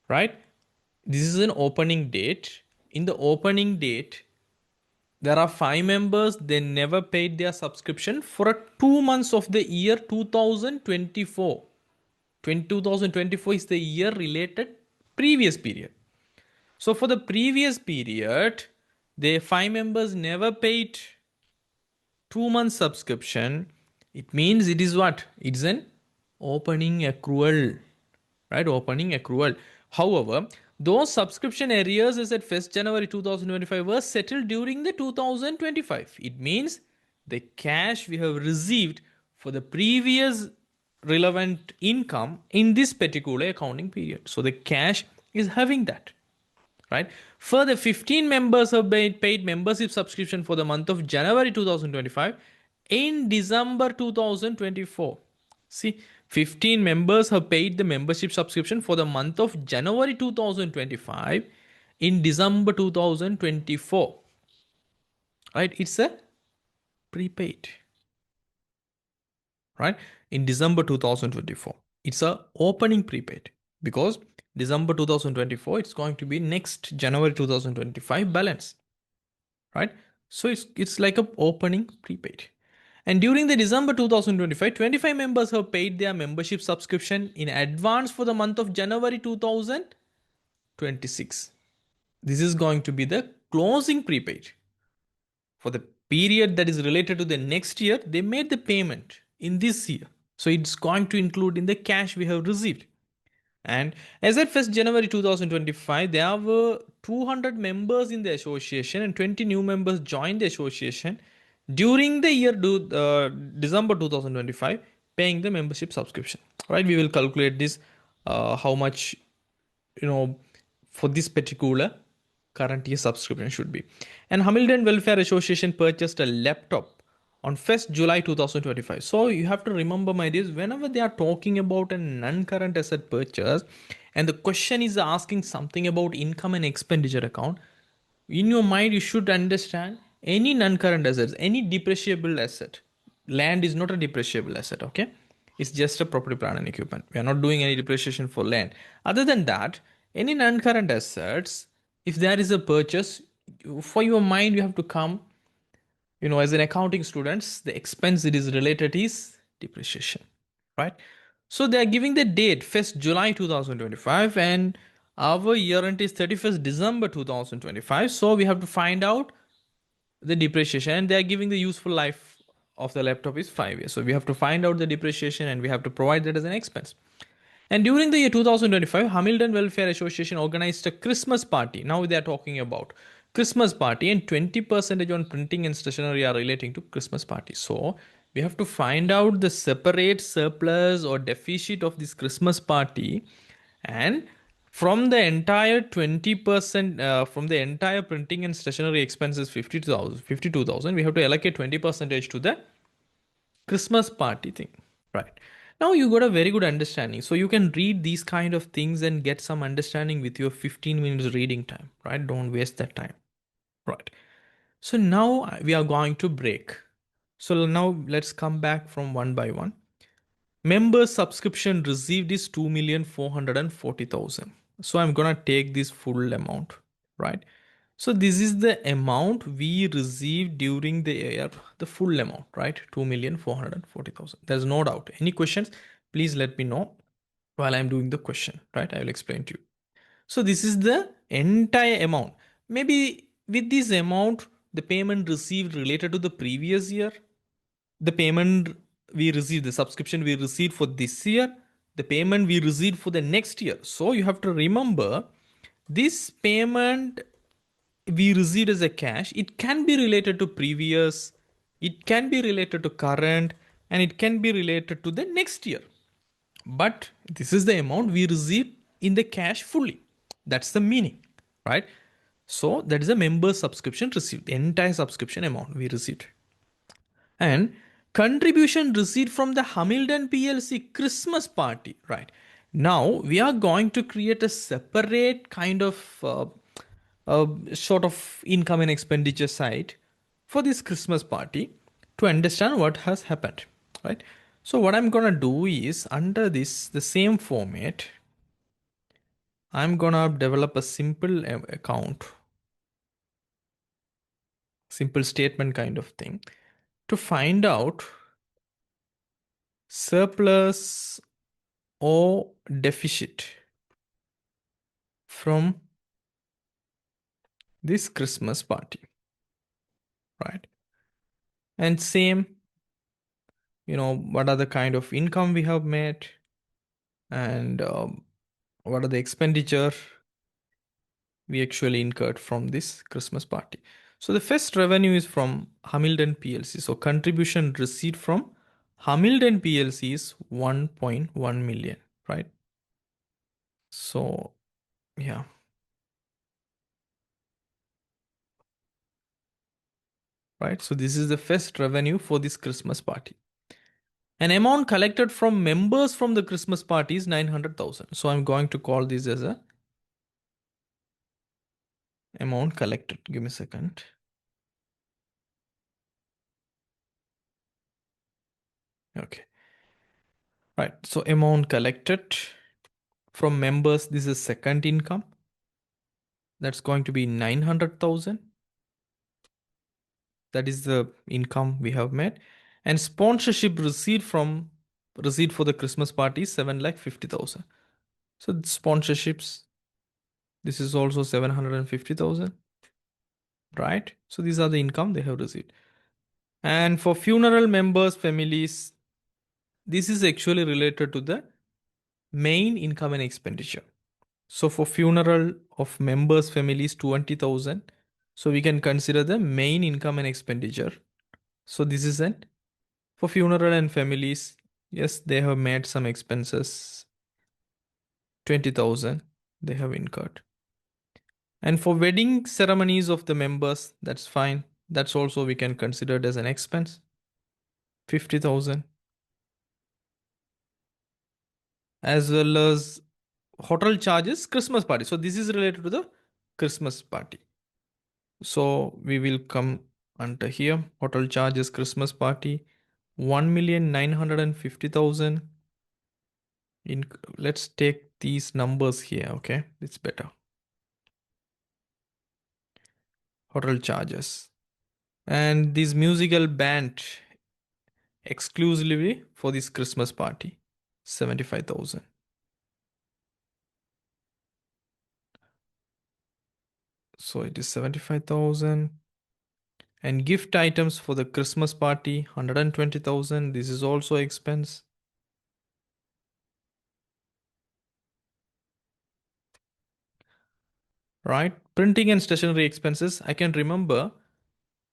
right? This is an opening date. In the opening date, there are 5 members, they never paid their subscription for a 2 months of the year 2024. 2024 is the year related previous period. So for the previous period, the 5 members never paid 2 months subscription. It means it is what? It's an opening accrual, right? Opening accrual. However, those subscription arrears as at 1st January 2025 were settled during the 2025. It means the cash we have received for the previous relevant income in this particular accounting period. So the cash is having that, right? Further, 15 members have paid membership subscription for the month of January 2025 in December 2024. See, 15 members have paid the membership subscription for the month of January 2025 in December 2024. Right? It's a prepaid. Right? In December 2024. It's a opening prepaid because December 2024, it's going to be next January 2025 balance. Right? So it's like a opening prepaid. And during the December 2025, 25 members have paid their membership subscription in advance for the month of January 2026. This is going to be the closing prepaid. For the period that is related to the next year, they made the payment in this year. So it's going to include in the cash we have received. And as at 1st January 2025, there were 200 members in the association and 20 new members joined the association during the year December 2025, paying the membership subscription. Right? We will calculate this, how much, for this particular current year subscription should be. And Hamilton Welfare Association purchased a laptop on 1st July 2025. So you have to remember, my dears, whenever they are talking about a non-current asset purchase and the question is asking something about income and expenditure account, in your mind you should understand any non-current assets, any depreciable asset. Land is not a depreciable asset, okay? It's just a property, plant and equipment. We are not doing any depreciation for land. Other than that, any non-current assets, if there is a purchase, for your mind you have to come, as an accounting students, the expense it is related is depreciation, right? So they are giving the date 1st July 2025 and our year end is 31st December 2025. So we have to find out the depreciation and they are giving the useful life of the laptop is 5 years. So we have to find out the depreciation and we have to provide that as an expense. And during the year 2025, Hamilton Welfare Association organized a Christmas party. Now they are talking about Christmas party and 20% on printing and stationery are relating to Christmas party. So we have to find out the separate surplus or deficit of this Christmas party, and from the entire 20%, from the entire printing and stationery expenses 52,000, we have to allocate 20% to the Christmas party thing. Right. Now you got a very good understanding. So you can read these kind of things and get some understanding with your 15 minutes reading time, right? Don't waste that time. Right. So now we are going to break. So now let's come back from one by one. Member subscription received is 2,440,000. So I'm gonna take this full amount, right? So this is the amount we received during the year, the full amount, right? 2,440,000. There's no doubt. Any questions? Please let me know while I'm doing the question, right? I will explain to you. So this is the entire amount. Maybe with this amount, the payment received related to the previous year, the payment we received, the subscription we received for this year, the payment we received for the next year. So you have to remember this payment we received as a cash, it can be related to previous, it can be related to current, and it can be related to the next year. But this is the amount we received in the cash fully. That's the meaning, right? So that is a member subscription received, the entire subscription amount we received. And contribution received from the Hamilton PLC Christmas party, right? Now we are going to create a separate kind of sort of income and expenditure side for this Christmas party to understand what has happened, right? So what I'm gonna do is under this, the same format, I'm gonna develop a simple account, simple statement kind of thing to find out surplus or deficit from this Christmas party, right? And same, what are the kind of income we have made, and what are the expenditure we actually incurred from this Christmas party. So the first revenue is from Hamilton PLC. So contribution received from Hamilton PLC is 1.1 million, right? So yeah, right. So this is the first revenue for this Christmas party. An amount collected from members from the Christmas party is 900,000. So I'm going to call this as a amount collected. Give me a second. Okay. Right. So amount collected from members, this is second income. That's going to be 900,000. That is the income we have made. And sponsorship received for the Christmas party is 7,50,000. So sponsorships, this is also 750,000, right? So these are the income they have received. And for funeral members, families, this is actually related to the main income and expenditure. So for funeral of members, families, 20,000. So we can consider the main income and expenditure. So this is an for funeral and families. Yes, they have made some expenses. 20,000 they have incurred. And for wedding ceremonies of the members, that's fine. That's also we can consider it as an expense. 50,000. As well as hotel charges, Christmas party. So this is related to the Christmas party. So we will come under here. Hotel charges, Christmas party, 1,950,000. In let's take these numbers here. Okay, it's better. Hotel charges and this musical band exclusively for this Christmas party, 75,000. So it is 75,000. And gift items for the Christmas party, 120,000. This is also expense. Right? Printing and stationery expenses. I can remember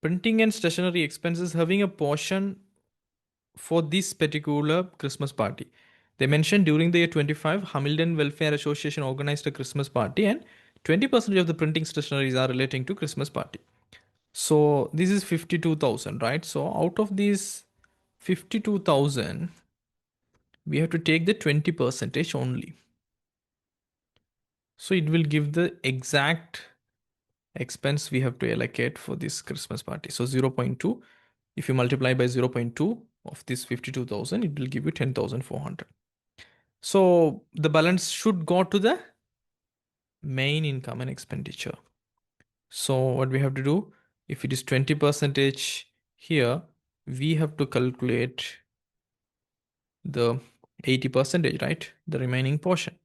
printing and stationery expenses having a portion for this particular Christmas party. They mentioned during the year 25, Hamilton Welfare Association organized a Christmas party, and 20% of the printing stationeries are relating to Christmas party. So this is 52,000, right? So out of these 52,000, we have to take the 20 percentage only. So it will give the exact expense we have to allocate for this Christmas party. So 0.2, if you multiply by 0.2 of this 52,000, it will give you 10,400. So the balance should go to the main income and expenditure. So what we have to do, if it is 20 percentage here, we have to calculate the 80 percentage, right? The remaining portion.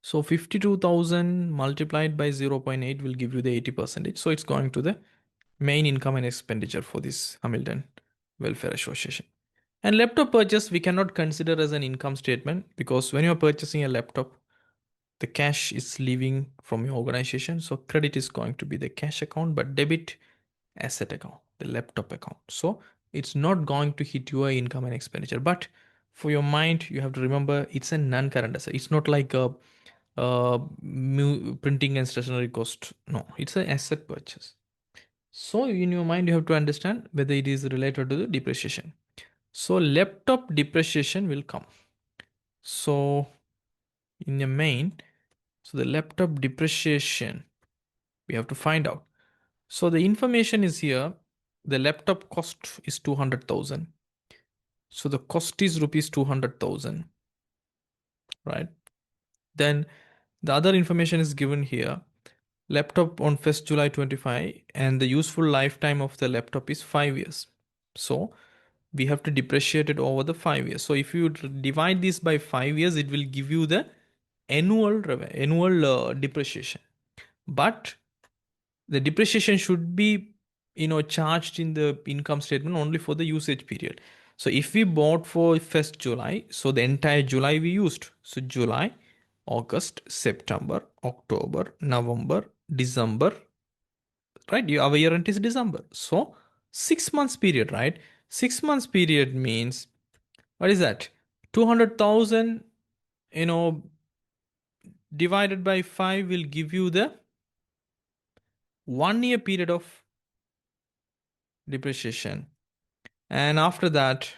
So 52,000 multiplied by 0.8 will give you the 80 percentage. So it's going to the main income and expenditure for this Hamilton Welfare Association. And laptop purchase, we cannot consider as an income statement because when you're purchasing a laptop, the cash is leaving from your organization. So credit is going to be the cash account, but debit asset account, the laptop account. So it's not going to hit your income and expenditure. But for your mind, you have to remember it's a non-current asset. It's not like a printing and stationery cost. No, it's an asset purchase. So in your mind, you have to understand whether it is related to the depreciation. So laptop depreciation will come. So in your main, so the laptop depreciation, we have to find out. So the information is here. the laptop cost is 200,000. So the cost is rupees 200,000, right? Then the other information is given here. Laptop on 1st July 25 and the useful lifetime of the laptop is 5 years. So we have to depreciate it over the 5 years. So if you divide this by 5 years, it will give you the annual depreciation. But the depreciation should be charged in the income statement only for the usage period. So if we bought for 1st July, so the entire July we used. So July, August, September, October, November, December, right? Our year end is December. So 6 months period, right? 6 months period means, what is that? 200,000, you know, divided by 5 will give you the 1 year period of depreciation. And after that,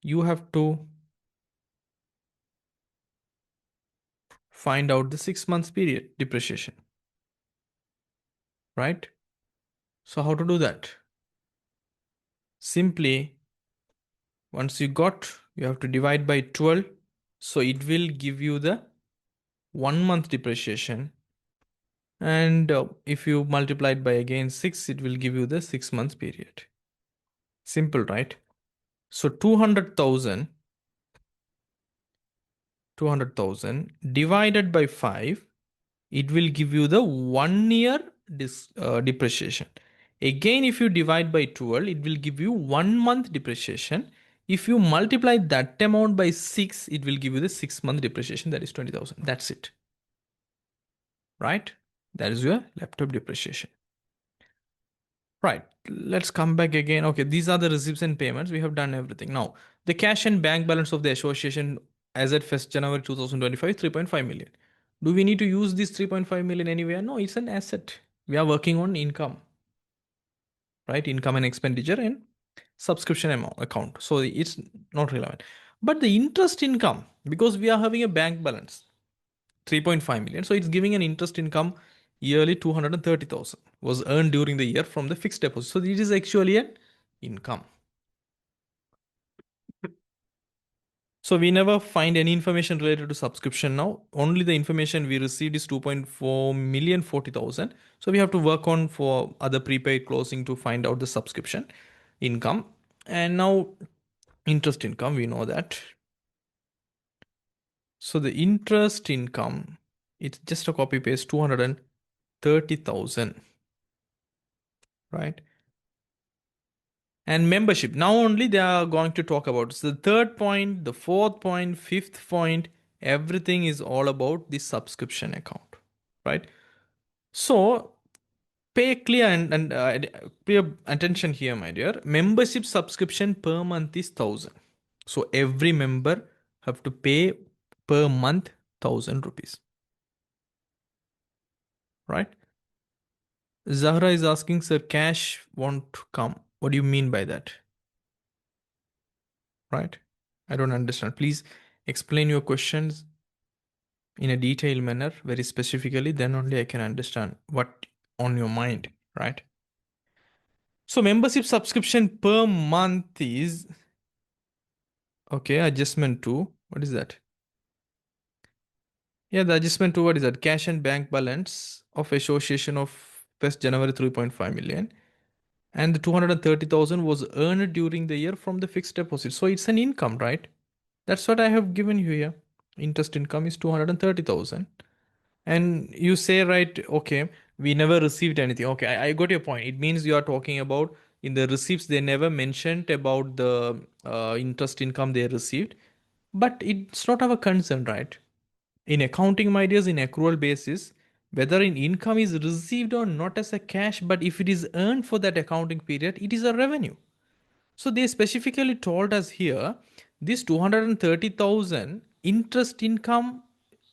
you have to find out the 6 months period depreciation, right? So how to do that? Simply, once you have to divide by 12. So it will give you the 1 month depreciation. And if you multiply it by again 6, it will give you the 6 months period. Simple, right? So 200,000 divided by 5, it will give you the 1 year depreciation. Again, if you divide by 12, it will give you 1 month depreciation. If you multiply that amount by 6, it will give you the 6 month depreciation, that is 20,000. That's it. Right? That is your laptop depreciation. Right. Let's come back again. Okay, these are the receipts and payments. We have done everything. Now, the cash and bank balance of the association as at 1st January 2025, 3.5 million. Do we need to use this 3.5 million anywhere? No, it's an asset. We are working on income, right? Income and expenditure and subscription account. So it's not relevant. But the interest income, because we are having a bank balance, 3.5 million. So it's giving an interest income yearly 230,000 was earned during the year from the fixed deposit. So this is actually an income. So we never find any information related to subscription now. Only the information we received is 2.4 million 40,000. So we have to work on for other prepaid closing to find out the subscription income. And now interest income, we know that. So the interest income, it's just a copy paste 230,000, right? And membership, now only they are going to talk about. So the third point, the fourth point, fifth point, everything is all about the subscription account, right? So pay clear and clear attention here, my dear. Membership subscription per month is 1,000. So every member have to pay per month 1,000 rupees, right? Zahra is asking, sir, cash won't come. What do you mean by that? Right? I don't understand. Please explain your questions in a detailed manner, very specifically, then only I can understand what on your mind, right? So membership subscription per month is okay. Adjustment to what is that? Yeah, the adjustment to what is that? Cash and bank balance of association of 1st January 3.5 million. And the 230,000 was earned during the year from the fixed deposit. So it's an income, right? That's what I have given you here. Interest income is 230,000. And you say, right, okay, we never received anything. Okay, I got your point. It means you are talking about in the receipts, they never mentioned about the interest income they received. But it's not our concern, right? In accounting, my dears, in accrual basis, whether in income is received or not as a cash, but if it is earned for that accounting period, it is a revenue. So they specifically told us here this 230,000 interest income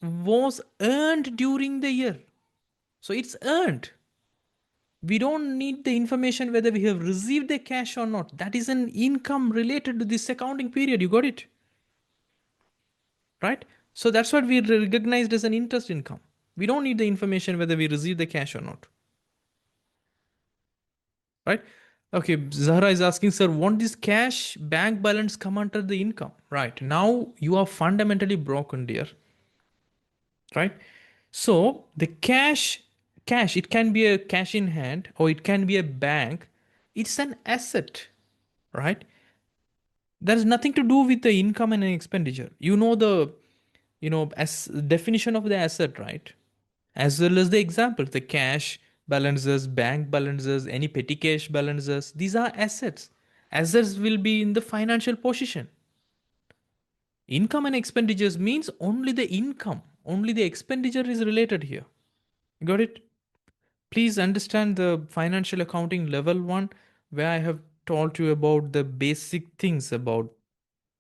was earned during the year. So it's earned. We don't need the information whether we have received the cash or not. That is an income related to this accounting period. You got it? Right? So that's what we recognized as an interest income. We don't need the information whether we receive the cash or not. Right? Okay, Zahra is asking, sir, won't this cash bank balance come under the income? Right. Now you are fundamentally broken, dear. Right? So the cash, it can be a cash in hand or it can be a bank. It's an asset, right? There is nothing to do with the income and expenditure. As definition of the asset, right? As well as the example, the cash balances, bank balances, any petty cash balances. These are assets. Assets will be in the financial position. Income and expenditures means only the income, only the expenditure is related here. Got it? Please understand the financial accounting level 1, where I have told you about the basic things about,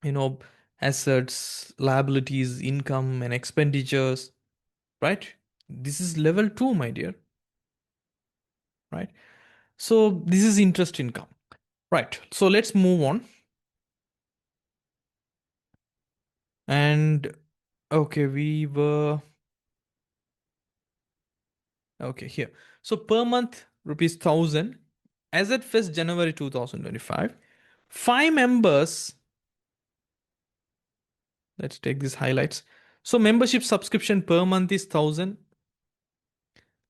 you know, assets, liabilities, income, and expenditures, right? This is level 2, my dear, right? So this is interest income, right? So let's move on. And okay, we were okay here. So per month, rupees 1,000, as at 1st January 2025. 5 members, let's take these highlights. So membership subscription per month is 1,000.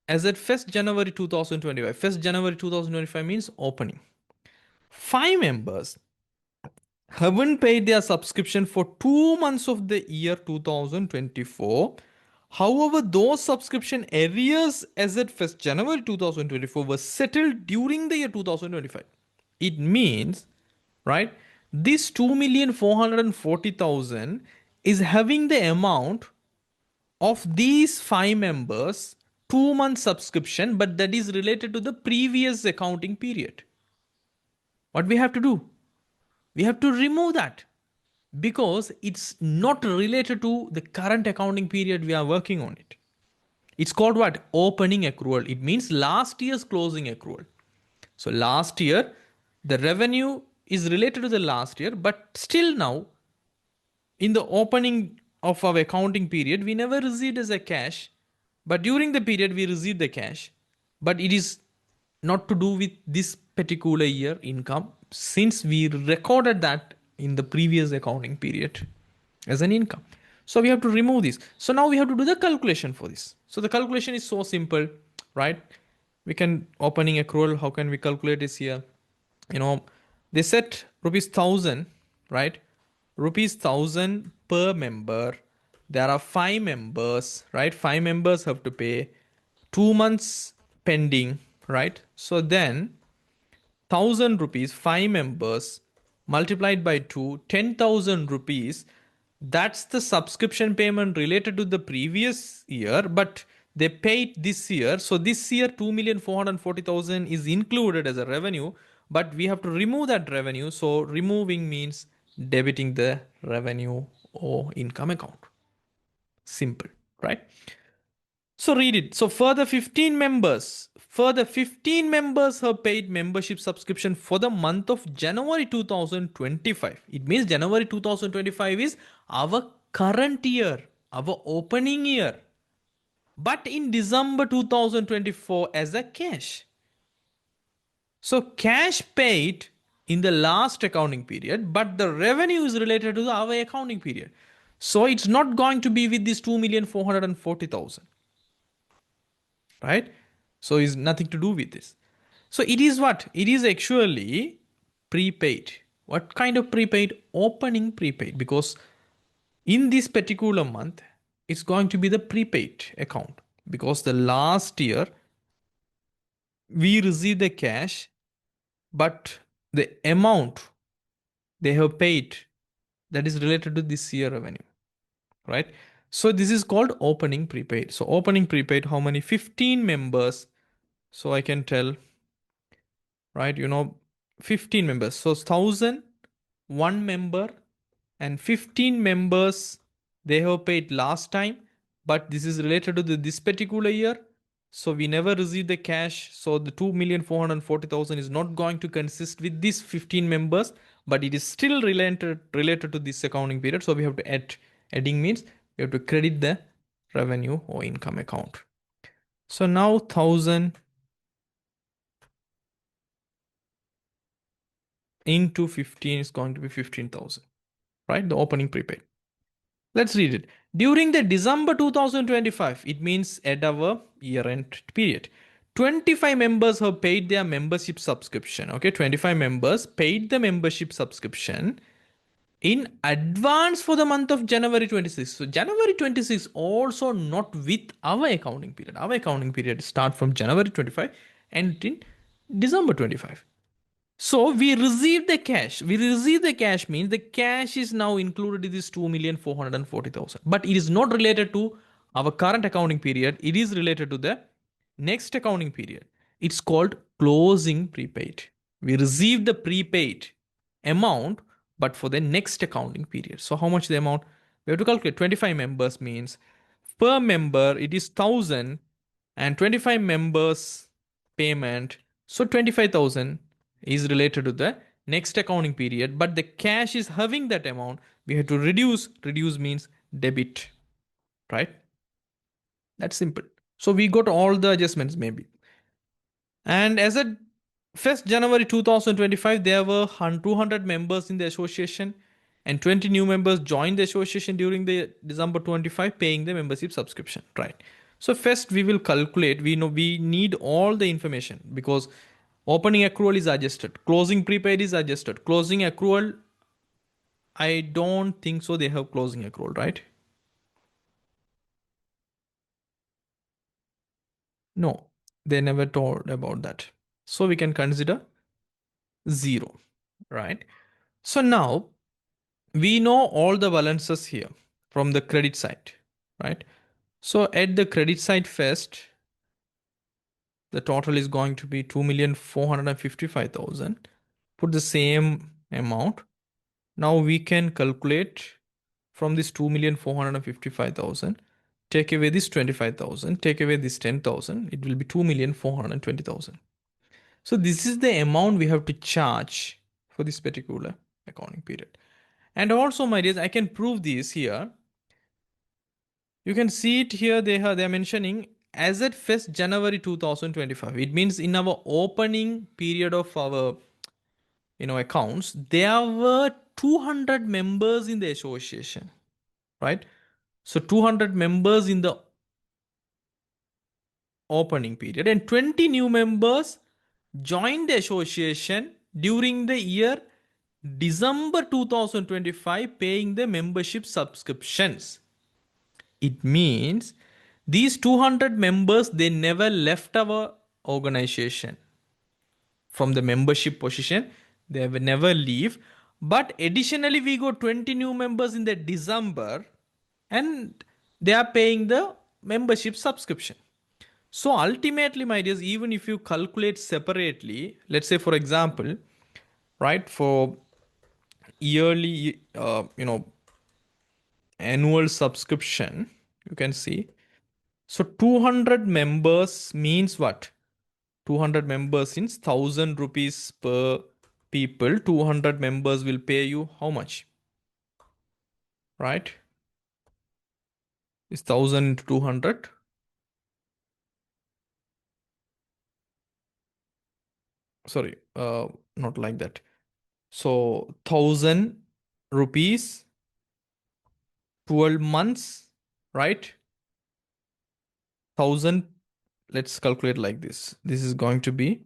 As at 1st January 2025. 1st January 2025 means opening. 5 members haven't paid their subscription for 2 months of the year 2024. However, those subscription arrears as at 1st January 2024 were settled during the year 2025. It means, right, this 2,440,000 is having the amount of these 5 members 2 month subscription, but that is related to the previous accounting period. What we have to do? We have to remove that because it's not related to the current accounting period we are working on it. It's called what? Opening accrual. It means last year's closing accrual. So last year, the revenue is related to the last year, but still now, in the opening of our accounting period, we never received as a cash, but during the period we received the cash, but it is not to do with this particular year income since we recorded that in the previous accounting period as an income. So we have to remove this. So now we have to do the calculation for this. So the calculation is so simple, right? We can opening accrual. How can we calculate this here? They set rupees 1,000, right? Rupees 1,000 per member. There are 5 members, right? 5 members have to pay 2 months pending, right? So then 1,000 rupees, 5 members multiplied by 2, 10,000 rupees. That's the subscription payment related to the previous year, but they paid this year. So this year, 2,440,000 is included as a revenue, but we have to remove that revenue. So removing means debiting the revenue or income account. Simple, right? So read it. So further 15 members have paid membership subscription for the month of January 2025. It means January 2025 is our current year, our opening year. But in December 2024 as a cash. So cash paid in the last accounting period, but the revenue is related to our accounting period. So it's not going to be with this 2,440,000. Right? So it's nothing to do with this. So it is what? It is actually prepaid. What kind of prepaid? Opening prepaid. Because in this particular month, it's going to be the prepaid account. Because the last year, we received the cash, but the amount they have paid that is related to this year revenue. Right? So this is called opening prepaid. So opening prepaid, how many? 15 members. So I can tell, right? 15 members. So 1,000, 1 member, and 15 members they have paid last time, but this is related to this particular year. So we never received the cash. So the 2,440,000 is not going to consist with these 15 members, but it is still related to this accounting period. So we have to add. Adding means we have to credit the revenue or income account. So now 1000 into 15 is going to be 15,000, right? The opening prepaid. Let's read it. During the December 2025, it means at our year-end period, 25 members have paid their membership subscription. Okay, 25 members paid the membership subscription in advance for the month of January 26. So January 26 also not with our accounting period. Our accounting period start from January 25 and in December 25. So we received the cash. We received the cash means the cash is now included in this 2,440,000. But it is not related to our current accounting period. It is related to the next accounting period. It's called closing prepaid. We received the prepaid amount, but for the next accounting period. So how much the amount? We have to calculate. 25 members means per member it is 1,000 and 25 members payment. So 25,000 is related to the next accounting period, but the cash is having that amount. We have to reduce means debit, right? That's simple. So we got all the adjustments maybe. And as at 1st January 2025, there were 200 members in the association and 20 new members joined the association during the December 25 paying the membership subscription, right? So first we will calculate, we know we need all the information because opening accrual is adjusted, closing prepaid is adjusted, closing accrual, I don't think so they have closing accrual, right? No, they never told about that. So we can consider 0, right? So now we know all the balances here from the credit side, right? So at the credit side first, the total is going to be 2,455,000. Put the same amount. Now we can calculate from this 2,455,000. Take away this 25,000. Take away this 10,000. It will be 2,420,000. So this is the amount we have to charge for this particular accounting period. And also, my dears, I can prove this here. You can see it here. They're mentioning as at 1st January 2025. It means in our opening period of our accounts, there were 200 members in the association, right? So 200 members in the opening period and 20 new members joined the association during the year December 2025 paying the membership subscriptions. It means these 200 members, they never left our organization from the membership position. They will never leave. But additionally, we got 20 new members in the December and they are paying the membership subscription. So ultimately, my dears, even if you calculate separately, let's say for example, right, for yearly, annual subscription, you can see. So 200 members means what? 200 members means 1,000 rupees per people. 200 members will pay you how much? Right? Is 1,000 200? Sorry, not like that. So 1,000 rupees, 12 months, right? 1,000, let's calculate like this. This is going to be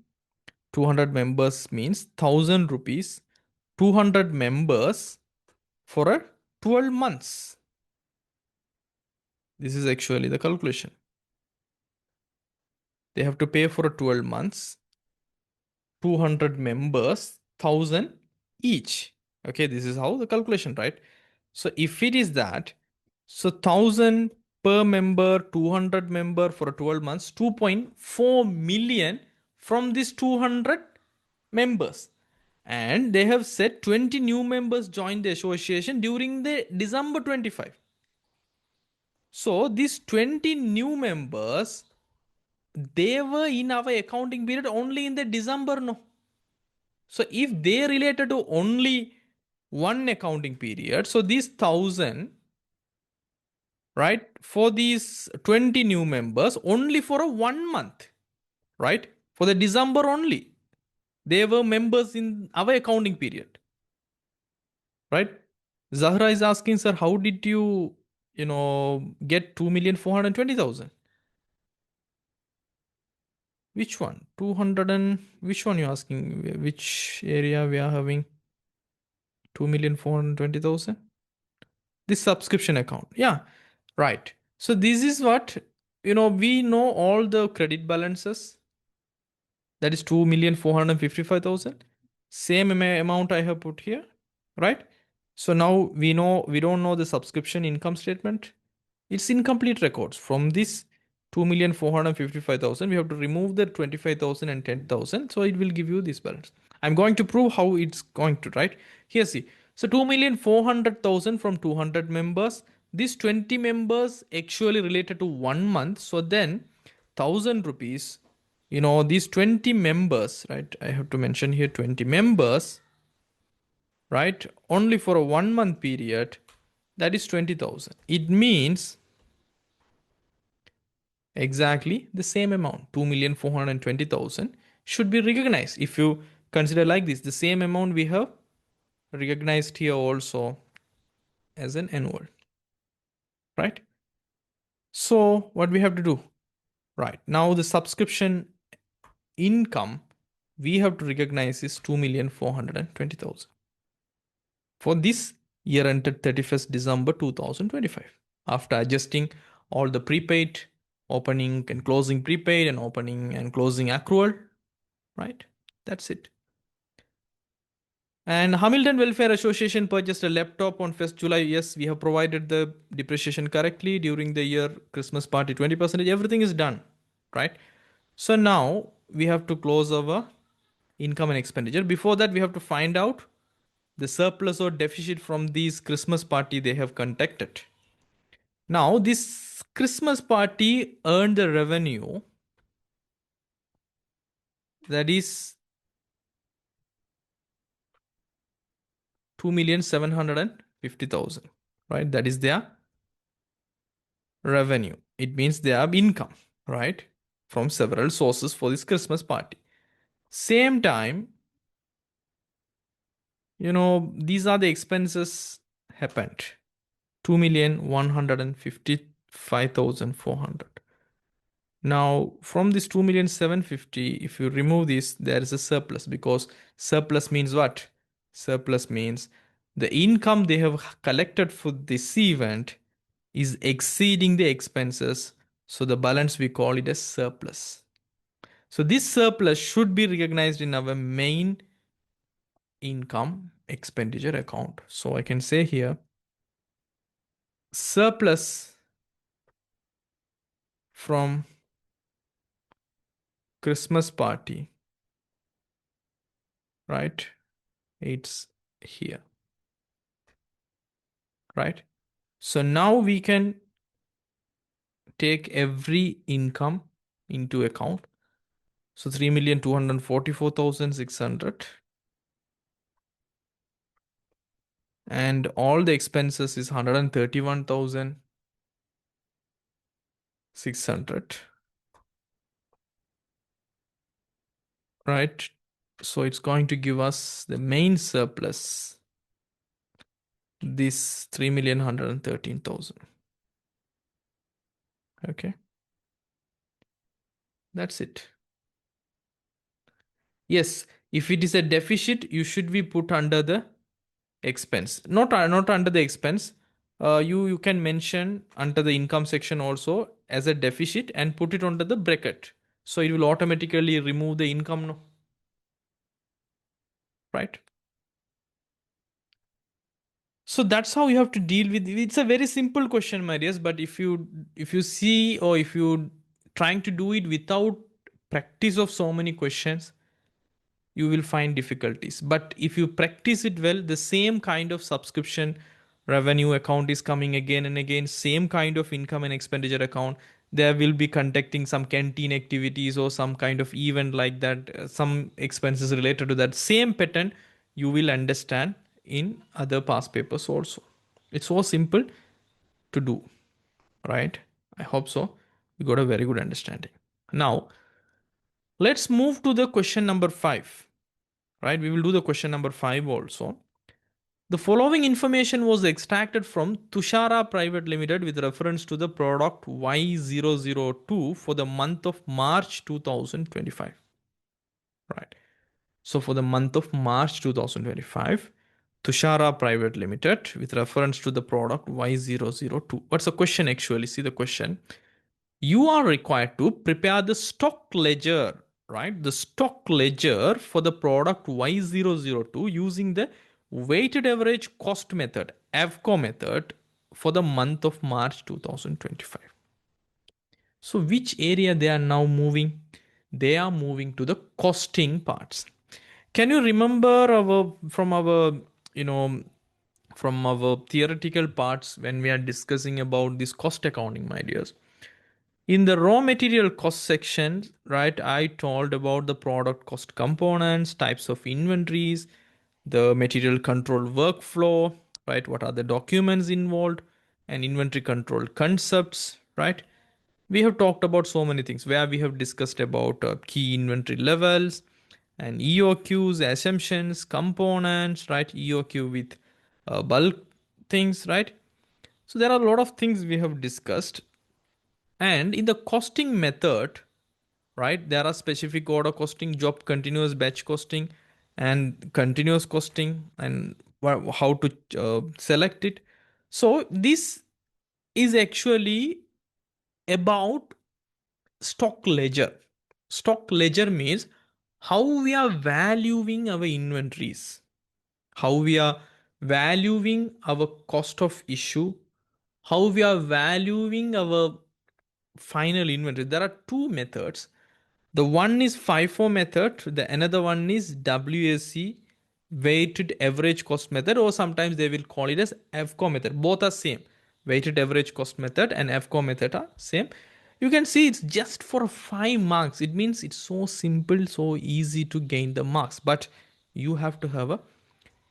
200 members means 1,000 rupees, 200 members for a 12 months. This is actually the calculation. They have to pay for a 12 months, 200 members, 1,000 each. Okay, this is how the calculation, right? So if it is that, so 1,000 per member, 200 member for a 12 months, 2.4 million from these 200 members. And they have said 20 new members joined the association during the December 25. So these 20 new members, they were in our accounting period only in the December, no? So if they related to only one accounting period, so these 1,000 right? For these 20 new members, only for a 1 month, right? For the December only. They were members in our accounting period, right? Zahra is asking, sir, how did get 2,420,000? Which one? 200 and which one you asking? Which area we are having 2,420,000? This subscription account. Yeah, right. So this is what, we know all the credit balances. That is 2,455,000. Same amount I have put here, right? So now we don't know the subscription income statement. It's incomplete records. From this 2,455,000, we have to remove the 25,000 and 10,000. So it will give you this balance. I'm going to prove how it's going to, right? Here, see. So 2,400,000 from 200 members. These 20 members actually related to 1 month. So then 1,000 rupees, these 20 members, right? I have to mention here 20 members, right? Only for a 1 month period, that is 20,000. It means exactly the same amount, 2,420,000 should be recognized. If you consider like this, the same amount we have recognized here also as an annual, right? So what we have to do, right? Now the subscription income we have to recognize is 2,420,000 for this year ended 31st December 2025. After adjusting all the prepaid, opening and closing prepaid and opening and closing accrual, right? That's it. And Hamilton Welfare Association purchased a laptop on 1st July. Yes, we have provided the depreciation correctly during the year Christmas party 20%. Everything is done, right? So now we have to close our income and expenditure. Before that, we have to find out the surplus or deficit from these Christmas party they have conducted. Now, this Christmas party earned the revenue that is 2,750,000, right? That is their revenue. It means they have income, right? From several sources for this Christmas party. Same time, these are the expenses happened. 2,155,400. Now, from this 2,750,000, if you remove this, there is a surplus because surplus means what? Surplus means the income they have collected for this event is exceeding the expenses. So the balance we call it as surplus. So this surplus should be recognized in our main income expenditure account. So I can say here surplus from Christmas party, right? It's here, right? So now we can take every income into account. So 3,244,600 and all the expenses is 131,600, right? So it's going to give us the main surplus, this 3,113,000. Okay, that's it. Yes, if it is a deficit, you should be put under the expense, not under the expense. You can mention under the income section also as a deficit and put it under the bracket, so it will automatically remove the income, no? Right? So that's how you have to deal with it. It's a very simple question, Marius, but if you see, or if you trying to do it without practice of so many questions, you will find difficulties. But if you practice it well, the same kind of subscription revenue account is coming again and again, same kind of income and expenditure account. There will be conducting some canteen activities or some kind of event like that, some expenses related to that same pattern you will understand in other past papers also. It's so simple to do. right? I hope so. You got a very good understanding. Now, let's move to the question number 5, right? We will do the question number 5 also. The following information was extracted from Tushara Private Limited with reference to the product Y002 for the month of March 2025. Right. So for the month of March 2025, Tushara Private Limited with reference to the product Y002. What's the question actually? See the question. You are required to prepare the stock ledger, right? The stock ledger for the product Y002 using the weighted average cost method, AVCO method, for the month of March 2025. So which area they are now moving? They are moving to the costing parts. Can you remember our you know from our theoretical parts when we are discussing about this cost accounting, my dears? In the raw material cost section, right, I told about the product cost components, types of inventories, the material control workflow, right? What are the documents involved, and inventory control concepts, right? We have talked about so many things where we have discussed about key inventory levels and EOQs, assumptions, components, right? EOQ with bulk things, right? So there are a lot of things we have discussed. And in the costing method, right, there are specific order costing, job continuous batch costing, and continuous costing, and how to select it. So this is actually about stock ledger. Stock ledger means how we are valuing our inventories, how we are valuing our cost of issue, how we are valuing our final inventory. There are two methods. The one is FIFO method, the another one is WAC, weighted average cost method, or sometimes they will call it as AVCO method. Both are same. Weighted average cost method and AVCO method are same. You can see it's just for 5 marks. It means it's so simple, so easy to gain the marks, but you have to have a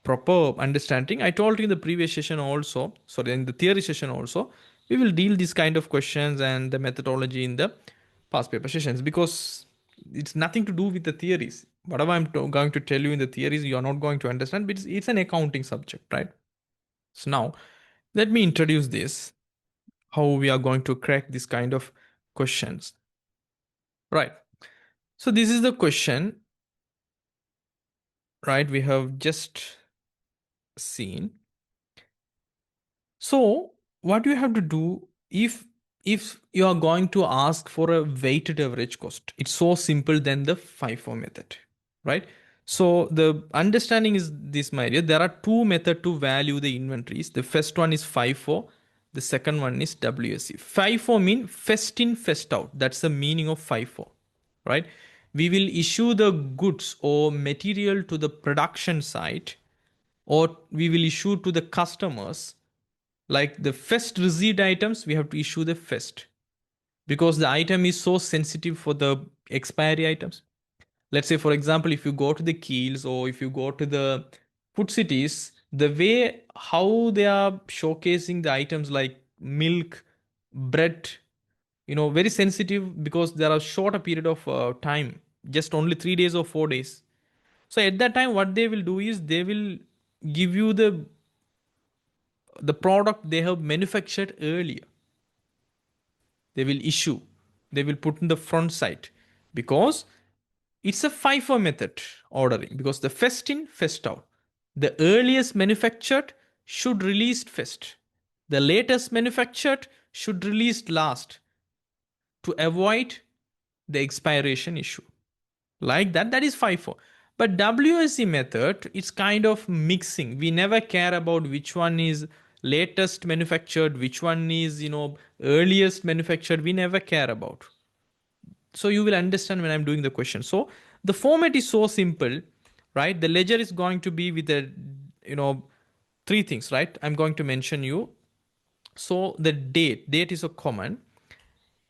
proper understanding. I told you in the previous session also, sorry, in the theory session also, we will deal this kind of questions and the methodology in the past paper sessions, because it's nothing to do with the theories. Whatever going to tell you in the theories, you are not going to understand, but it's an accounting subject, right? So now, let me introduce this, how we are going to crack this kind of questions, right? So this is the question, right? We have just seen. So what you have to do, if you are going to ask for a weighted average cost, it's so simple than the FIFO method, right? So the understanding is this, my dear. There are two methods to value the inventories. The first one is FIFO. The second one is WSC. FIFO mean first in, first out. That's the meaning of FIFO, right? We will issue the goods or material to the production site, or we will issue to the customers. Like the first receipt items, we have to issue the first, because the item is so sensitive for the expiry items. Let's say, for example, if you go to the Keels or if you go to the food cities, the way how they are showcasing the items like milk, bread, very sensitive, because there are shorter period of time, just only 3 days or 4 days. So at that time, what they will do is they will give you the product they have manufactured earlier. They will issue, they will put in the front side, because it's a FIFO method ordering, because the first in, first out. The earliest manufactured should release first. The latest manufactured should release last, to avoid the expiration issue. Like that, that is FIFO. But WSC method, it's kind of mixing. We never care about which one is latest manufactured, which one is, earliest manufactured. We never care about. So you will understand when I'm doing the question. So the format is so simple, right? The ledger is going to be with the, three things, right? I'm going to mention you. So the date is a common,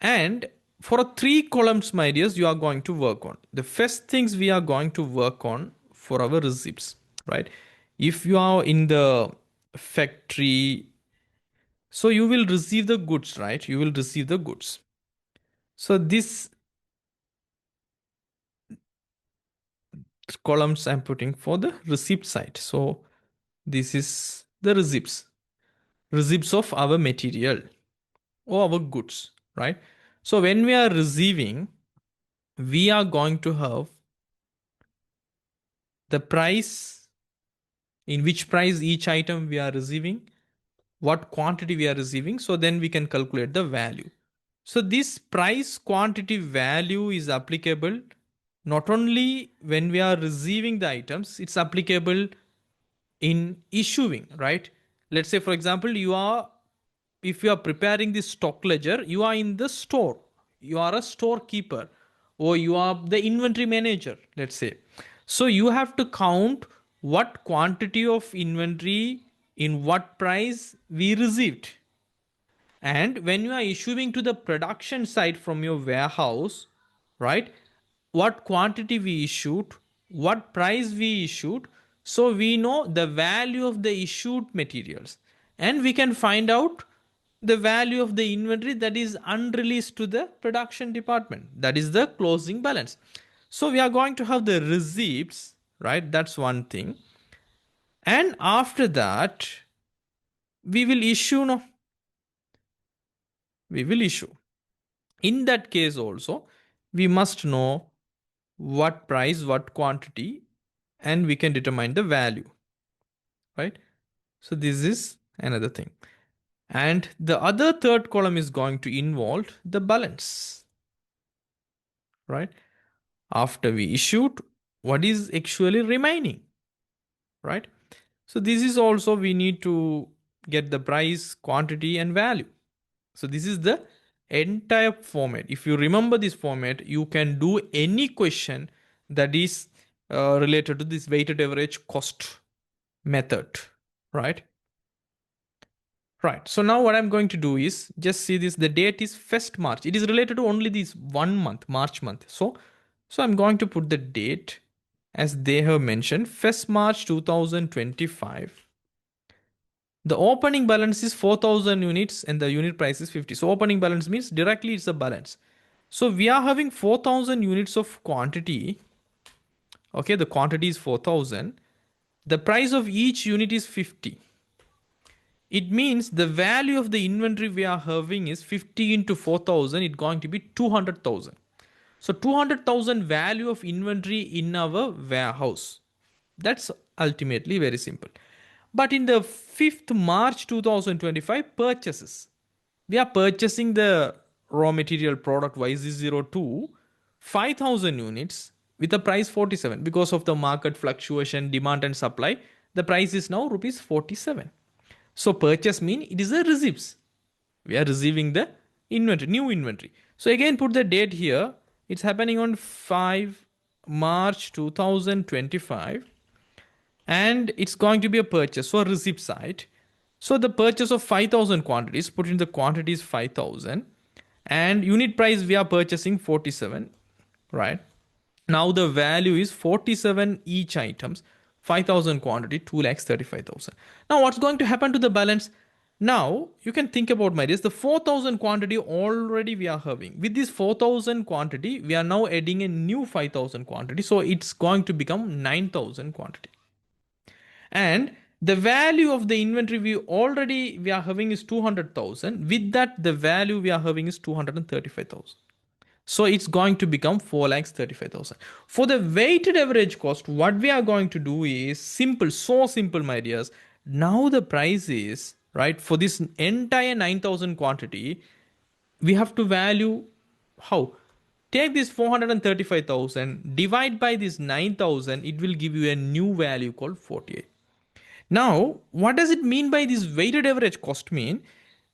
and for a 3 columns, my dears, you are going to work on. The first things we are going to work on for our receipts, right? If you are in the factory So you will receive the goods, right? You will receive the goods. So this columns I'm putting for the receipt side. So this is the receipts of our material or our goods, right? So when we are receiving, we are going to have the price, in which price each item we are receiving, what quantity we are receiving. So then we can calculate the value. So this price quantity value is applicable not only when we are receiving the items, it's applicable in issuing, right? Let's say, for example, if you are preparing the stock ledger, you are in the store, you are a storekeeper, or you are the inventory manager, let's say. So you have to count what quantity of inventory in what price we received. And when you are issuing to the production side from your warehouse, right, what quantity we issued, what price we issued, so we know the value of the issued materials, and we can find out the value of the inventory that is unreleased to the production department, that is the closing balance. So we are going to have the receipts, right? That's one thing. And after that, we will issue, no, we will issue. In that case also, we must know what price, what quantity, and we can determine the value, right? So this is another thing. And the other third column is going to involve the balance, right? After we issued, what is actually remaining, right? So this is also we need to get the price, quantity, and value. So this is the entire format. If you remember this format, you can do any question that is related to this weighted average cost method, right? Right. So now what I'm going to do is just see this. The date is 1st March. It is related to only this 1 month, March month. So I'm going to put the date as they have mentioned, 1st March 2025. The opening balance is 4,000 units and the unit price is 50. So opening balance means directly it's a balance. So we are having 4,000 units of quantity. Okay, the quantity is 4,000. The price of each unit is 50. It means the value of the inventory we are having is 50 into 4,000. It's going to be 200,000. So 200,000 value of inventory in our warehouse. That's ultimately very simple. But in the 5th March 2025 purchases, we are purchasing the raw material product YZ02 5,000 units with the price 47. Because of the market fluctuation, demand and supply, the price is now rupees 47. So purchase mean it is a receipts. We are receiving the inventory, new inventory. So again put the date here. It's happening on 5 March 2025 and it's going to be a purchase. So receipt side. So the purchase of 5,000 quantities, put in the quantities 5,000 and unit price we are purchasing 47, right? Now the value is 47 each items, 5,000 quantity, 2,35,000. Now what's going to happen to the balance? Now you can think about my this, the 4,000 quantity already we are having. With this 4,000 quantity, we are now adding a new 5,000 quantity. So it's going to become 9,000 quantity. And the value of the inventory we are having is 200,000. With that, the value we are having is 235,000. So it's going to become 4,35,000. For the weighted average cost, what we are going to do is simple, so simple, my dears. Now the price is, right, for this entire 9,000 quantity, we have to value how? Take this 435,000, divide by this 9,000, it will give you a new value called 48. Now, what does it mean by this weighted average cost mean?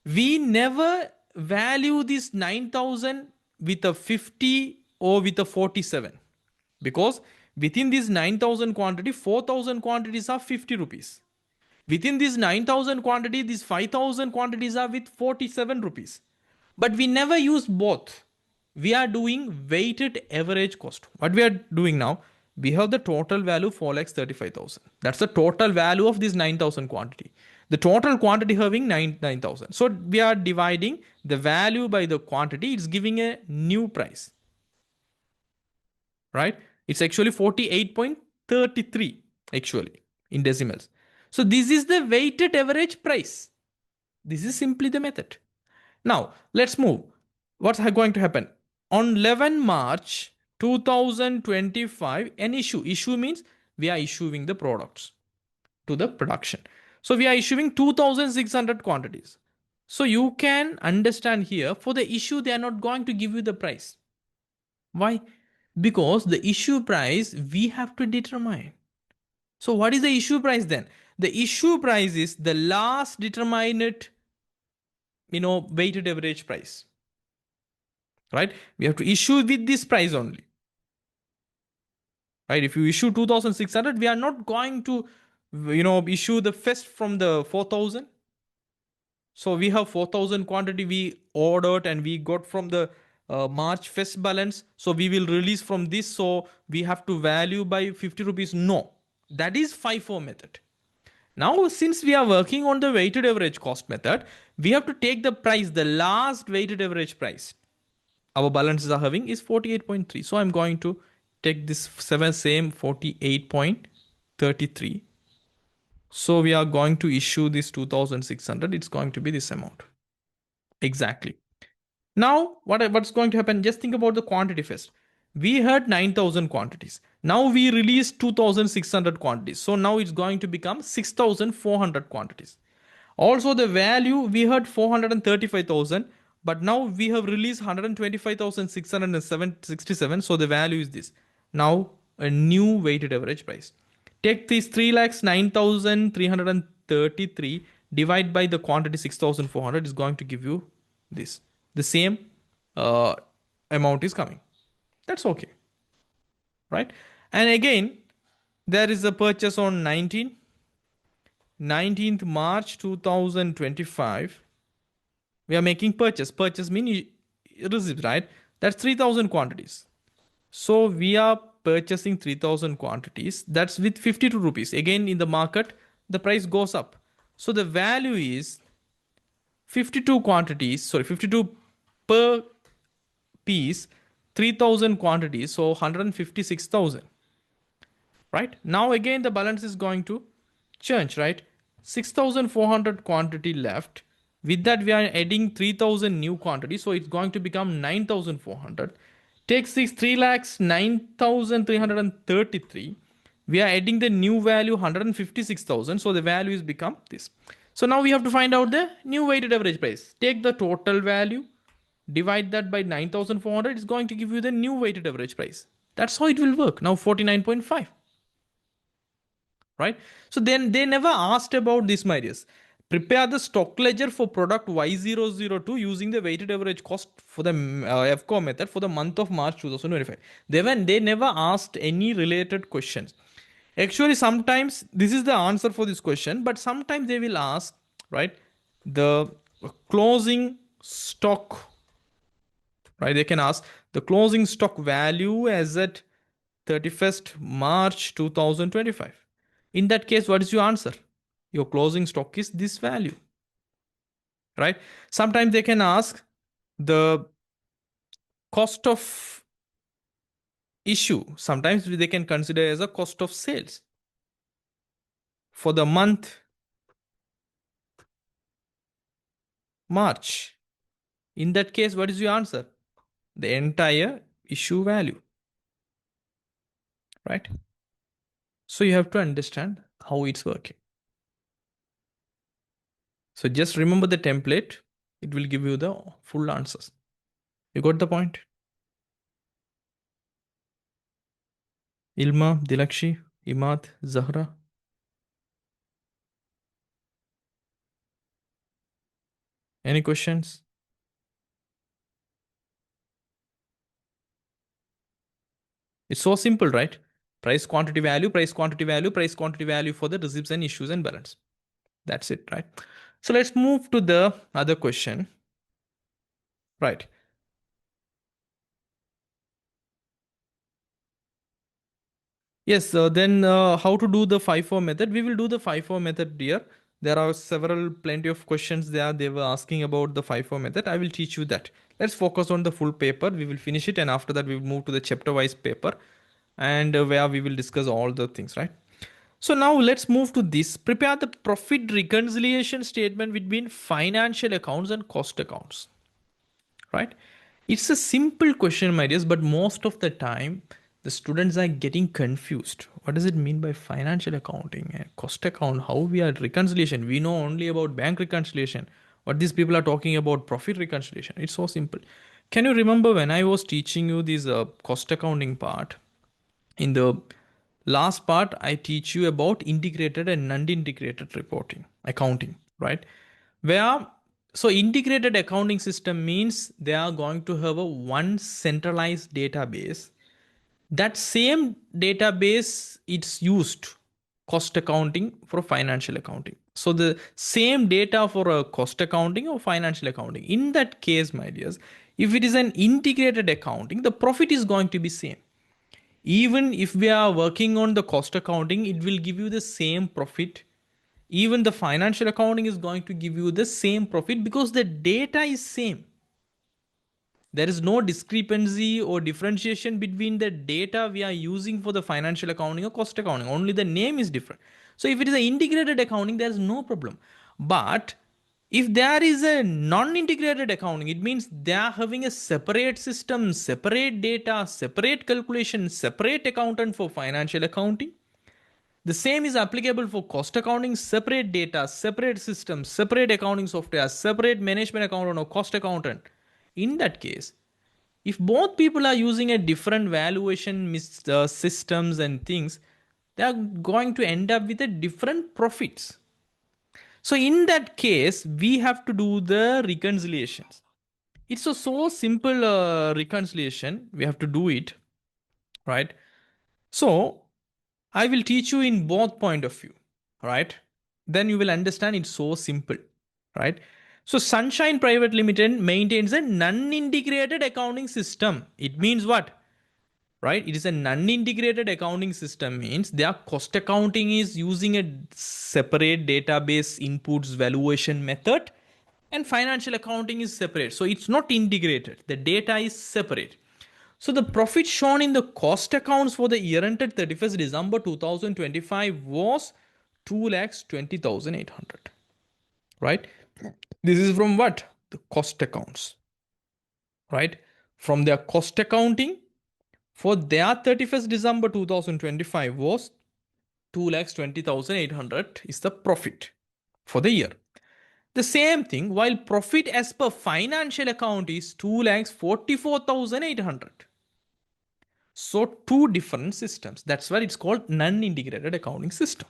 We never value this 9,000 with a 50 or with a 47 because within this 9,000 quantity, 4,000 quantities are 50 rupees. Within this 9,000 quantity, these 5,000 quantities are with 47 rupees. But we never use both. We are doing weighted average cost. What we are doing now, we have the total value 4,35,000. That's the total value of this 9,000 quantity. The total quantity having 9,000. So we are dividing the value by the quantity. It's giving a new price, right? It's actually 48.33 actually in decimals. So this is the weighted average price. This is simply the method. Now let's move. What's going to happen? On 11 March 2025, an issue means we are issuing the products to the production. So we are issuing 2600 quantities. So you can understand here, for the issue they are not going to give you the price. Why? Because the issue price we have to determine. So what is the issue price then? The issue price is the last determined, weighted average price, right? We have to issue with this price only, right? If you issue 2600, we are not going to, issue the first from the 4000. So we have 4,000 quantity we ordered and we got from the March first balance. So we will release from this. So we have to value by 50 rupees. No, that is FIFO method. Now, since we are working on the weighted average cost method, we have to take the price, the last weighted average price our balances are having is 48.3. So I'm going to take this same 48.33. So we are going to issue this 2,600. It's going to be this amount. Exactly. Now, what's going to happen? Just think about the quantity first. We had 9,000 quantities. Now we released 2,600 quantities. So now it's going to become 6,400 quantities. Also, the value we had 435,000, but now we have released 125,667. So the value is this. Now a new weighted average price. Take this 3,09,333 divide by the quantity 6,400 is going to give you this. The same amount is coming. That's okay, right? And again, there is a purchase on 19th March 2025. We are making purchase. Purchase means receipt, right? That's 3,000 quantities. So we are purchasing 3,000 quantities. That's with 52 rupees. Again, in the market, the price goes up. So the value is 52 per piece, 3,000 quantities. So 156,000. Right? Now again, the balance is going to change, right? 6,400 quantity left. With that, we are adding 3,000 new quantities. So it's going to become 9,400. Take 3,09,333. We are adding the new value 156,000. So the value is become this. So now we have to find out the new weighted average price. Take the total value, divide that by 9,400. It's going to give you the new weighted average price. That's how it will work. Now 49.5. Right? So then they never asked about this, my dears. Prepare the stock ledger for product Y002 using the weighted average cost for the AVCO method for the month of March 2025. They never asked any related questions. Actually, sometimes this is the answer for this question, but sometimes they will ask, right, the closing stock, right? They can ask the closing stock value as at 31st March 2025. In that case, what is your answer? Your closing stock is this value, right? Sometimes they can ask the cost of issue. Sometimes they can consider as a cost of sales for the month March. In that case, what is your answer? The entire issue value, right? So you have to understand how it's working. So just remember the template. It will give you the full answers. You got the point? Ilma, Dilakshi, Imad, Zahra. Any questions? It's so simple, right? Price, quantity, value, price, quantity, value, price, quantity, value for the receipts and issues and balance. That's it, right? So let's move to the other question. Right. Yes, then how to do the FIFO method? We will do the FIFO method here. There are plenty of questions there. They were asking about the FIFO method. I will teach you that. Let's focus on the full paper. We will finish it, and after that, we will move to the chapter-wise paper, and where we will discuss all the things, right? So now let's move to this. Prepare the profit reconciliation statement between financial accounts and cost accounts, right? It's a simple question, my dears, but most of the time the students are getting confused. What does it mean by financial accounting and cost account? How we are reconciliation? We know only about bank reconciliation. What these people are talking about profit reconciliation? It's so simple. Can you remember when I was teaching you this cost accounting part? In the last part, I teach you about integrated and non-integrated reporting, accounting, right? Where so integrated accounting system means they are going to have a one centralized database. That same database it's used cost accounting for financial accounting. So the same data for a cost accounting or financial accounting. In that case, my dears, if it is an integrated accounting, the profit is going to be same. Even if we are working on the cost accounting, it will give you the same profit. Even the financial accounting is going to give you the same profit because the data is same. There is no discrepancy or differentiation between the data we are using for the financial accounting or cost accounting. Only the name is different. So if it is an integrated accounting, there is no problem. But if there is a non-integrated accounting, it means they are having a separate system, separate data, separate calculation, separate accountant for financial accounting. The same is applicable for cost accounting, separate data, separate systems, separate accounting software, separate management accountant or cost accountant. In that case, if both people are using a different valuation systems and things, they are going to end up with a different profits. So in that case, we have to do the reconciliations. It's a so simple reconciliation. We have to do it, right? So I will teach you in both point of view, right? Then you will understand it's so simple, right? So Sunshine Private Limited maintains a non-integrated accounting system. It means what? Right? It is a non-integrated accounting system means their cost accounting is using a separate database inputs valuation method and financial accounting is separate. So it's not integrated. The data is separate. So the profit shown in the cost accounts for the year ended 31st December 2025 was 2,20,800. Right? This is from what? The cost accounts. Right? From their cost accounting for their 31st December 2025 was 2,20,800 is the profit for the year. The same thing, while profit as per financial account is 2,44,800. So two different systems. That's why it's called non-integrated accounting system.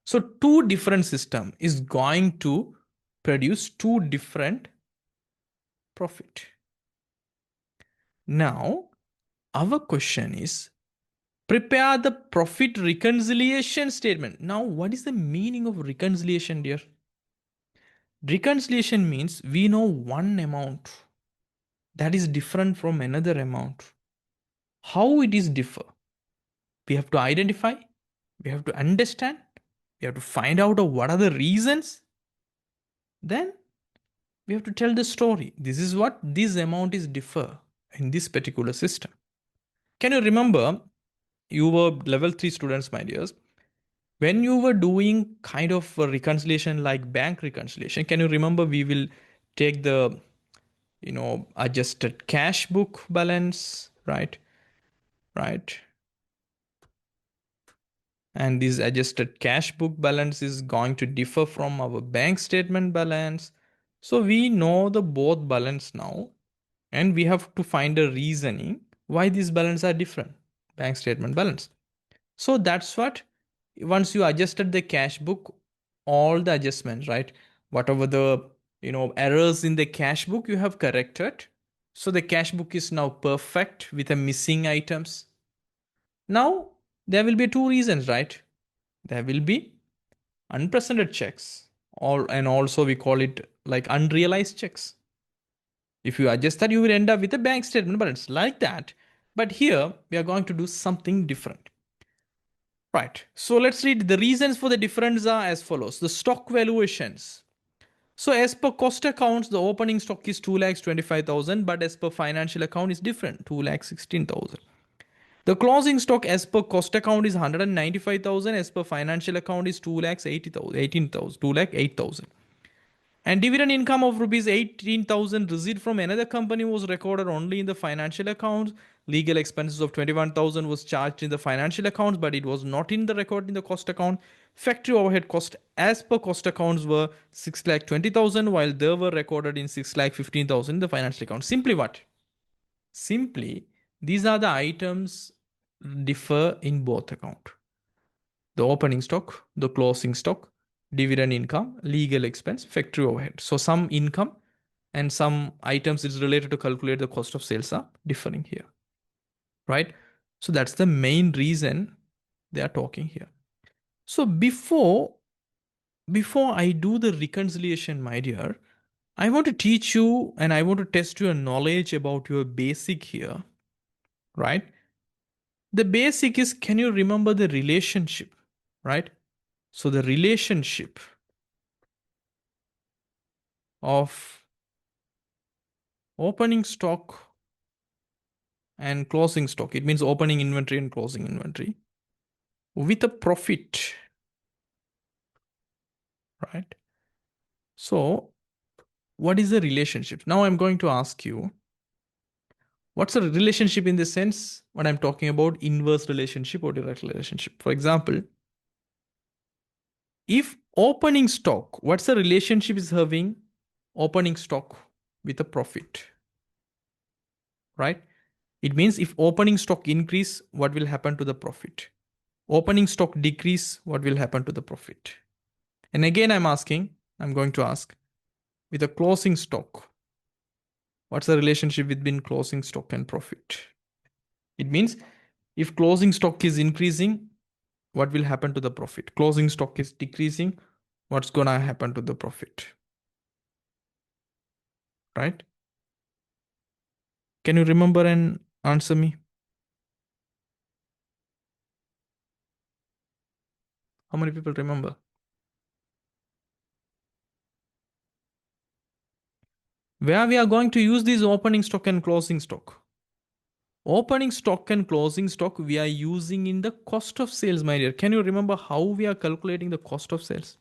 So two different system is going to produce two different profit. Now, our question is prepare the profit reconciliation statement. Now, what is the meaning of reconciliation, dear? Reconciliation means we know one amount that is different from another amount. How it is differ? We have to identify, we have to understand, we have to find out what are the reasons. Then we have to tell the story. This is what this amount is differ in this particular system. Can you remember you were level 3 students, my dears? When you were doing kind of a reconciliation like bank reconciliation, can you remember we will take the adjusted cash book balance, right, and this adjusted cash book balance is going to differ from our bank statement balance. So we know the both balance now, and we have to find a reasoning why these balance are different, bank statement balance. So that's what, once you adjusted the cash book, all the adjustments, right, whatever the errors in the cash book you have corrected. So the cash book is now perfect with the missing items. Now there will be two reasons, right? There will be unpresented checks, and also we call it like unrealized checks. If you adjust that, you will end up with a bank statement balance like that. But here we are going to do something different. Right. So let's read the reasons for the difference are as follows. The stock valuations. So as per cost accounts, the opening stock is 2,25,000, but as per financial account is different, 2,16,000. The closing stock as per cost account is 195,000, as per financial account is 2,80,000, 18,000, 2,08,000. And dividend income of rupees 18,000 received from another company was recorded only in the financial accounts. Legal expenses of 21,000 was charged in the financial accounts, but it was not in the record in the cost account. Factory overhead cost as per cost accounts were 6,20,000, while they were recorded in 6,15,000 in the financial account. Simply what? Simply, these are the items differ in both account. The opening stock, the closing stock, dividend income, legal expense, factory overhead. So some income and some items is related to calculate the cost of sales are differing here, right? So that's the main reason they are talking here. So before I do the reconciliation, my dear, I want to teach you and I want to test your knowledge about your basic here, right? The basic is, can you remember the relationship, right? So the relationship of opening stock and closing stock, it means opening inventory and closing inventory, with a profit, right? So what is the relationship? Now I'm going to ask you, what's the relationship in this sense? What I'm talking about, inverse relationship or direct relationship. For example, if opening stock, what's the relationship is having opening stock with a profit, right? It means if opening stock increase, what will happen to the profit? Opening stock decrease, what will happen to the profit? And again, I'm going to ask, with a closing stock, what's the relationship between closing stock and profit? It means if closing stock is increasing, what will happen to the profit? Closing stock is decreasing, what's gonna happen to the profit? Right? Can you remember and answer me? How many people remember? Where we are going to use this opening stock and closing stock? Opening stock and closing stock we are using in the cost of sales, my dear. Can you remember how we are calculating the cost of sales?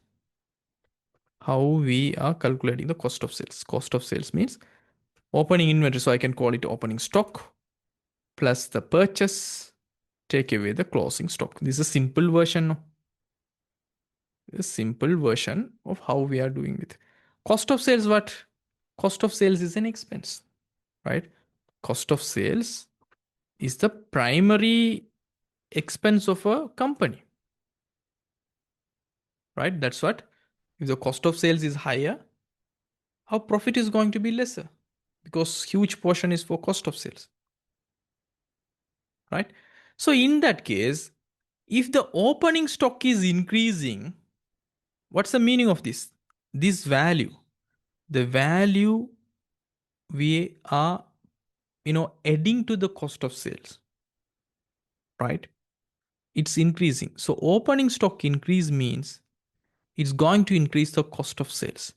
How we are calculating the cost of sales. Cost of sales means opening inventory. So I can call it opening stock plus the purchase, take away the closing stock. This is a simple version. No? A simple version of how we are doing it. Cost of sales, what? Cost of sales is an expense, right? Cost of sales is the primary expense of a company, right? That's what. If the cost of sales is higher, our profit is going to be lesser because huge portion is for cost of sales, right? So in that case, if the opening stock is increasing, what's the meaning of this? This value, the value we are, adding to the cost of sales, right? It's increasing. So opening stock increase means it's going to increase the cost of sales.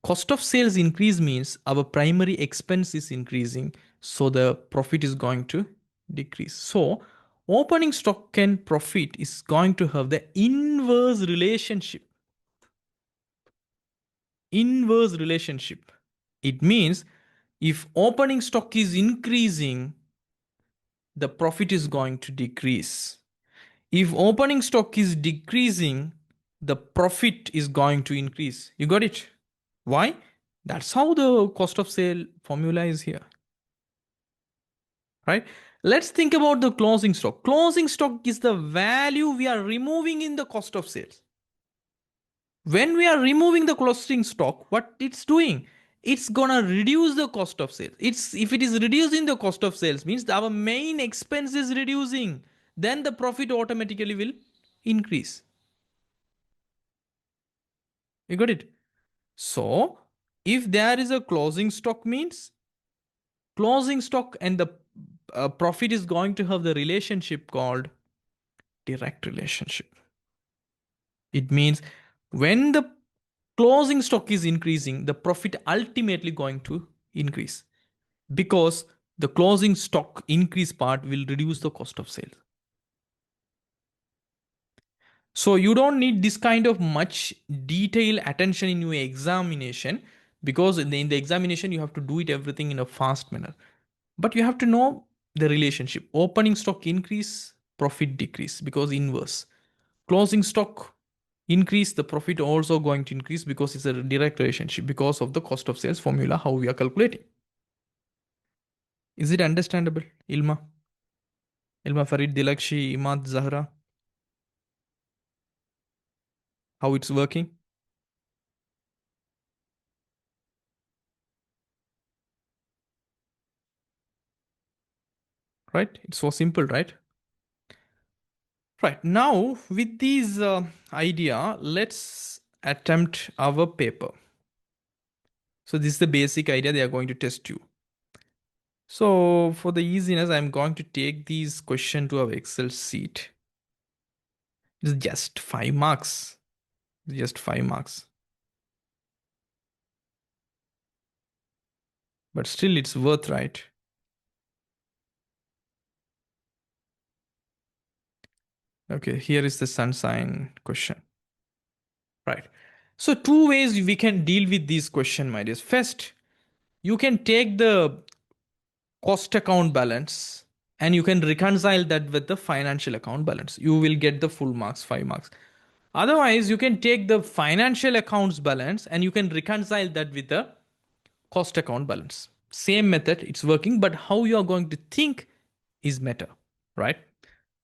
Cost of sales increase means our primary expense is increasing, so the profit is going to decrease. So opening stock and profit is going to have the inverse relationship. Inverse relationship. It means if opening stock is increasing, the profit is going to decrease. If opening stock is decreasing, the profit is going to increase. You got it? Why? That's how the cost of sale formula is here. Right? Let's think about the closing stock. Closing stock is the value we are removing in the cost of sales. When we are removing the closing stock, what it's doing? It's gonna reduce the cost of sales. It's if it is reducing the cost of sales means our main expense is reducing, then the profit automatically will increase. You got it? So if there is a closing stock means closing stock and the profit is going to have the relationship called Direct relationship. It means when the closing stock is increasing, the profit ultimately going to increase because the closing stock increase part will reduce the cost of sales. So you don't need this kind of much detailed attention in your examination because in the examination you have to do it everything in a fast manner. But you have to know the relationship. Opening stock increase, profit decrease because inverse. Closing stock increase, the profit also going to increase because it's a direct relationship because of the cost of sales formula how we are calculating. Is it understandable, Ilma? Ilma Farid Dilakshi, Imad Zahra, how it's working? Right? It's so simple, right? Right. Now, with these idea, let's attempt our paper. So this is the basic idea they are going to test you. So for the easiness, I'm going to take these question to our Excel sheet. It's just 5 marks. Just 5 marks. But still it's worth, right? Okay, here is the sun sign question. Right. So two ways we can deal with this question, my dears. First, you can take the cost account balance and you can reconcile that with the financial account balance. You will get the full marks, 5 marks. Otherwise, you can take the financial accounts balance and you can reconcile that with the cost account balance. Same method, it's working, but how you are going to think is matter, right?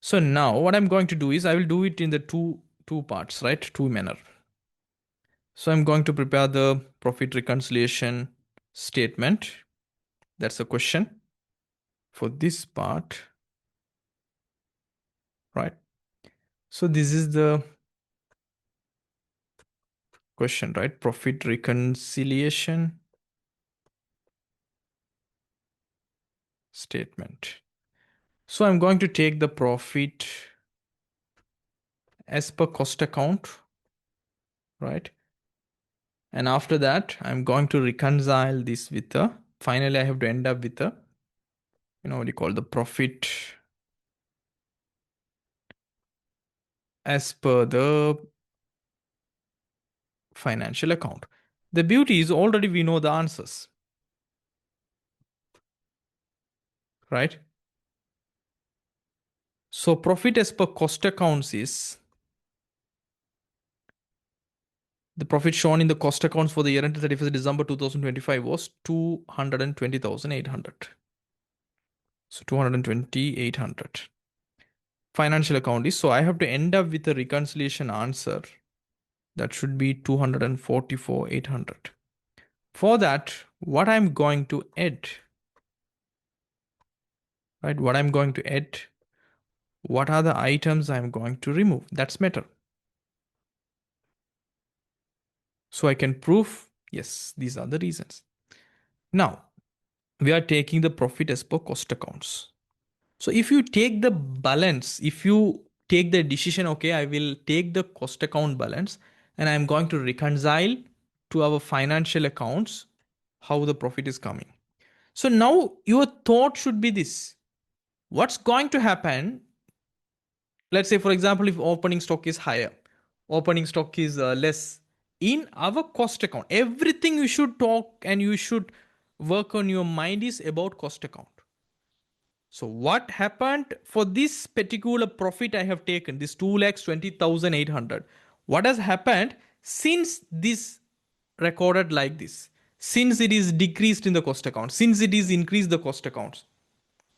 So now what I'm going to do is I will do it in the two parts, right? Two manner. So I'm going to prepare the profit reconciliation statement. That's a question for this part, right? So this is the question, right? Profit reconciliation statement. So I'm going to take the profit as per cost account, right? And after that, I'm going to reconcile this with the, finally I have to end up with the, what do you call the profit as per the financial account. The beauty is already we know the answers, right? So profit as per cost accounts is the profit shown in the cost accounts for the year ended 31st December 2025 was 220,800. So 220,800. Financial account is, so I have to end up with a reconciliation answer that should be 244,800. For that, what I'm going to add, right? What I'm going to add, what are the items I'm going to remove? That's matter. So I can prove, yes, these are the reasons. Now, we are taking the profit as per cost accounts. So if you take the balance, if you take the decision, okay, I will take the cost account balance and I'm going to reconcile to our financial accounts how the profit is coming. So now your thought should be this. What's going to happen? Let's say, for example, if opening stock is higher, opening stock is less in our cost account. Everything you should talk and you should work on your mind is about cost account. So what happened for this particular profit I have taken, this 2,20,800? What has happened since this recorded like this? Since it is decreased in the cost account, since it is increased the cost accounts,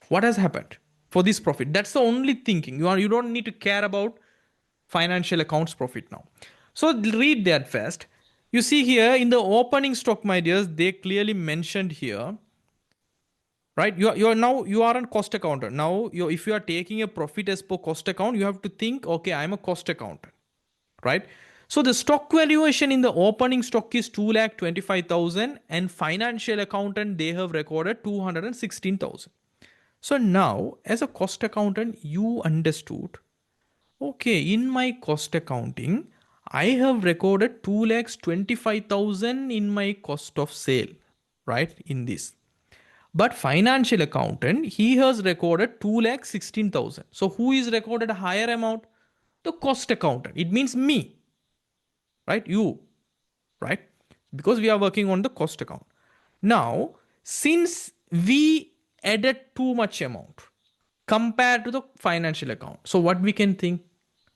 what has happened for this profit? That's the only thinking. You don't need to care about financial accounts profit now. So read that first. You see here in the opening stock, my dears, they clearly mentioned here, right? You're now you are on cost accountant. Now if you are taking a profit as per cost account, you have to think, okay, I'm a cost accountant, right? So the stock valuation in the opening stock is 2,25,000 and financial accountant they have recorded 216,000. So now as a cost accountant, you understood Okay, in my cost accounting, I have recorded 2,25,000 in my cost of sale, right? In this. But financial accountant, he has recorded 2,16,000. So who is recorded a higher amount? The cost accountant. It means me, right? You, right? Because we are working on the cost account. Now, since we added too much amount compared to the financial account, so what we can think,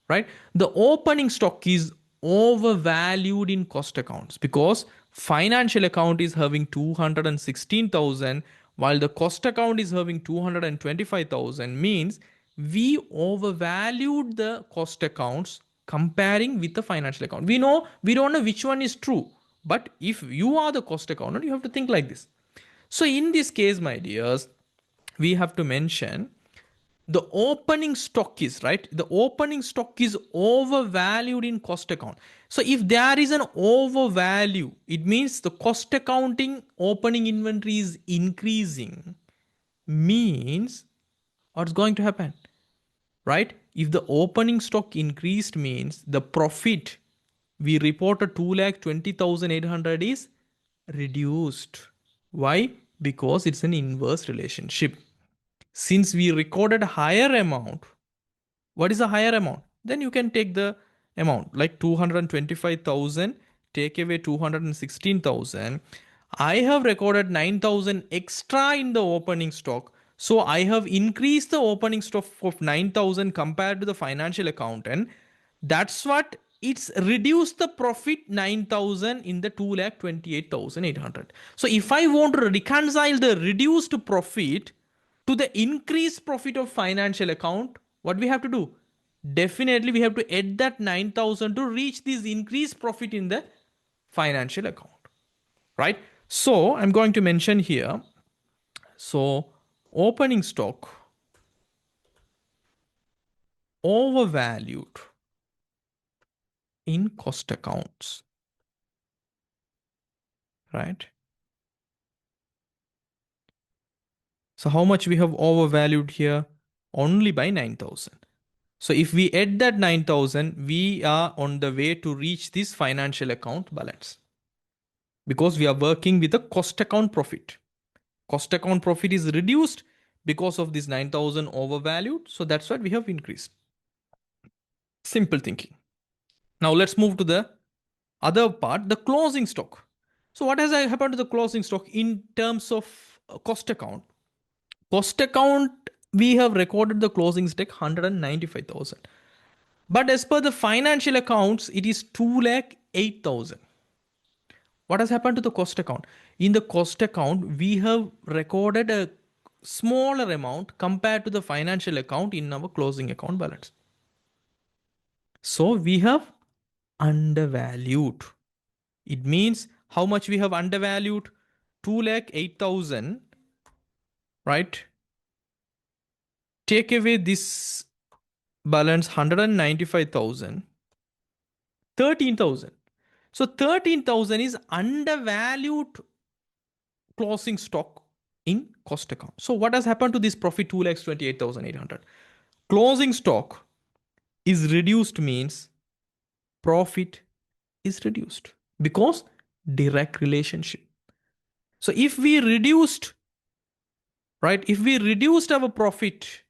right? The opening stock is overvalued in cost accounts because financial account is having 216,000 while the cost account is having 225,000, means we overvalued the cost accounts comparing with the financial account. We don't know which one is true, but if you are the cost accountant, you have to think like this. So in this case, my dears, we have to mention the opening stock is, right, the opening stock is overvalued in cost account. So if there is an overvalue, it means the cost accounting opening inventory is increasing, means what's going to happen, right? If the opening stock increased, means the profit we reported 2,20,800 is reduced. Why? Because it's an inverse relationship. Since we recorded a higher amount, what is a higher amount? Then you can take the amount like 225,000, take away 216,000. I have recorded 9,000 extra in the opening stock. So I have increased the opening stock of 9,000 compared to the financial accountant. That's what it's reduced the profit 9,000 in the 2,28,800. So if I want to reconcile the reduced profit to the increased profit of financial account, what we have to do? Definitely we have to add that 9,000 to reach this increased profit in the financial account, right? So I'm going to mention here. So opening stock overvalued in cost accounts, right? So how much we have overvalued here? Only by 9,000. So if we add that 9,000, we are on the way to reach this financial account balance because we are working with a cost account profit. Cost account profit is reduced because of this 9,000 overvalued. So that's what we have increased. Simple thinking. Now let's move to the other part, the closing stock. So what has happened to the closing stock in terms of cost account? Cost account, we have recorded the closing stock 195,000. But as per the financial accounts, it is 2,08,000. What has happened to the cost account? In the cost account, we have recorded a smaller amount compared to the financial account in our closing account balance. So we have undervalued. It means how much we have undervalued? 2,08,000, right? Take away this balance 195,000, 13,000. So 13,000 is undervalued closing stock in cost account. So what has happened to this profit 2,28,800? Closing stock is reduced, means profit is reduced because direct relationship. So if we reduced, right, if we reduced our profit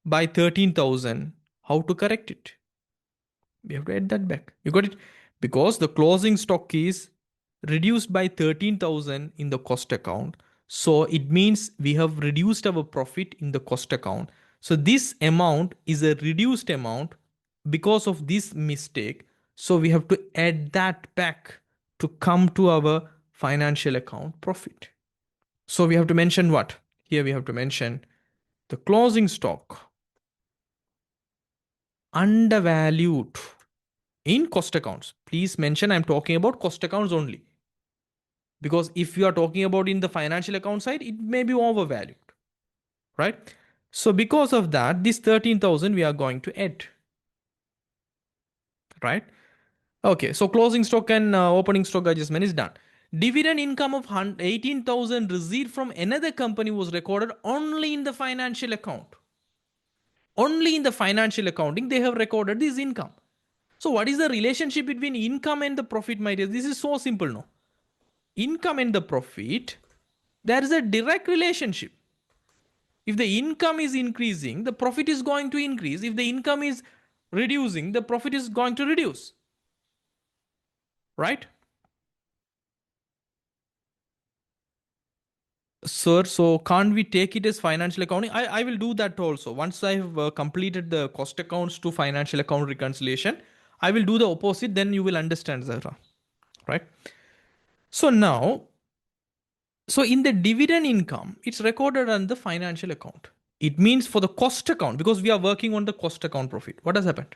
by 13,000, how to correct it? We have to add that back. You got it? Because the closing stock is reduced by 13,000 in the cost account. So it means we have reduced our profit in the cost account. So this amount is a reduced amount because of this mistake. So we have to add that back to come to our financial account profit. So we have to mention what? Here we have to mention the closing stock undervalued in cost accounts. Please mention I'm talking about cost accounts only. Because if you are talking about in the financial account side, it may be overvalued, right? So because of that, this 13,000 we are going to add, right? Okay, so closing stock and opening stock adjustment is done. Dividend income of 18,000 received from another company was recorded only in the financial account. Only in the financial accounting they have recorded this income. So what is the relationship between income and the profit, my dear? This is so simple, no? Income and the profit, there is a direct relationship. If the income is increasing, the profit is going to increase. If the income is reducing, the profit is going to reduce. Right? Sir, so can't we take it as financial accounting? I will do that also. Once I have completed the cost accounts to financial account reconciliation, I will do the opposite. Then you will understand, Zahra. Right? So now, so in the dividend income, it's recorded on the financial account. It means for the cost account, because we are working on the cost account profit. What has happened?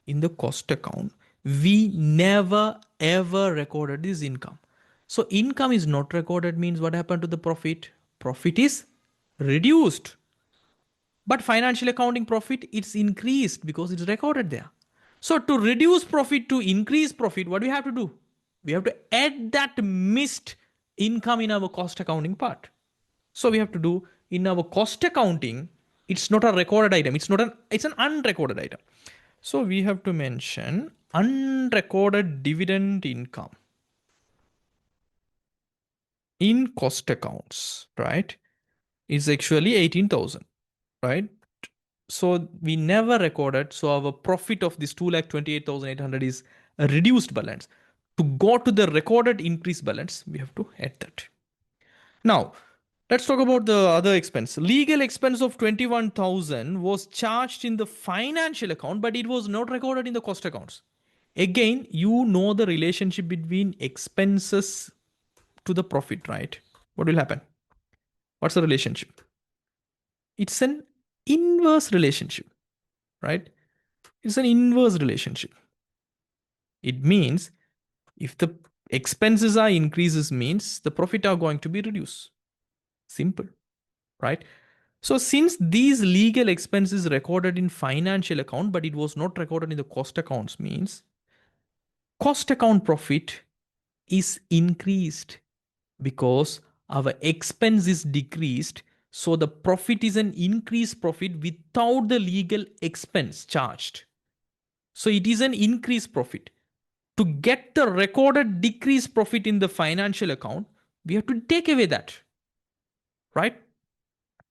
In the cost account, we never ever recorded this income. So income is not recorded means what happened to the profit? Profit is reduced. But financial accounting profit, it's increased because it's recorded there. So to reduce profit to increase profit, what do we have to do? We have to add that missed income in our cost accounting part. So we have to do in our cost accounting, it's not a recorded item. It's an unrecorded item. So we have to mention unrecorded dividend income in cost accounts, right? Is actually 18,000, right? So we never recorded. So our profit of this 2,28,800 is a reduced balance. To go to the recorded increased balance, we have to add that. Now, let's talk about the other expense. Legal expense of 21,000 was charged in the financial account, but it was not recorded in the cost accounts. Again, you know the relationship between expenses to the profit, right? What will happen? What's the relationship? It's an inverse relationship, right? It's an inverse relationship. It means if the expenses are increases means the profit are going to be reduced. Simple, right? So since these legal expenses recorded in financial account but it was not recorded in the cost accounts means cost account profit is increased because our expense is decreased, so the profit is an increased profit without the legal expense charged. So it is an increased profit. To get the recorded decreased profit in the financial account, we have to take away that, right?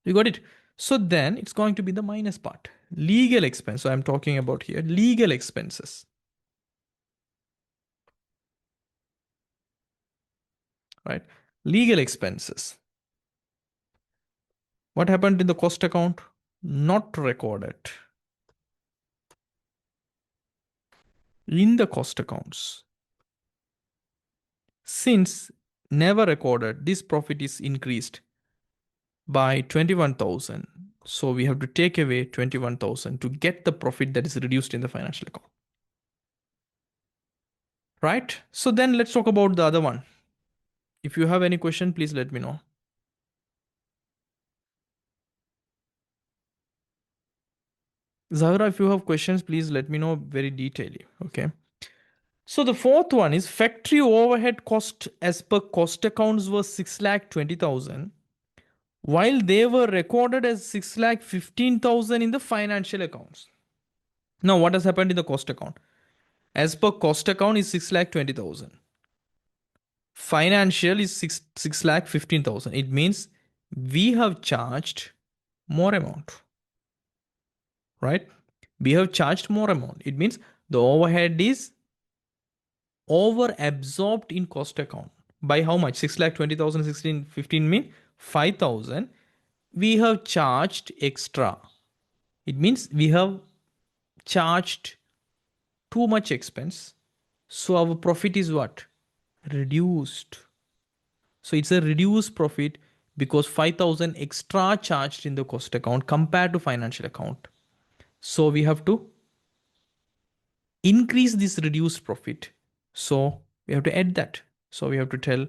You got it? So then it's going to be the minus part. Legal expense. So I'm talking about here legal expenses, right? Legal expenses. What happened in the cost account? Not recorded in the cost accounts. Since never recorded, this profit is increased by 21,000. So we have to take away 21,000 to get the profit that is reduced in the financial account. Right? So then let's talk about the other one. If you have any question, please let me know. Zahra, if you have questions, please let me know very detailedly. Okay. So the fourth one is factory overhead cost as per cost accounts was 6,20,000, while they were recorded as 6,15,000 in the financial accounts. Now, what has happened in the cost account? As per cost account is 6,20,000. Financial is 6,15,000. It means we have charged more amount, right? We have charged more amount. It means the overhead is over absorbed in cost account. By how much? 6,20,000, 16,15 mean 5,000. We have charged extra. It means we have charged too much expense. So our profit is what? Reduced. So it's a reduced profit because 5,000 extra charged in the cost account compared to financial account. So we have to increase this reduced profit. So we have to add that. So we have to tell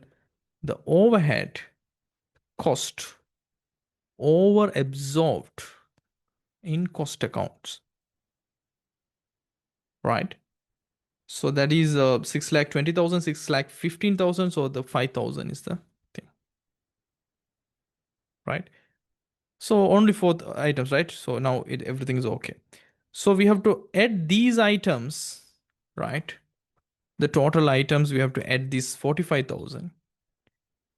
the overhead cost over absorbed in cost accounts, right? So that is 6,20,000, 6,15,000. So the 5,000 is the thing, right? So only four items, right? So now everything is okay. So we have to add these items, right? The total items we have to add this 45,000.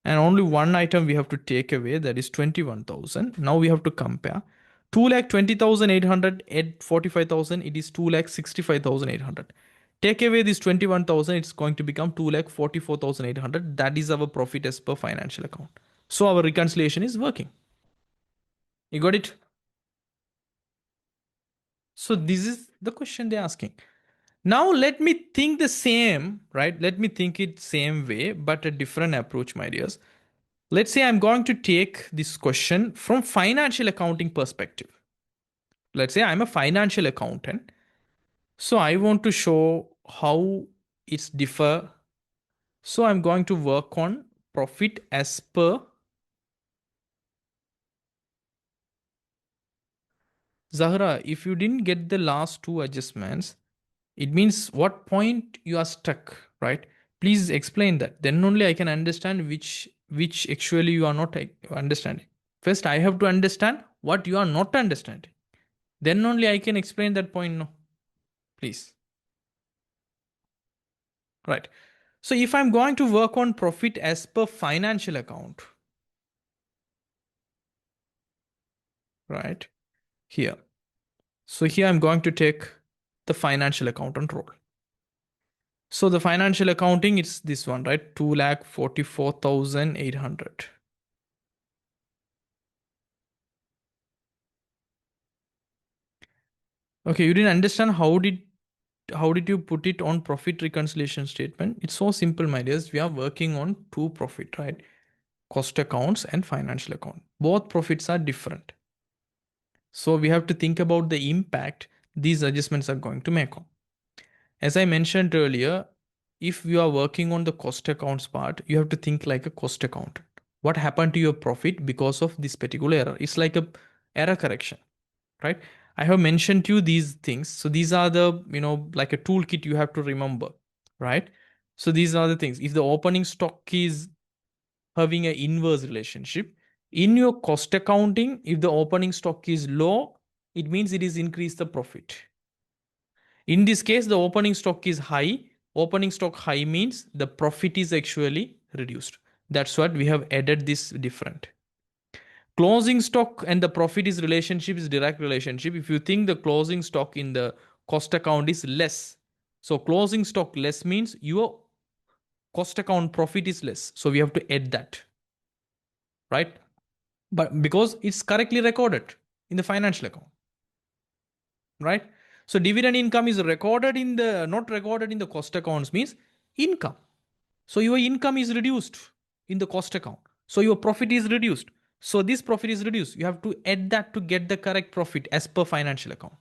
And only one item we have to take away, that is 21,000. Now we have to compare. 2,20,800 add 45,000, it is 2,65,800. Take away this 21,000, it's going to become 2,44,800. That is our profit as per financial account. So our reconciliation is working. You got it? So this is the question they're asking. Now let me think the same, right? Let me think it same way, but a different approach, my dears. Let's say I'm going to take this question from financial accounting perspective. Let's say I'm a financial accountant. So I want to show how it's differ. So I'm going to work on profit as per Zahra. If you didn't get the last two adjustments, it means what point you are stuck, right? Please explain that. Then only I can understand which actually you are not understanding. First, I have to understand what you are not understanding. Then only I can explain that point. No, please. Right. So if I'm going to work on profit as per financial account, right here. So here I'm going to take the financial accountant role. So the financial accounting, it's this one, right? 2,44,800. Okay, you didn't understand how did you put it on profit reconciliation statement? It's so simple, my dears. We are working on two profit, right? Cost accounts and financial account. Both profits are different. So we have to think about the impact these adjustments are going to make on. As I mentioned earlier, if you are working on the cost accounts part, you have to think like a cost accountant. What happened to your profit because of this particular error? It's like a error correction, right? I have mentioned to you these things. So these are the, like a toolkit you have to remember, right? So these are the things. If the opening stock is having an inverse relationship, in your cost accounting, if the opening stock is low, it means it is increase the profit. In this case, the opening stock is high. Opening stock high means the profit is actually reduced. That's what we have added this different. Closing stock and the profit is relationship is direct relationship. If you think the closing stock in the cost account is less, so closing stock less means your cost account profit is less. So we have to add that, right? But because it's correctly recorded in the financial account, right? So dividend income is recorded in the not recorded in the cost accounts means income. So your income is reduced in the cost account. So your profit is reduced. So this profit is reduced. You have to add that to get the correct profit as per financial account.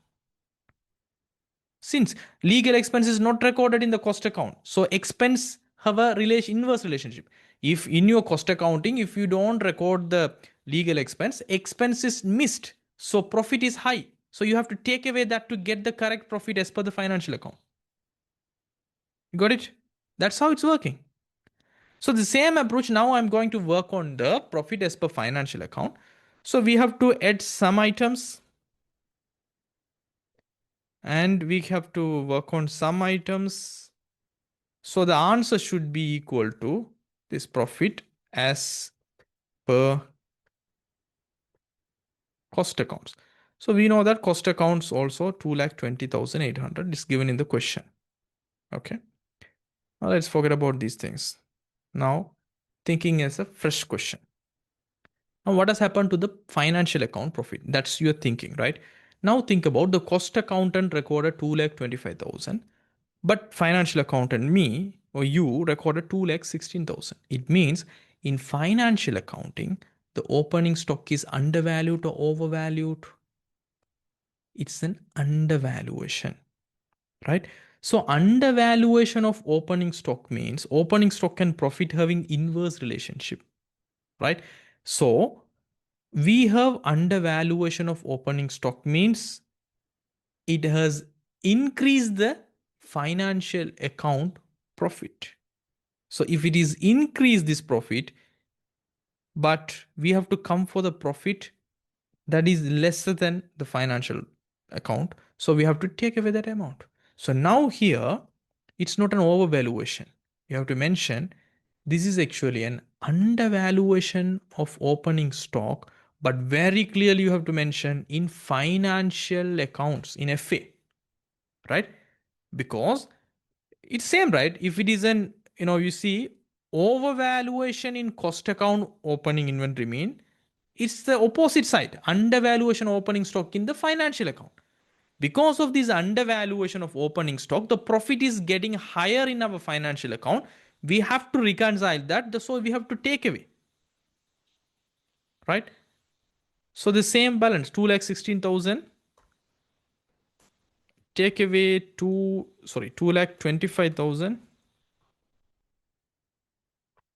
Since legal expense is not recorded in the cost account, so expense have a inverse relationship. If in your cost accounting, if you don't record the legal expense is missed. So profit is high. So you have to take away that to get the correct profit as per the financial account. You got it? That's how it's working. So the same approach, now I'm going to work on the profit as per financial account. So we have to add some items and we have to work on some items. So the answer should be equal to this profit as per cost accounts. So we know that cost accounts also 2,20,800 is given in the question. Okay. Now let's forget about these things. Now thinking as a fresh question. Now, what has happened to the financial account profit? That's your thinking, right? Now think about the cost accountant recorded 2,25,000, but financial accountant me or you recorded 2,16,000. It means in financial accounting, the opening stock is undervalued or overvalued. It's an undervaluation, right? So undervaluation of opening stock means opening stock and profit having inverse relationship, right? So we have undervaluation of opening stock means it has increased the financial account profit. So if it is increased this profit, but we have to come for the profit that is lesser than the financial account. So we have to take away that amount. So now here, it's not an overvaluation. You have to mention this is actually an undervaluation of opening stock, but very clearly you have to mention in financial accounts in FA, right? Because it's same, right? If it is an, you see overvaluation in cost account opening inventory mean it's the opposite side, undervaluation opening stock in the financial account. Because of this undervaluation of opening stock, the profit is getting higher in our financial account. We have to reconcile that, so we have to take away, right? So the same balance, 2,16,000, take away 2,25,000,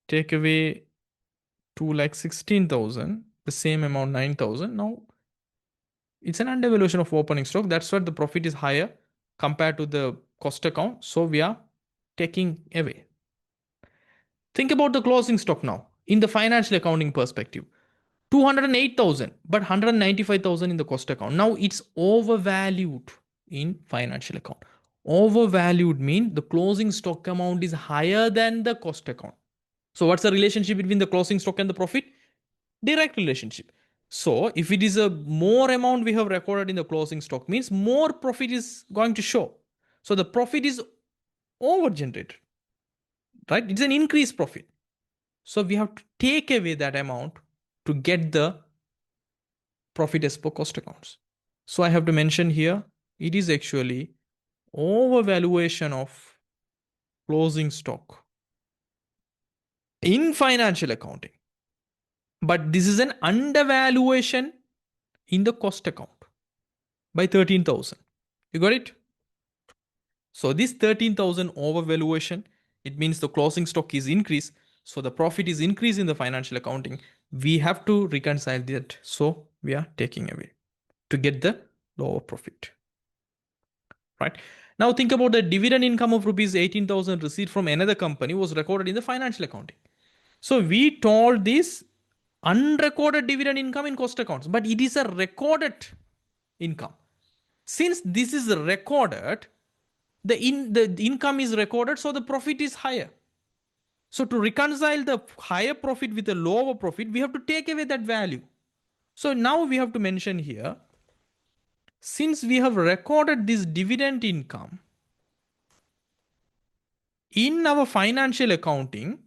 take away 2,16,000, the same amount 9,000. Now it's an undervaluation of opening stock. That's why the profit is higher compared to the cost account. So we are taking away. Think about the closing stock now in the financial accounting perspective. 208,000, but 195,000 in the cost account. Now it's overvalued in financial account. Overvalued means the closing stock amount is higher than the cost account. So what's the relationship between the closing stock and the profit? Direct relationship. So if it is a more amount we have recorded in the closing stock means more profit is going to show. So the profit is over generated, right? It's an increased profit. So we have to take away that amount to get the profit as per cost accounts. So I have to mention here, it is actually overvaluation of closing stock in financial accounting. But this is an undervaluation in the cost account by 13,000. You got it? So this 13,000 overvaluation, it means the closing stock is increased. So the profit is increased in the financial accounting. We have to reconcile that. So we are taking away to get the lower profit. Right? Now think about the dividend income of rupees 18,000 received from another company was recorded in the financial accounting. So we told this unrecorded dividend income in cost accounts, but it is a recorded income. Since this is recorded, the income is recorded, so the profit is higher. So to reconcile the higher profit with the lower profit, we have to take away that value. So now we have to mention here, since we have recorded this dividend income in our financial accounting,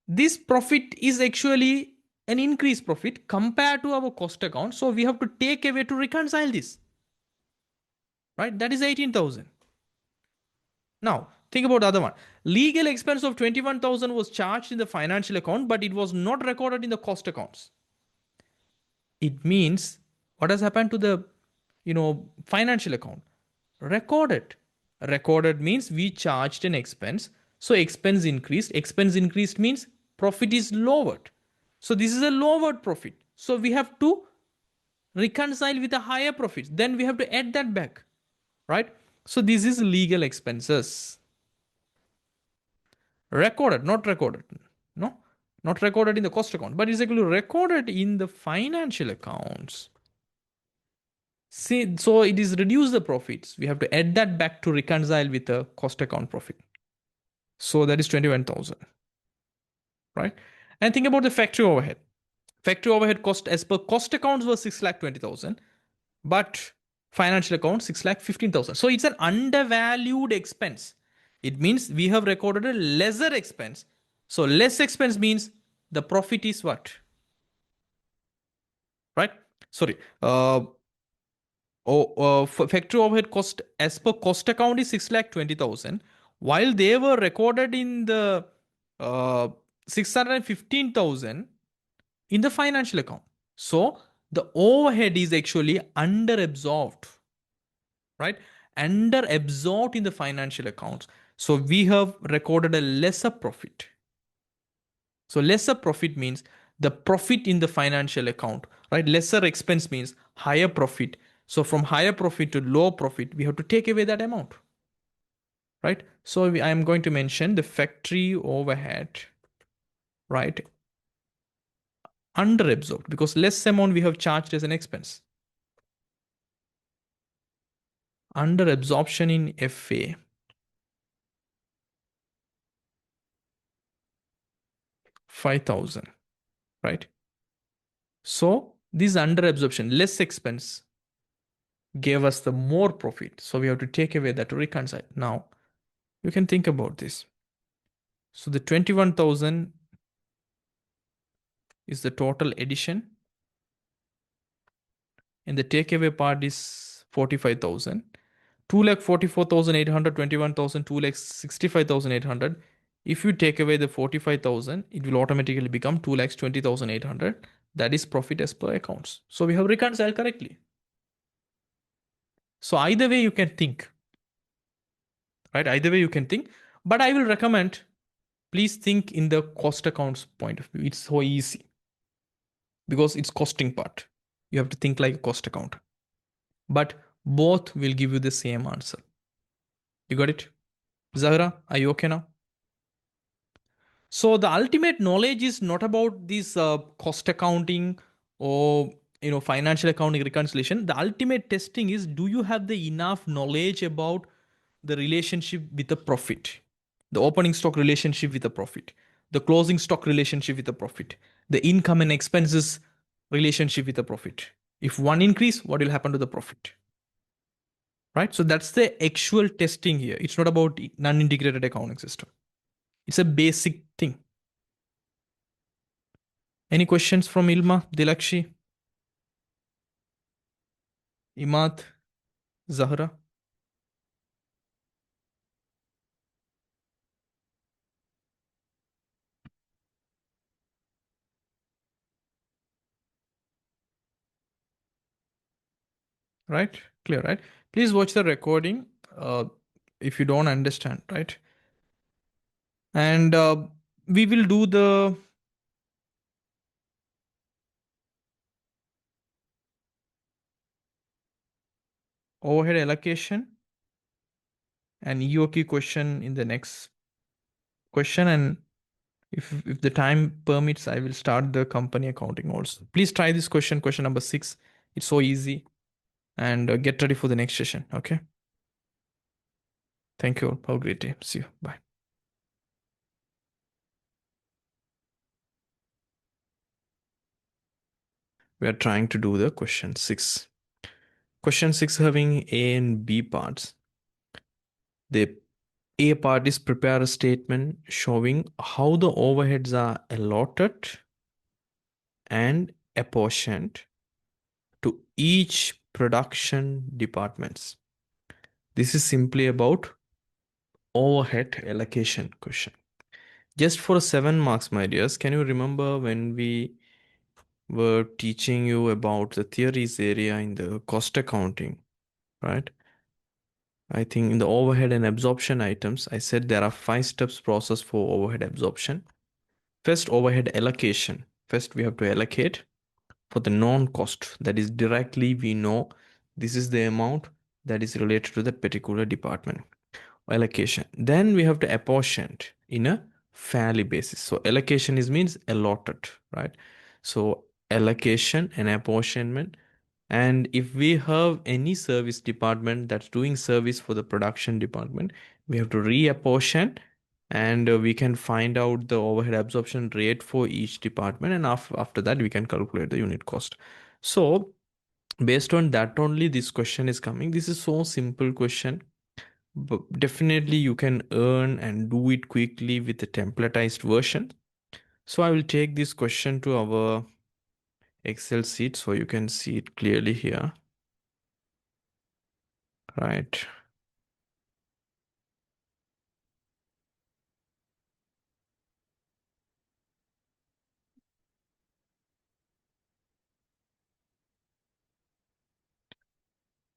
this profit is actually an increased profit compared to our cost account. So we have to take away to reconcile this, right? That is 18,000. Now think about the other one. Legal expense of 21,000 was charged in the financial account, but it was not recorded in the cost accounts. It means what has happened to the financial account? Recorded means we charged an expense, so expense increased means profit is lowered. So this is a lowered profit, so we have to reconcile with a higher profit, then we have to add that back, right? So this is legal expenses. Recorded, not recorded. No, not recorded in the cost account, but it's actually recorded in the financial accounts. See, so it is reduce the profits. We have to add that back to reconcile with the cost account profit. So that is 21,000, right? And think about the factory overhead. Factory overhead cost as per cost accounts was 6,20,000, but financial account 6,15,000. So it's an undervalued expense. It means we have recorded a lesser expense. So less expense means the profit is what? Right? Sorry. Factory overhead cost as per cost account is 6,20,000, while they were recorded in the 615,000 in the financial account. So the overhead is actually under absorbed, right? Under absorbed in the financial accounts. So we have recorded a lesser profit. So lesser profit means the profit in the financial account, right? Lesser expense means higher profit. So from higher profit to low profit, we have to take away that amount, right? So I am going to mention the factory overhead, right? Under absorbed because less amount we have charged as an expense. Under absorption in FA, 5,000, right? So this under absorption, less expense gave us the more profit. So we have to take away that to reconcile. Now you can think about this. So the 21,000 is the total addition, and the takeaway part is 45,000. 2,44,800, 21,000, 2,65,800. If you take away the 45,000, it will automatically become 2,20,800. That is profit as per accounts. So we have reconciled correctly. So either way you can think, right? Either way you can think. But I will recommend, please think in the cost accounts point of view. It's so easy because it's costing part. You have to think like a cost account. But both will give you the same answer. You got it? Zahra, are you okay now? So the ultimate knowledge is not about this cost accounting or financial accounting reconciliation. The ultimate testing is, do you have the enough knowledge about the relationship with the profit, the opening stock relationship with the profit, the closing stock relationship with the profit, the income and expenses relationship with the profit. If one increase, what will happen to the profit? Right? So that's the actual testing here. It's not about non-integrated accounting system. It's a basic thing. Any questions from Ilma, Dilakshi, Imad, Zahra? Right? Clear, right? Please watch the recording if you don't understand, right? And we will do the overhead allocation and EOQ question in the next question. And if the time permits, I will start the company accounting also. Please try this question number 6. It's so easy. And get ready for the next session. Okay. Thank you all. Have a great day. See you. Bye. We are trying to do the question 6. Question 6 having A and B parts. The A part is prepare a statement showing how the overheads are allotted and apportioned to each production departments. This is simply about overhead allocation question. Just for 7 marks, my dears, can you remember when we were teaching you about the theories area in the cost accounting, right? I think in the overhead and absorption items, I said there are 5 steps process for overhead absorption. First, overhead allocation. First, we have to allocate for the non-cost. That is directly we know this is the amount that is related to that particular department. Allocation. Then we have to apportion in a fairly basis. So allocation is means allotted, right? So allocation and apportionment. And if we have any service department that's doing service for the production department, we have to reapportion, and we can find out the overhead absorption rate for each department. And after that, we can calculate the unit cost. So based on that only, this question is coming. This is so simple question, but definitely you can earn and do it quickly with the templatized version. So I will take this question to our Excel sheet so you can see it clearly here. Right.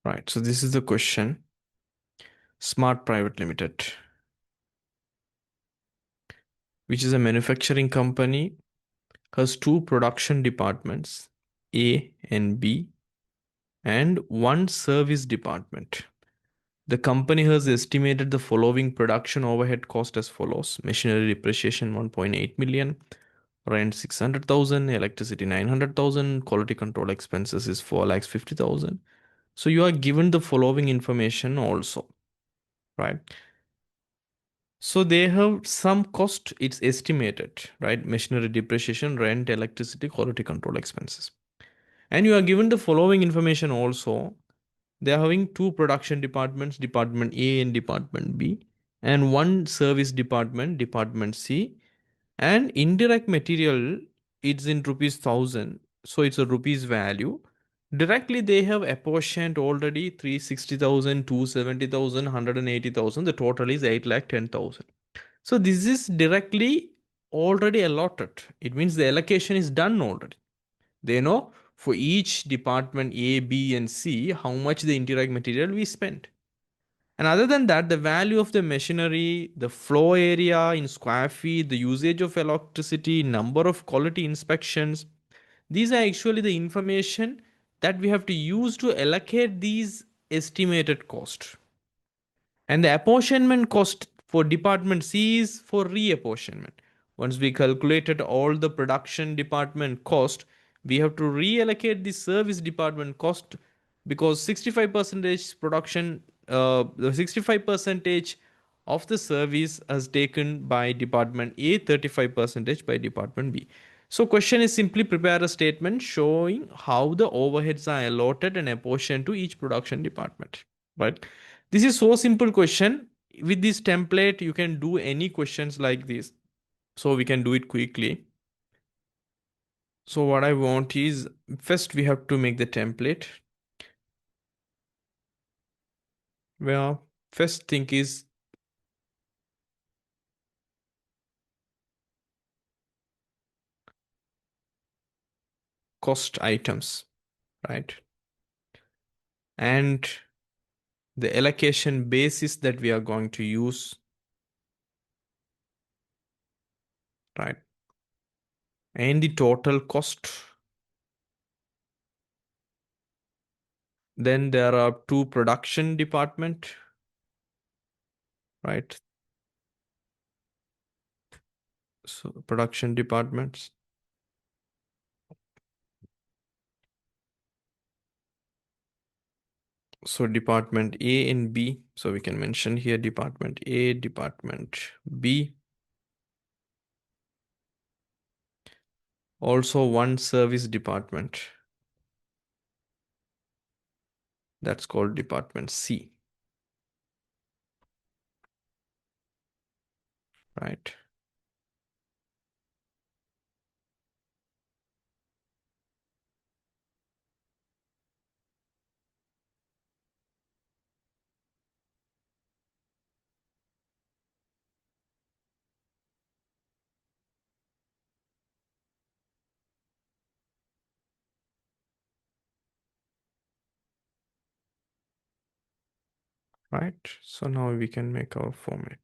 Right. So this is the question. Smart Private Limited, which is a manufacturing company, has 2 production departments, A and B, and 1 service department. The company has estimated the following production overhead cost as follows: machinery depreciation 1.8 million, Rent 600,000, electricity 900,000, quality control expenses is 4,50,000. So you are given the following information also, right? So they have some cost, it's estimated, right? Machinery depreciation, rent, electricity, quality control expenses. And you are given the following information also. They are having two production departments, Department A and Department B, and one service department, Department C. And indirect material, it's in rupees 1,000. So it's a rupees value. Directly, they have apportioned already 360,000, 270,000, 180,000. The total is 8,10,000. So this is directly already allotted. It means the allocation is done already. They know for each department A, B, and C how much the indirect material we spent. And other than that, the value of the machinery, the floor area in square feet, the usage of electricity, number of quality inspections, these are actually the information that we have to use to allocate these estimated costs. And the apportionment cost for department C is for reapportionment. Once we calculated all the production department cost, we have to reallocate the service department cost because 65 percentage production, the 65 percentage of the service is taken by department A, 35 percentage by department B. So question is simply prepare a statement showing how the overheads are allotted and apportioned to each production department, right? This is so simple question. With this template, you can do any questions like this. So we can do it quickly. So what I want is first we have to make the template. Well, first thing is cost items, right? And the allocation basis that we are going to use, right? And the total cost. Then there are two production department, right? So production departments. So department A and B. So we can mention here department A, department B. Also one service department. That's called department C. Right. Right. So now we can make our format.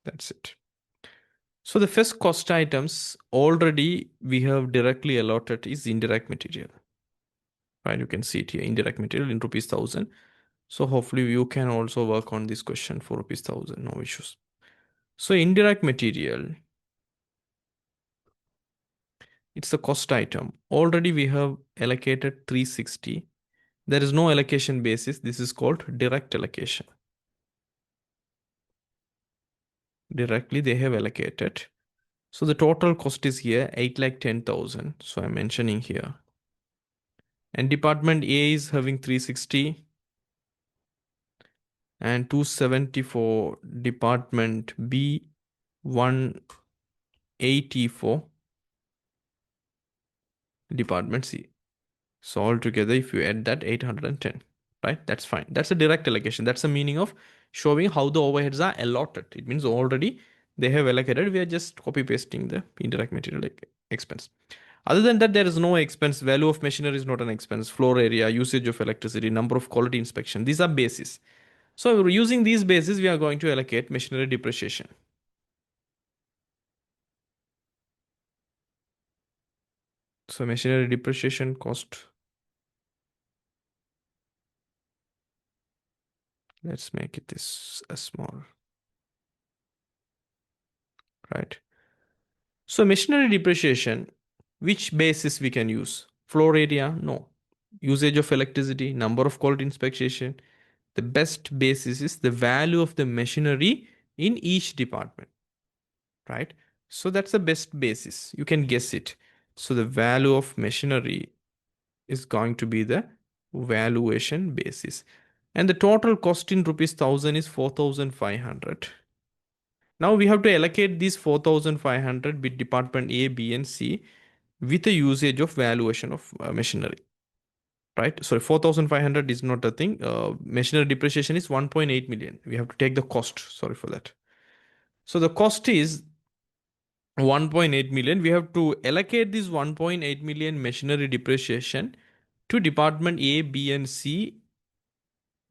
That's it. So the first cost items already we have directly allotted is indirect material. Right. You can see it here, indirect material in rupees 1,000. So hopefully you can also work on this question for rupees 1,000, no issues. So indirect material, it's a cost item. Already we have allocated 360. There is no allocation basis. This is called direct allocation. Directly they have allocated. So the total cost is here 8,10,000. So I'm mentioning here. And department A is having 360 and 270 for department B, 180 for department C. So altogether, if you add that 810, right? That's fine. That's a direct allocation. That's the meaning of showing how the overheads are allotted. It means already they have allocated. We are just copy pasting the indirect material expense. Other than that, there is no expense. Value of machinery is not an expense. Floor area, usage of electricity, number of quality inspection. These are bases. So using these bases, we are going to allocate machinery depreciation. So machinery depreciation cost. Let's make it this a small. right? So machinery depreciation, which basis we can use? Floor area? No. Usage of electricity, number of quality inspection. The best basis is the value of the machinery in each department, right? So that's the best basis. You can guess it. So the value of machinery is going to be the valuation basis. And the total cost in rupees 1000 is 4500. Now we have to allocate these 4500 with department A, B, and C with a usage of valuation of machinery. Right? Sorry, 4500 is not a thing. Machinery depreciation is 1.8 million. We have to take the cost. Sorry for that. So the cost is 1.8 million. We have to allocate this 1.8 million machinery depreciation to department A, B, and C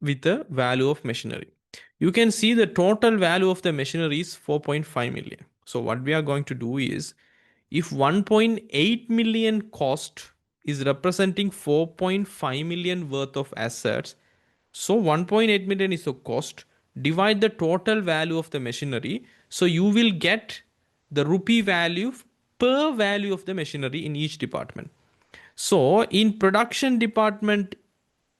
with the value of machinery. You can see the total value of the machinery is 4.5 million. So what we are going to do is, if 1.8 million cost is representing 4.5 million worth of assets, so 1.8 million is the cost, divide the total value of the machinery, so you will get the rupee value per value of the machinery in each department. So in production department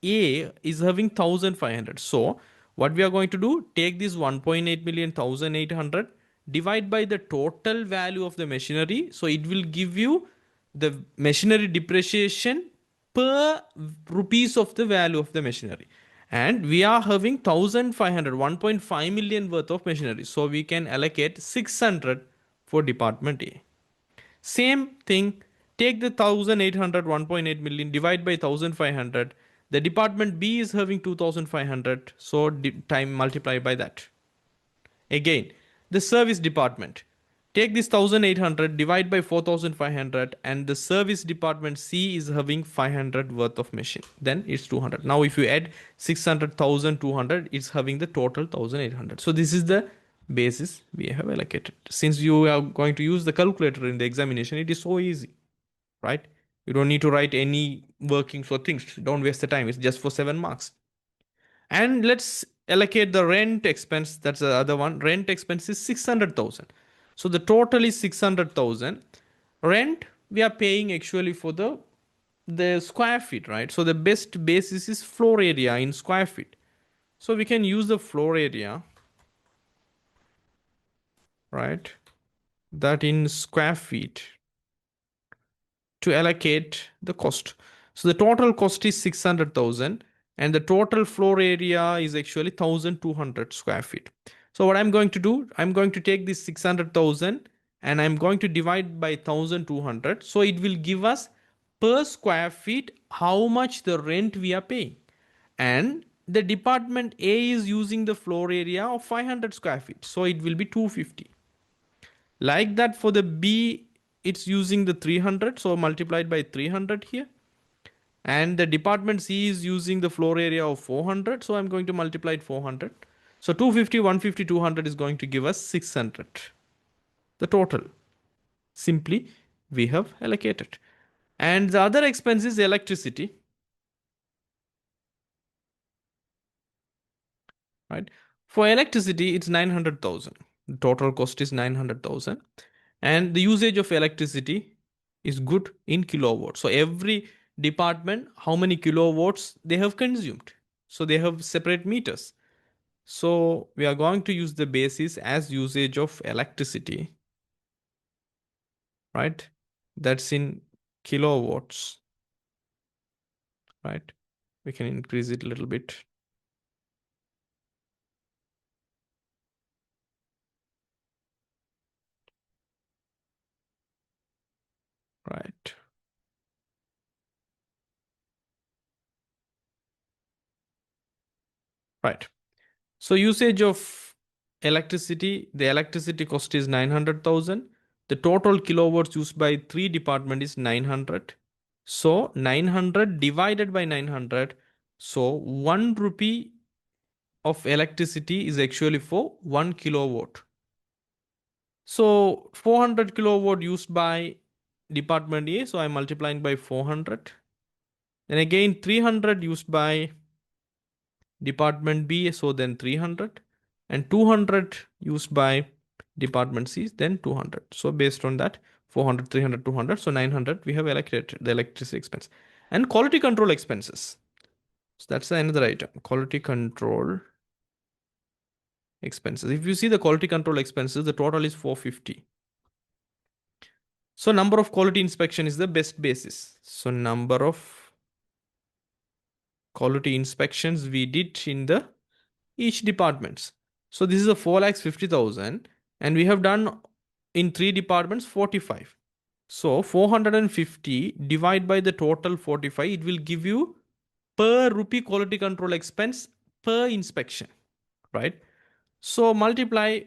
A is having 1500. So what we are going to do, take this 1.8 million 1800, divide by the total value of the machinery. So it will give you the machinery depreciation per rupees of the value of the machinery. And we are having 1500, 1.5 million worth of machinery. So we can allocate 600 for department A. Same thing, take the 1800, 1.8 million, divide by 1500. The department B is having 2500, so time multiply by that. Again, the service department. Take this 1800, divide by 4500, and the service department C is having 500 worth of machine. Then it's 200. Now, if you add 600,200, it's having the total 1800. So, this is the basis we have allocated. Since you are going to use the calculator in the examination, it is so easy, right? You don't need to write any workings or things. Don't waste the time. It's just for 7 marks. And let's allocate the rent expense. That's the other one. Rent expense is 600,000. So the total is 600,000. Rent we are paying actually for the square feet, right? So the best basis is floor area in square feet. So we can use the floor area, right? That in square feet to allocate the cost. So the total cost is 600,000 and the total floor area is actually 1200 square feet. So what I'm going to do, I'm going to take this 600,000 and I'm going to divide by 1200. So it will give us per square feet how much the rent we are paying. And the department A is using the floor area of 500 square feet. So it will be 250. Like that for the B, it's using the 300. So multiplied by 300 here. And the department C is using the floor area of 400. So I'm going to multiply it 400. So 250, 150, 200 is going to give us 600. The total. Simply we have allocated. And the other expense is electricity. Right. For electricity, it's 900,000. The total cost is 900,000. And the usage of electricity is good in kilowatts. So every department, how many kilowatts they have consumed. So they have separate meters. So we are going to use the basis as usage of electricity, right? That's in kilowatts, right? We can increase it a little bit. Right. Right. So usage of electricity, the electricity cost is 900,000. The total kilowatts used by 3 department is 900. So 900 divided by 900. So 1 rupee of electricity is actually for 1 kilowatt. So 400 kilowatt used by department A. So I'm multiplying by 400. Then again 300 used by department B. So then 300. And 200 used by Department C, then 200. So based on that, 400, 300, 200. So 900, we have allocated the electricity expense. And quality control expenses. So that's another item. Quality control expenses. If you see the quality control expenses, the total is 450. So number of quality inspection is the best basis. So number of quality inspections we did in the each departments. So this is a 4,50,000 and we have done in 3 departments 45. So 450 divided by the total 45, it will give you per rupee quality control expense per inspection, right? So multiply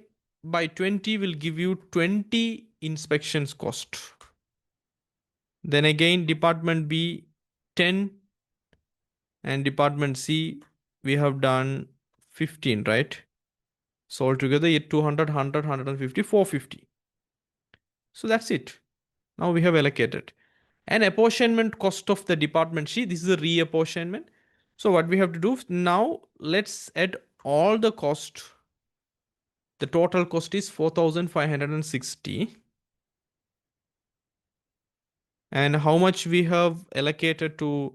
by 20 will give you 20 inspections cost. Then again, department B 10 and department C we have done 15, right? So altogether 200, 100, 150, 450. So that's it. Now we have allocated. And apportionment cost of the department C, this is a reapportionment. So what we have to do now, let's add all the cost. The total cost is 4,560. And how much we have allocated to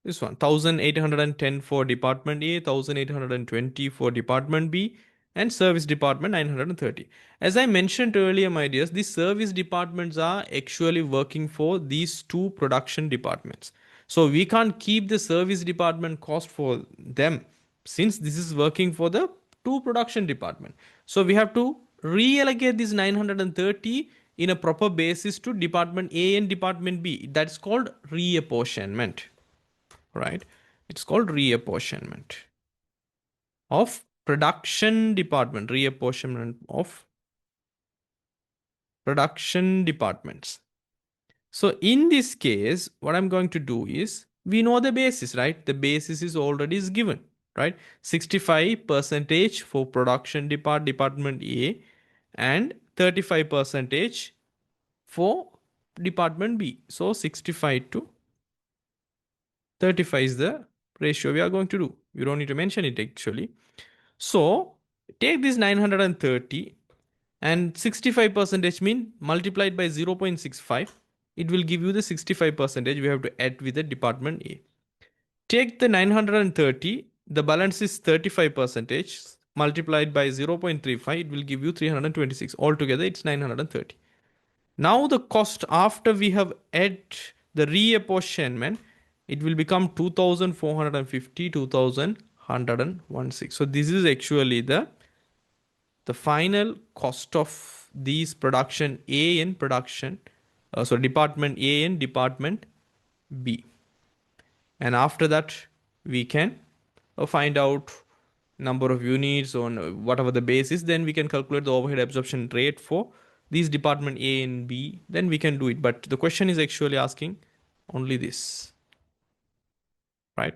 this one, 1,810 for department A, 1,820 for department B, and service department 930. As I mentioned earlier, my dears, these service departments are actually working for these two production departments. So we can't keep the service department cost for them since this is working for the two production department. So we have to reallocate this 930 in a proper basis to department A and department B. That's called reapportionment, right? It's called reapportionment of production department, reapportionment of production departments. So in this case, what I'm going to do is, we know the basis, right? The basis is already is given, right? 65 percentage for production department A and 35 percentage for department B. So 65 to 35 is the ratio we are going to do. You don't need to mention it actually. So take this 930 and 65 percentage mean multiplied by 0.65. It will give you the 65 percentage we have to add with the department A. Take the 930, the balance is 35 percentage multiplied by 0.35. It will give you 326. Altogether it's 930. Now the cost after we have add the reapportionment, it will become 2,450, 2,116. So this is actually the final cost of these production A and production, so department A and department B. And after that, we can find out number of units on whatever the base is. Then we can calculate the overhead absorption rate for these department A and B. Then we can do it. But the question is actually asking only this, right?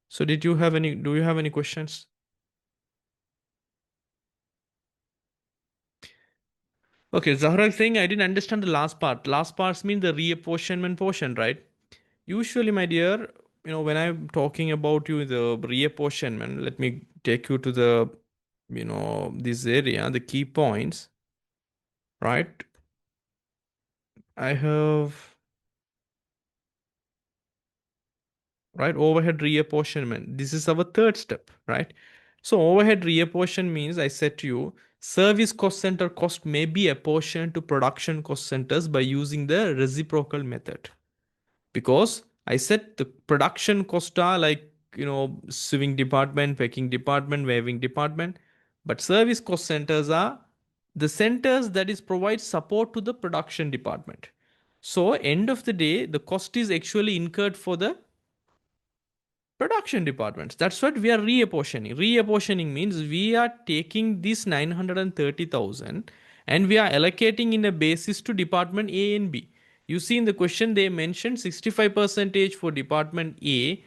So do you have any questions? Okay, Zahra is saying I didn't understand the last part. Last parts mean the reapportionment portion, right? Usually, my dear, when I'm talking about you the reapportionment, let me take you to the, this area, the key points, right? I have, right, overhead reapportionment. This is our third step, right? So overhead reapportion means I said to you, service cost center cost may be apportioned to production cost centers by using the reciprocal method. Because I said the production cost are like, sewing department, packing department, weaving department, but service cost centers are the centers that is provide support to the production department. So end of the day, the cost is actually incurred for the production departments. That's what we are reapportioning. Reapportioning means we are taking this 930,000 and we are allocating in a basis to department A and B. You see in the question they mentioned 65 percentage for department A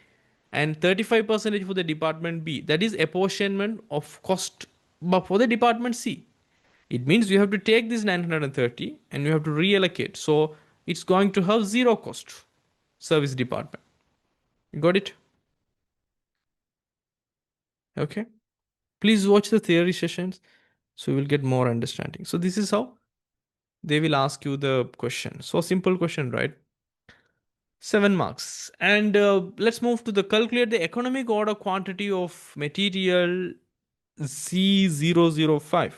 and 35 percentage for the department B. That is apportionment of cost but for the department C. It means you have to take this 930 and you have to reallocate. So it's going to have zero cost service department. You got it? Okay. Please watch the theory sessions so you will get more understanding. So this is how they will ask you the question. So simple question, right? 7 marks. And let's move to the calculate the economic order quantity of material C005.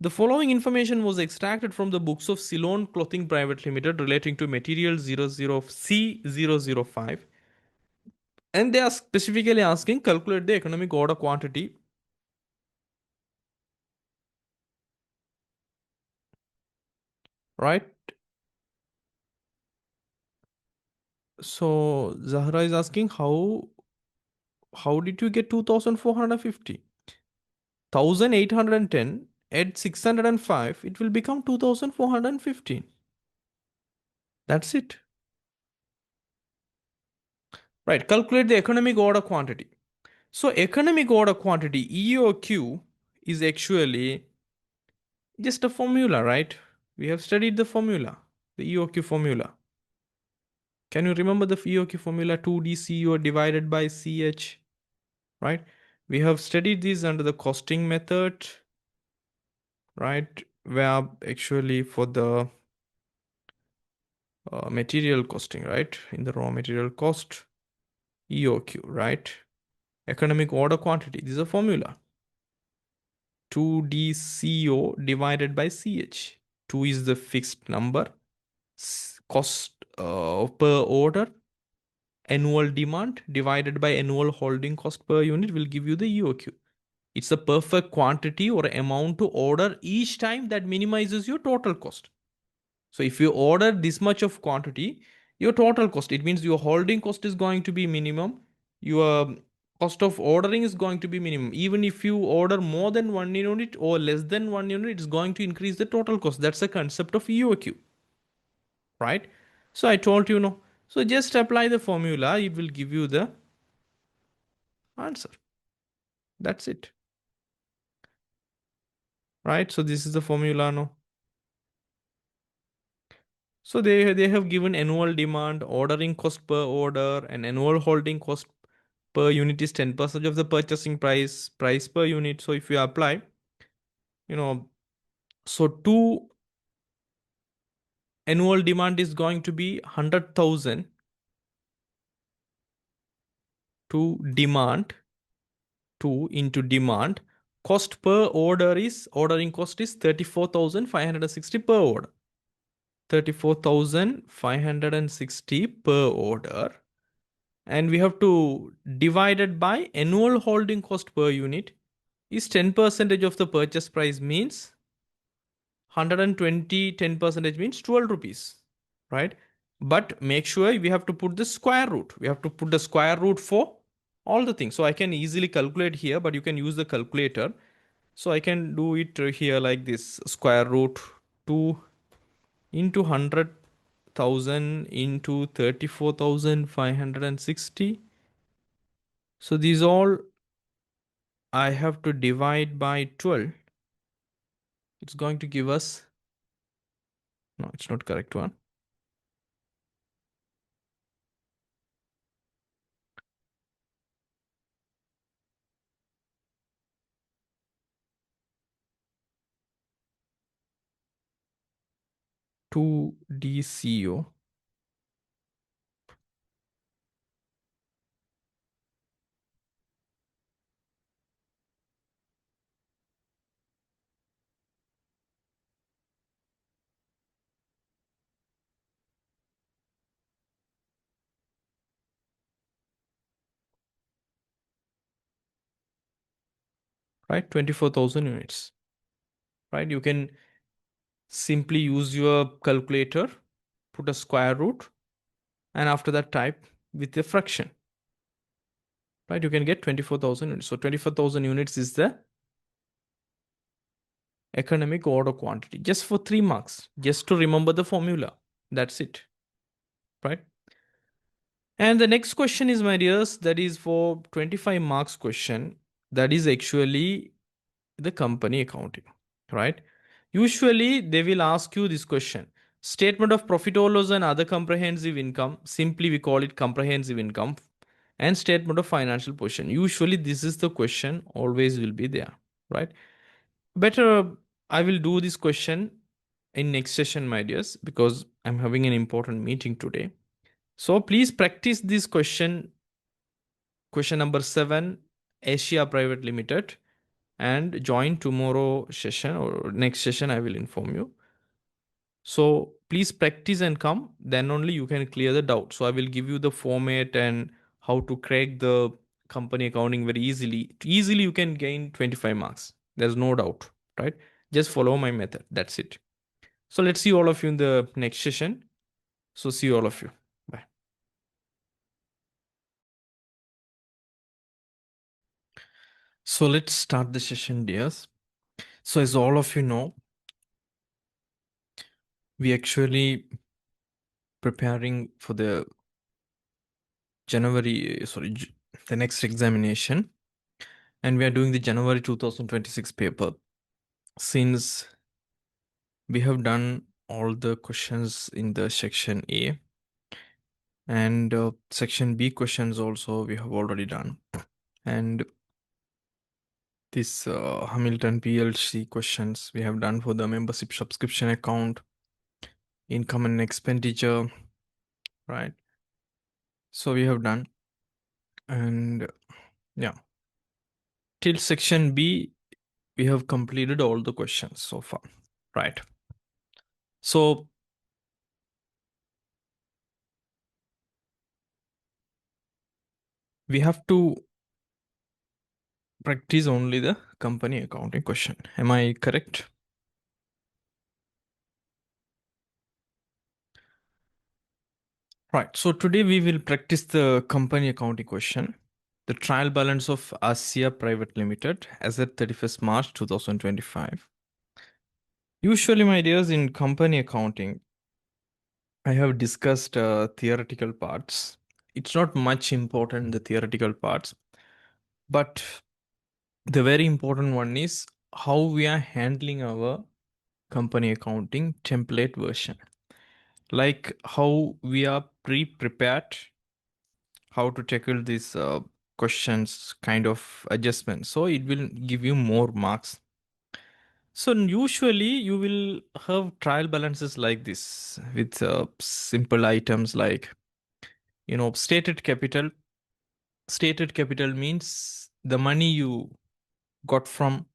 The following information was extracted from the books of Ceylon Clothing Private Limited relating to material 00C005, and they are specifically asking calculate the economic order quantity, right? So Zahra is asking how did you get 2450? 1810 at 605, it will become 2415. That's it. Right, calculate the economic order quantity. So economic order quantity EOQ is actually just a formula, right? We have studied the formula, the EOQ formula. Can you remember the EOQ formula? 2DCO divided by CH, right? We have studied this under the costing method, right? Where actually for the material costing, right? In the raw material cost, EOQ, right? Economic order quantity. This is a formula. 2DCO divided by CH. 2 is the fixed number. Cost per order. Annual demand divided by annual holding cost per unit will give you the EOQ. It's the perfect quantity or amount to order each time that minimizes your total cost. So if you order this much of quantity, your total cost, it means your holding cost is going to be minimum. Your cost of ordering is going to be minimum. Even if you order more than 1 unit or less than 1 unit, it's going to increase the total cost. That's the concept of EOQ, right? So I told you no. So just apply the formula. It will give you the answer. That's it, right? So this is the formula no. So they have given annual demand, ordering cost per order, and annual holding cost per unit is 10% of the purchasing price per unit. So if you apply, you know, so two annual demand is going to be 100,000 to demand, 2 into demand. Cost per order is ordering cost is 34,560 per order. 34,560 per order, and we have to divide it by annual holding cost per unit is 10% of the purchase price, means 120, 10% means 12 rupees, right? But make sure we have to put the square root. We have to put the square root for all the things. So I can easily calculate here, but you can use the calculator. So I can do it here like this: square root 2 into 100,000 into 34,560. So these all I have to divide by 12. It's going to give us, no, it's not correct one. 2DCO. Right, 24,000 units, right? You can simply use your calculator, put a square root, and after that type with the fraction, right? You can get 24,000 units. So 24,000 units is the economic order quantity, just for 3 marks, just to remember the formula. That's it, right? And the next question is, my dears, that is for 25 marks question. That is actually the company accounting, right? Usually they will ask you this question: statement of profit or loss and other comprehensive income. Simply we call it comprehensive income. and statement of financial position. Usually this is the question always will be there, right? Better I will do this question in next session, my dears, because I'm having an important meeting today. So please practice this question number 7, Asia Private Limited, and join tomorrow session or next session. I will inform you. So please practice and come, then only you can clear the doubt. So I will give you the format and how to crack the company accounting very easily. Easily you can gain 25 marks. There's no doubt, right? Just follow my method. That's it. So let's see all of you in the next session. So see all of you. Bye. So let's start the session, dears. So as all of you know, we actually preparing for the the next examination, and we are doing the January 2026 paper. Since we have done all the questions in the section A, and section B questions also we have already done, and this Hamilton PLC questions we have done for the membership subscription account, income and expenditure, right? So we have done, and yeah, till section B we have completed all the questions so far, right? So we have to practice only the company accounting question. Am I correct? Right. So today we will practice the company accounting question. The trial balance of Asia Private Limited as at 31st March 2025. Usually, my dears, in company accounting, I have discussed theoretical parts. It's not much important, the theoretical parts, but the very important one is how we are handling our company accounting template version. Like how we are pre-prepared, how to tackle these questions, kind of adjustment. So it will give you more marks. So usually you will have trial balances like this with simple items like, stated capital. Stated capital means the money you got from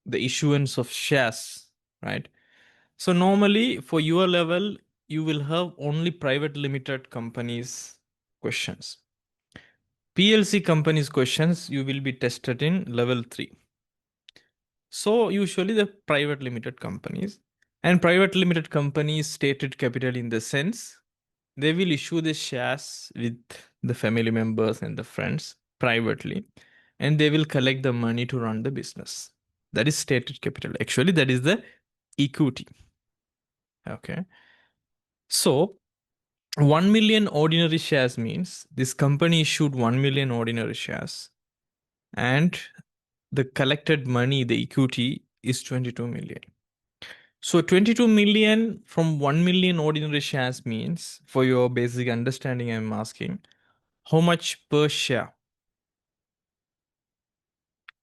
the issuance of shares, right? So normally for your level, you will have only private limited companies questions. PLC companies questions you will be tested in level 3. So usually the private limited companies, and private limited companies stated capital in the sense they will issue the shares with the family members and the friends privately, and they will collect the money to run the business. That is stated capital. Actually, that is the equity. Okay. So 1 million ordinary shares means this company issued 1 million ordinary shares, and the collected money, the equity, is 22 million. So 22 million from 1 million ordinary shares means, for your basic understanding, I'm asking, how much per share?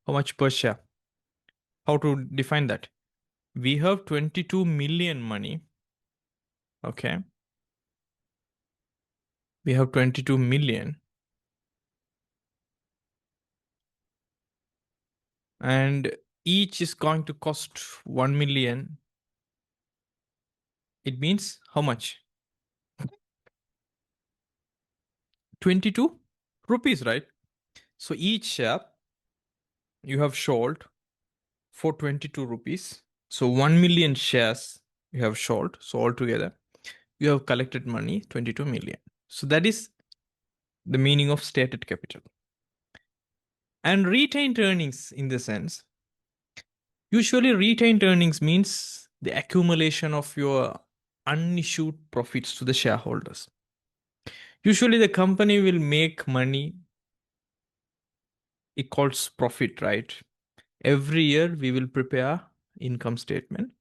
How much per share? How to define that? We have 22 million money. Okay. We have 22 million. And each is going to cost 1 million. It means how much? 22 rupees, right? So each share you have sold for 22 rupees. So 1 million shares you have sold. So altogether, you have collected money 22 million. So that is the meaning of stated capital. And retained earnings, in the sense, usually retained earnings means the accumulation of your unissued profits to the shareholders. Usually the company will make money, it calls profit, right? Every year we will prepare income statement.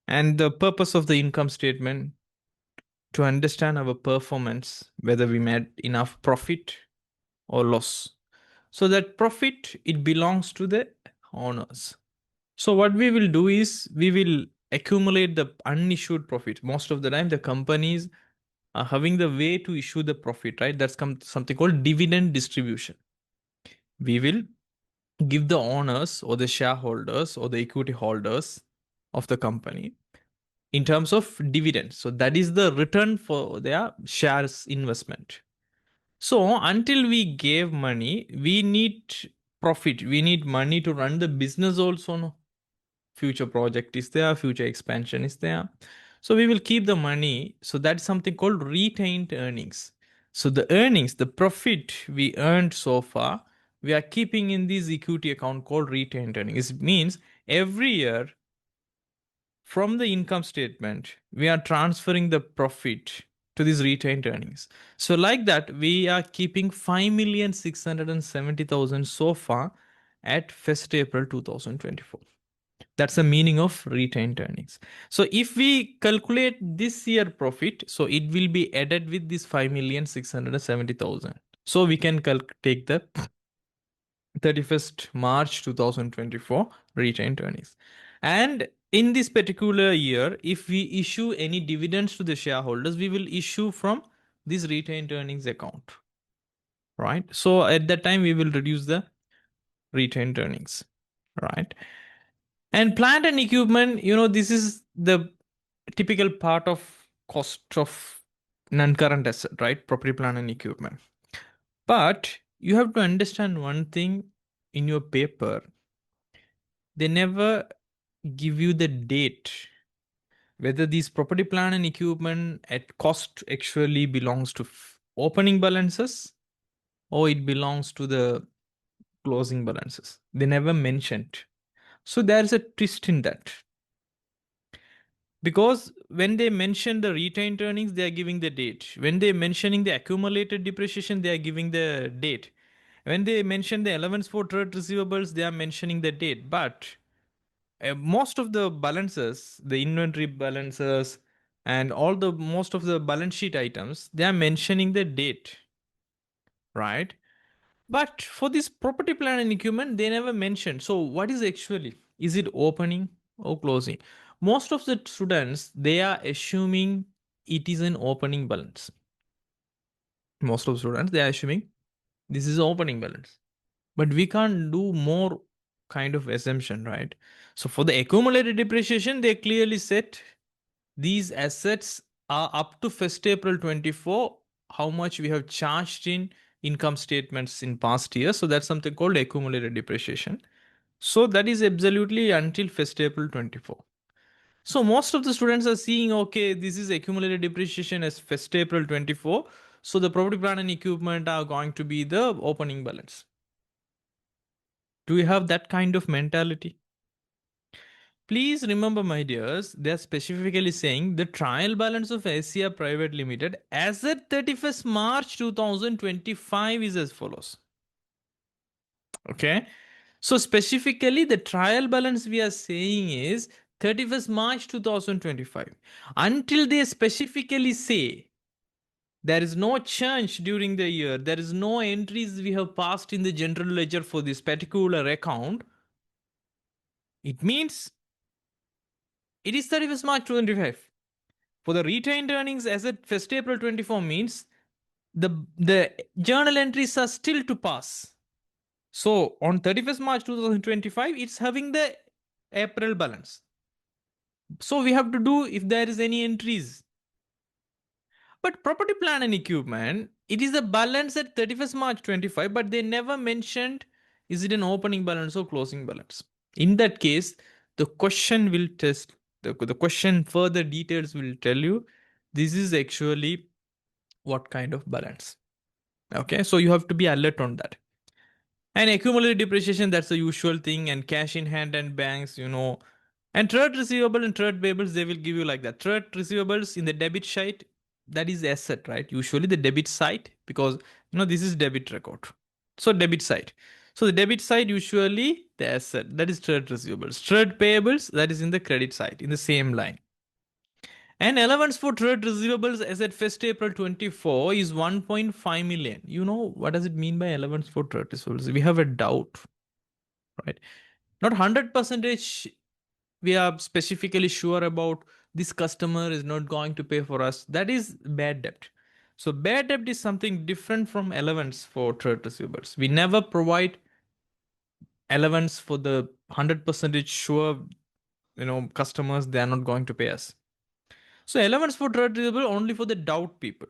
And the purpose of the income statement to understand our performance, whether we made enough profit or loss. So that profit, it belongs to the owners. So what we will do is we will accumulate the unissued profit. Most of the time, the companies are having the way to issue the profit, right? That's something called dividend distribution. We will give the owners or the shareholders or the equity holders of the company in terms of dividends. So that is the return for their shares investment. So until we gave money, we need profit. We need money to run the business also. No? Future project is there, future expansion is there. So we will keep the money. So that's something called retained earnings. So the earnings, the profit we earned so far, we are keeping in this equity account called retained earnings. It means every year from the income statement, we are transferring the profit to these retained earnings. So like that, we are keeping 5,670,000 so far at 1st April 2024. That's the meaning of retained earnings. So if we calculate this year profit, so it will be added with this 5,670,000. So we can take the 31st March 2024 retained earnings. And in this particular year, if we issue any dividends to the shareholders, we will issue from this retained earnings account. Right? So at that time, we will reduce the retained earnings. Right? And plant and equipment, this is the typical part of cost of non-current asset, right? Property, plant and equipment. But you have to understand one thing in your paper. They never give you the date whether these property, plant and equipment at cost actually belongs to opening balances or it belongs to the closing balances. They never mentioned. So there's a twist in that. Because when they mention the retained earnings, they are giving the date. When they mentioning the accumulated depreciation, they are giving the date. When they mention the allowance for trade receivables, they are mentioning the date. But most of the balances, the inventory balances, and all the most of the balance sheet items, they are mentioning the date, right? But for this property, plant and equipment, they never mentioned. So what is actually? Is it opening or closing? Most of the students, they are assuming it is an opening balance. Most of the students, they are assuming this is opening balance. But we can't do more kind of assumption, right? So for the accumulated depreciation, they clearly said these assets are up to 1st April 24, how much we have charged in income statements in past years. So that's something called accumulated depreciation. So that is absolutely until 1st April 24. So most of the students are seeing, okay, this is accumulated depreciation as 1st April 24. So the property, plant and equipment are going to be the opening balance. Do you have that kind of mentality? Please remember, my dears, they are specifically saying the trial balance of Asia Private Limited as at 31st March 2025 is as follows. Okay. So specifically, the trial balance we are saying is 31st March 2025. Until they specifically say there is no change during the year, there is no entries we have passed in the general ledger for this particular account, it means it is 31st March 2025. For the retained earnings as at 1st April 24 means the journal entries are still to pass. So on 31st March 2025, it's having the April balance. So we have to do if there is any entries. But property, plant and equipment, it is a balance at 31st March 25, but they never mentioned is it an opening balance or closing balance. In that case, the question will test, the question further details will tell you this is actually what kind of balance. Okay, so you have to be alert on that. And accumulated depreciation, that's the usual thing. And cash in hand and banks, And trade receivable and trade payables, they will give you like that. Trade receivables in the debit side, that is asset, right? Usually the debit side, because this is debit record. So debit side. So the debit side, usually the asset, that is trade receivables. Trade payables, that is in the credit side, in the same line. And allowance for trade receivables as at 1st April 24 is 1.5 million. You know, what does it mean by allowance for trade receivables? We have a doubt, right? Not 100% we are specifically sure about this customer is not going to pay for us. That is bad debt. So bad debt is something different from allowance for trade receivables. We never provide allowance for the 100% sure, customers, they are not going to pay us. So allowance for trade receivable only for the doubt people,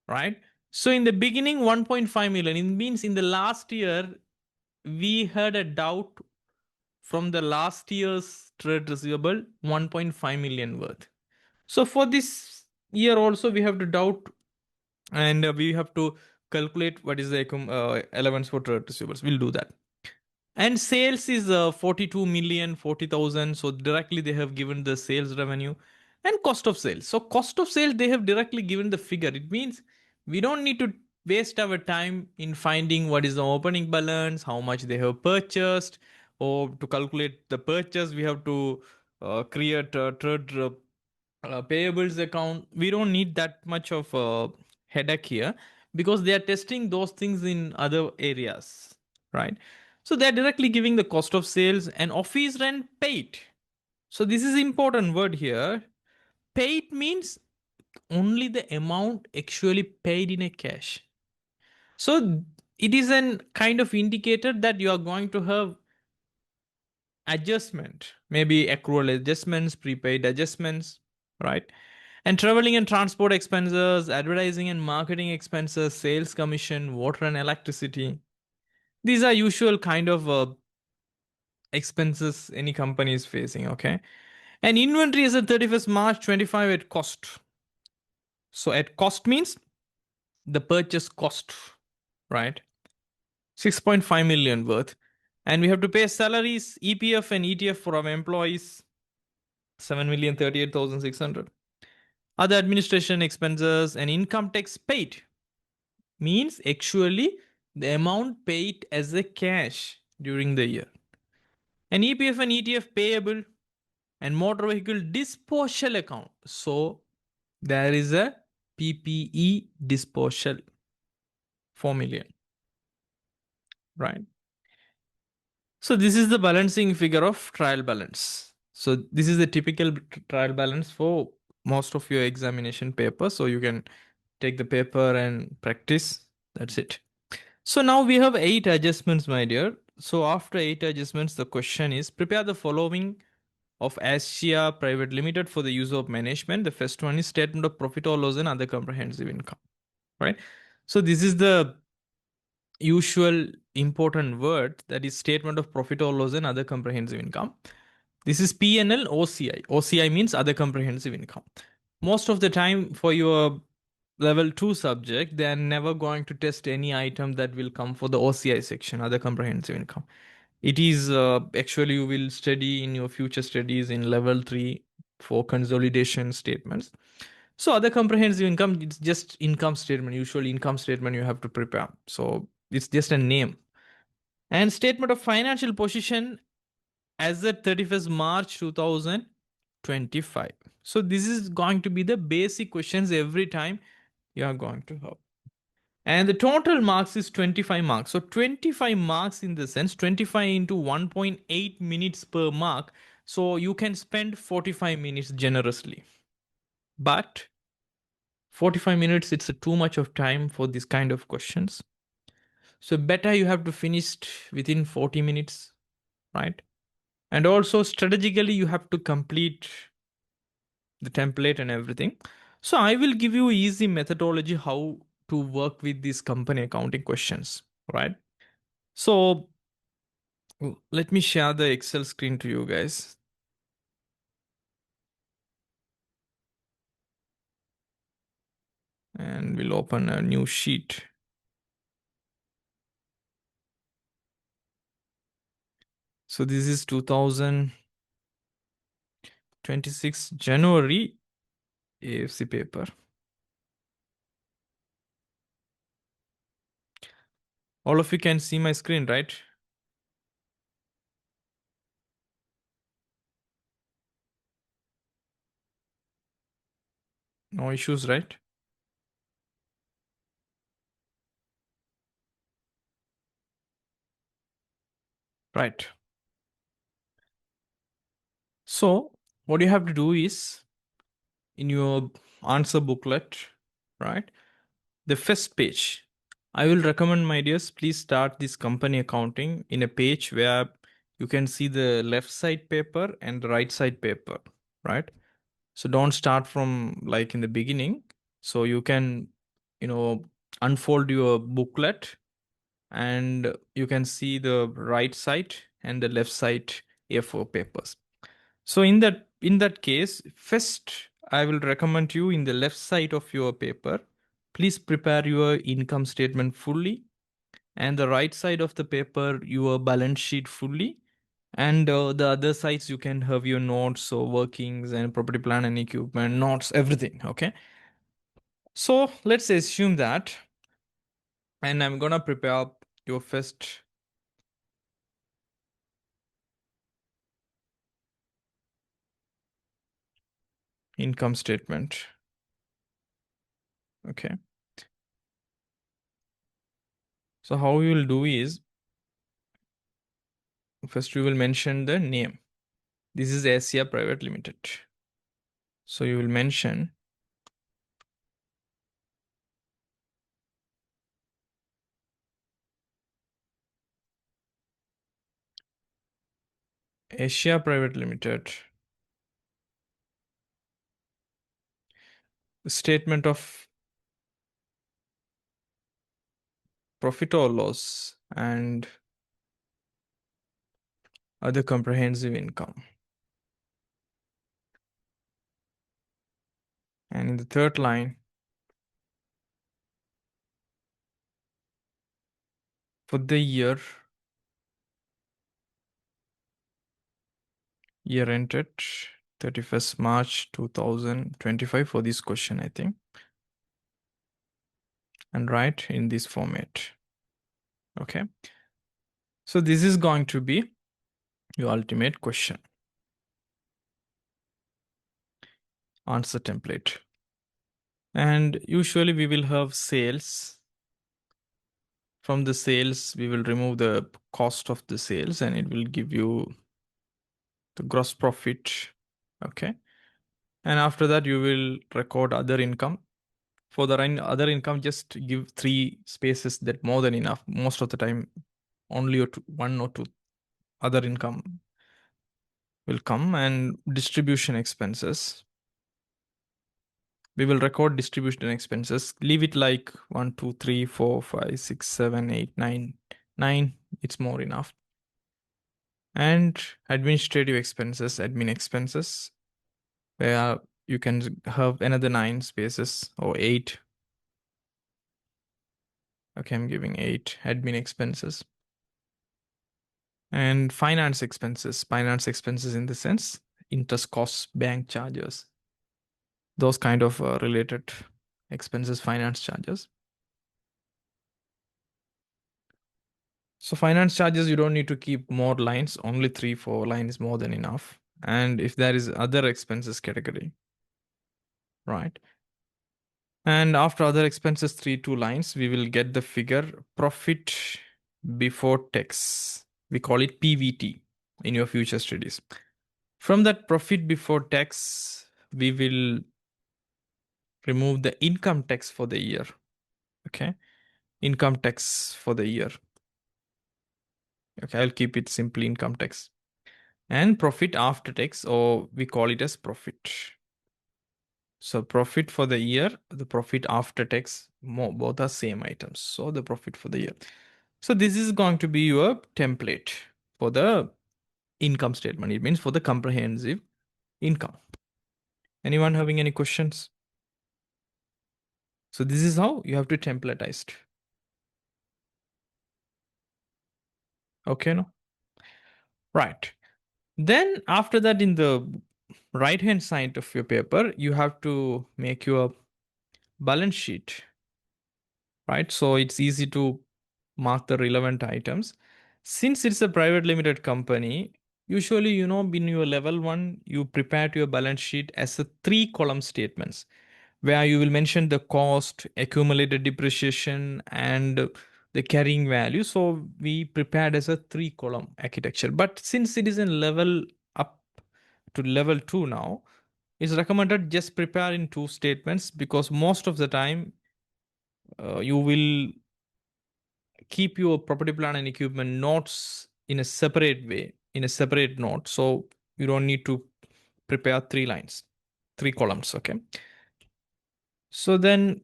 right? So in the beginning, 1.5 million. It means in the last year, we had a doubt from the last year's trade receivable, 1.5 million worth. So for this year also, we have to doubt, and we have to calculate what is the allowance for trade receivables. We'll do that. And sales is 42 million, 40,000. So directly they have given the sales revenue and cost of sales. So cost of sales, they have directly given the figure. It means we don't need to waste our time in finding what is the opening balance, how much they have purchased, or to calculate the purchase, we have to create a trade payables account. We don't need that much of a headache here because they are testing those things in other areas, right? So they're directly giving the cost of sales and office rent paid. So this is important word here. Paid means only the amount actually paid in a cash. So it is an kind of indicator that you are going to have adjustment, maybe accrual adjustments, prepaid adjustments, right? And traveling and transport expenses, advertising and marketing expenses, sales commission, water and electricity. These are usual kind of expenses any company is facing, okay? And inventory is at 31st March 25 at cost. So at cost means the purchase cost, right? 6.5 million worth. And we have to pay salaries, EPF and ETF for our employees, 7,038,600. Other administration expenses and income tax paid means actually the amount paid as a cash during the year. And EPF and ETF payable and motor vehicle disposal account. So there is a PPE disposal 4 million, right? So this is the balancing figure of trial balance. So this is the typical trial balance for most of your examination paper. So you can take the paper and practice. That's it. So now we have 8 adjustments, my dear. So after 8 adjustments, the question is prepare the following of Asia Private Limited for the use of management. The first one is statement of profit or loss and other comprehensive income, right? So this is the usual important word, that is statement of profit or loss and other comprehensive income. This is P&L OCI. OCI means other comprehensive income. Most of the time for your level 2 subject, they are never going to test any item that will come for the OCI section, other comprehensive income. It is actually you will study in your future studies in level 3 for consolidation statements. So other comprehensive income, it's just income statement, usual income statement you have to prepare. So it's just a name. And statement of financial position as at 31st March 2025. So this is going to be the basic questions every time you are going to have. And the total marks is 25 marks. So 25 marks in the sense 25 into 1.8 minutes per mark. So you can spend 45 minutes generously. But 45 minutes, it's too much of time for this kind of questions. So better you have to finish within 40 minutes, right? And also strategically you have to complete the template and everything. So I will give you easy methodology how to work with these company accounting questions, right? So let me share the Excel screen to you guys. And we'll open a new sheet. So this is 2026 January AFC paper. All of you can see my screen, right? No issues, right? Right. So what you have to do is in your answer booklet, right? The first page. I will recommend, my dears, please start this company accounting in a page where you can see the left side paper and the right side paper, right? So don't start from like in the beginning. So you can, you know, unfold your booklet and you can see the right side and the left side A4 papers. So in that case, first I will recommend you in the left side of your paper, please prepare your income statement fully, and the right side of the paper your balance sheet fully, and the other sides you can have your notes or workings and property plan and equipment notes, everything. Okay. So let's assume that, and I'm gonna prepare your first income statement. Okay. So how we will do is, first we will mention the name. This is Asia Private Limited. So you will mention Asia Private Limited statement of profit or loss and other comprehensive income. And in the third line, for the year ended 31st March 2025 for this question, I think, and write in this format. Okay. So this is going to be your ultimate question answer template. And usually we will have sales. From the sales, we will remove the cost of the sales and it will give you the gross profit. Okay. And after that, you will record other income. For the other income, just give 3 spaces, that more than enough. Most of the time, only one or two other income will come. And distribution expenses. We will record distribution expenses. Leave it like 1, 2, 3, 4, 5, 6, 7, 8, 9. 9, it's more enough. And administrative expenses, admin expenses, where you can have another 9 spaces or 8. Okay, I'm giving 8 admin expenses. And finance expenses in the sense interest costs, bank charges, those kind of related expenses, finance charges. So finance charges, you don't need to keep more lines, only 3, 4 lines is more than enough. And if there is other expenses category, right? And after other expenses, 3, 2 lines, we will get the figure profit before tax. We call it PVT in your future studies. From that profit before tax, we will remove the income tax for the year. Okay. Income tax for the year. Okay. I'll keep it simply income tax. And profit after tax, or we call it as profit. So profit for the year, the profit after tax, both are same items. So the profit for the year. So this is going to be your template for the income statement. It means for the comprehensive income. Anyone having any questions? So this is how you have to templatize it. Okay, no? Right. Then after that, in the right hand side of your paper, you have to make your balance sheet, right? So it's easy to mark the relevant items. Since it's a private limited company, usually, in your level 1, you prepare your balance sheet as a 3 column statements. where you will mention the cost, accumulated depreciation, and the carrying value. So we prepared as a 3 column architecture. But since it is in level up to level 2 now, it's recommended just prepare in 2 statements, because most of the time you will keep your property plan and equipment notes in a separate way, in a separate note. So you don't need to prepare 3 lines, 3 columns. Okay. So then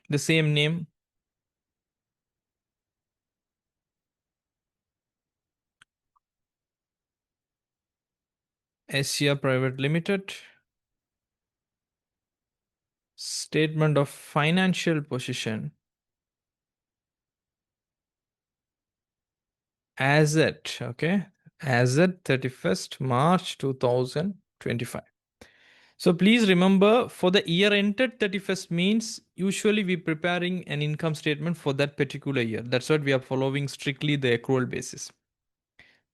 the same name, Asia Private Limited, statement of financial position, as at, okay, as at 31st March 2025. So please remember, for the year ended 31st means usually we preparing an income statement for that particular year. That's what we are following strictly the accrual basis.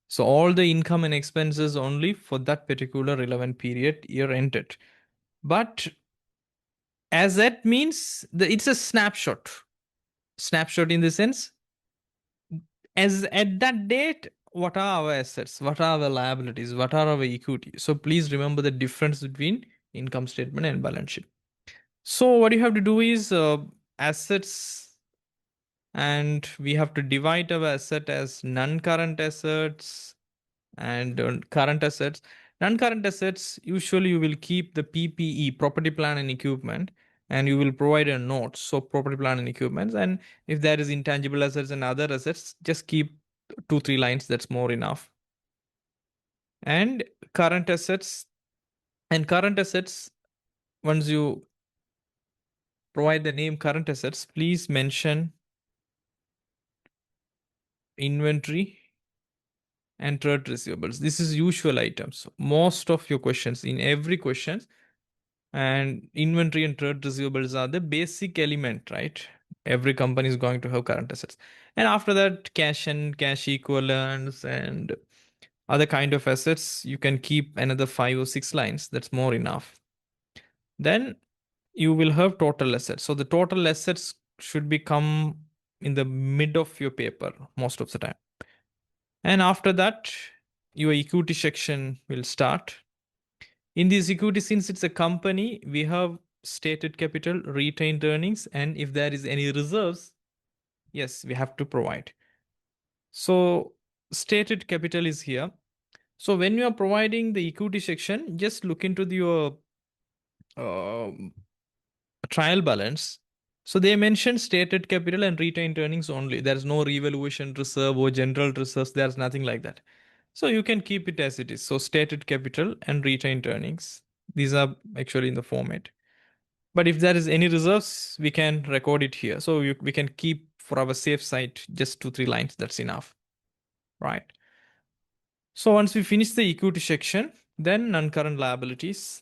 So all the income and expenses only for that particular relevant period, year ended. But as that means it's a snapshot. Snapshot in the sense, as at that date, what are our assets, what are our liabilities, what are our equity. So please remember the difference between income statement and balance sheet. So what you have to do is assets, and we have to divide our asset as non-current assets and current assets. Non-current assets, usually you will keep the PPE, property plan and equipment, and you will provide a note, so property plan and equipment. And if there is intangible assets and other assets, just keep 2-3 lines, that's more enough. And current assets, once you provide the name current assets, please mention inventory and trade receivables. This is usual items. Most of your questions, in every question, and inventory and trade receivables are the basic element, right? Every company is going to have current assets. And after that, cash and cash equivalents and other kind of assets, you can keep another 5 or 6 lines. That's more enough. Then you will have total assets. So the total assets should become in the mid of your paper most of the time. And after that, your equity section will start. In this equity, since it's a company, we have stated capital, retained earnings, and if there is any reserves, yes, we have to provide. So stated capital is here. So when you are providing the equity section, just look into your uh, trial balance. So they mentioned stated capital and retained earnings only. There's no revaluation reserve or general reserves. There's nothing like that. So you can keep it as it is. So stated capital and retained earnings. These are actually in the format. But if there is any reserves, we can record it here. So we can keep for our safe side just 2-3 lines. That's enough, right? So once we finish the equity section, then non-current liabilities.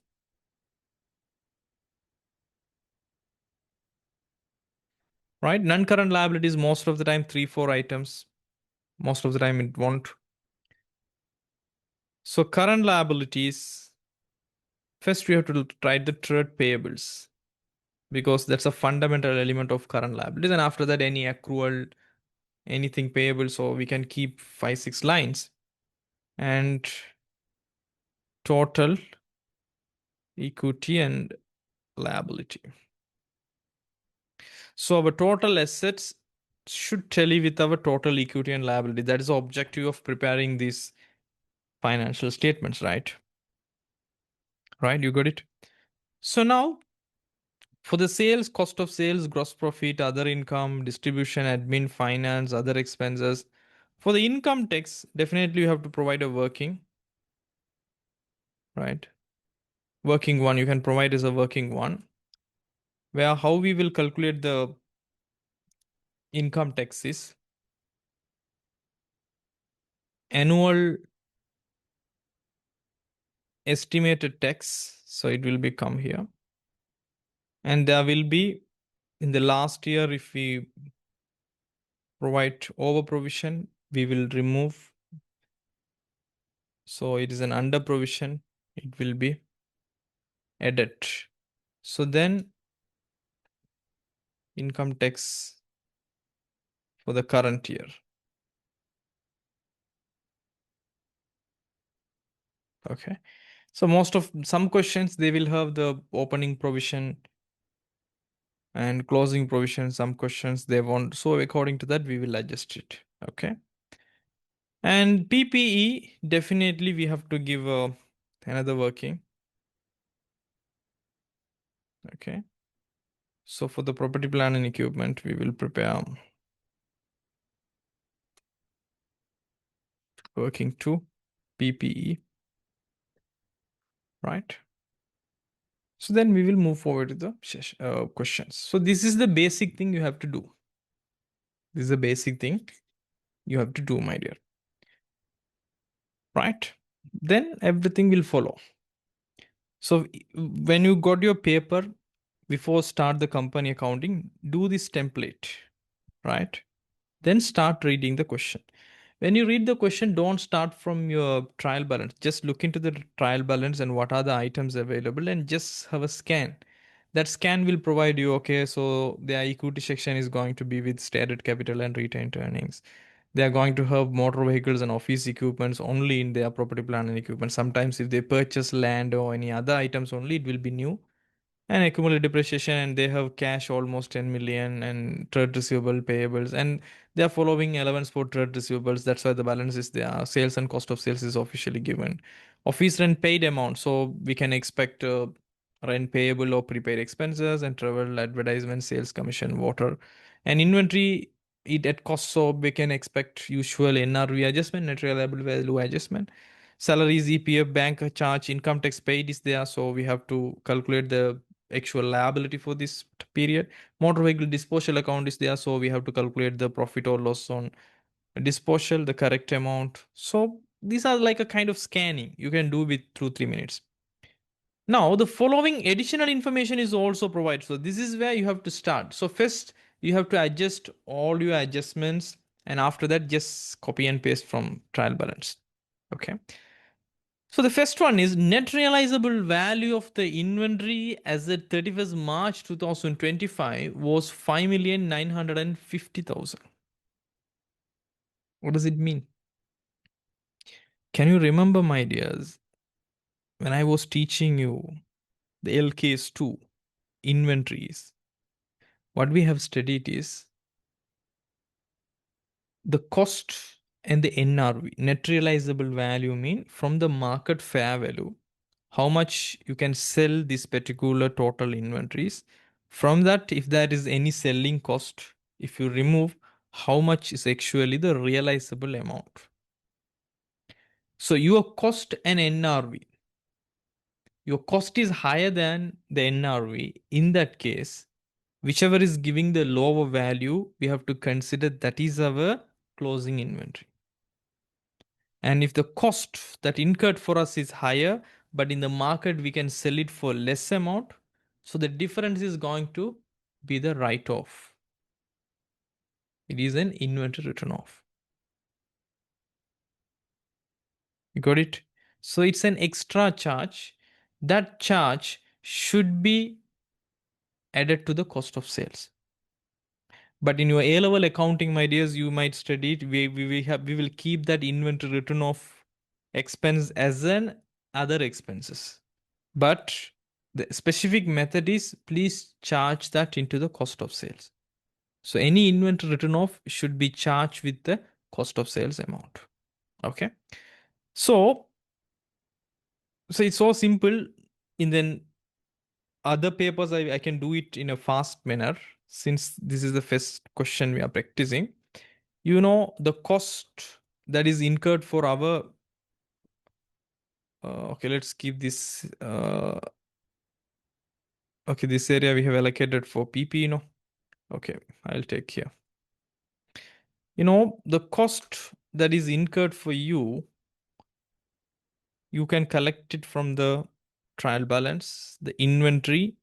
Right? Non-current liabilities most of the time 3-4 items. Most of the time it won't. So current liabilities, first we have to write the trade payables, because that's a fundamental element of current liabilities. And after that, any accrual, anything payable. So we can keep 5-6 lines. And total equity and liability. So our total assets should tally with our total equity and liability. That is the objective of preparing these financial statements, right? Right, you got it. So now for the sales, cost of sales, gross profit, other income, distribution, admin, finance, other expenses. For the income tax, definitely you have to provide a working, right? Working one, you can provide as a working one, where how we will calculate the income tax is annual estimated tax. So it will become here. And there will be in the last year, if we provide over provision, we will remove. So it is an under provision, it will be added. So then income tax for the current year. Okay. So some questions, they will have the opening provision and closing provision. Some questions they want. So according to that, we will adjust it. Okay. And PPE, definitely we have to give another working. Okay. So for the property, plant and equipment, we will prepare working 2, PPE, right? So then we will move forward to the questions. So this is the basic thing you have to do. This is the basic thing you have to do, my dear. Right? Then everything will follow. So when you got your paper, before start the company accounting, do this template, right? Then start reading the question. When you read the question, don't start from your trial balance. Just look into the trial balance and what are the items available and just have a scan. That scan will provide you, okay, so the equity section is going to be with stated capital and retained earnings. They are going to have motor vehicles and office equipments only in their property, plant and equipment. Sometimes if they purchase land or any other items only, it will be new and accumulated depreciation, and they have cash almost 10 million and trade receivable payables, and they are following allowance for trade receivables. That's why the balance is there. Sales and cost of sales is officially given. Office rent paid amount, so we can expect rent payable or prepaid expenses and travel, advertisement, sales commission, water, and inventory it at cost, so we can expect usual NRV adjustment, net reliable value adjustment. Salaries, EPF, bank charge, income tax paid is there, so we have to calculate the actual liability for this period. Motor vehicle disposal account is there, so we have to calculate the profit or loss on disposal, the correct amount. So these are like a kind of scanning you can do with 2-3 minutes. Now the following additional information is also provided, so this is where you have to start. So first you have to adjust all your adjustments, and after that just copy and paste from trial balance. Okay. So the first one is net realizable value of the inventory as at 31st March 2025 was 5,950,000. What does it mean? Can you remember, my dears, when I was teaching you the LKAS 2 inventories, what we have studied is the cost and the NRV, net realizable value, mean from the market fair value how much you can sell this particular total inventories. From that, if there is any selling cost, if you remove, how much is actually the realizable amount. So your cost and NRV, your cost is higher than the NRV. In that case, whichever is giving the lower value, we have to consider that is our closing inventory. And if the cost that incurred for us is higher, but in the market we can sell it for less amount, so the difference is going to be the write off. It is an inventory written off. You got it? So it's an extra charge. That charge should be added to the cost of sales. But in your A level accounting, my dears, you might study it. We will keep that inventory written off expense as an other expenses. But the specific method is please charge that into the cost of sales. So any inventory written off should be charged with the cost of sales amount. Okay. So, so it's so simple. In then other papers, I can do it in a fast manner since this is the first question we are practicing. You know, the cost that is incurred for our, okay, let's keep this, okay, this area we have allocated for PP, okay, I'll take here. The cost that is incurred for you, you can collect it from the trial balance, the inventory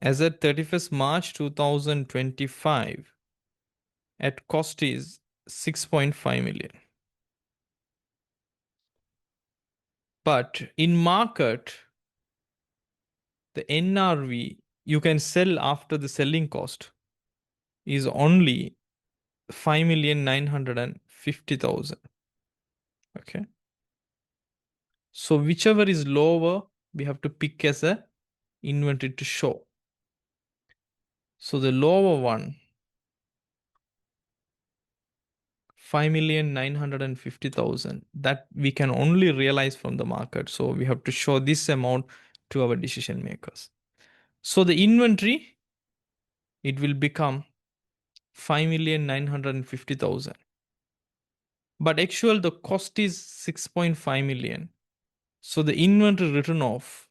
as at 31st March 2025 at cost is 6.5 million. But in market, the NRV you can sell after the selling cost is only 5,950,000. Okay. So whichever is lower, we have to pick as a inventory to show. So the lower one, 5,950,000, that we can only realize from the market. So we have to show this amount to our decision makers. So the inventory, it will become 5,950,000. But actual the cost is 6.5 million. So the inventory written off,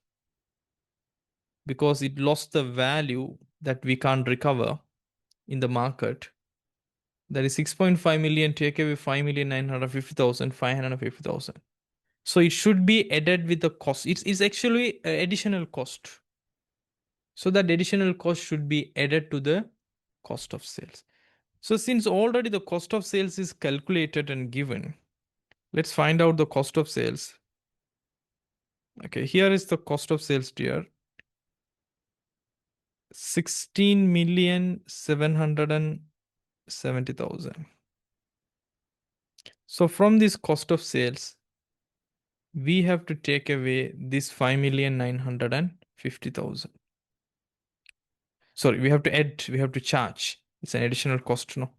because it lost the value that we can't recover in the market, that is 6.5 million, take away 5,950,000, 550,000. So it should be added with the cost. It's actually additional cost. So that additional cost should be added to the cost of sales. So since already the cost of sales is calculated and given, let's find out the cost of sales. Okay, here is the cost of sales tier. 16,770,000. So from this cost of sales, we have to take away this 5,950,000. Sorry, we have to charge. It's an additional cost, no?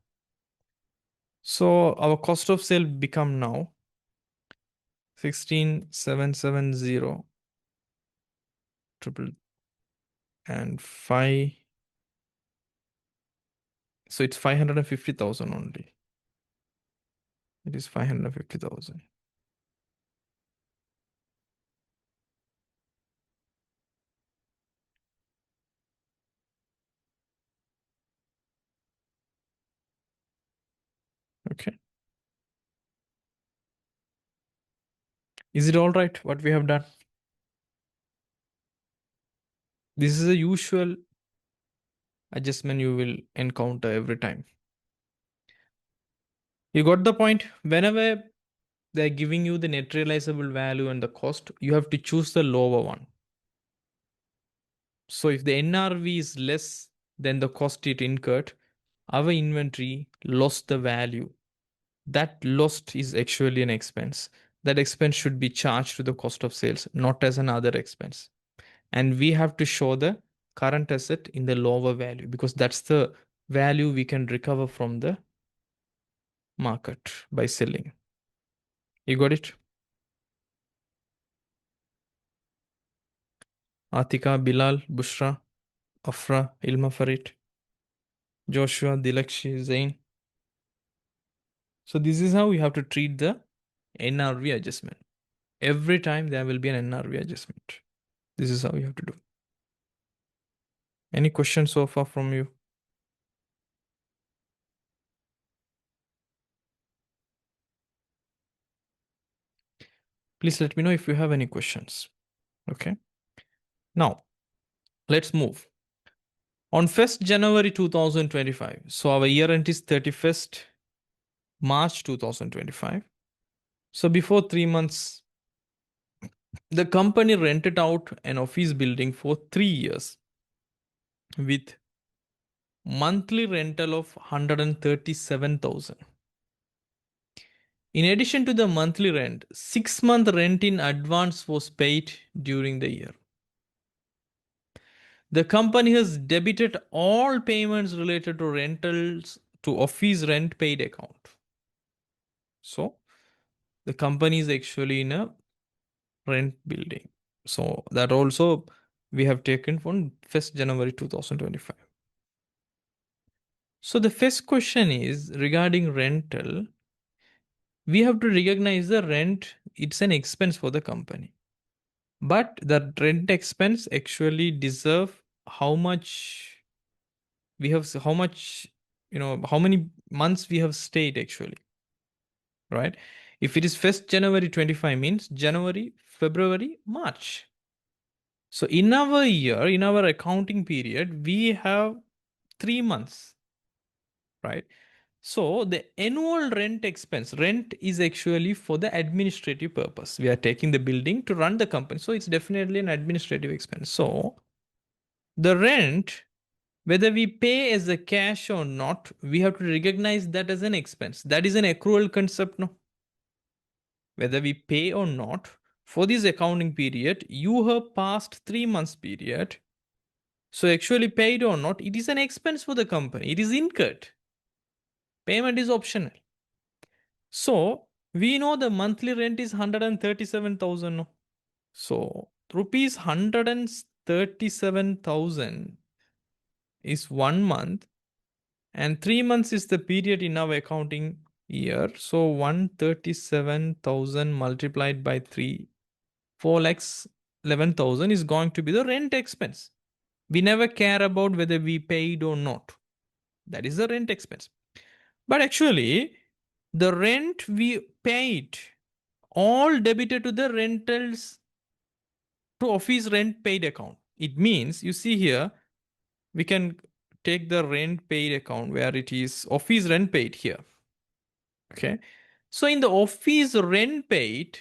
So our cost of sale become now 16,770 triple and 5. So it's 550,000 only. It is 550,000. Okay. Is it all right what we have done? This is a usual adjustment you will encounter every time. You got the point? Whenever they're giving you the net realizable value and the cost, you have to choose the lower one. So if the NRV is less than the cost it incurred, our inventory lost the value. That lost is actually an expense. That expense should be charged to the cost of sales, not as another expense. And we have to show the current asset in the lower value because that's the value we can recover from the market by selling. You got it? Atika, Bilal, Bushra, Afra, Ilma Farid, Joshua, Dilakshi, Zain. So this is how you have to treat the NRV adjustment. Every time there will be an NRV adjustment. This is how you have to do. Any questions so far from you? Please let me know if you have any questions. Okay. Now, let's move. On 1st January 2025, so our year end is 31st March 2025. So before 3 months, the company rented out an office building for 3 years with monthly rental of 137,000. In addition to the monthly rent, 6-month rent in advance was paid during the year. The company has debited all payments related to rentals to office rent paid account. So the company is actually in a rent building. So that also we have taken from 1st January 2025. So the first question is regarding rental. We have to recognize the rent, it's an expense for the company. But the rent expense actually deserve how much we have, how much, how many months we have stayed actually, right? If it is 1st January 25 means January, February, March. So in our year, in our accounting period, we have 3 months, right? So the annual rent expense, rent is actually for the administrative purpose. We are taking the building to run the company. So it's definitely an administrative expense. So The rent, whether we pay as a cash or not, we have to recognize that as an expense. That is an accrual concept, no? Whether we pay or not, for this accounting period, you have passed 3 months period. So actually paid or not, it is an expense for the company. It is incurred. Payment is optional. So we know the monthly rent is 137,000. No? So rupees 137,000 is 1 month, and 3 months is the period in our accounting year. So 137,000 multiplied by 3, 4 lakhs 11,000 is going to be the rent expense. We never care about whether we paid or not. That is the rent expense. But actually, the rent we paid all debited to the rentals to office rent paid account. It means, you see here, we can take the rent paid account where it is office rent paid here. Okay. So in the office rent paid,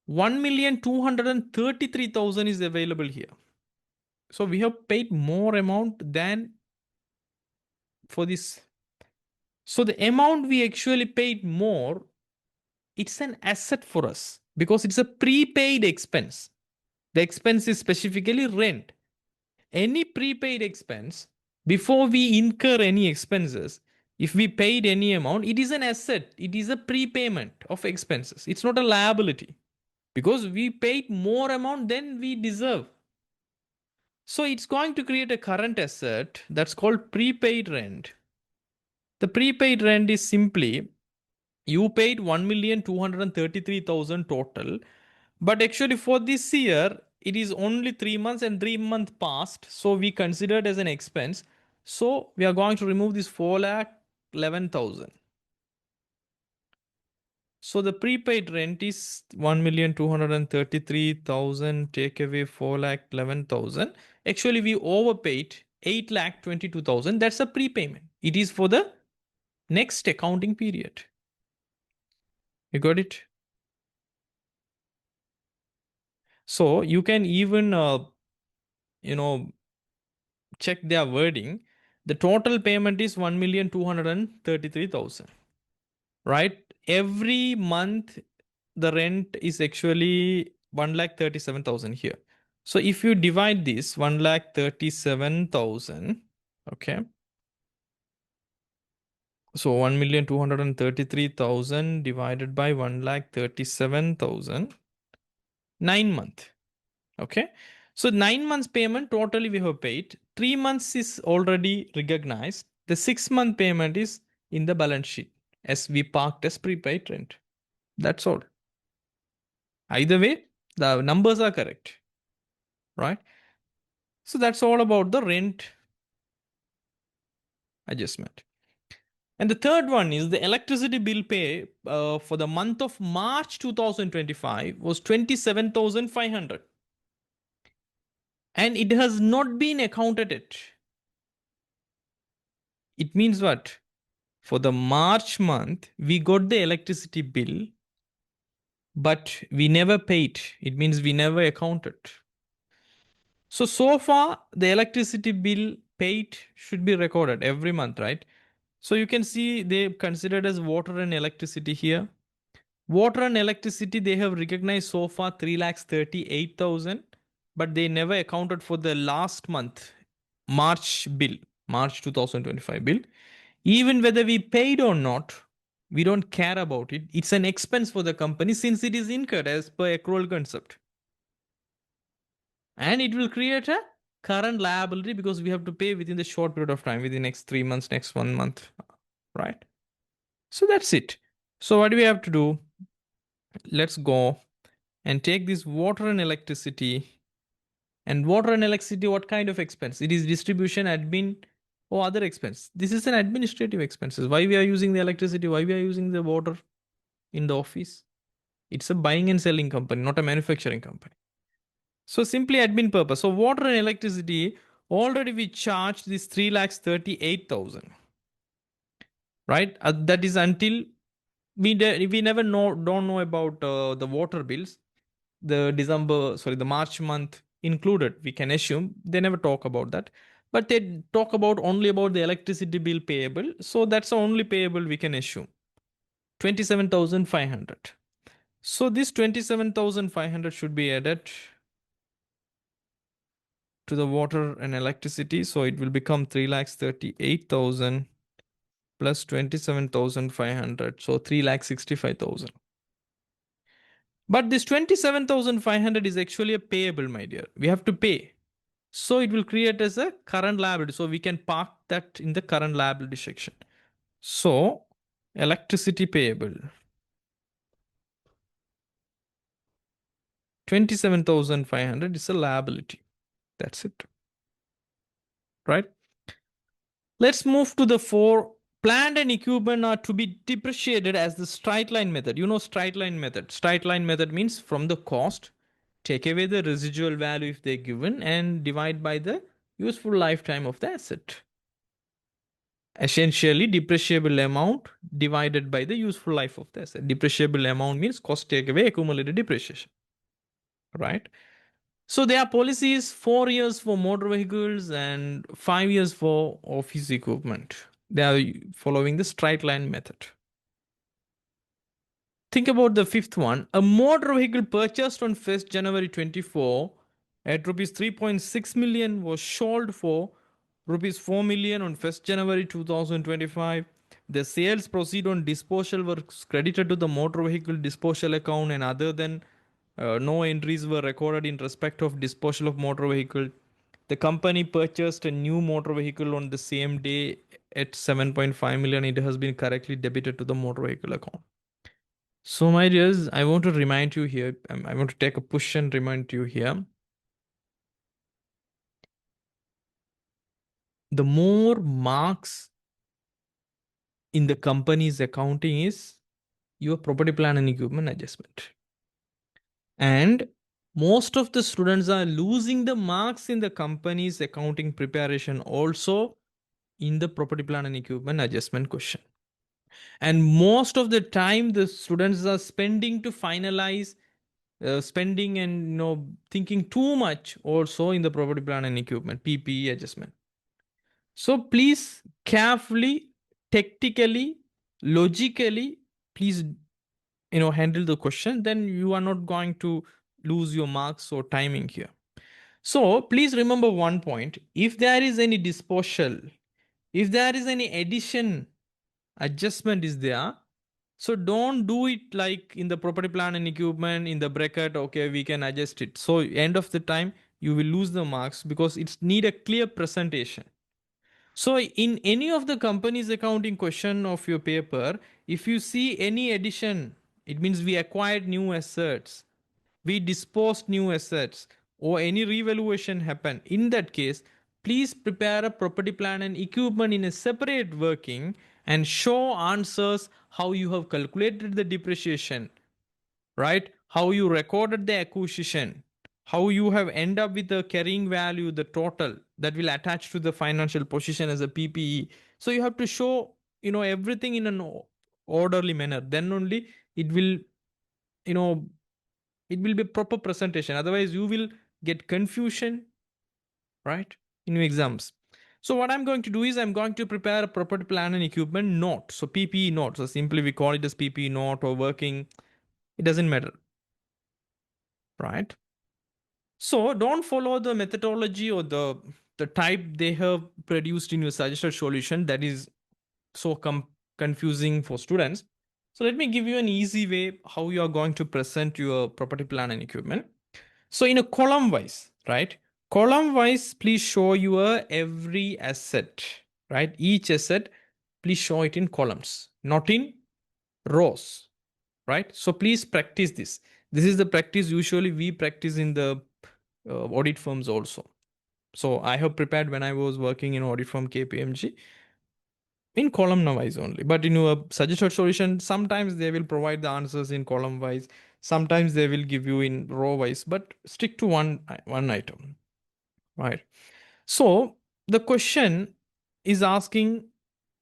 1,233,000 is available here. So we have paid more amount than for this. So the amount we actually paid more, it's an asset for us because it's a prepaid expense. The expense is specifically rent. Any prepaid expense, before we incur any expenses, if we paid any amount, it is an asset. It is a prepayment of expenses. It's not a liability because we paid more amount than we deserve. So it's going to create a current asset that's called prepaid rent. The prepaid rent is simply you paid 1,233,000 total, but actually for this year it is only 3 months and 3 months passed, so we considered as an expense. So we are going to remove this 4,11,000. So the prepaid rent is 1,233,000, take away 4,11,000. Actually we overpaid 8,22,000. That's a prepayment. It is for the next accounting period. You got it? So you can even, check their wording. The total payment is 1,233,000, right? Every month, the rent is actually 1,37,000 here. So if you divide this 1,37,000, okay. So 1,233,000 divided by 1,37,000, 9 month. Okay. So 9 months payment totally we have paid. 3 months is already recognized. The 6 month payment is in the balance sheet as we parked as prepaid rent. That's all. Either way, the numbers are correct. Right? So that's all about the rent adjustment. And the third one is the electricity bill pay for the month of March 2025 was 27,500. And it has not been accounted it. It means what? For the March month, we got the electricity bill, but we never paid. It means we never accounted. So far, the electricity bill paid should be recorded every month, right? So you can see they considered as water and electricity here. Water and electricity, they have recognized so far 3,38,000, but they never accounted for the last month, March bill, March 2025 bill. Even whether we paid or not, we don't care about it. It's an expense for the company since it is incurred as per accrual concept. And it will create a current liability because we have to pay within the short period of time, within next 3 months, next 1 month, right? So that's it. So what do we have to do? Let's go and take this water and electricity. And water and electricity, what kind of expense? It is distribution, admin, or other expense. This is an administrative expenses. Why we are using the electricity? Why we are using the water in the office? It's a buying and selling company, not a manufacturing company. So simply admin purpose. So water and electricity, already we charged this 3,38,000, right? That is until we don't know about the water bills. The March month included, we can assume. They never talk about that. But they talk about only about the electricity bill payable. So that's the only payable we can assume. 27,500. So this 27,500 should be added to the water and electricity. So it will become 3,38,000 plus 27,500. So 3,65,000. But this 27,500 is actually a payable, my dear. We have to pay. So it will create as a current liability. So we can park that in the current liability section. So electricity payable 27,500 is a liability. That's it. Right? Let's move to the four. Plant and equipment are to be depreciated as the straight line method. You know straight line method. Straight line method means from the cost, take away the residual value if they're given and divide by the useful lifetime of the asset. Essentially, depreciable amount divided by the useful life of the asset. Depreciable amount means cost take away accumulated depreciation. Right? So their policy is 4 years for motor vehicles and 5 years for office equipment. They are following the straight line method. Think about the fifth one. A motor vehicle purchased on 1st January 24 at rupees 3.6 million was sold for rupees 4 million on 1st January 2025. The sales proceed on disposal were credited to the motor vehicle disposal account, and other than no entries were recorded in respect of disposal of motor vehicle. The company purchased a new motor vehicle on the same day at 7.5 million. It has been correctly debited to the motor vehicle account. So, my dears, I want to remind you here. I want to take a push and remind you here. The more marks in the company's accounting is your property, plant and equipment adjustment. And most of the students are losing the marks in the company's accounting preparation also in the property, plant and equipment adjustment question. And most of the time the students are spending to finalize spending and thinking too much also in the property, plant and equipment PPE adjustment. So please carefully, tactically, logically, please handle the question. Then you are not going to lose your marks or timing here. So please remember one point: if there is any disposal, if there is any addition, adjustment is there. So don't do it like in the property, plant and equipment in the bracket. Okay, we can adjust it. So end of the time you will lose the marks because it's need a clear presentation. So in any of the company's accounting question of your paper, if you see any addition, it means we acquired new assets, we disposed new assets, or any revaluation happen. In that case, please prepare a property, plant and equipment in a separate working and show answers how you have calculated the depreciation, right? How you recorded the acquisition, how you have end up with the carrying value, the total that will attach to the financial position as a PPE. So you have to show, everything in an orderly manner. Then only it will, you know, it will be proper presentation. Otherwise, you will get confusion, right, in your exams. So what I'm going to do is I'm going to prepare a property, plan and equipment note. So PPE note. So simply we call it as PPE note or working. It doesn't matter, right? So don't follow the methodology or the type they have produced in your suggested solution. That is so confusing for students. So let me give you an easy way how you are going to present your property, plan and equipment. So in a column wise, right? Column wise, please show your every asset, right? Each asset, please show it in columns, not in rows, right? So please practice this. This is the practice usually we practice in the audit firms also. So I have prepared when I was working in audit firm KPMG in column wise only. But in your suggested solution, sometimes they will provide the answers in column wise. Sometimes they will give you in row wise. But stick to one item, right? So the question is asking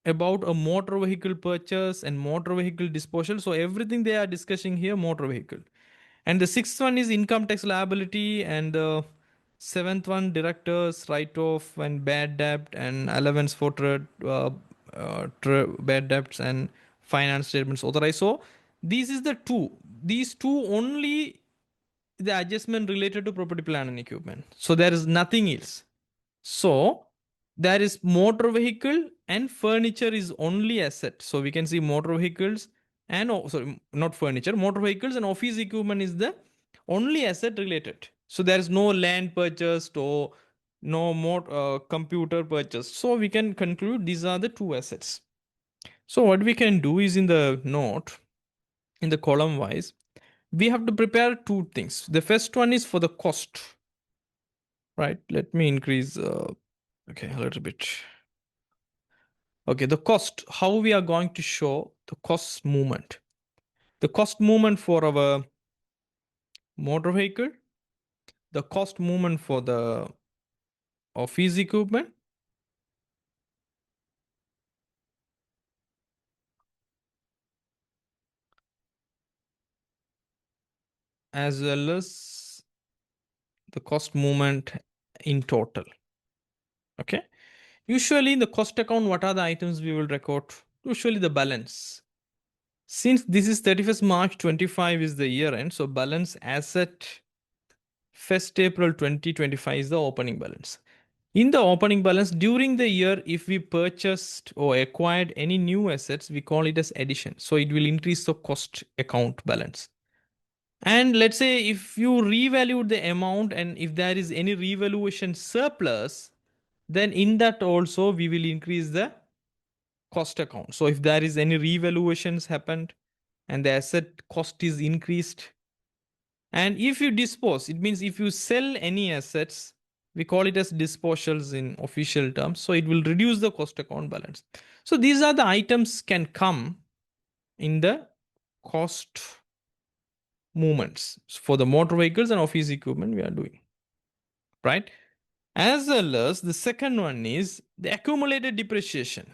about a motor vehicle purchase and motor vehicle disposal. So everything they are discussing here, motor vehicle. And the sixth one is income tax liability and Seventh one, directors write-off and bad debt and allowance for bad debts and finance statements authorized. So these is the two. These two only the adjustment related to property, plant and equipment. So there is nothing else. So there is motor vehicle and furniture is only asset. So we can see motor vehicles and sorry, not furniture, motor vehicles and office equipment is the only asset related. So there is no land purchased or no more computer purchased. So we can conclude these are the two assets. So what we can do is in the note, in the column wise, we have to prepare two things. The first one is for the cost, right? Let me increase, okay, a little bit. Okay, the cost, how we are going to show the cost movement. The cost movement for our motor vehicle, the cost movement for the office equipment, as well as the cost movement in total. Okay. Usually in the cost account, what are the items we will record? Usually the balance. Since this is 31st March 25 is the year end, so balance asset 1st April 2025 is the opening balance. In the opening balance during the year, if we purchased or acquired any new assets, we call it as addition. So it will increase the cost account balance. And let's say if you revalue the amount and if there is any revaluation surplus, then in that also we will increase the cost account. So if there is any revaluations happened and the asset cost is increased, and if you dispose, it means if you sell any assets, we call it as disposals in official terms. So it will reduce the cost account balance. So these are the items can come in the cost movements for the motor vehicles and office equipment we are doing, right? As well as the second one is the accumulated depreciation.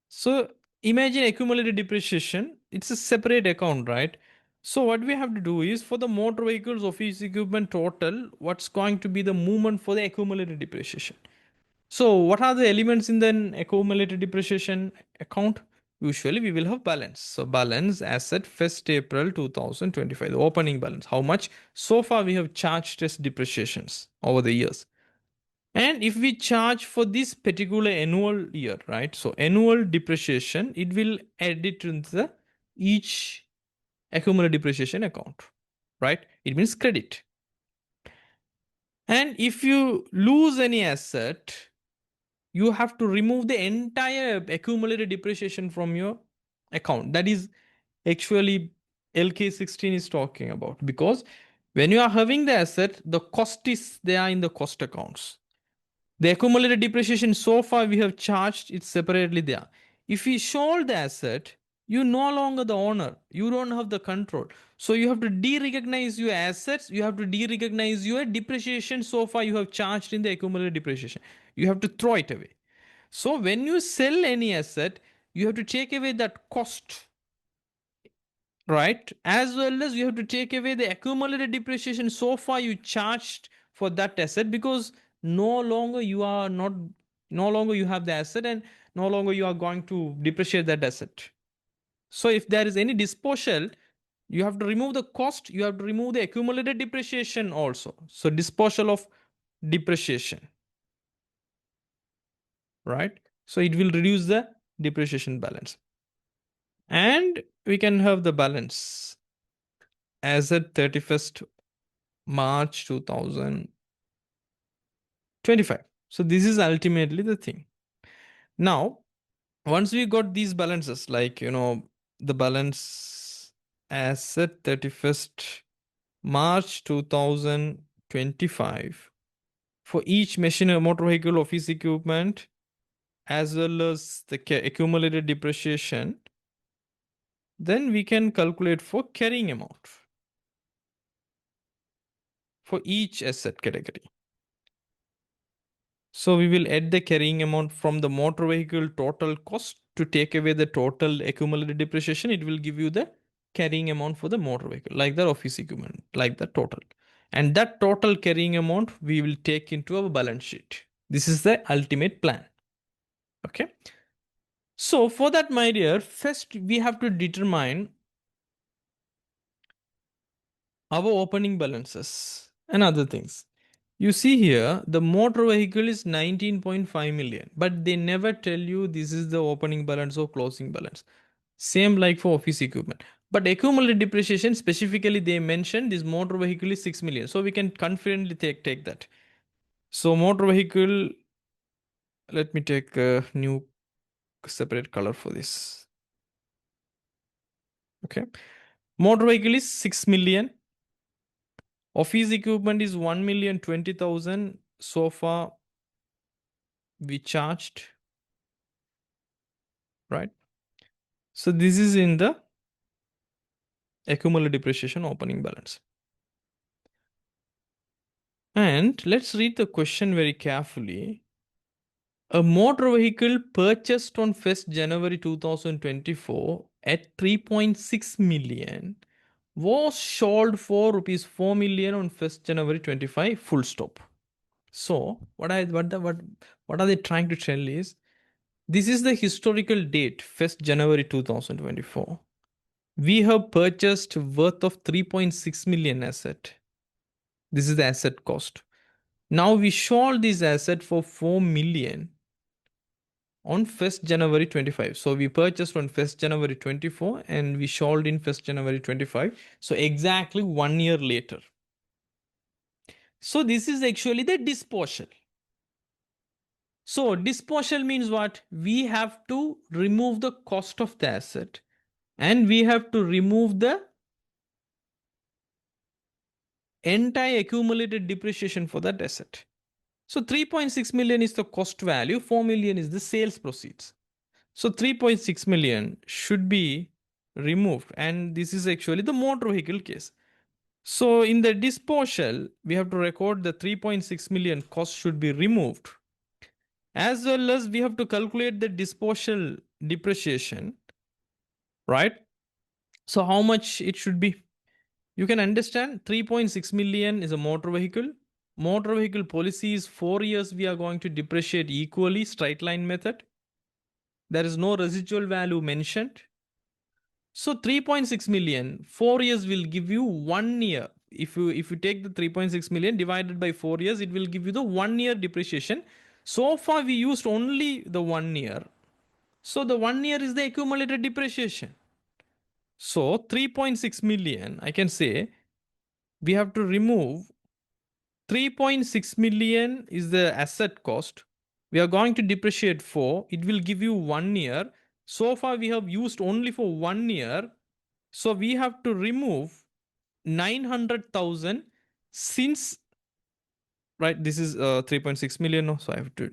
So imagine accumulated depreciation, it's a separate account, right? So what we have to do is for the motor vehicles, office equipment total, what's going to be the movement for the accumulated depreciation? So what are the elements in the accumulated depreciation account? Usually we will have balance. So balance asset 1st April 2025, the opening balance. How much so far we have charged as depreciations over the years. And if we charge for this particular annual year, right? So annual depreciation, it will add it into the each accumulated depreciation account, right? It means credit. And if you lose any asset, you have to remove the entire accumulated depreciation from your account. That is actually LK 16 is talking about, because when you are having the asset, the cost is there in the cost accounts. The accumulated depreciation so far we have charged it separately there. If we sold the asset, you no longer the owner. You don't have the control. So you have to de-recognize your assets. You have to de-recognize your depreciation so far you have charged in the accumulated depreciation. You have to throw it away. So when you sell any asset, you have to take away that cost, right? As well as you have to take away the accumulated depreciation so far you charged for that asset, because no longer you are not, no longer you have the asset and no longer you are going to depreciate that asset. So if there is any disposal, you have to remove the cost, you have to remove the accumulated depreciation also. So disposal of depreciation, right? So it will reduce the depreciation balance. And we can have the balance as at 31st March 2025. So this is ultimately the thing. Now, once we got these balances, like, the balance as at 31st March 2025 for each machine, motor vehicle, office equipment, as well as the accumulated depreciation, then we can calculate for carrying amount for each asset category. So we will add the carrying amount from the motor vehicle total cost to take away the total accumulated depreciation. It will give you the carrying amount for the motor vehicle, like the office equipment, like the total. And that total carrying amount we will take into our balance sheet. This is the ultimate plan. Okay. So for that, my dear, first we have to determine our opening balances and other things. You see here, the motor vehicle is 19.5 million, but they never tell you this is the opening balance or closing balance. Same like for office equipment. But accumulated depreciation, specifically they mentioned this motor vehicle is 6 million. So we can confidently take that. So motor vehicle, let me take a new separate color for this. Okay. Motor vehicle is 6 million. Office equipment is 1,020,000. So far we charged, right? So this is in the accumulated depreciation opening balance. And let's read the question very carefully. A motor vehicle purchased on 1st January 2024 at 3.6 million was sold for rupees 4 million on 1st January 25, full stop. So what are they trying to tell is, this is the historical date, 1st January 2024. We have purchased worth of 3.6 million asset. This is the asset cost. Now we sold this asset for 4 million on 1st January 25. So we purchased on 1st January 24 and we sold in 1st January 25. So exactly 1 year later. So this is actually the disposal. So disposal means what? We have to remove the cost of the asset and we have to remove the entire accumulated depreciation for that asset. So 3.6 million is the cost value, 4 million is the sales proceeds. So 3.6 million should be removed, and this is actually the motor vehicle case. So in the disposal, we have to record the 3.6 million cost should be removed, as well as we have to calculate the disposal depreciation, right? So how much it should be? You can understand 3.6 million is a motor vehicle. Motor vehicle policy is 4 years we are going to depreciate equally, straight line method. There is no residual value mentioned. So 3.6 million, 4 years will give you 1 year. If you take the 3.6 million divided by 4 years, it will give you the 1 year depreciation. So far we used only the 1 year. So the 1 year is the accumulated depreciation. So 3.6 million, I can say we have to remove 3.6 million is the asset cost. We are going to depreciate 4. It will give you 1 year. So far we have used only for 1 year. So we have to remove 900,000 since, right, this is 3.6 million. No, so I have to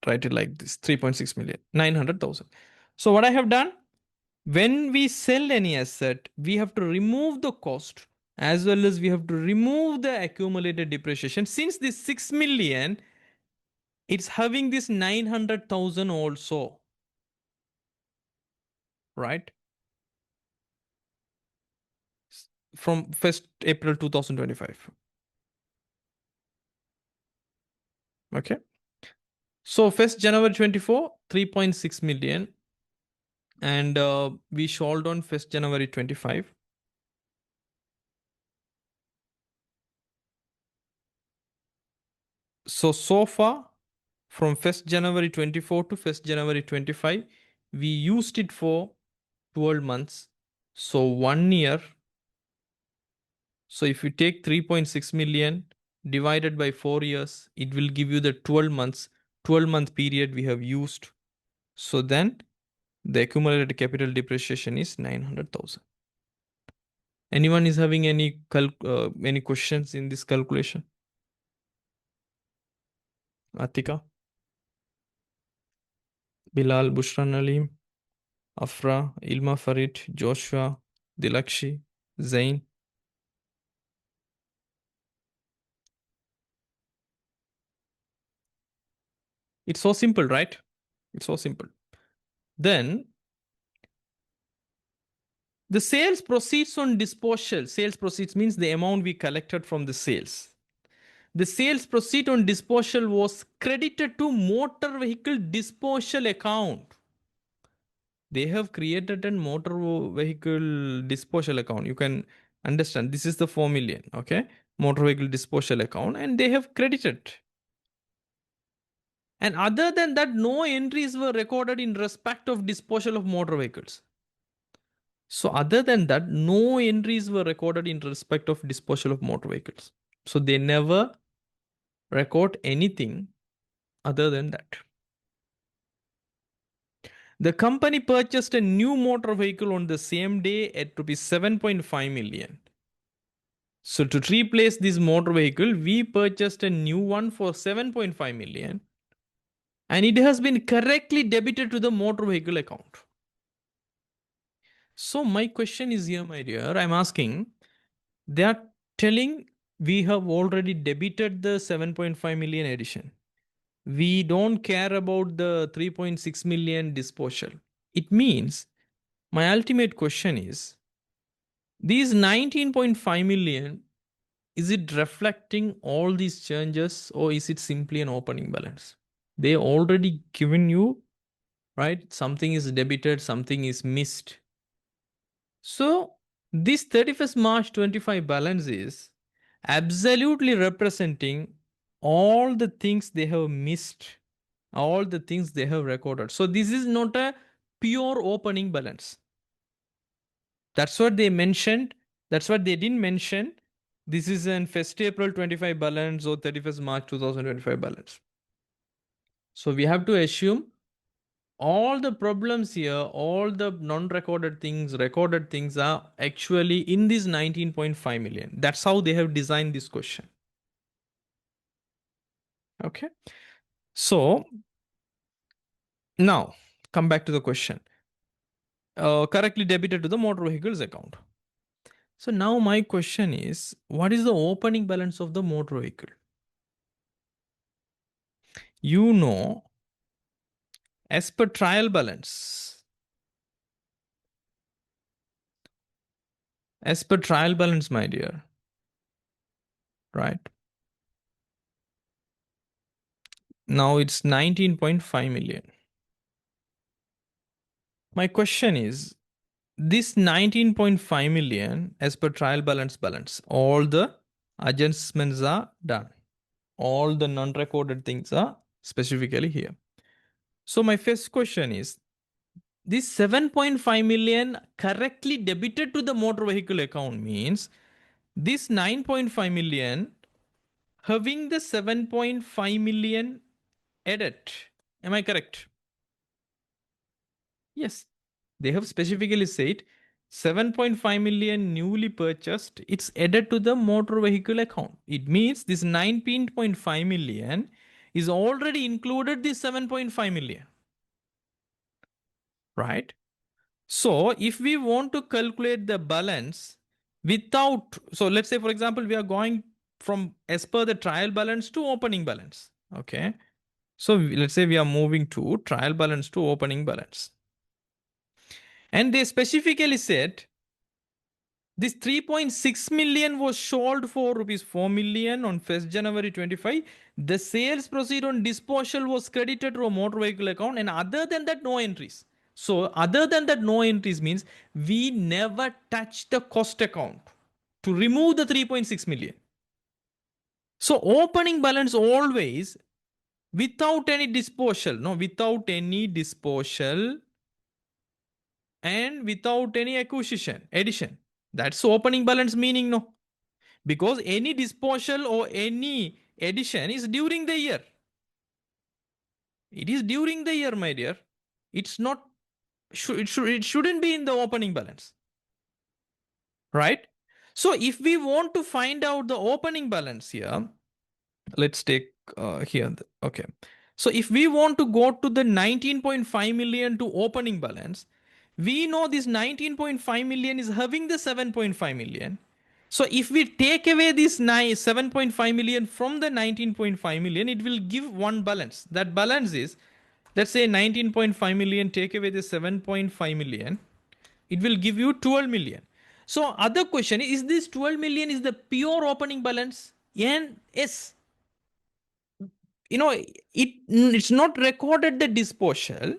write it like this, 3.6 million, 900,000. So what I have done, when we sell any asset, we have to remove the cost as well as we have to remove the accumulated depreciation. Since this 6 million, it's having this 900,000 also, right? From 1st April 2025. Okay. So 1st January 24, 3.6 million. And we sold on 1st January 25. So far, from 1st January 24 to 1st January 25, we used it for 12 months. So 1 year. So if you take 3.6 million divided by 4 years, it will give you the 12 months, 12-month period we have used. So then the accumulated capital depreciation is 900,000. Anyone is having any questions in this calculation? Atika, Bilal, Bushra Nalim, Afra, Ilma Farid, Joshua, Dilakshi, Zain. It's so simple, right? It's so simple. Then The sales proceeds on disposal. Sales proceeds means the amount we collected from the sales. The sales proceed on disposal was credited to motor vehicle disposal account. They have created a motor vehicle disposal account. You can understand this is the 4 million, okay? Motor vehicle disposal account, and they have credited. And other than that, no entries were recorded in respect of disposal of motor vehicles. So other than that, no entries were recorded in respect of disposal of motor vehicles. So they never record anything other than that. The company purchased a new motor vehicle on the same day at rupees 7.5 million. So to replace this motor vehicle, we purchased a new one for 7.5 million, and it has been correctly debited to the motor vehicle account. So my question is here, my dear, I'm asking, they are telling we have already debited the 7.5 million addition. We don't care about the 3.6 million disposal. It means my ultimate question is, these 19.5 million, is it reflecting all these changes or is it simply an opening balance? They already given you, right? Something is debited, something is missed. So this 31st March 25 balance is absolutely representing all the things they have missed, all the things they have recorded. So this is not a pure opening balance. That's what they mentioned. That's what they didn't mention. This is an 1st April 25 balance or 31st March 2025 balance. So we have to assume all the problems here, all the non-recorded things, recorded things are actually in this 19.5 million. That's how they have designed this question. Okay. So now come back to the question. Correctly debited to the motor vehicles account. So now my question is, what is the opening balance of the motor vehicle? You know, as per trial balance, my dear, right? Now it's 19.5 million. My question is, this 19.5 million as per trial balance, all the adjustments are done. All the non-recorded things are specifically here. So my first question is, this 7.5 million correctly debited to the motor vehicle account means this 9.5 million having the 7.5 million added. Am I correct? Yes. They have specifically said 7.5 million newly purchased, it's added to the motor vehicle account. It means this 19.5 million is already included this 7.5 million. Right? So if we want to calculate the balance without, so let's say for example, we are going from as per the trial balance to opening balance. Okay. So let's say we are moving to trial balance to opening balance. And they specifically said this 3.6 million was sold for rupees 4 million on 1st January 25. The sales proceed on disposal was credited to a motor vehicle account, and other than that, no entries. So other than that, no entries means we never touch the cost account to remove the 3.6 million. So opening balance always without any disposal, without any disposal and without any acquisition, addition. That's opening balance meaning, no. Because any disposal or any addition is during the year. It is during the year, my dear. It's not, it shouldn't be in the opening balance. Right? So if we want to find out the opening balance here, let's take here. Okay. So if we want to go to the 19.5 million to opening balance, we know this 19.5 million is having the 7.5 million. So if we take away this 7.5 million from the 19.5 million, it will give one balance. That balance is, let's say 19.5 million, take away the 7.5 million. it will give you 12 million. So other question is this 12 million is the pure opening balance? And yes, it's not recorded the disposal,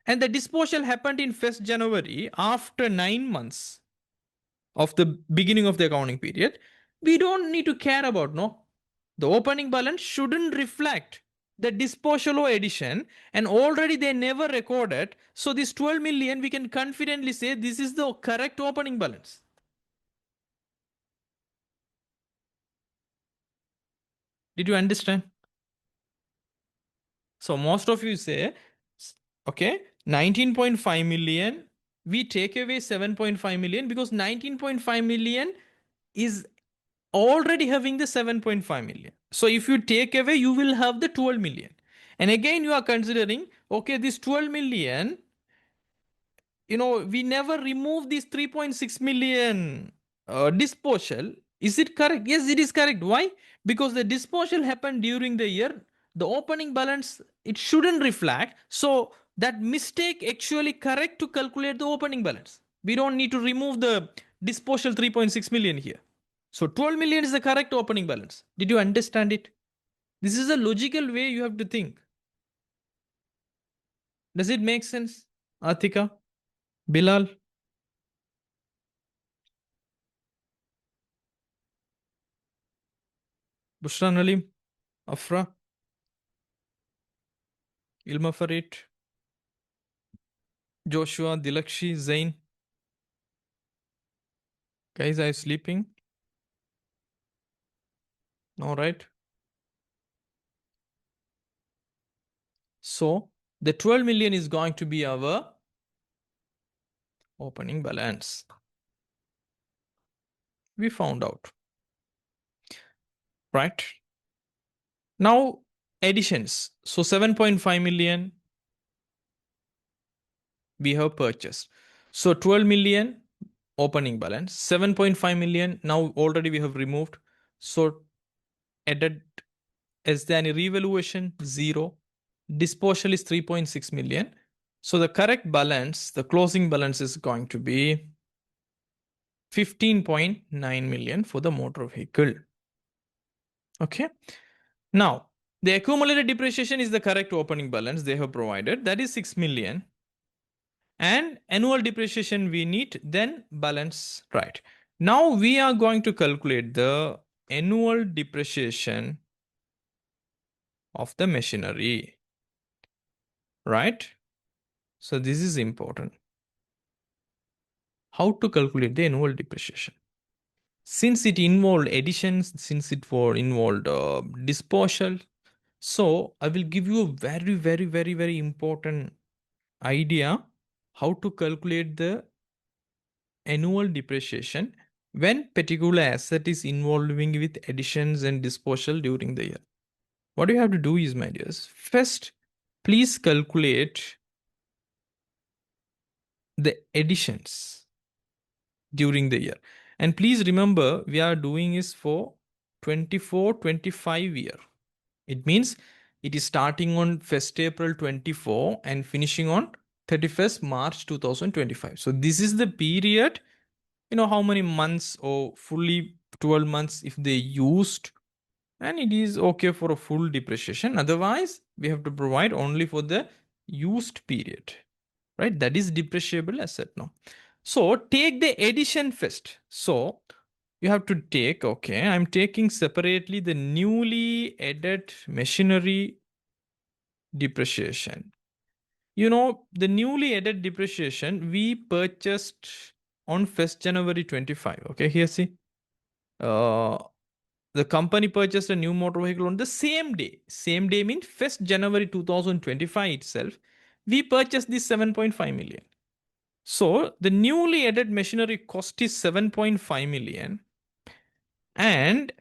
and the disposal happened in 1st January after 9 months of the beginning of the accounting period. We don't need to care about, no, the opening balance shouldn't reflect the disposal or addition, and already they never recorded. So this 12 million, we can confidently say this is the correct opening balance. Did you understand? So most of you say, okay, 19.5 million, we take away 7.5 million because 19.5 million is already having the 7.5 million. So if you take away, you will have the 12 million. And again, you are considering, okay, this 12 million, we never remove this 3.6 million disposal. Is it correct? Yes, it is correct. Why? Because the disposal happened during the year. The opening balance, it shouldn't reflect. So that mistake actually correct to calculate the opening balance. We don't need to remove the disposal 3.6 million here. So 12 million is the correct opening balance. Did you understand it? This is a logical way you have to think. Does it make sense? Atika? Bilal? Bushran Alim? Afra? Ilma Farid? Joshua? Dilakshi? Zain? Guys, are you sleeping? No, right? So, the 12 million is going to be our opening balance. We found out. Right? Now, additions. So, 7.5 million we have purchased. So, 12 million opening balance. 7.5 million now already we have removed. So, added as the any revaluation 0. Disposal is 3.6 million. So the correct balance, the closing balance is going to be 15.9 million for the motor vehicle. Okay. Now, the accumulated depreciation is the correct opening balance they have provided. That is 6 million. And annual depreciation we need, then balance right. Now we are going to calculate the annual depreciation of the machinery. Right? So this is important. How to calculate the annual depreciation? Since it involved additions, since it involved disposal, so I will give you a very, very, very, very important idea how to calculate the annual depreciation when particular asset is involving with additions and disposal during the year. What you have to do is, my dears, first, please calculate the additions during the year. And please remember, we are doing is for 24-25 year. It means it is starting on 1st April 24 and finishing on 31st March 2025. So this is the period, how many months or fully 12 months if they used, and it is okay for a full depreciation. Otherwise, we have to provide only for the used period, right? That is depreciable asset now. So take the addition first. So you have to take, okay, I'm taking separately the newly added machinery depreciation. The newly added depreciation we purchased on 1st January 25. Okay, here see. The company purchased a new motor vehicle on the same day. Same day means 1st January 2025 itself. We purchased this 7.5 million. So the newly added machinery cost is 7.5 million. And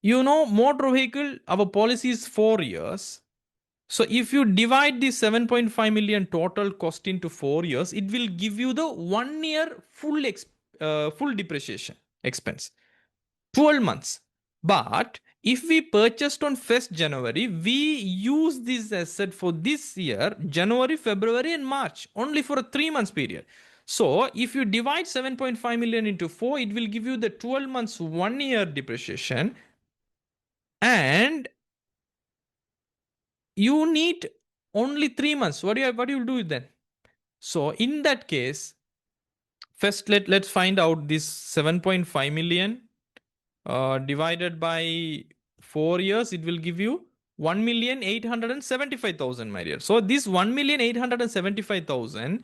motor vehicle, our policy is 4 years. So if you divide the 7.5 million total cost into 4 years, it will give you the 1 year full depreciation expense. 12 months. But If we purchased on 1st January, we use this asset for this year, January, February, and March, only for a 3 months period. So if you divide 7.5 million into 4, it will give you the 12 months 1 year depreciation. And you need only 3 months. What do you do then? So in that case, first let's find out this 7.5 million divided by 4 years, it will give you 1,875,000, my dear. So this 1,875,000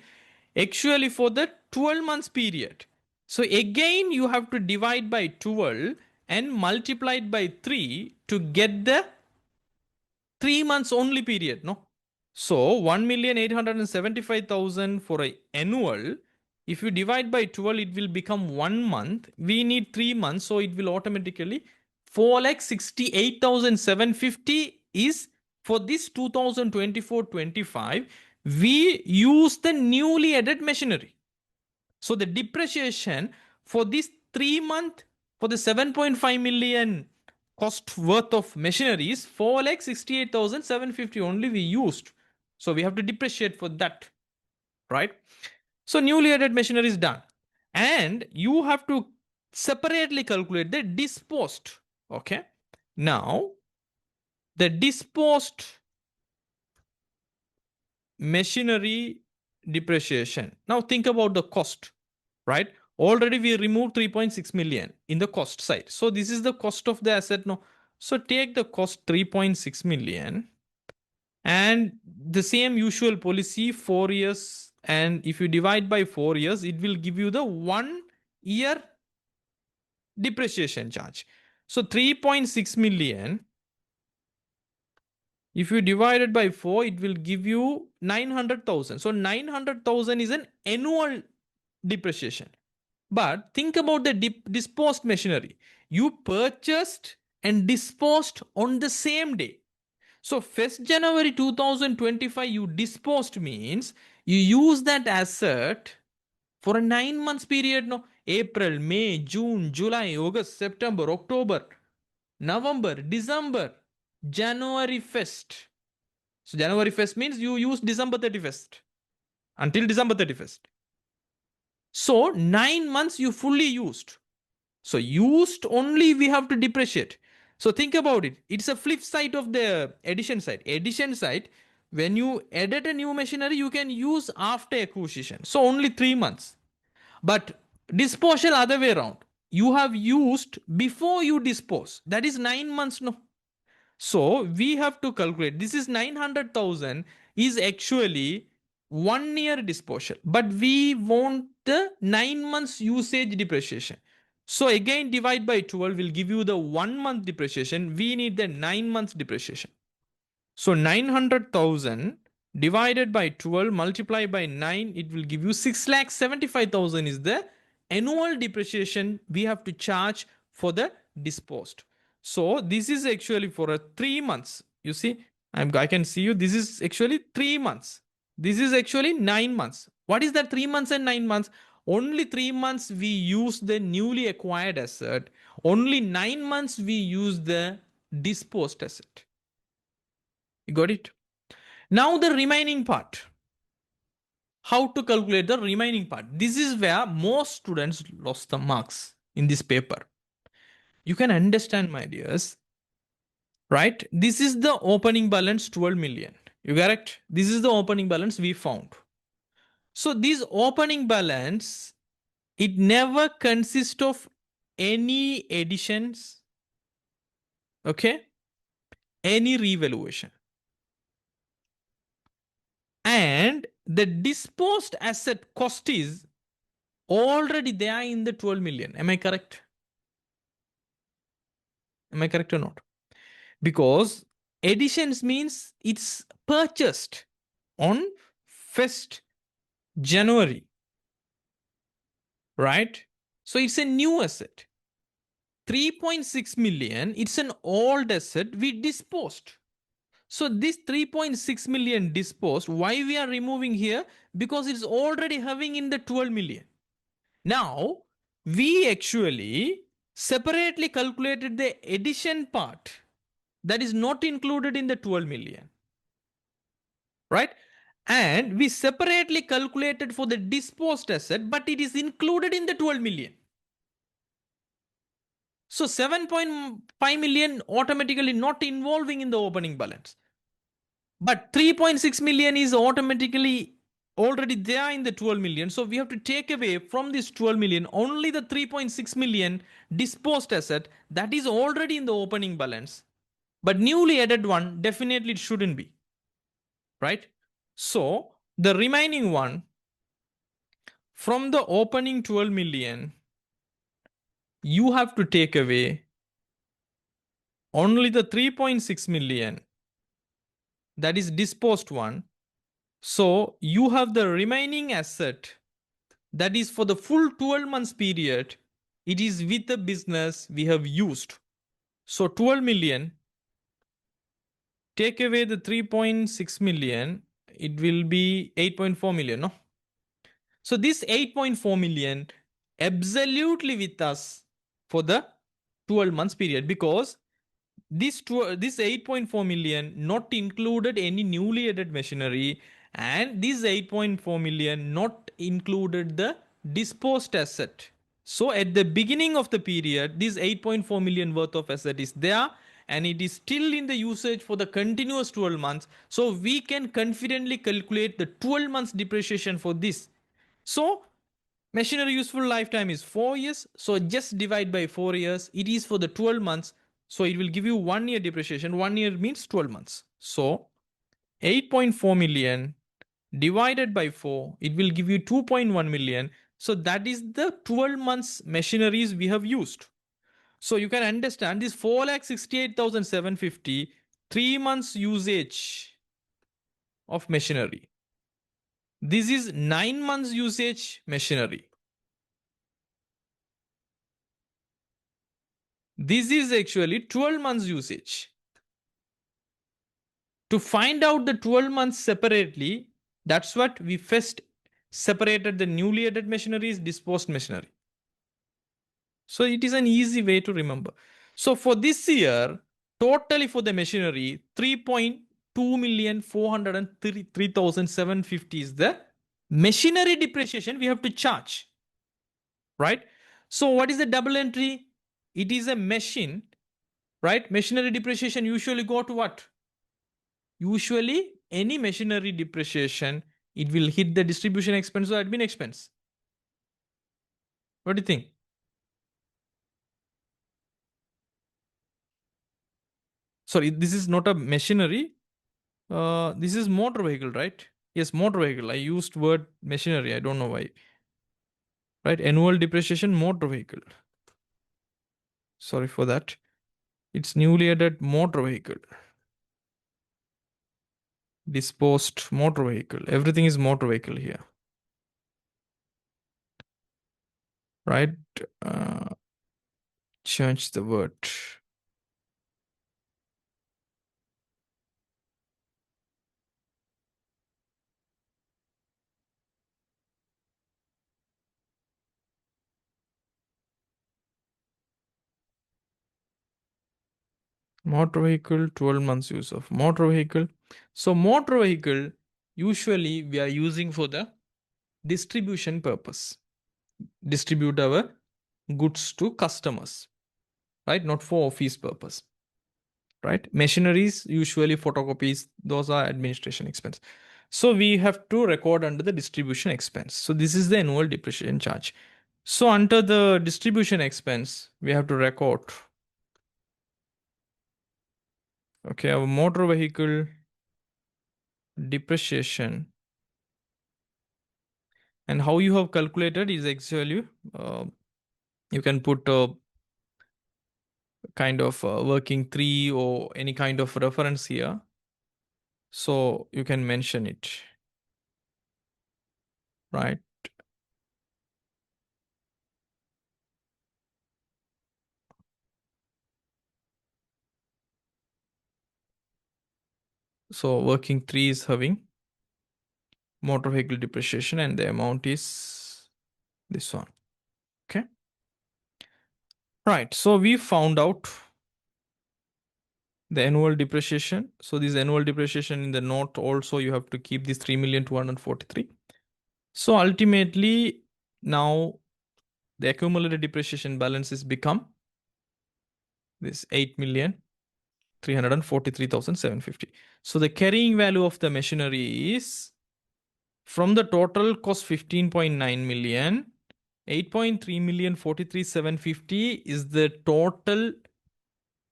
actually for the 12 months period. So again, you have to divide by 12 and multiply it by 3 to get the 3 months only period, no? So 1,875,000 for a annual. If you divide by 12, it will become 1 month. We need 3 months, so it will automatically 4,68,750 is for this 2024-25. We use the newly added machinery. So the depreciation for this 3 month for the 7.5 million cost worth of machinery is 4,68,750 only we used. So we have to depreciate for that, right? So newly added machinery is done. And you have to separately calculate the disposed. Okay. Now, the disposed machinery depreciation. Now think about the cost, right? Already we removed 3.6 million in the cost side. So this is the cost of the asset now. So take the cost 3.6 million and the same usual policy 4 years, and if you divide by 4 years it will give you the 1 year depreciation charge. So 3.6 million, if you divide it by 4 it will give you 900,000. So 900,000 is an annual depreciation. But think about the disposed machinery. You purchased and disposed on the same day. So 1st January 2025 you disposed means you use that asset for a 9 months period. No, April, May, June, July, August, September, October, November, December, January 1st. So January 1st means you use December 31st until December 31st. So 9 months you fully used. So used only we have to depreciate. So think about it. It's a flip side of the addition side. Addition side, when you edit a new machinery, you can use after acquisition. So only 3 months. But disposal other way around. You have used before you dispose. That is 9 months. No. So we have to calculate. This is 900,000 is actually 1 year disposal. But we want the 9 months usage depreciation. So again divide by 12 will give you the 1 month depreciation. We need the 9 months depreciation. So 900,000 divided by 12 multiplied by 9, it will give you 6,75,000 is the annual depreciation we have to charge for the disposed. So this is actually for a 3 months. You see, I can see you. This is actually 3 months. This is actually 9 months. What is that 3 months and 9 months? Only 3 months we use the newly acquired asset. Only 9 months we use the disposed asset. You got it? Now the remaining part. How to calculate the remaining part? This is where most students lost the marks in this paper. You can understand, my dears, right? This is the opening balance 12 million. You correct? This is the opening balance we found. So this opening balance, it never consists of any additions, okay? Any revaluation. And the disposed asset cost is already there in the 12 million. Am I correct? Am I correct or not? Because additions means it's purchased on 1st January, right? So it's a new asset. 3.6 million, it's an old asset we disposed. So this 3.6 million disposed, why we are removing here? Because it's already having in the 12 million. Now, we actually separately calculated the addition part that is not included in the 12 million, right? And we separately calculated for the disposed asset, but it is included in the 12 million. So 7.5 million automatically not involving in the opening balance. But 3.6 million is automatically already there in the 12 million. So we have to take away from this 12 million only the 3.6 million disposed asset that is already in the opening balance. But newly added one, definitely it shouldn't be. Right? So the remaining one from the opening 12 million, you have to take away only the 3.6 million that is disposed one. So you have the remaining asset that is for the full 12 months period. It is with the business we have used. So 12 million, take away the 3.6 million, it will be 8.4 million. No? So this 8.4 million absolutely with us for the 12 months period, because this 8.4 million not included any newly added machinery, and this 8.4 million not included the disposed asset. So at the beginning of the period, this 8.4 million worth of asset is there, and it is still in the usage for the continuous 12 months. So we can confidently calculate the 12 months depreciation for this. So machinery useful lifetime is 4 years. So just divide by 4 years. It is for the 12 months. So it will give you 1 year depreciation. 1 year means 12 months. So 8.4 million divided by 4, it will give you 2.1 million. So that is the 12 months machineries we have used. So you can understand this 4,68,750, 3 months usage of machinery. This is 9 months usage machinery. This is actually 12 months usage. To find out the 12 months separately, that's what we first separated the newly added machineries, disposed machinery. So it is an easy way to remember. So for this year, totally for the machinery, 3.2,403,750 is the machinery depreciation we have to charge. Right? So what is the double entry? It is a machine, right? Machinery depreciation usually go to what? Usually any machinery depreciation, it will hit the distribution expense or admin expense. What do you think? Sorry, this is not a machinery. This is motor vehicle, right? Yes, motor vehicle. I used word machinery. I don't know why. Right? Annual depreciation motor vehicle. Sorry for that. It's newly added motor vehicle. Disposed motor vehicle. Everything is motor vehicle here. Right? Change the word. Motor vehicle, 12 months use of motor vehicle. So motor vehicle, usually we are using for the distribution purpose. Distribute our goods to customers, right? Not for office purpose, right? Machineries, usually photocopies, those are administration expense. So we have to record under the distribution expense. So this is the annual depreciation charge. So under the distribution expense, we have to record, okay, our motor vehicle depreciation. And how you have calculated is actually, you can put a kind of working 3 or any kind of reference here. So you can mention it, right? So working 3 is having motor vehicle depreciation, and the amount is this one. Okay. Right. So we found out the annual depreciation. So this annual depreciation in the note also you have to keep this 3,243,000. So ultimately now the accumulated depreciation balances become this 8,343,750. So the carrying value of the machinery is from the total cost 15.9 million, 8.3 million 43,750 is the total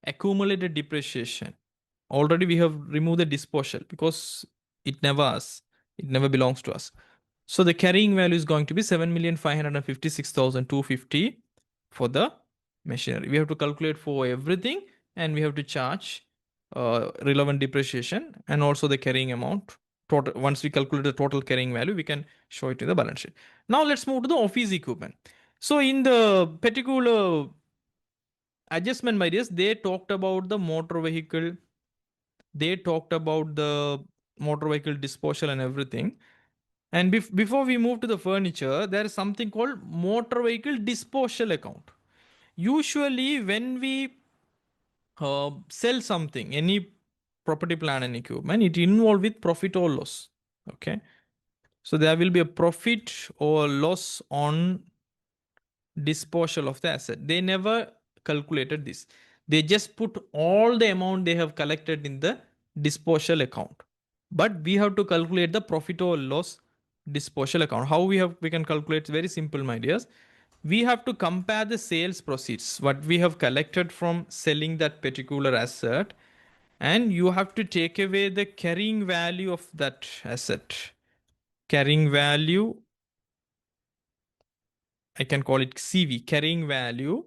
accumulated depreciation. Already we have removed the disposal because it never belongs to us. So the carrying value is going to be 7,556,250 for the machinery. We have to calculate for everything and we have to charge relevant depreciation and also the carrying amount. Total, once we calculate the total carrying value, we can show it in the balance sheet. Now let's move to the office equipment. So in the particular adjustment, my dears, they talked about the motor vehicle. They talked about the motor vehicle disposal and everything. And before we move to the furniture, there is something called motor vehicle disposal account. Usually, when we sell something, any property, plant and equipment, it involved with profit or loss. Okay, so there will be a profit or loss on disposal of the asset. They never calculated this. They just put all the amount they have collected in the disposal account. But we have to calculate the profit or loss disposal account. How we can calculate? It's very simple, my dears. We have to compare the sales proceeds, what we have collected from selling that particular asset, and you have to take away the carrying value of that asset. Carrying value, I can call it CV, carrying value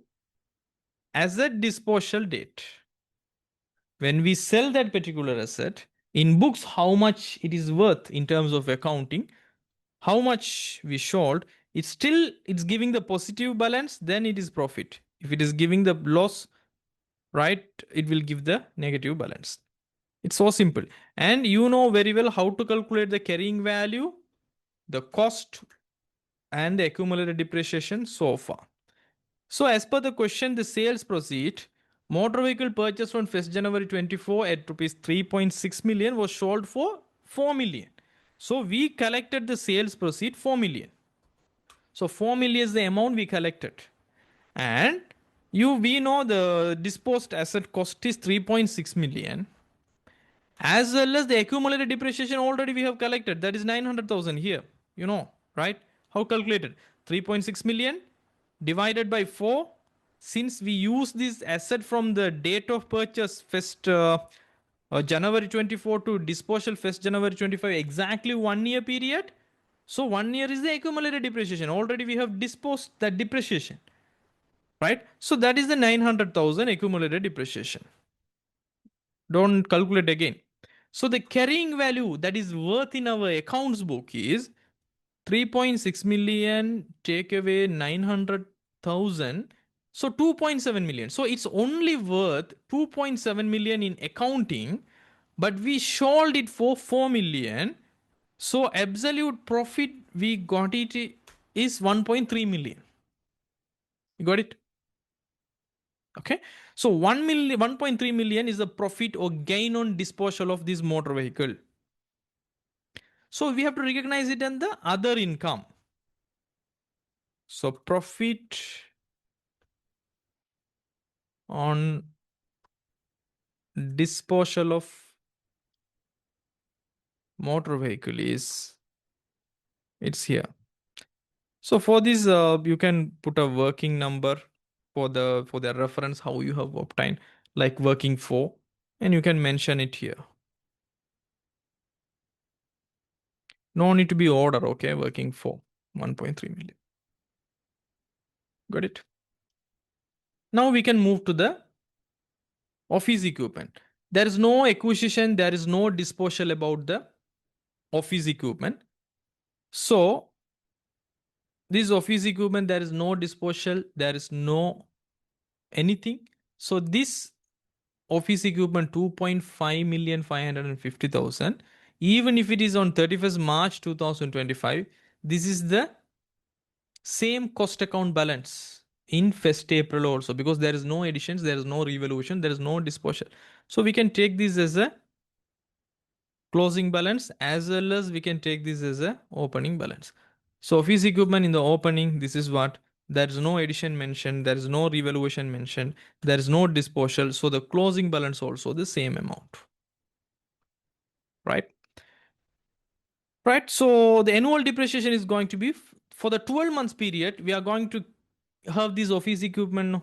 as a disposal date. When we sell that particular asset, in books, how much it is worth in terms of accounting, how much we sold, it's giving the positive balance, then it is profit. If it is giving the loss, right, it will give the negative balance. It's so simple. And you know very well how to calculate the carrying value, the cost, and the accumulated depreciation so far. So as per the question, the sales proceed, motor vehicle purchased on 1st January 24 at rupees 3.6 million was sold for 4 million. So we collected the sales proceed 4 million. So 4 million is the amount we collected. And we know the disposed asset cost is 3.6 million. As well as the accumulated depreciation already we have collected. That is 900,000 here. You know, right? How calculated? 3.6 million divided by 4. Since we use this asset from the date of purchase 1st January 24 to disposal 1st January 25, exactly 1 year period. So 1 year is the accumulated depreciation. Already we have disposed that depreciation. Right? So that is the 900,000 accumulated depreciation. Don't calculate again. So the carrying value that is worth in our accounts book is 3.6 million, take away 900,000. So 2.7 million. So it's only worth 2.7 million in accounting, but we sold it for 4 million. So absolute profit we got it is 1.3 million. You got it? Okay. So 1.3 million is the profit or gain on disposal of this motor vehicle. So we have to recognize it in the other income. So profit on disposal of motor vehicle is, it's here. So for this, you can put a working number for the reference how you have obtained, like working for, and you can mention it here. No need to be order, okay? Working for 1.3 million. Got it? Now we can move to the office equipment. There is no acquisition, there is no disposal about the office equipment. So this office equipment, there is no disposal, there is no anything. So this office equipment 2.5 million 550,000, even if it is on 31st March 2025, this is the same cost account balance. in 1st April also, because there is no additions, there is no revaluation, there is no disposal. So we can take this as a closing balance, as well as we can take this as a opening balance. So office equipment in the opening, this is what, there is no addition mentioned, there is no revaluation mentioned, there is no disposal. So the closing balance also the same amount, right? Right. So the annual depreciation is going to be for the 12 months period. We are going to have this office equipment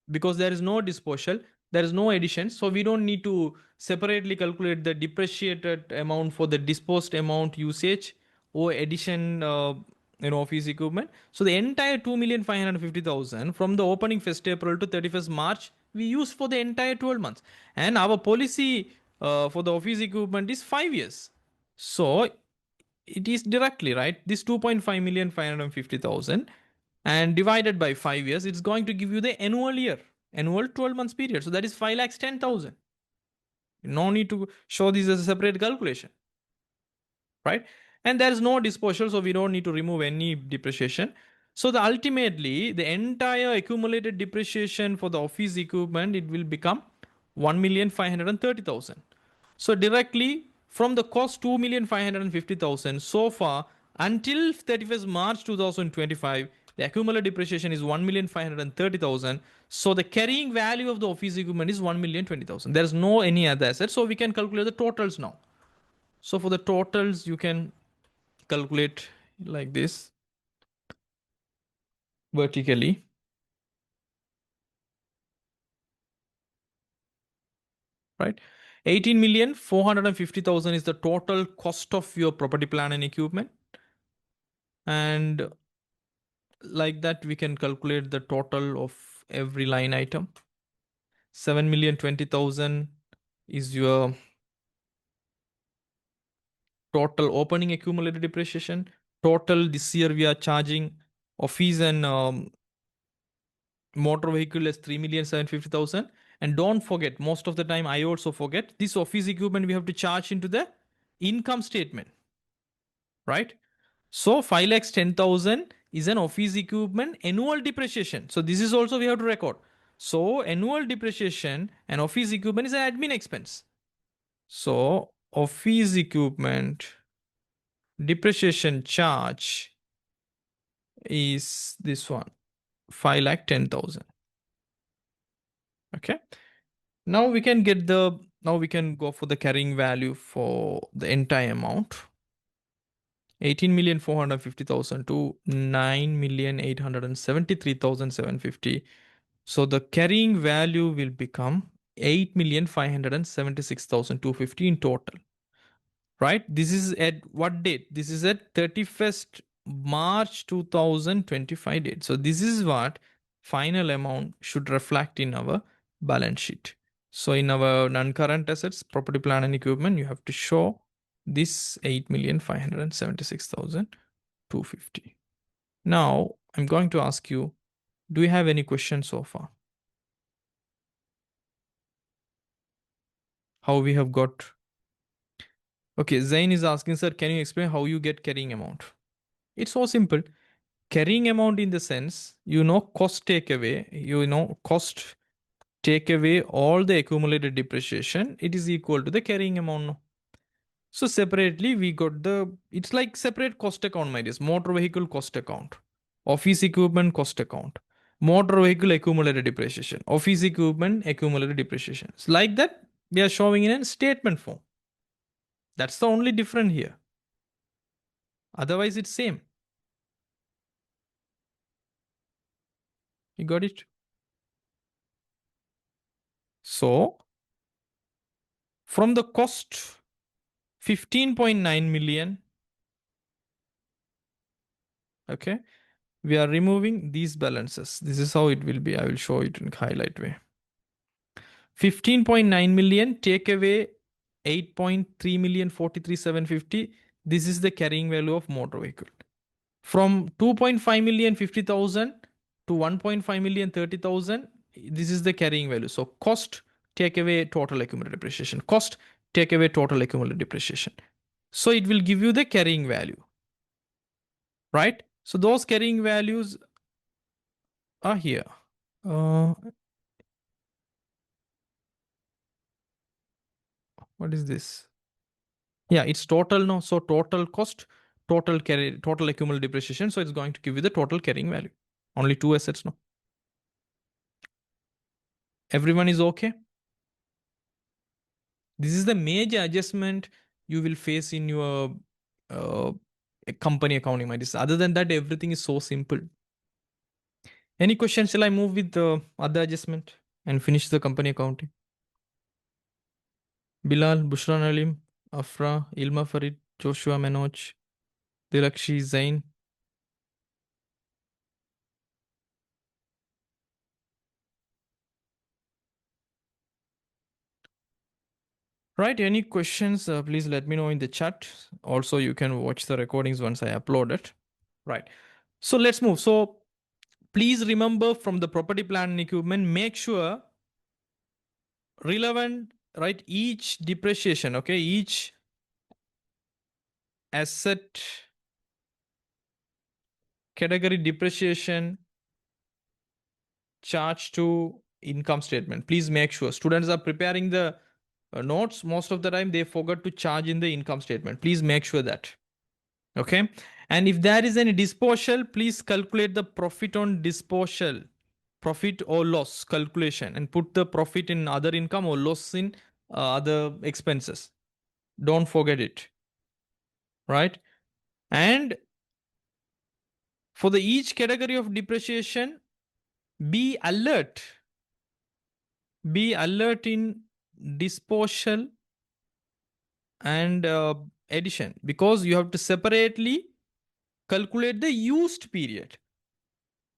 because there is no disposal, there is no addition. So we don't need to separately calculate the depreciated amount for the disposed amount usage or addition, office equipment. So the entire 2,550,000 from the opening 1st April to 31st March, we use for the entire 12 months. And our policy for the office equipment is 5 years. So it is directly, right? This 2,550,000 and divided by 5 years, it's going to give you the annual 12 months period. So that is 5,10,000. No need to show this as a separate calculation, right? And there is no disposal, so we don't need to remove any depreciation. So the ultimately, the entire accumulated depreciation for the office equipment, it will become 1,530,000. So directly from the cost 2,550,000 so far until 31st March 2025, the accumulated depreciation is 1,530,000. So the carrying value of the office equipment is 1,020,000. There is no any other asset. So we can calculate the totals now. So for the totals, you can calculate like this vertically. Right? 18,450,000 is the total cost of your property, plant and equipment. And like that, we can calculate the total of every line item. 7,020,000 is your total opening accumulated depreciation. Total this year we are charging office and motor vehicle is 3,750,000. And don't forget, most of the time I also forget, this office equipment we have to charge into the income statement, right? So 5,10,000 is an office equipment annual depreciation. So this is also we have to record. So annual depreciation and office equipment is an admin expense. So office equipment depreciation charge is this one, 5,10,000. Okay. Now we can go for the carrying value for the entire amount. 18,450,000 to 9,873,750. So the carrying value will become 8,576,250 in total. Right? This is at what date? This is at 31st March 2025 date. So this is what final amount should reflect in our balance sheet. So in our non-current assets, property, plant and equipment, you have to show this 8,576,250. Now I'm going to ask you, do you have any questions so far? How we have got? Okay, Zain is asking, sir, can you explain how you get carrying amount? It's so simple. Carrying amount in the sense, cost take away, cost take away all the accumulated depreciation, it is equal to the carrying amount. So separately, we got it's like separate cost account, my dear. Motor vehicle cost account, office equipment cost account, motor vehicle accumulated depreciation, office equipment accumulated depreciation. It's like that, we are showing in a statement form. That's the only difference here. Otherwise, it's same. You got it? So, from the cost 15.9 million, okay, we are removing these balances. This is how it will be. I will show it in highlight way. 15.9 million, take away 8.3 million 43,750. This is the carrying value of motor vehicle. From 2.5 million 50,000 to 1.5 million 30,000, this is the carrying value. So cost, take away total accumulated depreciation. Cost, take away total accumulated depreciation. So it will give you the carrying value, right? So those carrying values, Here. Uh, what is this? Yeah, it's total no. So total cost, total accumulated depreciation. So it's going to give you the total carrying value. Only two assets no. Everyone is okay? This is the major adjustment you will face in your uh, company accounting. Other than that, everything is so simple. Any questions? Shall I move with the other adjustment and finish the company accounting? Bilal, Bushra Nalim, Afra, Ilma Farid, Joshua Manoj, Dilakshi, Zain. Right, any questions? Please let me know in the chat. Also, you can watch the recordings once I upload it. Right. So let's move. So please remember from the property, plant and equipment, make sure relevant, right? Each depreciation, okay? Each asset category depreciation charged to income statement. Please make sure students are preparing the notes. Most of the time they forget to charge in the income statement. Please make sure that. Okay. And if there is any disposal, please calculate the profit on disposal, profit or loss calculation, and put the profit in other income or loss in other expenses. Don't forget it. Right. And for the each category of depreciation, be alert. Be alert in disposal and addition, because you have to separately calculate the used period.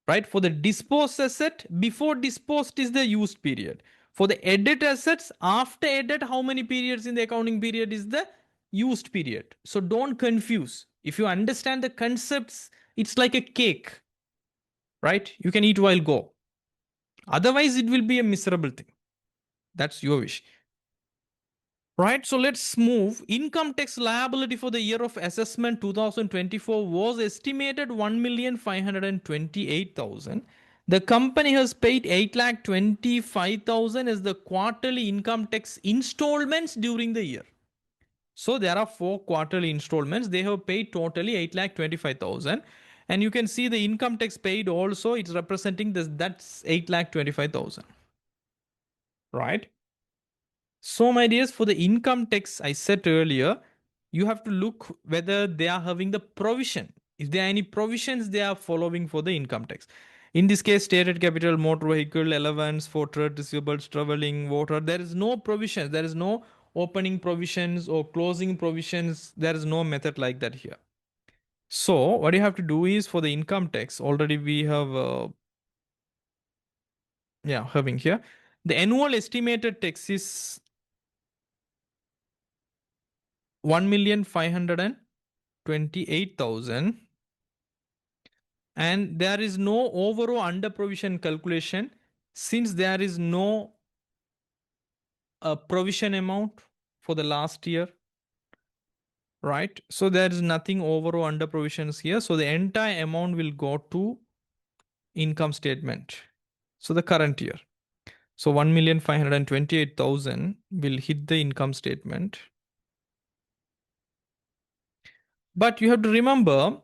Right? For the disposed asset, before disposed is the used period. For the edit assets, after edit, how many periods in the accounting period is the used period. So don't confuse. If you understand the concepts, it's like a cake, right? You can eat while go. Otherwise, it will be a miserable thing. That's your wish. Right, so let's move. Income tax liability for the year of assessment 2024 was estimated 1,528,000. The company has paid 8,25,000 as the quarterly income tax installments during the year. So there are 4 quarterly installments. They have paid totally 8,25,000. And you can see the income tax paid also, it's representing this, that's 8,25,000. Right? So, my dears, for the income tax, I said earlier, you have to look whether they are having the provision. If there are any provisions they are following for the income tax. In this case, stated capital, motor vehicle, allowance for trade receivables, traveling, water. There is no provisions. There is no opening provisions or closing provisions. There is no method like that here. So, what you have to do is for the income tax, already we have, having here. The annual estimated tax is 1,528,000, and there is no over or under provision calculation since there is no provision amount for the last year, right? So there is nothing over or under provisions here. So the entire amount will go to income statement. So the current year. So 1,528,000 will hit the income statement. But you have to remember,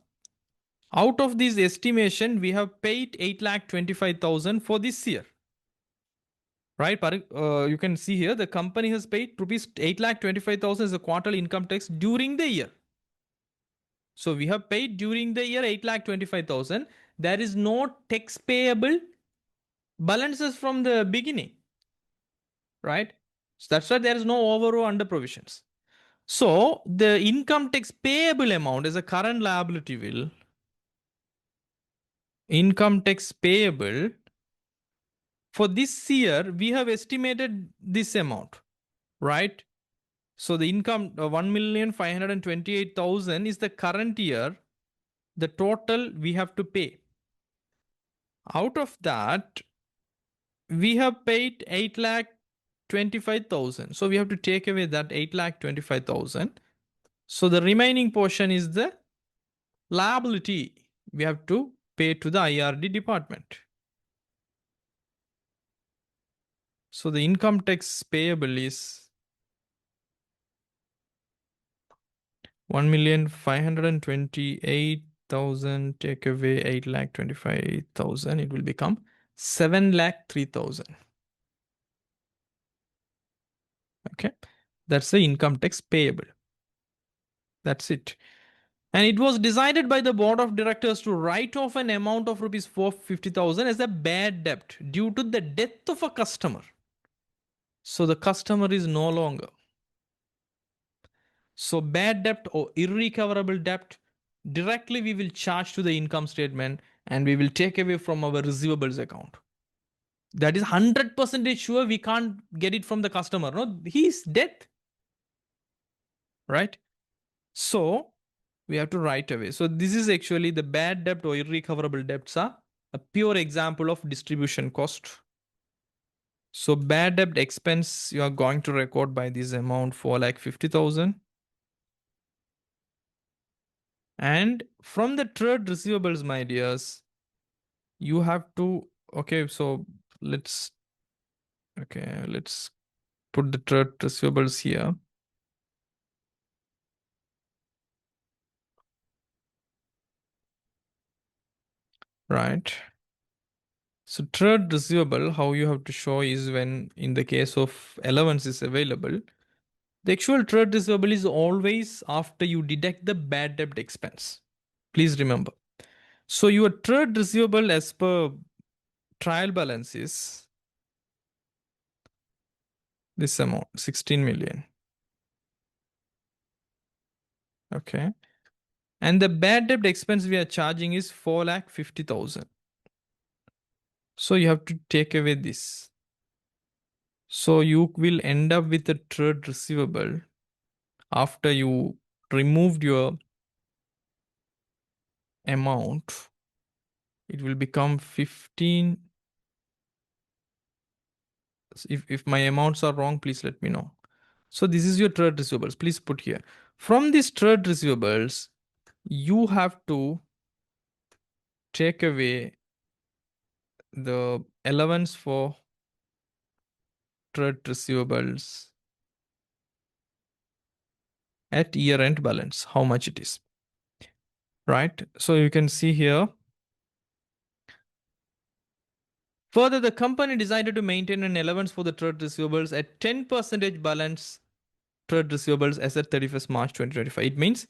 out of this estimation, we have paid 8,25,000 for this year. Right, you can see here the company has paid rupees 8,25,000 as a quarterly income tax during the year. So we have paid during the year 8,25,000. There is no tax payable balances from the beginning. Right? So that's why there is no over or under provisions. So the income tax payable amount is a current liability will. Income tax payable for this year, we have estimated this amount, right? So the income 1,528,000 is the current year, the total we have to pay. Out of that, we have paid 8,25,000. So we have to take away that 8,25,000. So the remaining portion is the liability we have to pay to the IRD department. So the income tax payable is 1,528,000, take away 8,25,000. It will become 7,03,000. Okay. That's the income tax payable. That's it. And it was decided by the board of directors to write off an amount of rupees 450,000 as a bad debt due to the death of a customer. So the customer is no longer. So bad debt or irrecoverable debt, directly we will charge to the income statement and we will take away from our receivables account. That is 100% sure we can't get it from the customer. No, he's dead. Right? So we have to write away. So this is actually the bad debt or irrecoverable debts are a pure example of distribution cost. So bad debt expense you are going to record by this amount for like 50,000. And from the trade receivables, my dears, you have to, okay, so let's put the trade receivables here. Right. So trade receivable, how you have to show is when in the case of allowance is available, the actual trade receivable is always after you deduct the bad debt expense. Please remember. So your trade receivable as per trial balance is this amount, 16 million. Okay. And the bad debt expense we are charging is 4,50,000. So you have to take away this. So you will end up with a trade receivable after you removed your amount. It will become 15. If my amounts are wrong, please let me know. So this is your trade receivables. Please put here. From these trade receivables, you have to take away the allowance for trade receivables at year end balance, how much it is. Right? So you can see here. Further, the company decided to maintain an allowance for the trade receivables at 10% balance trade receivables as at 31st March 2025. It means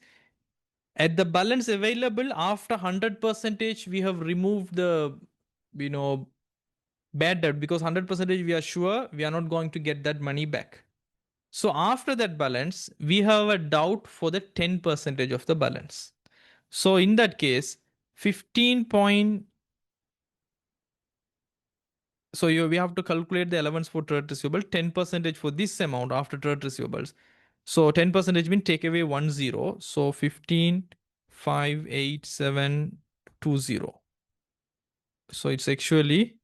at the balance available after 100% we have removed the bad debt, because 100% we are sure we are not going to get that money back. So after that balance we have a doubt for the 10% of the balance. So in that case 15 point, so we have to calculate the allowance for trade receivable 10% for this amount after trade receivables. So 10% means take away 10. So 15,587,20. So it's actually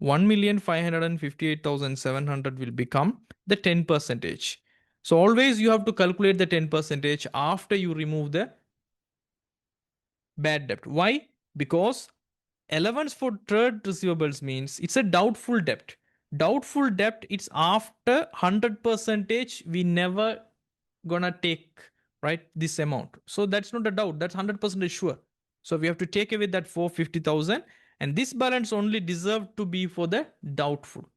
1,558,700 will become the 10%. So always you have to calculate the 10% after you remove the bad debt. Why? Because allowance for trade receivables means it's a doubtful debt. Doubtful debt, it's after 100% we never gonna take, right, this amount. So that's not a doubt, that's 100% sure. So we have to take away that 450,000, and this balance only deserved to be for the doubtful.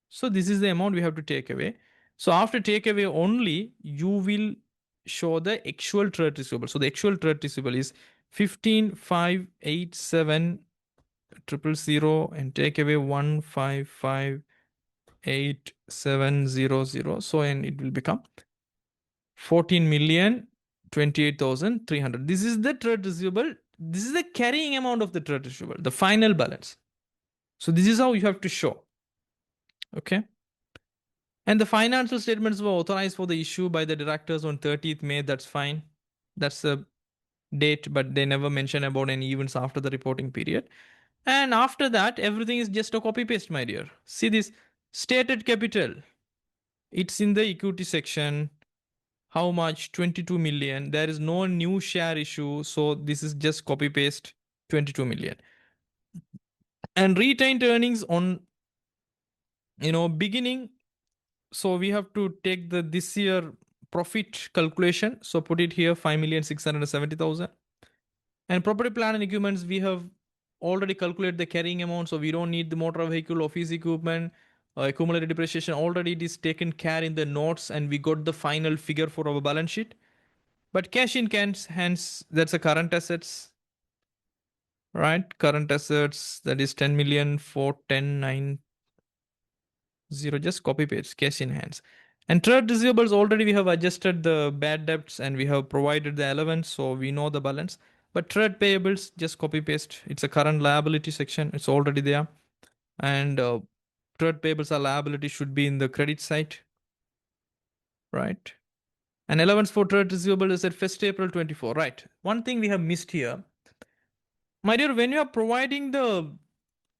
So this is the amount we have to take away. So after take away only, you will show the actual trade receivable. So the actual trade receivable is 15,587,000 and take away 155,870. So and it will become 14,028,300. This is the trade receivable. This is the carrying amount of the trade receivable, the final balance. So this is how you have to show. Okay. And the financial statements were authorized for the issue by the directors on 30th May. That's fine. That's the date, but they never mention about any events after the reporting period. And after that, everything is just a copy paste, my dear. See this stated capital. It's in the equity section. How much? 22 million. There is no new share issue. So this is just copy paste 22 million. And retained earnings on beginning. So we have to take the this year profit calculation. So put it here, 5,670,000. And property, plant and equipments, we have already calculated the carrying amount, so we don't need the motor vehicle, office equipment, accumulated depreciation. Already it is taken care in the notes, and we got the final figure for our balance sheet. But cash in hands, hence that's a current assets, right? Current assets, that is 10 million for 10,900. Just copy paste cash in hands. And trade receivables, already we have adjusted the bad debts and we have provided the allowance, so we know the balance. But trade payables, just copy paste. It's a current liability section. It's already there. And trade payables are liability, should be in the credit side, right? And allowance for trade receivable is at 1st April 24, right? One thing we have missed here, my dear, when you are providing the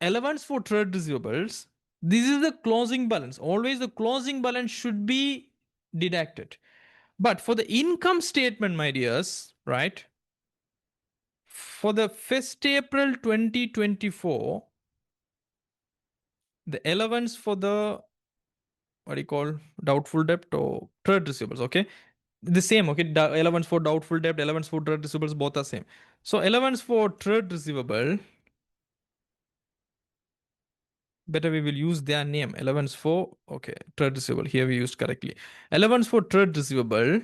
allowance for trade receivables, this is the closing balance. Always the closing balance should be deducted. But for the income statement, my dears, right? For the 1st April 2024, the allowance for the, what do you call, doubtful debt or trade receivables, okay? The same, okay? Allowance for doubtful debt, allowance for trade receivables, both are same. So allowance for trade receivable, better we will use their name. Allowance for, okay, trade receivable. Here we used correctly. Allowance for trade receivable.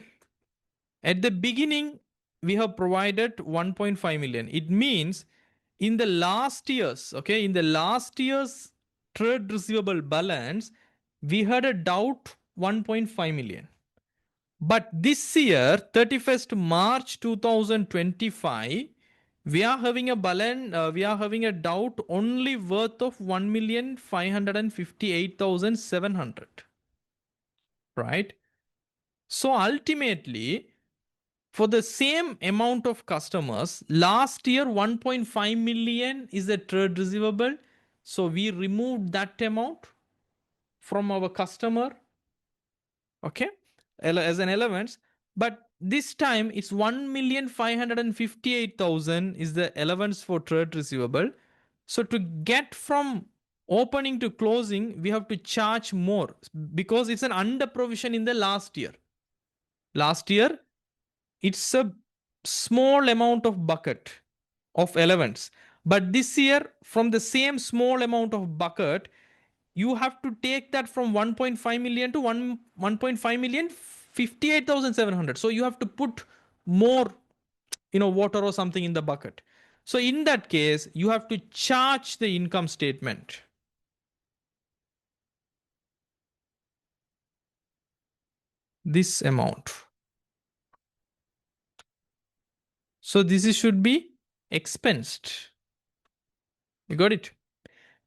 At the beginning, we have provided 1.5 million. It means in the last years, okay, in the last year's trade receivable balance, we had a doubt 1.5 million. But this year, 31st March 2025, we are having a balance, we are having a doubt only worth of 1,558,700. Right? So ultimately, for the same amount of customers, last year 1.5 million is a trade receivable. So we removed that amount from our customer, okay, as an allowance. But this time it's 1,558,000 is the allowance for trade receivable. So to get from opening to closing, we have to charge more because it's an under provision in the last year. Last year, it's a small amount of bucket of allowance. But this year, from the same small amount of bucket, you have to take that from 1.5 million to 1.5 million 58,700. So you have to put more, water or something in the bucket. So in that case, you have to charge the income statement this amount. So this should be expensed. You got it?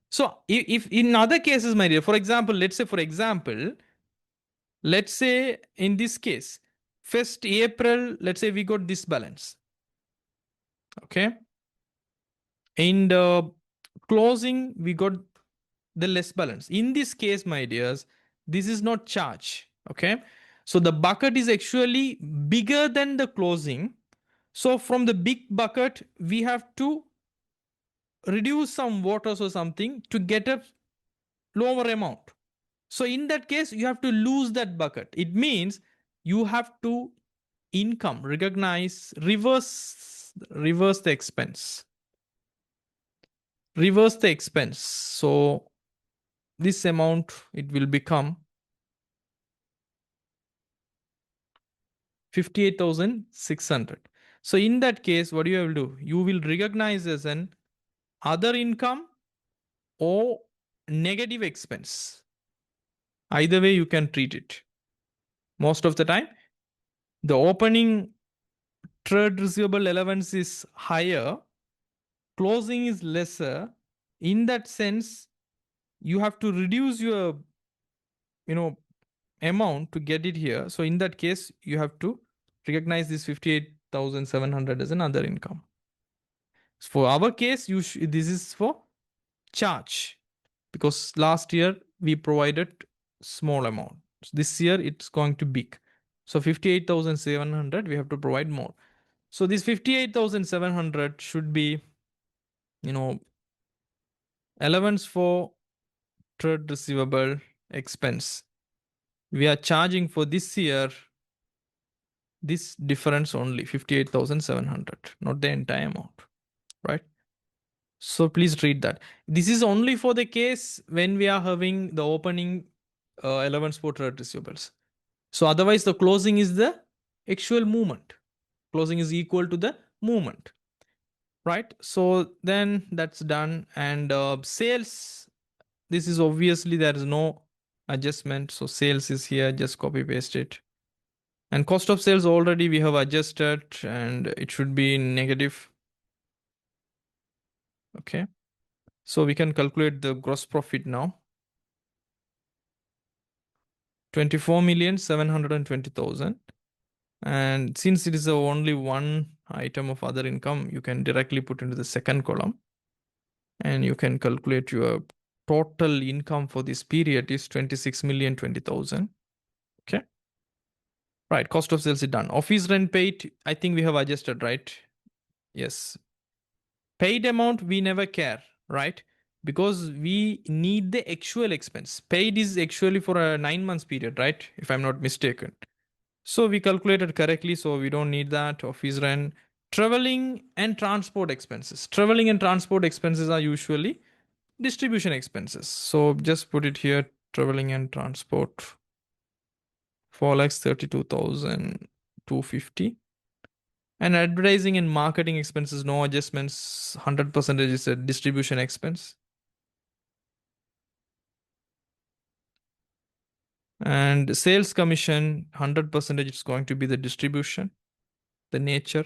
So if in other cases, my dear, for example, let's say in this case, 1st April, let's say we got this balance. Okay. In the closing, we got the less balance. In this case, my dears, this is not charge. Okay. So the bucket is actually bigger than the closing. So from the big bucket, we have to reduce some waters or something to get a lower amount. So in that case, you have to lose that bucket. It means you have to reverse the expense. Reverse the expense. So this amount, it will become 58,600. So in that case, what you will do? You will recognize as an other income or negative expense. Either way, you can treat it. Most of the time, the opening trade receivable allowance is higher, closing is lesser. In that sense, you have to reduce your, amount to get it here. So in that case, you have to recognize this 58,700 as another income. For our case, this is for charge because last year we provided small amount. This year it's going to big. So 58,700 we have to provide more. So this 58,700 should be, allowance for trade receivable expense. We are charging for this year this difference only 58,700, not the entire amount, right? So please read that. This is only for the case when we are having the opening allowance for trade receivables. So otherwise, the closing is the actual movement. Closing is equal to the movement, right? So then that's done. And sales, this is obviously there is no adjustment. So sales is here, just copy paste it. And cost of sales already we have adjusted and it should be negative. Okay. So we can calculate the gross profit now. 24,720,000. And since it is only one item of other income, you can directly put into the second column and you can calculate your total income for this period is 26,020,000. Okay. Right. Cost of sales is done. Office rent paid, I think we have adjusted, right? Yes. Paid amount, we never care, right? Because we need the actual expense. Paid is actually for a 9 months period, right? If I'm not mistaken. So we calculated correctly, so we don't need that. Office rent, traveling and transport expenses. Traveling and transport expenses are usually distribution expenses. So just put it here, traveling and transport. 4,32,250. And advertising and marketing expenses, no adjustments. 100% is a distribution expense. And sales commission, 100% is going to be the distribution, the nature.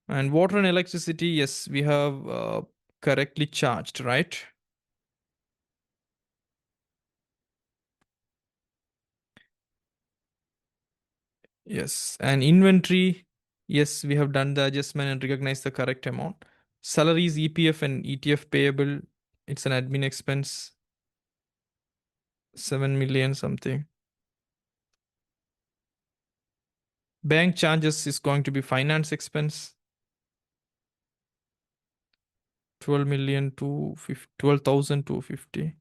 And water and electricity, yes, we have correctly charged, right? Yes. And inventory, yes, we have done the adjustment and recognized the correct amount. Salaries, EPF and ETF payable, it's an admin expense, 7 million something. Bank charges is going to be finance expense, 12,250.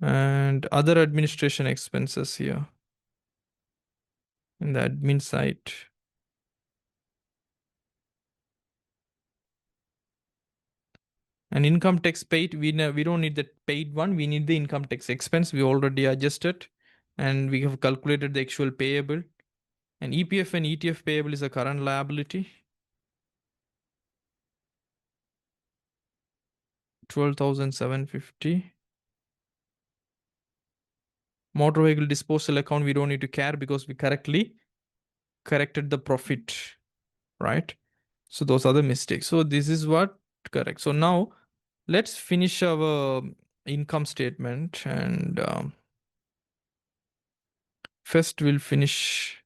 And other administration expenses here in the admin side. And income tax paid, we don't need the paid one. We need the income tax expense. We already adjusted and we have calculated the actual payable. And EPF and ETF payable is a current liability. 12,750. Motor vehicle disposal account, we don't need to care because we correctly corrected the profit, right? So those are the mistakes. So this is what correct. So now let's finish our income statement and first we'll finish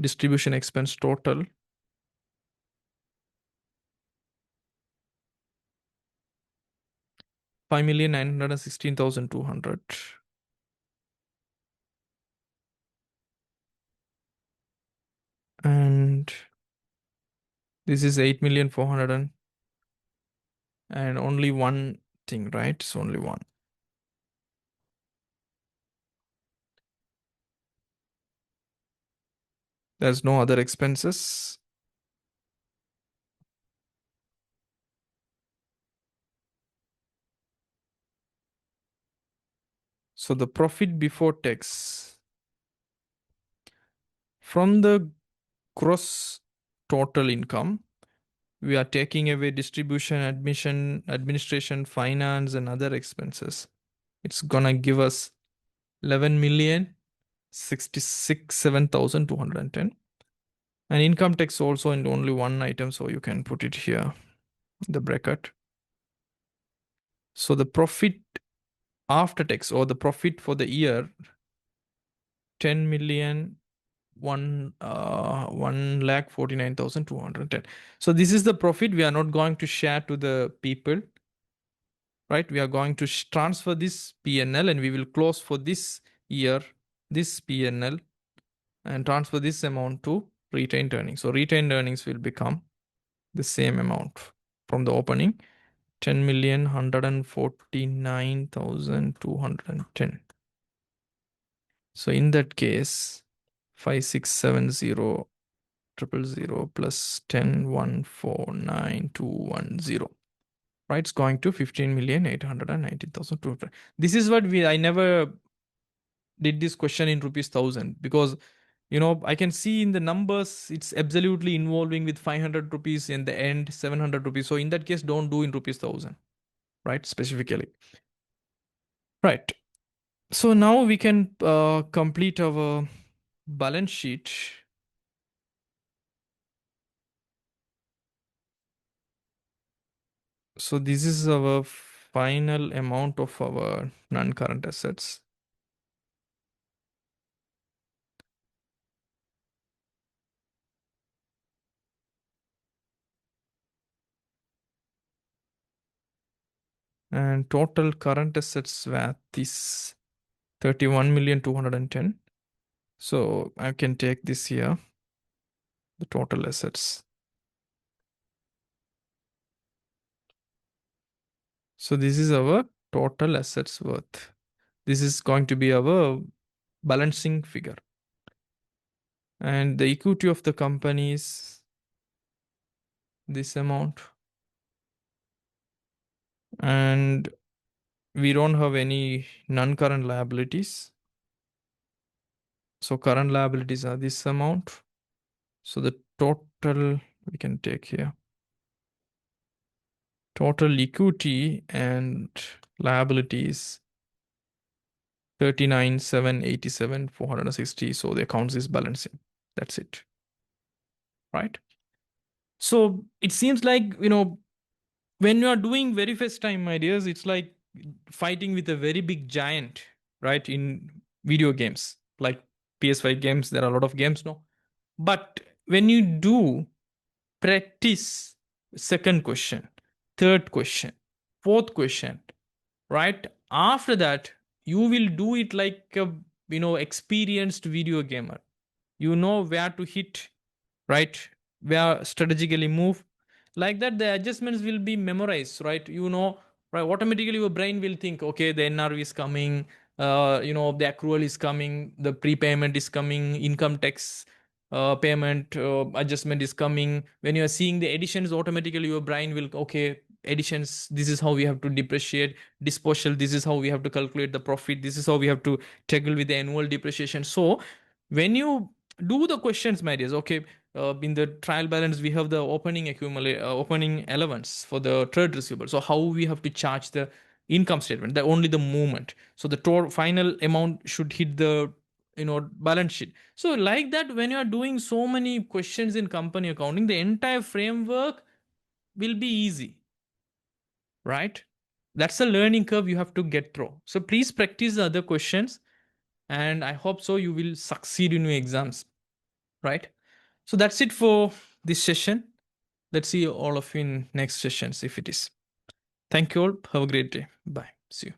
distribution expense total. 5,916,200. And this is 8,400 and only one thing, right? It's only one. There's no other expenses. So the profit before tax from the gross total income, we are taking away distribution, admission, administration, finance, and other expenses. It's gonna give us 11,067,210. And income tax also in only one item, so you can put it here, the bracket. So the profit after tax or the profit for the year, 10 million 1,49,210. So this is the profit we are not going to share to the people, right? We are going to transfer this PNL and we will close for this year this PNL and transfer this amount to retained earnings. So retained earnings will become the same amount from the opening, 10,149,210. So in that case, 5670 000 plus 10,149,210. Right, it's going to 15,819,200. This is what I never did this question in rupees 1,000 because I can see in the numbers it's absolutely involving with 500 rupees in the end, 700 rupees. So in that case, don't do in rupees 1,000, right? Specifically. Right. So now we can complete our balance sheet. So this is our final amount of our non-current assets. And total current assets worth is 31,210,000. So I can take this here, the total assets. So this is our total assets worth. This is going to be our balancing figure. And the equity of the company is this amount. And we don't have any non-current liabilities. So current liabilities are this amount. So the total we can take here. Total equity and liabilities 39,787,460. So the accounts is balancing. That's it. Right. So it seems like, when you are doing very first time, my dears, it's like fighting with a very big giant, right? In video games, like PS5 games, there are a lot of games now. But when you do practice second question, third question, fourth question, right? After that, you will do it like a experienced video gamer. You know where to hit, right? Where strategically move. Like that, the adjustments will be memorized, right? Right? Automatically, your brain will think, okay, the NRV is coming, the accrual is coming, the prepayment is coming, income tax payment adjustment is coming. When you are seeing the additions, automatically your brain will, okay, additions, this is how we have to depreciate, disposal, this is how we have to calculate the profit, this is how we have to tackle with the annual depreciation. So when you do the questions, my dears, okay, in the trial balance we have the opening allowance for the trade receivable. So how we have to charge the income statement, the only the movement. So the final amount should hit the balance sheet. So like that, when you are doing so many questions in company accounting, the entire framework will be easy, right? That's a learning curve you have to get through. So please practice the other questions, and I hope so you will succeed in your exams, right? So that's it for this session. Let's see all of you in next sessions if it is. Thank you all. Have a great day. Bye. See you.